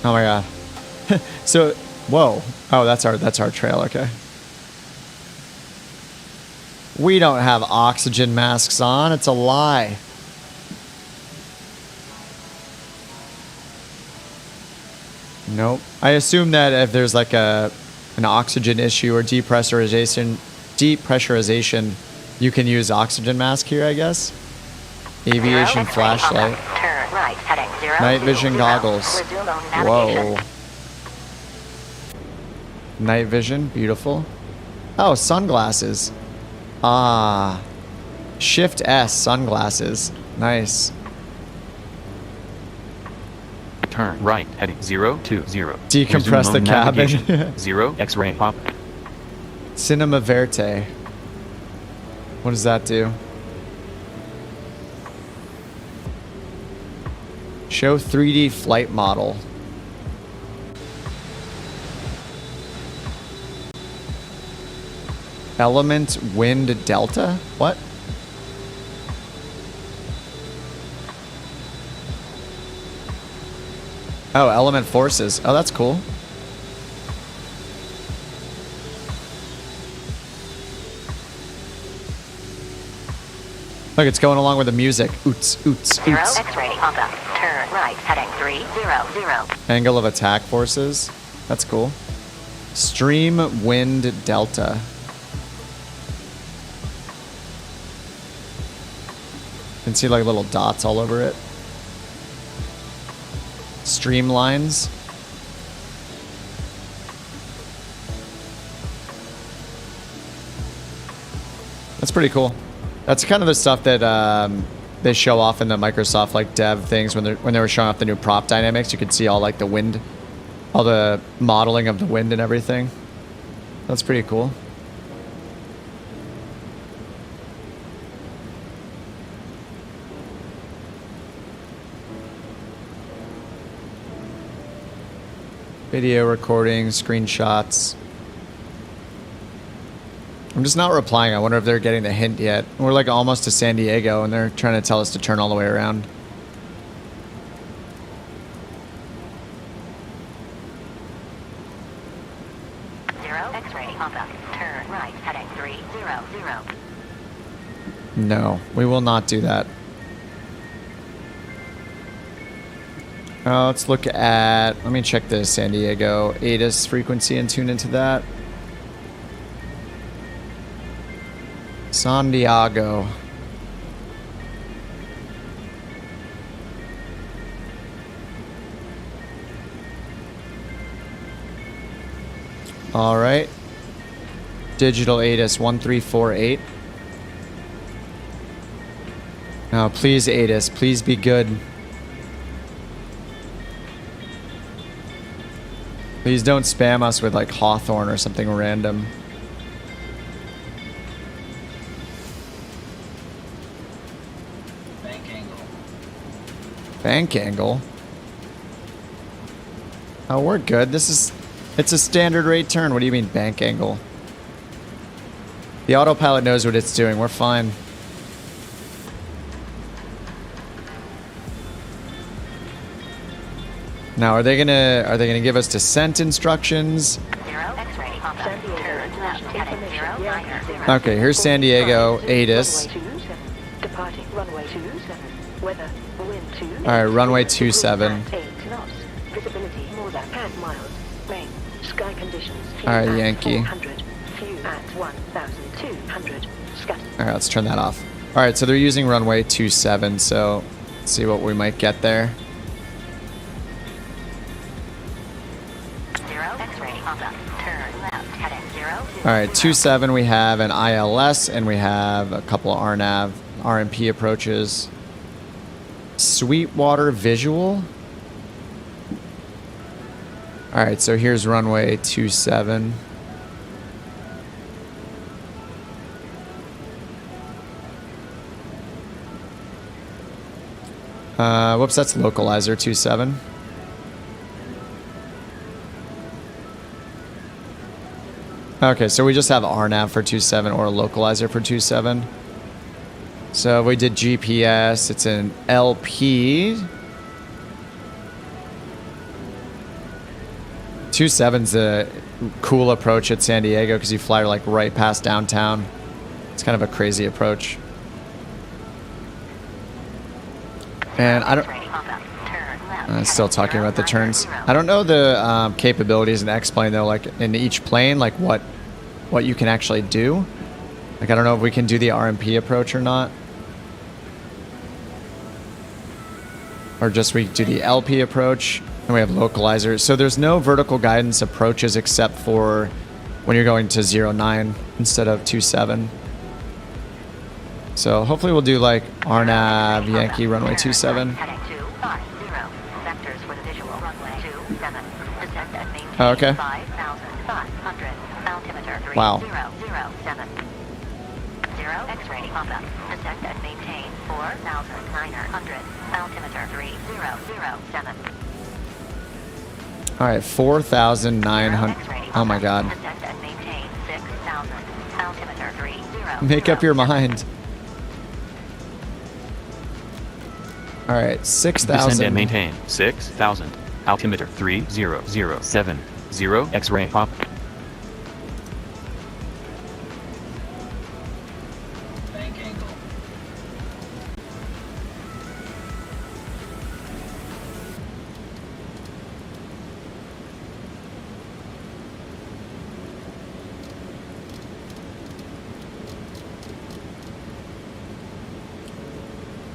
Oh my god. So, whoa. Oh, that's our trail, okay. We don't have oxygen masks on. It's a lie. Nope. I assume that if there's like an oxygen issue or depressurization, you can use oxygen mask here, I guess. Aviation flashlight.
Turn right, heading 020.
Night vision goggles.
Resume on navigation.
Whoa. Night vision, beautiful. Oh, sunglasses. Ah. Shift S, sunglasses. Nice.
Turn right heading 020.
Decompress
Resume
the
home
cabin.
navigation. 0 X-ray pop.
Cinema Verte. What does that do? Show 3D flight model. Element wind delta? What? Oh, element forces. Oh, that's cool. Look, it's going along with the music. Oots, oots,
Zero
oots.
X-ray pop-up. Turn right heading 300.
Angle of attack forces. That's cool. Stream wind delta. You can see like little dots all over it. Streamlines. That's pretty cool. That's kind of the stuff that they show off in the Microsoft like dev things when they were showing off the new prop dynamics. You could see all like the wind, all the modeling of the wind and everything. That's pretty cool. Video recording, screenshots. I'm just not replying. I wonder if they're getting the hint yet. We're like almost to San Diego and they're trying to tell us to turn all the way around.
Zero X-ray pop-up. Turn right heading 300.
No, we will not do that. Let's look at, let me check the San Diego ATIS frequency and tune into that. San Diego. All right. Digital ATIS 1348. Now, please, ATIS, please be good. Please don't spam us with like Hawthorne or something random. Bank angle. Oh, we're good. It's a standard rate turn. What do you mean bank angle? The autopilot knows what it's doing. We're fine. Now, are they gonna give us descent instructions?
Zero X-ray pop-up. Turn left heading 0
Okay, here's San Diego, ATIS.
Departing runway 27. Weather, wind 2.
All right, runway 27.
8 knots. Visibility more than 10 miles. Rain. Sky conditions. Few
All right,
at
Yankee.
400. Few at 1,200. Scatter.
All right, let's turn that off. All right, so they're using runway 27, so let's see what we might get there.
Zero X-ray pop-up. Turn left heading 0.
All right, 27 we have an ILS, and we have a couple of RNAV, RMP approaches. Sweetwater visual. All right, so here's runway 27. Whoops, that's localizer 27. Okay, so we just have RNAV for 27 or a localizer for 27. So if we did GPS, it's an LP. 27's a cool approach at San Diego because you fly like right past downtown. It's kind of a crazy approach. And I don't... still talking about the turns. I don't know the capabilities in X-Plane though, like in each plane, like what you can actually do. Like I don't know if we can do the RMP approach or not. Or just we do the LP approach and we have localizers. So there's no vertical guidance approaches except for when you're going to 09 instead of 27. So hopefully we'll do like RNAV Yankee runway 27.
Heading 250. Vectors for the visual runway 27. Descend and maintain
Oh, okay.
5,500. Altimeter 3007.
Wow.
0 X-ray pop-up. Descend and maintain 4,900. Altimeter 3007.
All right, 4,900. Oh my God.
Descend and maintain 6,000. Altimeter 3007.
Make up your mind. All right,
Descend
6,000.
and maintain 6,000. Altimeter 3007. 0 X-ray pop.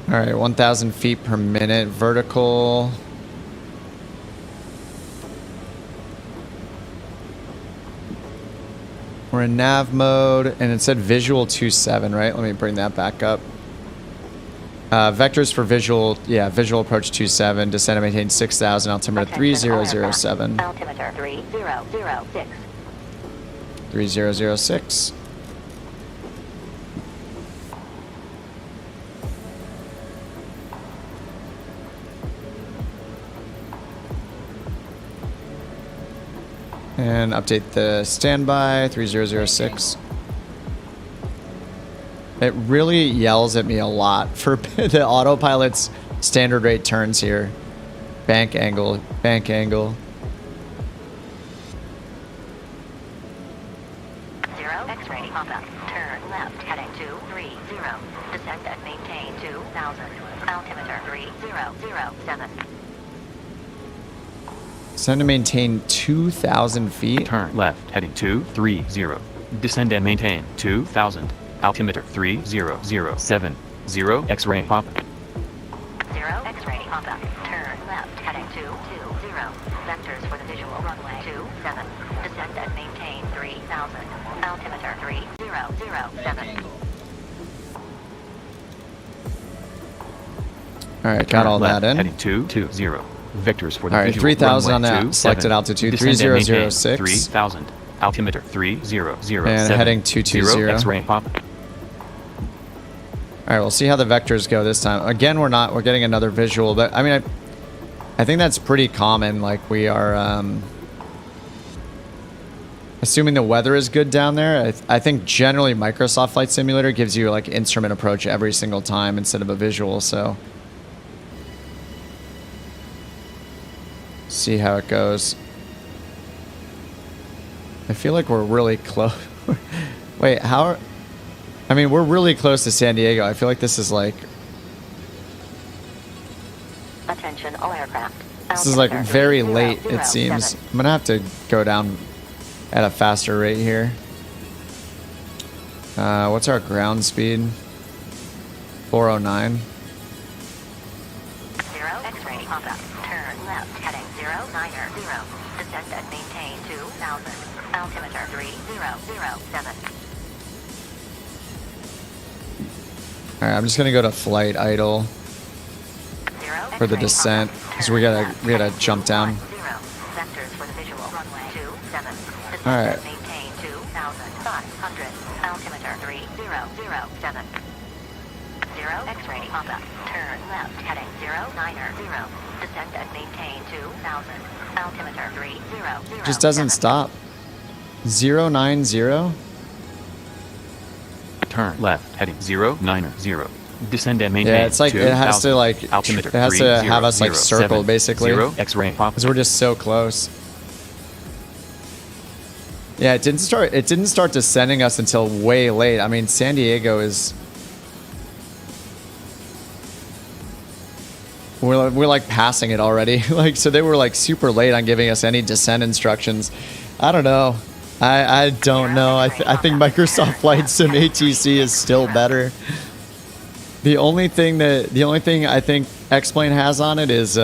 All right, 1,000 feet per minute vertical. We're in nav mode, and it said visual 27, right? Let me bring that back up. Vectors for visual, yeah, visual approach 27, descend and maintain 6,000, altimeter 3007.
Altimeter 3006.
3006. And update the standby, 3006. It really yells at me a lot for the autopilot's standard rate turns here. Bank angle, bank angle.
0 X-ray pop-up. Turn left heading 230. Descend and maintain 2,000. Altimeter 3007.
Send to maintain 2,000 feet.
Turn left heading 230. Descend and maintain 2,000. Altimeter 3007. 0 X-ray pop.
0 X-ray pop-up. Turn left heading 220. Vectors for the visual runway 27. Descend and maintain 3,000. Altimeter 3007.
All right, got all
Left
that in.
Heading 220. Vectors for the
All right,
visual
3,000 on
runway
that
27.
selected altitude,
Descend and maintain
3006.
3,000. Altimeter 3007.
And heading 220.
0 X-ray pop.
All right, we'll see how the vectors go this time. Again, we're getting another visual, but I mean, I think that's pretty common. Like we are assuming the weather is good down there. I think generally Microsoft Flight Simulator gives you like instrument approach every single time instead of a visual. So see how it goes. I feel like we're really close. Wait, I mean, we're really close to San Diego. I feel like this is like...
Attention all aircraft.
This is like very late, it seems. I'm going to have to go down at a faster rate here. What's our ground speed? 409.
0 X-ray pop-up. Turn left heading 090. Descend and maintain 2,000. Altimeter 3007.
All right, I'm just going to go to flight idle
0
for the
X-ray
descent
pop-up.
because we gotta jump down.
0. Vectors for the visual runway 27. Descend
All right.
and maintain 2,500. Altimeter 3007. 0 X-ray pop-up. Turn left heading 090. Descend and maintain 2,000. Altimeter 3007.
Just doesn't stop. 090.
Turn left heading 090. Descend and maintain.
Yeah, it's like it has to
2,000.
like
Altimeter
it has to have us like
3007.
circled basically
0 X-ray pop.
because we're just so close. Yeah, it didn't start descending us until way late. I mean, San Diego is we're like passing it already. Like so they were like super late on giving us any descent instructions. I don't know. I don't know. I think Microsoft Flight Sim ATC is still better. The only thing I think X-Plane has on it is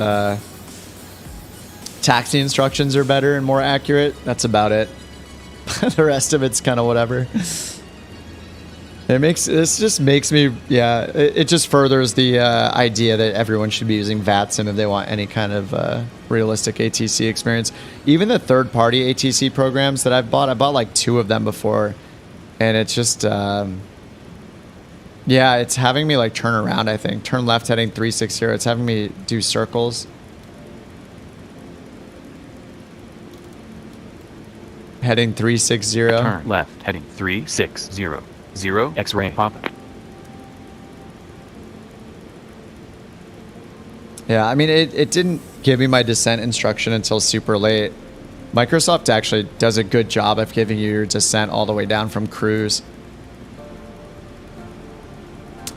taxi instructions are better and more accurate. That's about it. The rest of it's kind of whatever. This just makes me, yeah, it just furthers the idea that everyone should be using VATSIM if they want any kind of realistic ATC experience. Even the third-party ATC programs that I bought like 2 of them before, and it's just, yeah, it's having me like turn around, I think. Turn left heading 360, it's having me do circles. Heading 360.
Turn left heading 360. 0 X-ray pop.
Yeah, I mean, it didn't give me my descent instruction until super late. Microsoft actually does a good job of giving you your descent all the way down from cruise.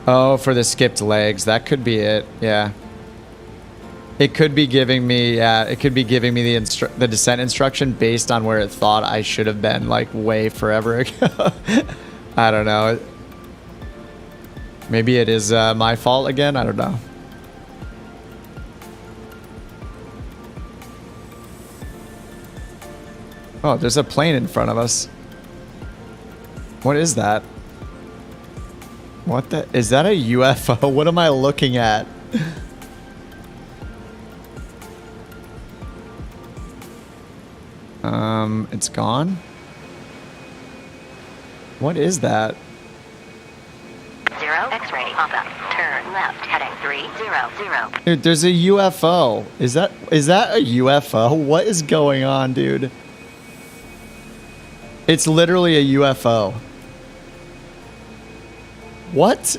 Oh, for the skipped legs. That could be it. Yeah. It could be giving me, yeah, it could be giving me the descent instruction based on where it thought I should have been, like, way forever ago. I don't know. Maybe it is my fault again. I don't know. Oh, there's a plane in front of us. What is that? What the? Is that a UFO? What am I looking at? It's gone? What is that?
0 X-ray pop-up. Turn left heading 300.
Dude, there's a UFO. Is that a UFO? What is going on, dude? It's literally a UFO. What?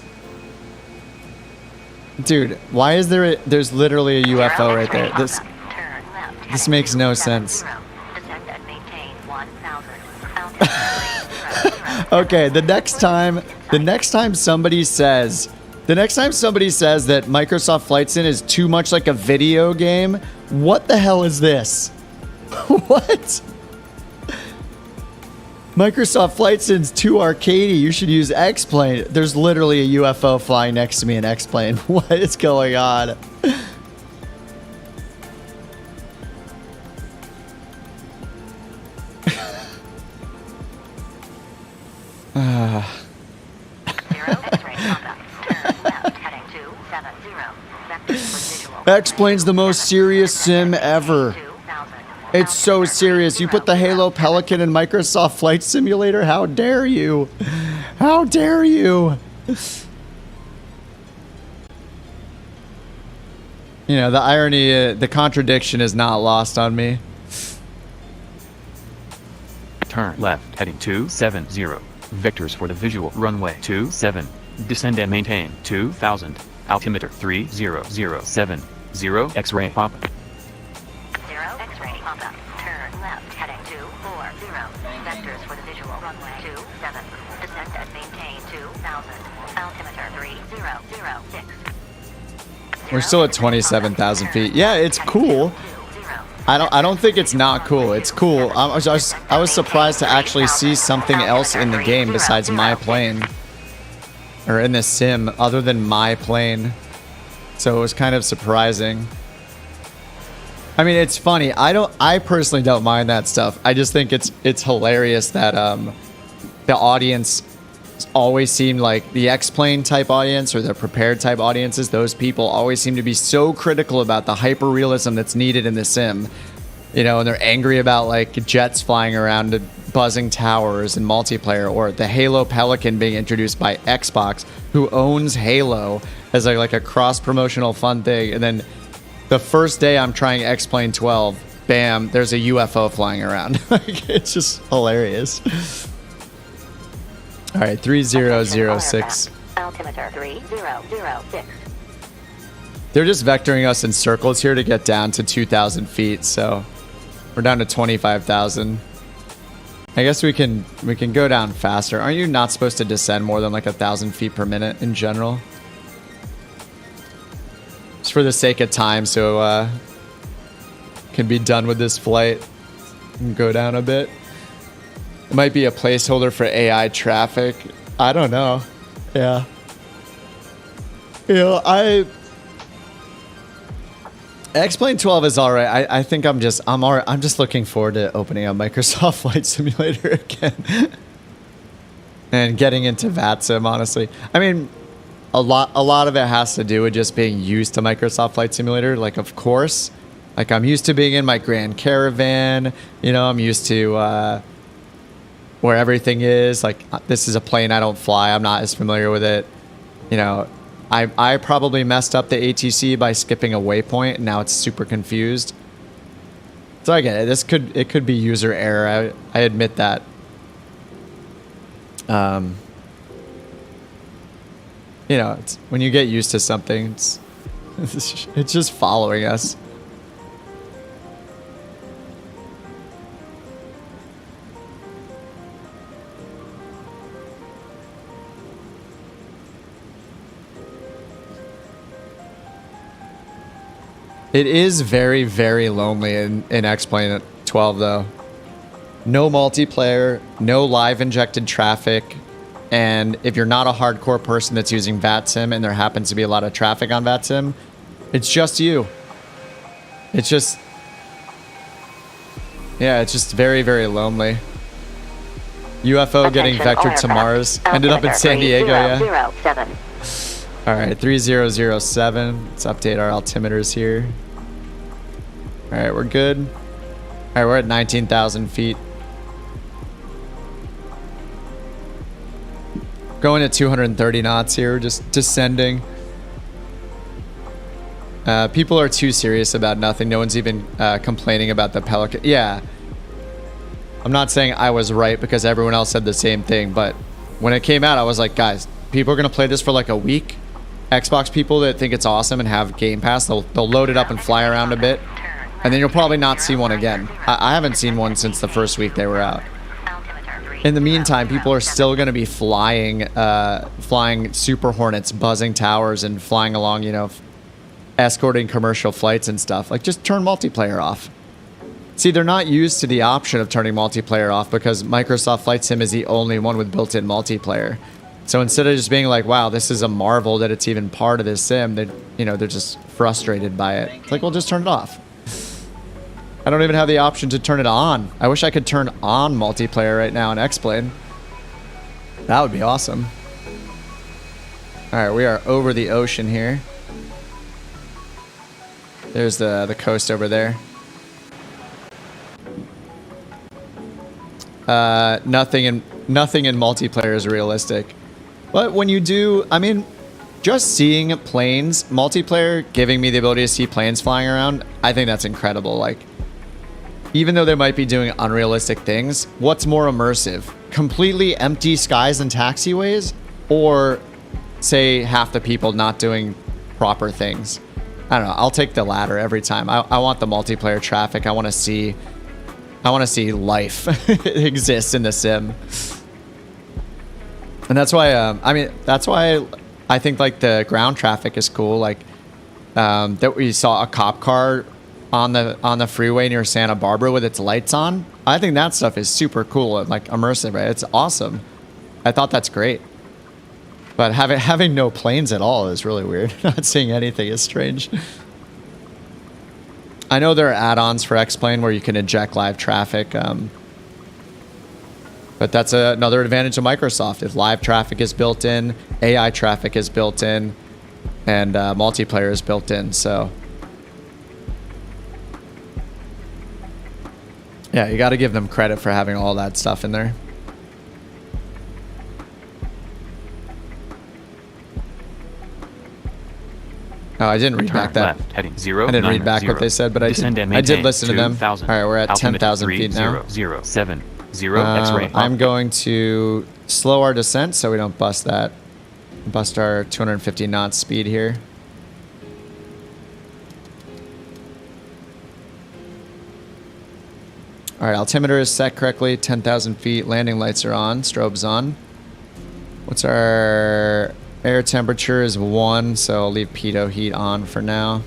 Dude, why is there's literally a UFO right there? This makes no sense. Okay, the next time somebody says that Microsoft Flight Sim is too much like a video game, what the hell is this? What? Microsoft Flight Sim's too arcadey. You should use X-Plane. There's literally a UFO flying next to me in X-Plane. What is going on? X-Plane's the most serious sim ever. It's so serious. You put the Halo Pelican in Microsoft Flight Simulator? How dare you? How dare you? You know, the irony, the contradiction is not lost on me.
Turn left heading 270. Vectors for the visual runway 27. Descend and maintain 2000. Altimeter 3007. 0 X-ray pop.
0 X-ray pop-up. Turn left heading 240. Vectors for the visual runway 27. Descend and maintain 2000. Altimeter 3006.
We're still at 27,000 feet. Yeah, it's cool. I don't think it's not cool. It's cool. I was surprised to actually see something else in the game besides my plane, or in the sim, other than my plane. So it was kind of surprising. I mean, it's funny. I personally don't mind that stuff. I just think it's hilarious that the audience always seemed like the X-Plane type audience or the prepared type audiences. Those people always seem to be so critical about the hyper realism that's needed in the sim, you know, and they're angry about like jets flying around buzzing towers in multiplayer, or the Halo Pelican being introduced by Xbox, who owns Halo, as like a cross promotional fun thing. And then the first day I'm trying X-Plane 12, bam, there's a UFO flying around. Like, it's just hilarious. All right, 3006.
Altimeter 3006.
They're just vectoring us in circles here to get down to 2,000 feet, so we're down to 25,000. I guess we can go down faster. Aren't you not supposed to descend more than like 1,000 feet per minute in general? Just for the sake of time, so can be done with this flight and go down a bit. It might be a placeholder for AI traffic. I don't know. Yeah. You know, X-Plane 12 is all right. I think I'm just looking forward to opening up Microsoft Flight Simulator again and getting into VATSIM. Honestly, I mean, a lot of it has to do with just being used to Microsoft Flight Simulator. Like, of course, like I'm used to being in my Grand Caravan. You know, I'm used to where everything is. Like, this is a plane I don't fly. I'm not as familiar with it. You know. I probably messed up the ATC by skipping a waypoint, and now it's super confused. So I get it. It could be user error. I admit that. You know, it's, when you get used to something, it's just following us. It is very, very lonely in X-Plane 12, though. No multiplayer, no live injected traffic, and if you're not a hardcore person that's using VATSIM and there happens to be a lot of traffic on VATSIM, it's just you. It's just... Yeah, it's just very, very lonely. UFO getting vectored to Mars. Ended up in San Diego, yeah. Alright, 3007. Let's update our altimeters here. Alright, we're good. Alright, we're at 19,000 feet. Going at 230 knots here, just descending. People are too serious about nothing. No one's even complaining about the Pelican. Yeah. I'm not saying I was right because everyone else said the same thing, but when it came out, I was like, guys, people are going to play this for like a week. Xbox people that think it's awesome and have Game Pass, they'll load it up and fly around a bit, and then you'll probably not see one again. I haven't seen one since the first week they were out. In the meantime, people are still going to be flying Super Hornets, buzzing towers, and flying along, you know, escorting commercial flights and stuff. Like, just turn multiplayer off. See, they're not used to the option of turning multiplayer off because Microsoft Flight Sim is the only one with built-in multiplayer. So instead of just being like, wow, this is a marvel that it's even part of this sim, they're just frustrated by it. It's like, well, just turn it off. I don't even have the option to turn it on. I wish I could turn on multiplayer right now in X-Plane. That would be awesome. All right, we are over the ocean here. There's the coast over there. Nothing in multiplayer is realistic. But when you do, I mean, just seeing planes, multiplayer, giving me the ability to see planes flying around, I think that's incredible. Like, even though they might be doing unrealistic things, what's more immersive? Completely empty skies and taxiways? Or, say, half the people not doing proper things? I don't know. I'll take the latter every time. I want the multiplayer traffic. I want to see life exist in the sim. And that's why, that's why I think, like, the ground traffic is cool. Like, that we saw a cop car on the freeway near Santa Barbara with its lights on. I think that stuff is super cool and, like, immersive, right? It's awesome. I thought that's great. But having no planes at all is really weird. Not seeing anything is strange. I know there are add-ons for X-Plane where you can inject live traffic. But that's another advantage of Microsoft. If live traffic is built in, AI traffic is built in, and multiplayer is built in. So, yeah, you got to give them credit for having all that stuff in there. Oh, I didn't read back that.
Left, heading 0,
I didn't read back what they said, but I did listen to them. All right, we're at 10,000 feet now.
070 X-ray.
I'm going to slow our descent so we don't bust our 250 knots speed here. All right, altimeter is set correctly, 10,000 feet. Landing lights are on, strobes on. What's our air temperature is 1, so I'll leave pitot heat on for now.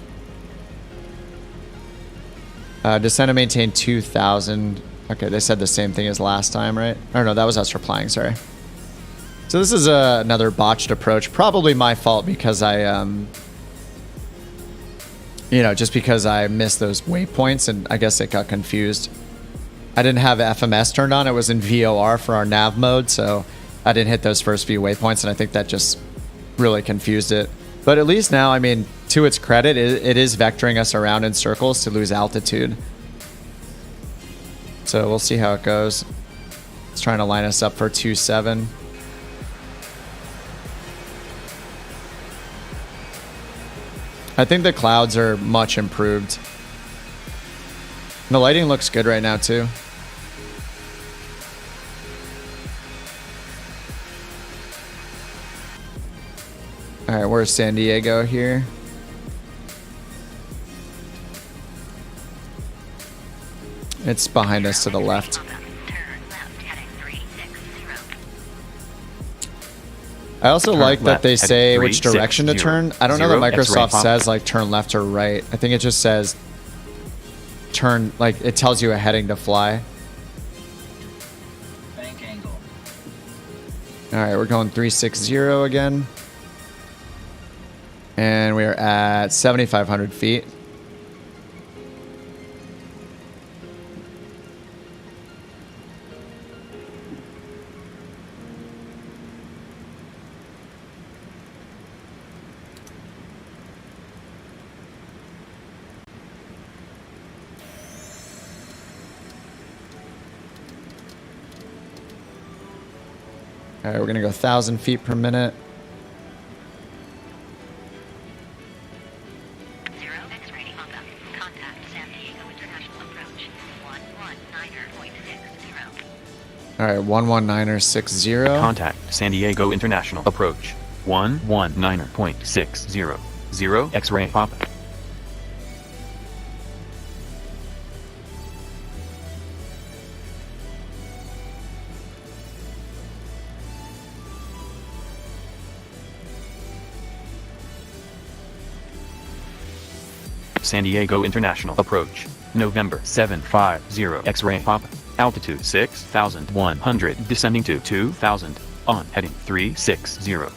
Descend and maintain 2,000. Okay, they said the same thing as last time, right? Or no, that was us replying, sorry. So this is another botched approach. Probably my fault because I you know, just because I missed those waypoints and I guess it got confused. I didn't have FMS turned on. It was in VOR for our nav mode, so I didn't hit those first few waypoints, and I think that just really confused it. But at least now, I mean, to its credit, it is vectoring us around in circles to lose altitude. So we'll see how it goes. It's trying to line us up for 2.7. I think the clouds are much improved. And the lighting looks good right now too. All right, where's San Diego here? It's behind us to the left.
Turn left heading 360.
I also
Turn
like that
left,
they
heading
say which
360.
direction to turn. I don't know that
0, X-ray
Microsoft
pop.
says like turn left or right. I think it just says turn, like it tells you a heading to fly.
Bank angle.
All right, we're going 360 again. And we are at 7,500 feet. All right, we're gonna go 1,000 feet per minute.
0 X-ray pop-up. Contact San Diego International Approach 119.60.
All right, 119.60.
Contact San Diego International Approach 119.60. 0 X-ray pop. San Diego International Approach November 750 X-ray pop. Altitude 6,100 descending to 2,000 on heading 360.
0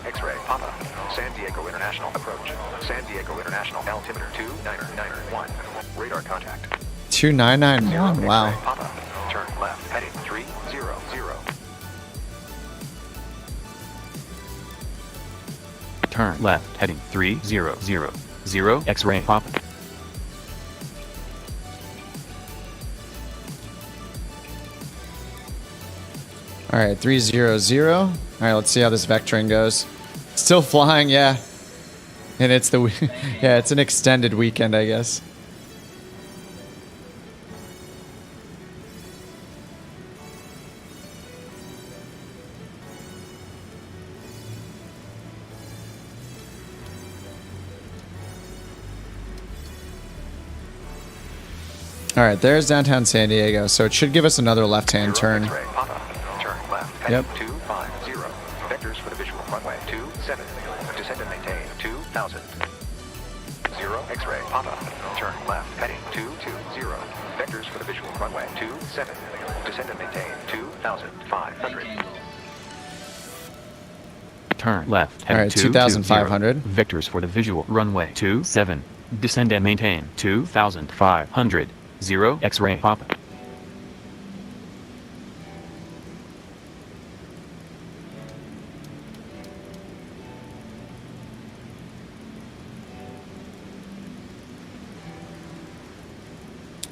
X-ray Papa. San Diego International approach. San Diego International altimeter 2991. Radar contact.
2991. Wow.
X-ray Papa. Turn left heading 300.
Turn left heading 300. 0 X-ray pop.
All right, 300. All right, let's see how this vectoring goes. Still flying, yeah. And it's the yeah, it's an extended weekend, I guess. All right, there's downtown San Diego, so it should give us another left-hand
0
turn.
X-ray Papa. Turn left heading
Yep.
250. Vectors for the visual runway 27. Descend and maintain 2000. 0 X-ray Papa. Turn left heading 220. Vectors for the visual runway 27. Descend and maintain 2500.
Turn left
All
heading
right, 2,500.
Vectors for the visual runway 27. Descend and maintain 2,500. 0 X-ray pop.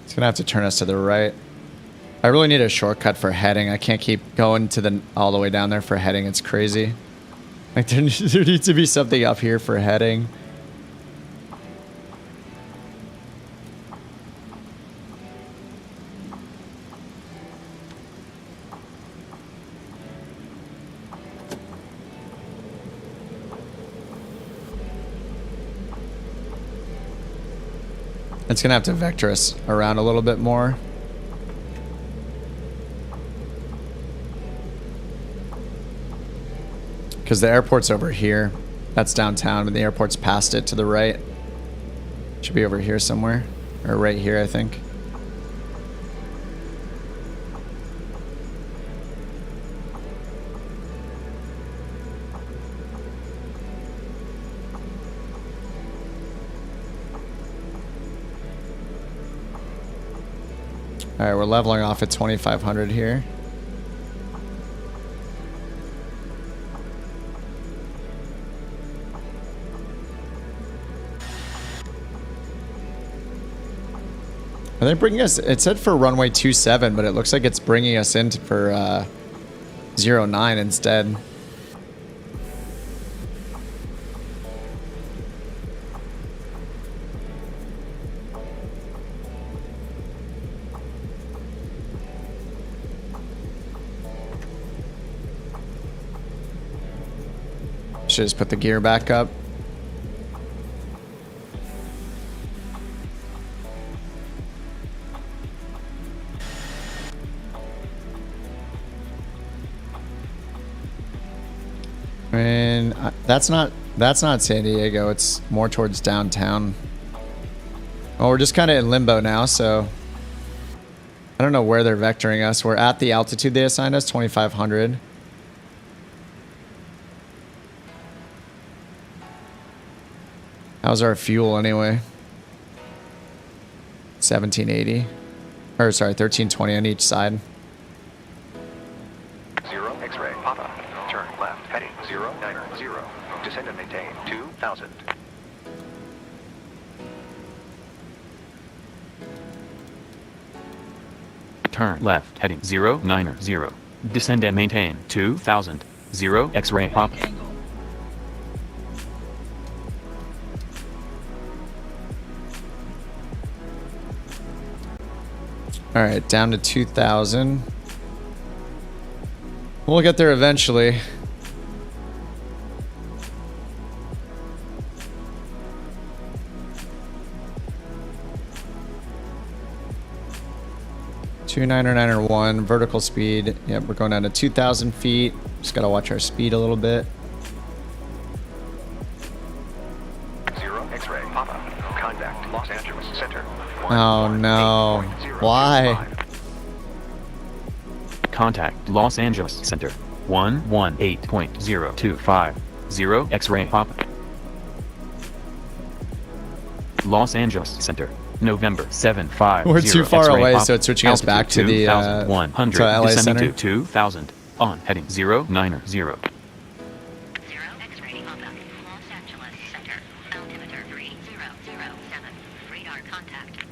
It's gonna have to turn us to the right. I really need a shortcut for heading. I can't keep going to the all the way down there for heading. It's crazy. Like there needs to be something up here for heading. It's gonna have to vector us around a little bit more. Because the airport's over here. That's downtown, but the airport's past it to the right. Should be over here somewhere. Or right here, I think. All right, we're leveling off at 2,500 here. Are they bringing us? It said for runway 27, but it looks like it's bringing us in for 09 instead. Should just put the gear back up. And that's not San Diego. It's more towards downtown. Well, we're just kind of in limbo now, so I don't know where they're vectoring us. We're at the altitude they assigned us, 2,500. How's our fuel anyway? 1780. Or sorry, 1320 on each side.
0 X-ray Papa. Turn left heading 090. Descend and maintain 2000.
Turn left heading 090. Descend and maintain 2000. 0 X-ray Papa.
All right, down to 2,000. We'll get there eventually. Two 991 vertical speed. Yep, we're going down to 2,000 feet. Just gotta watch our speed a little bit.
0 X-ray Papa. Contact Los Angeles Center.
Oh no! Why?
Contact Los Angeles Center. 118.025. 0 X-ray Papa. Los Angeles Center. November 750.
We're too far
X-ray
away,
Papa.
so it's switching us back to the
2100.
to LA
Descending
Center.
to 2000. On heading 090.
0 X-ray Papa. Los Angeles Center. Altimeter 3007. Radar contact.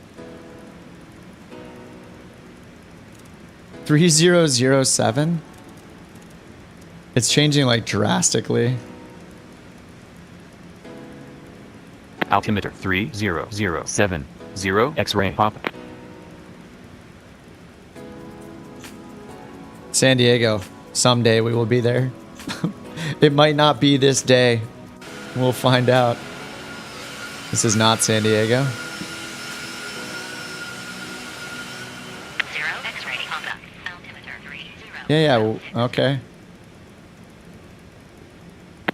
3007. It's changing like drastically.
Altimeter 3007. 0 X-ray Papa.
San Diego. Someday we will be there. It might not be this day. We'll find out. This is not San Diego.
0 X-ray Papa. Altimeter 3007.
Yeah, okay.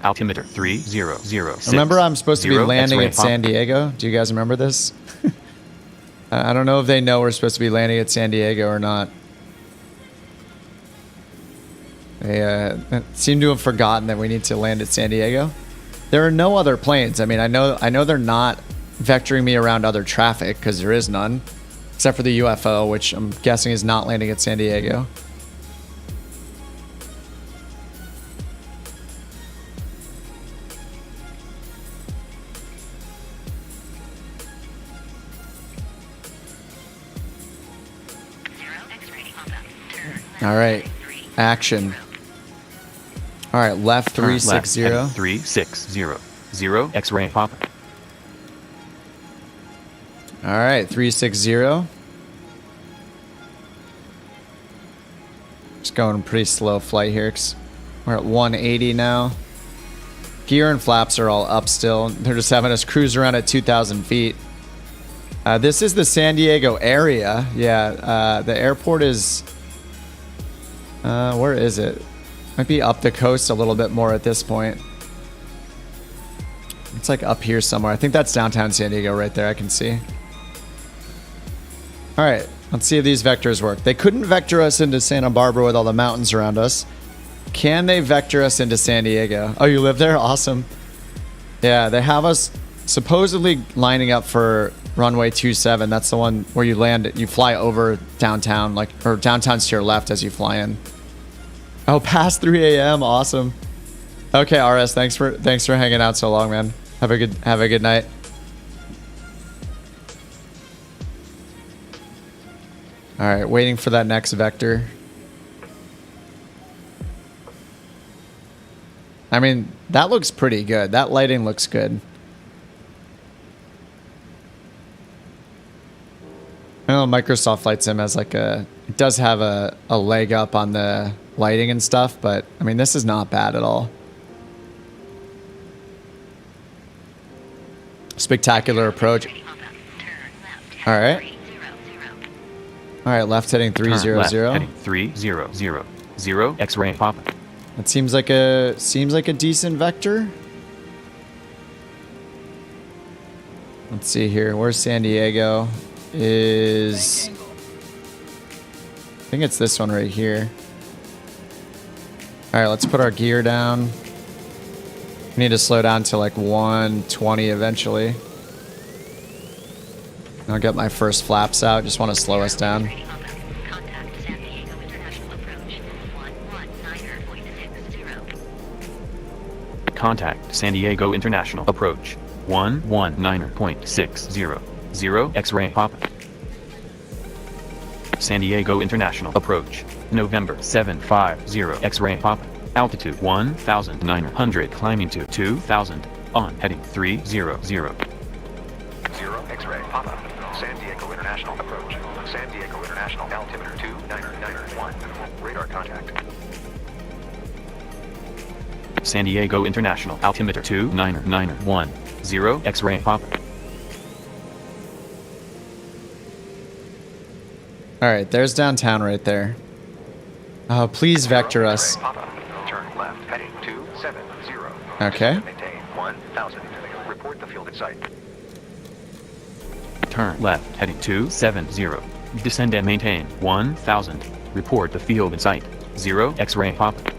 Altimeter 3006.
Remember, I'm supposed to be
0
landing
X-ray
at San
Papa.
Diego? Do you guys remember this? I don't know if they know we're supposed to be landing at San Diego or not. They seem to have forgotten that we need to land at San Diego. There are no other planes. I mean, I know they're not vectoring me around other traffic because there is none, except for the UFO, which I'm guessing is not landing at San Diego. All right, action. All right, left
Turn left
360.
heading 360. 0 X-ray Papa.
All right, 360. Just going pretty slow flight here 'cause we're at 180 now. Gear and flaps are all up still. They're just having us cruise around at 2,000 feet. This is the San Diego area. Yeah, the airport is... where is it? Might be up the coast a little bit more at this point. It's like up here somewhere. I think that's downtown San Diego right there. I can see. All right, let's see if these vectors work. They couldn't vector us into Santa Barbara with all the mountains around us. Can they vector us into San Diego? Oh, you live there? Awesome. Yeah, they have us supposedly lining up for runway 27. That's the one where you land. You fly over downtown, like, or downtown's to your left as you fly in. Oh, past 3 a.m. Awesome. Okay, RS. Thanks for hanging out so long, man. Have a good night. All right, waiting for that next vector. I mean, that looks pretty good. That lighting looks good. I know Microsoft Flight Sim has like it does have a leg up on the lighting and stuff, but I mean, this is not bad at all. Spectacular approach. All right. All right, left heading 300.
Left heading 3000. X-ray Papa.
That seems like a decent vector. Let's see here. Where's San Diego? I think it's this one right here. All right, let's put our gear down. We need to slow down to like 120 eventually. I'll get my first flaps out. Just want to slow us down.
Contact San Diego International Approach 119.60. X-ray Papa. San Diego International Approach November 750 X-ray Papa. Altitude 1,900 climbing to 2,000 on heading 300.
0 X-ray Papa. San Diego International Approach. San Diego International altimeter 2991. Radar contact.
San Diego International altimeter 2991. 0 X-ray Papa.
All right, there's downtown right there. Please vector us.
Papa. Turn left heading 270.
Okay.
Maintain 1000. Report the field in sight.
Turn left heading 270. Descend and maintain 1000. Report the field in sight. 0 X-ray Papa.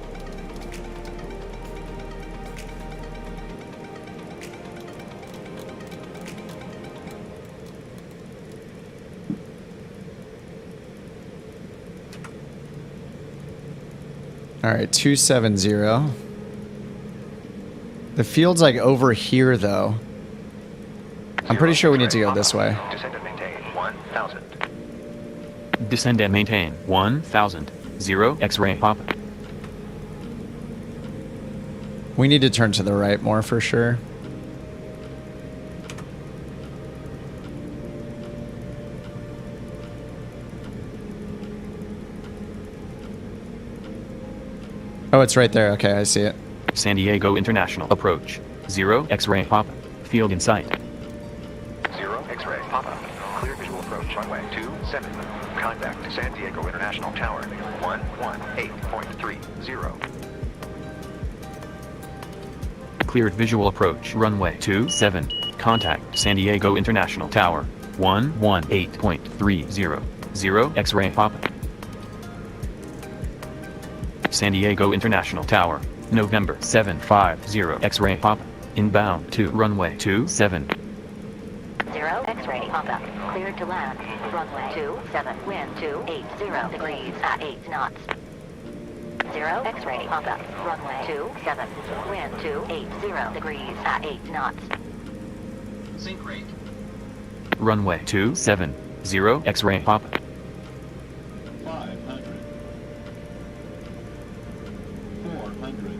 All right, 270. The field's like over here though. I'm pretty sure we need to go this way.
Descend and maintain 1000.
Descend and maintain 1000. 0 X-ray Papa.
We need to turn to the right more for sure. Oh, it's right there. Okay, I see it.
San Diego International Approach 0 X-ray Papa. Field in sight.
0 X-ray Papa. Clear visual approach runway 27. Contact San Diego International Tower 118.30.
Cleared visual approach runway 27. Contact San Diego International Tower 118.30. 0 X-ray Papa. San Diego International Tower, November 750 X-ray Papa. Inbound to runway 27.
0 X-ray Papa. Cleared to land. Runway 27. Wind 280 degrees at 8 knots. 0 X-ray Papa. Runway 27. Wind 280 degrees at 8 knots.
Sync rate.
Runway 27. 0 X-ray Papa.
500. 400.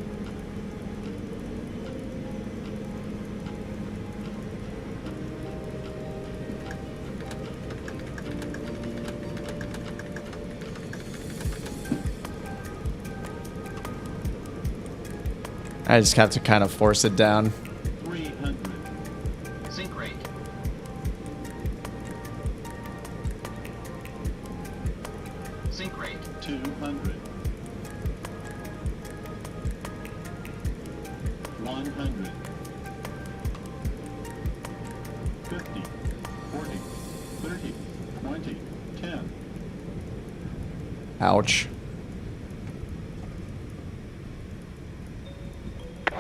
I just have to kind of force it down.
300.
Sync rate. Sync rate.
200. 100. 50. 40. 30. 20. 10.
Ouch.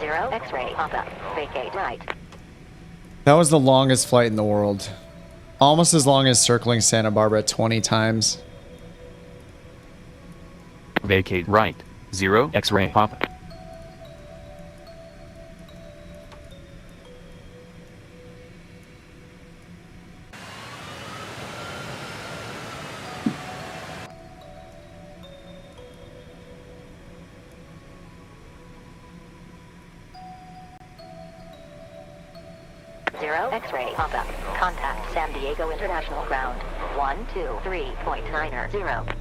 0 X-ray Papa. Vacate right.
That was the longest flight in the world. almost as long as circling Santa Barbara 20 times.
Vacate right. 0 X-ray Papa.
X-ray pop-up. Contact San Diego International Ground. 123.90.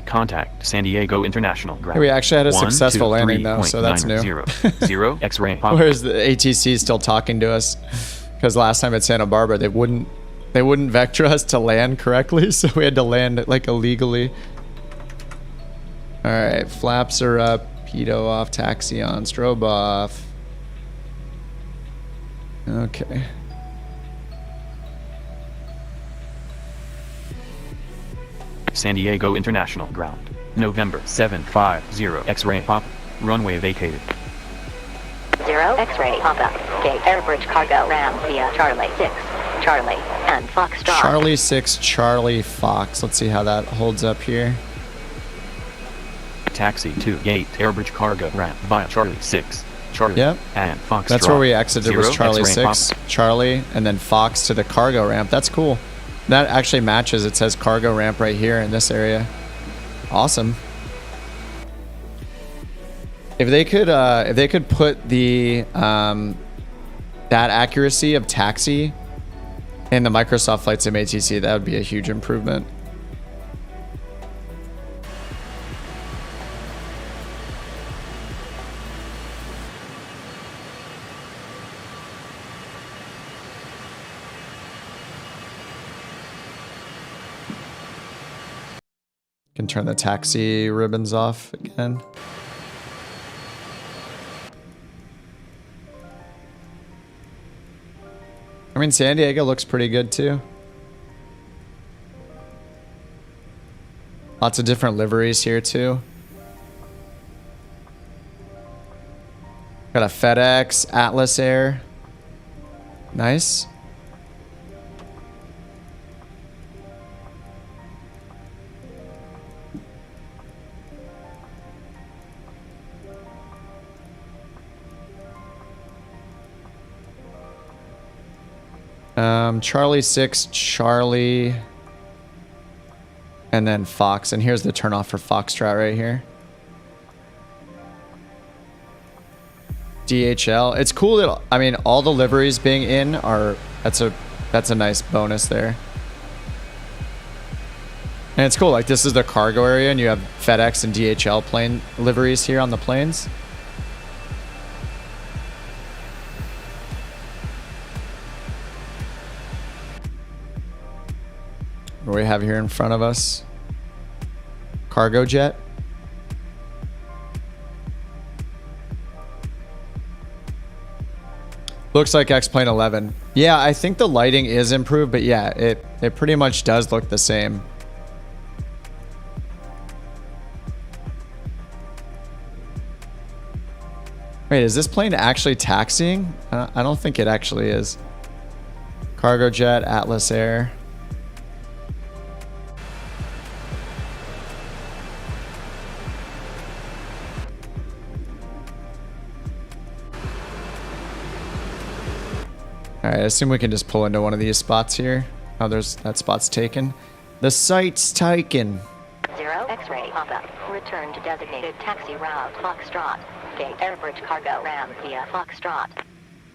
Contact San Diego International Ground.
Hey, we actually had a successful landing though, so that's new.
0 X-ray Papa.
Whereas the ATC is still talking to us, because last time at Santa Barbara they wouldn't vector us to land correctly, so we had to land like illegally. All right, flaps are up, pitot off, taxi on, strobe off. Okay.
San Diego International Ground. November 750 X-ray Papa. Runway vacated.
0 X-ray pop-up. Gate Airbridge cargo ram via Charlie 6, Charlie, and Foxtrot.
Charlie 6, Charlie Fox. Let's see how that holds up here.
Taxi to Gate Airbridge cargo ramp via Charlie 6, Charlie,
Yep.
and Fox.
That's where we exited, was
0
Charlie
X-ray
6,
Papa.
Charlie, and then Fox to the cargo ramp. That's cool. That actually matches. It says cargo ramp right here in this area. Awesome. If they could put the that accuracy of taxi in the Microsoft Flight Sim ATC, that would be a huge improvement. Can turn the taxi ribbons off again. I mean, San Diego looks pretty good too. Lots of different liveries here too. Got a FedEx, Atlas Air. Nice. Charlie 6, Charlie, and then Fox. And here's the turnoff for Foxtrot right here. DHL. It's cool that, I mean, all the liveries being in are, that's a nice bonus there. And it's cool, like this is the cargo area and you have FedEx and DHL plane liveries here on the planes. What do we have here in front of us? Cargo jet. Looks like X-Plane 11. Yeah, I think the lighting is improved, but yeah, it pretty much does look the same. Wait, is this plane actually taxiing? I don't think it actually is. Cargo jet, Atlas Air. Alright, I assume we can just pull into one of these spots here. Oh, that spot's taken. The site's taken.
0 X-ray pop-up. Return to designated taxi route Foxtrot. Gate Airbridge cargo ram via Foxtrot.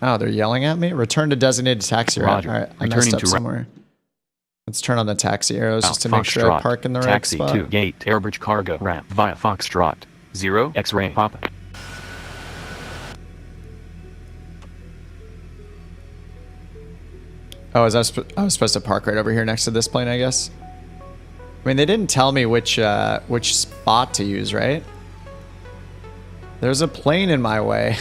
Oh, they're yelling at me? Return to designated taxi route.
Roger.
Alright, I
Returning
messed up
to
somewhere. Let's turn on the taxi arrows just to make sure I park in the right
taxi
spot.
to Gate Airbridge cargo ramp via Foxtrot. 0 X-ray Papa.
Oh, I was supposed to park right over here next to this plane, I guess. I mean, they didn't tell me which spot to use, right? There's a plane in my way.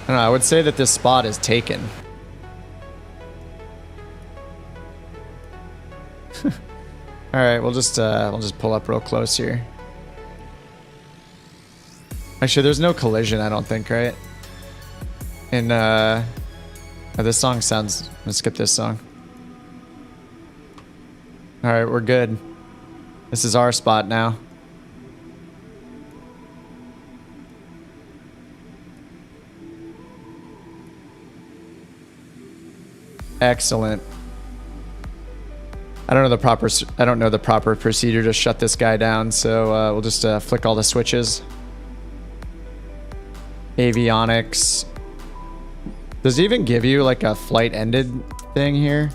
I don't know, I would say that this spot is taken. All right, we'll just pull up real close here. Actually, there's no collision, I don't think, right? And oh, this song sounds... Let's skip this song. Alright, we're good. This is our spot now. Excellent. I don't know the proper procedure to shut this guy down, so we'll just flick all the switches. Avionics. Does it even give you like a flight ended thing here?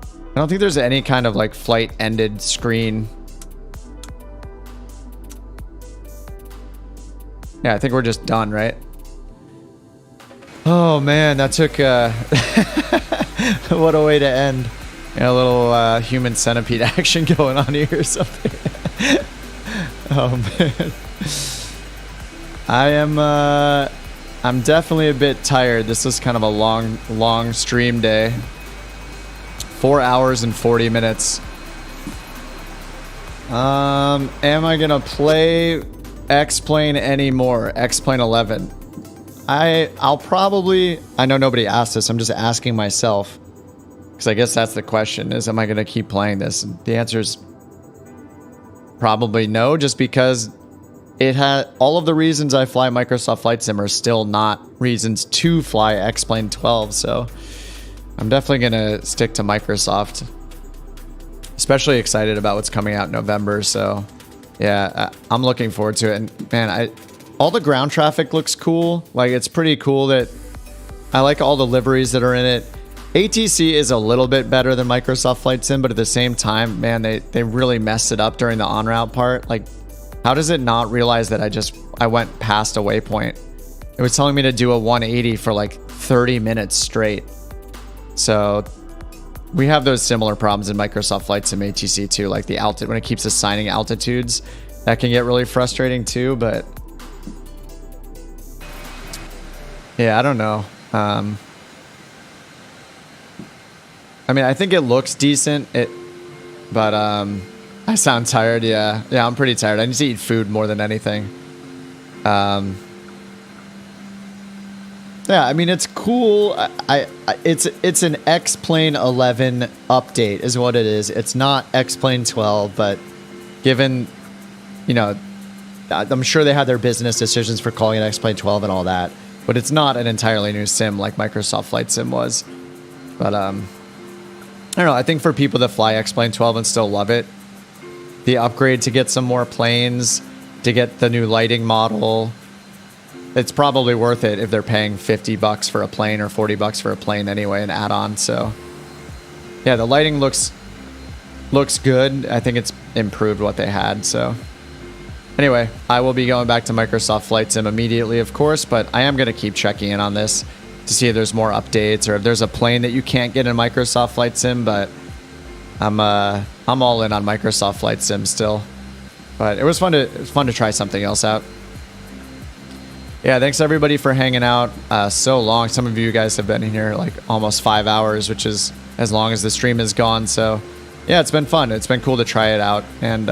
I don't think there's any kind of like flight ended screen. Yeah, I think we're just done, right? Oh man, that took what a way to end. Yeah, a little human centipede action going on here or something. Oh man. I'm definitely a bit tired. This was kind of a long stream day. 4 hours and 40 minutes. Am I gonna play X-Plane anymore? X-Plane 11. I'll probably... I know nobody asked this. I'm just asking myself. Because I guess that's the question, is am I going to keep playing this? And the answer is probably no, just because it had... All of the reasons I fly Microsoft Flight Sim are still not reasons to fly X-Plane 12, so... I'm definitely going to stick to Microsoft. Especially excited about what's coming out in November, so... Yeah, I'm looking forward to it. And man, all the ground traffic looks cool. Like, it's pretty cool that I like all the liveries that are in it. ATC is a little bit better than Microsoft Flight Sim, but at the same time, man, they really messed it up during the en route part. Like, how does it not realize that I went past a waypoint? It was telling me to do a 180 for like 30 minutes straight. So we have those similar problems in Microsoft Flight Sim ATC too, like the altitude, when it keeps assigning altitudes, that can get really frustrating too, but yeah, I don't know. I mean, I think it looks decent, but I sound tired. Yeah, I'm pretty tired. I need to eat food more than anything. Yeah, I mean, it's cool. It's an X-Plane 11 update is what it is. It's not X-Plane 12, but given, you know, I'm sure they had their business decisions for calling it X-Plane 12 and all that, but it's not an entirely new sim like Microsoft Flight Sim was. But I don't know. I think for people that fly X-Plane 12 and still love it, the upgrade to get some more planes, to get the new lighting model, it's probably worth it if they're paying $50 for a plane or $40 for a plane anyway, an add-on. So yeah, the lighting looks good. I think it's improved what they had. So anyway, I will be going back to Microsoft Flight Sim immediately, of course, but I am going to keep checking in on this to see if there's more updates or if there's a plane that you can't get in Microsoft Flight Sim. But I'm all in on Microsoft Flight Sim still. But it was fun to try something else out. Yeah, thanks everybody for hanging out so long. Some of you guys have been in here like almost 5 hours, which is as long as the stream is gone. So yeah, it's been fun. It's been cool to try it out, and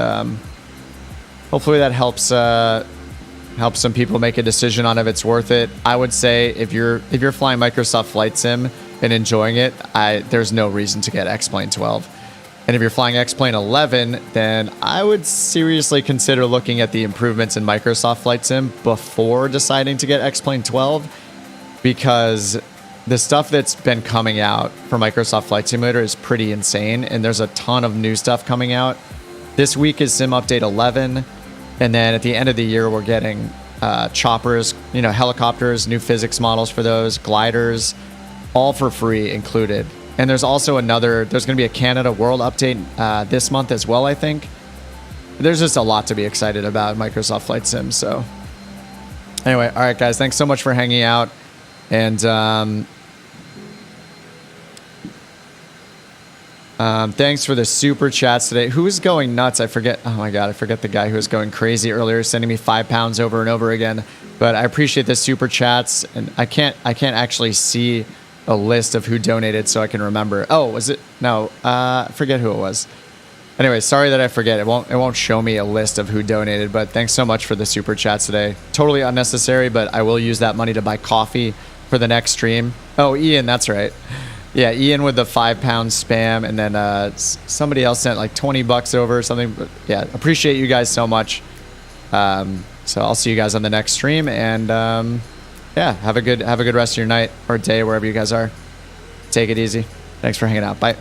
hopefully that helps some people make a decision on if it's worth it. I would say if you're flying Microsoft Flight Sim and enjoying it, there's no reason to get X-Plane 12. And if you're flying X-Plane 11, then I would seriously consider looking at the improvements in Microsoft Flight Sim before deciding to get X-Plane 12, because the stuff that's been coming out for Microsoft Flight Simulator is pretty insane, and there's a ton of new stuff coming out. This week is Sim Update 11, and then at the end of the year, we're getting choppers, helicopters, new physics models for those, gliders, all for free included. And there's also there's going to be a Canada World update this month as well, I think. There's just a lot to be excited about Microsoft Flight Sim. So anyway, all right, guys, thanks so much for hanging out. And thanks for the super chats today. Who's going nuts? I forget. Oh my God, I forget the guy who was going crazy earlier, sending me £5 over and over again. But I appreciate the super chats, and I can't actually see a list of who donated so I can remember. Oh, was it? No, I forget who it was. Anyway, sorry that I forget. It won't show me a list of who donated, but thanks so much for the super chats today. Totally unnecessary, but I will use that money to buy coffee for the next stream. Oh, Ian, that's right. Yeah, Ian with the £5 spam, and then somebody else sent like $20 over or something. But yeah, appreciate you guys so much. So I'll see you guys on the next stream, and yeah, have a good rest of your night or day wherever you guys are. Take it easy. Thanks for hanging out. Bye.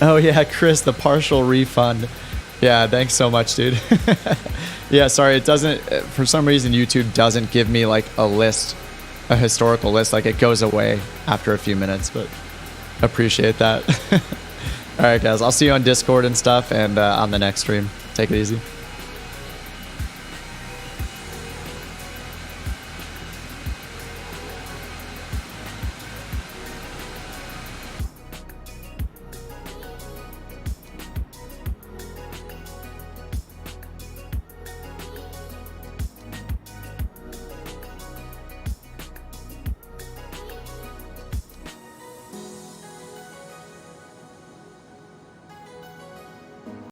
Oh yeah, Chris, the partial refund. Yeah, thanks so much, dude. Yeah, sorry, it doesn't, for some reason YouTube doesn't give me like a list, a historical list, like it goes away after a few minutes, but appreciate that. All right, guys, I'll see you on Discord and stuff and on the next stream. Take it easy.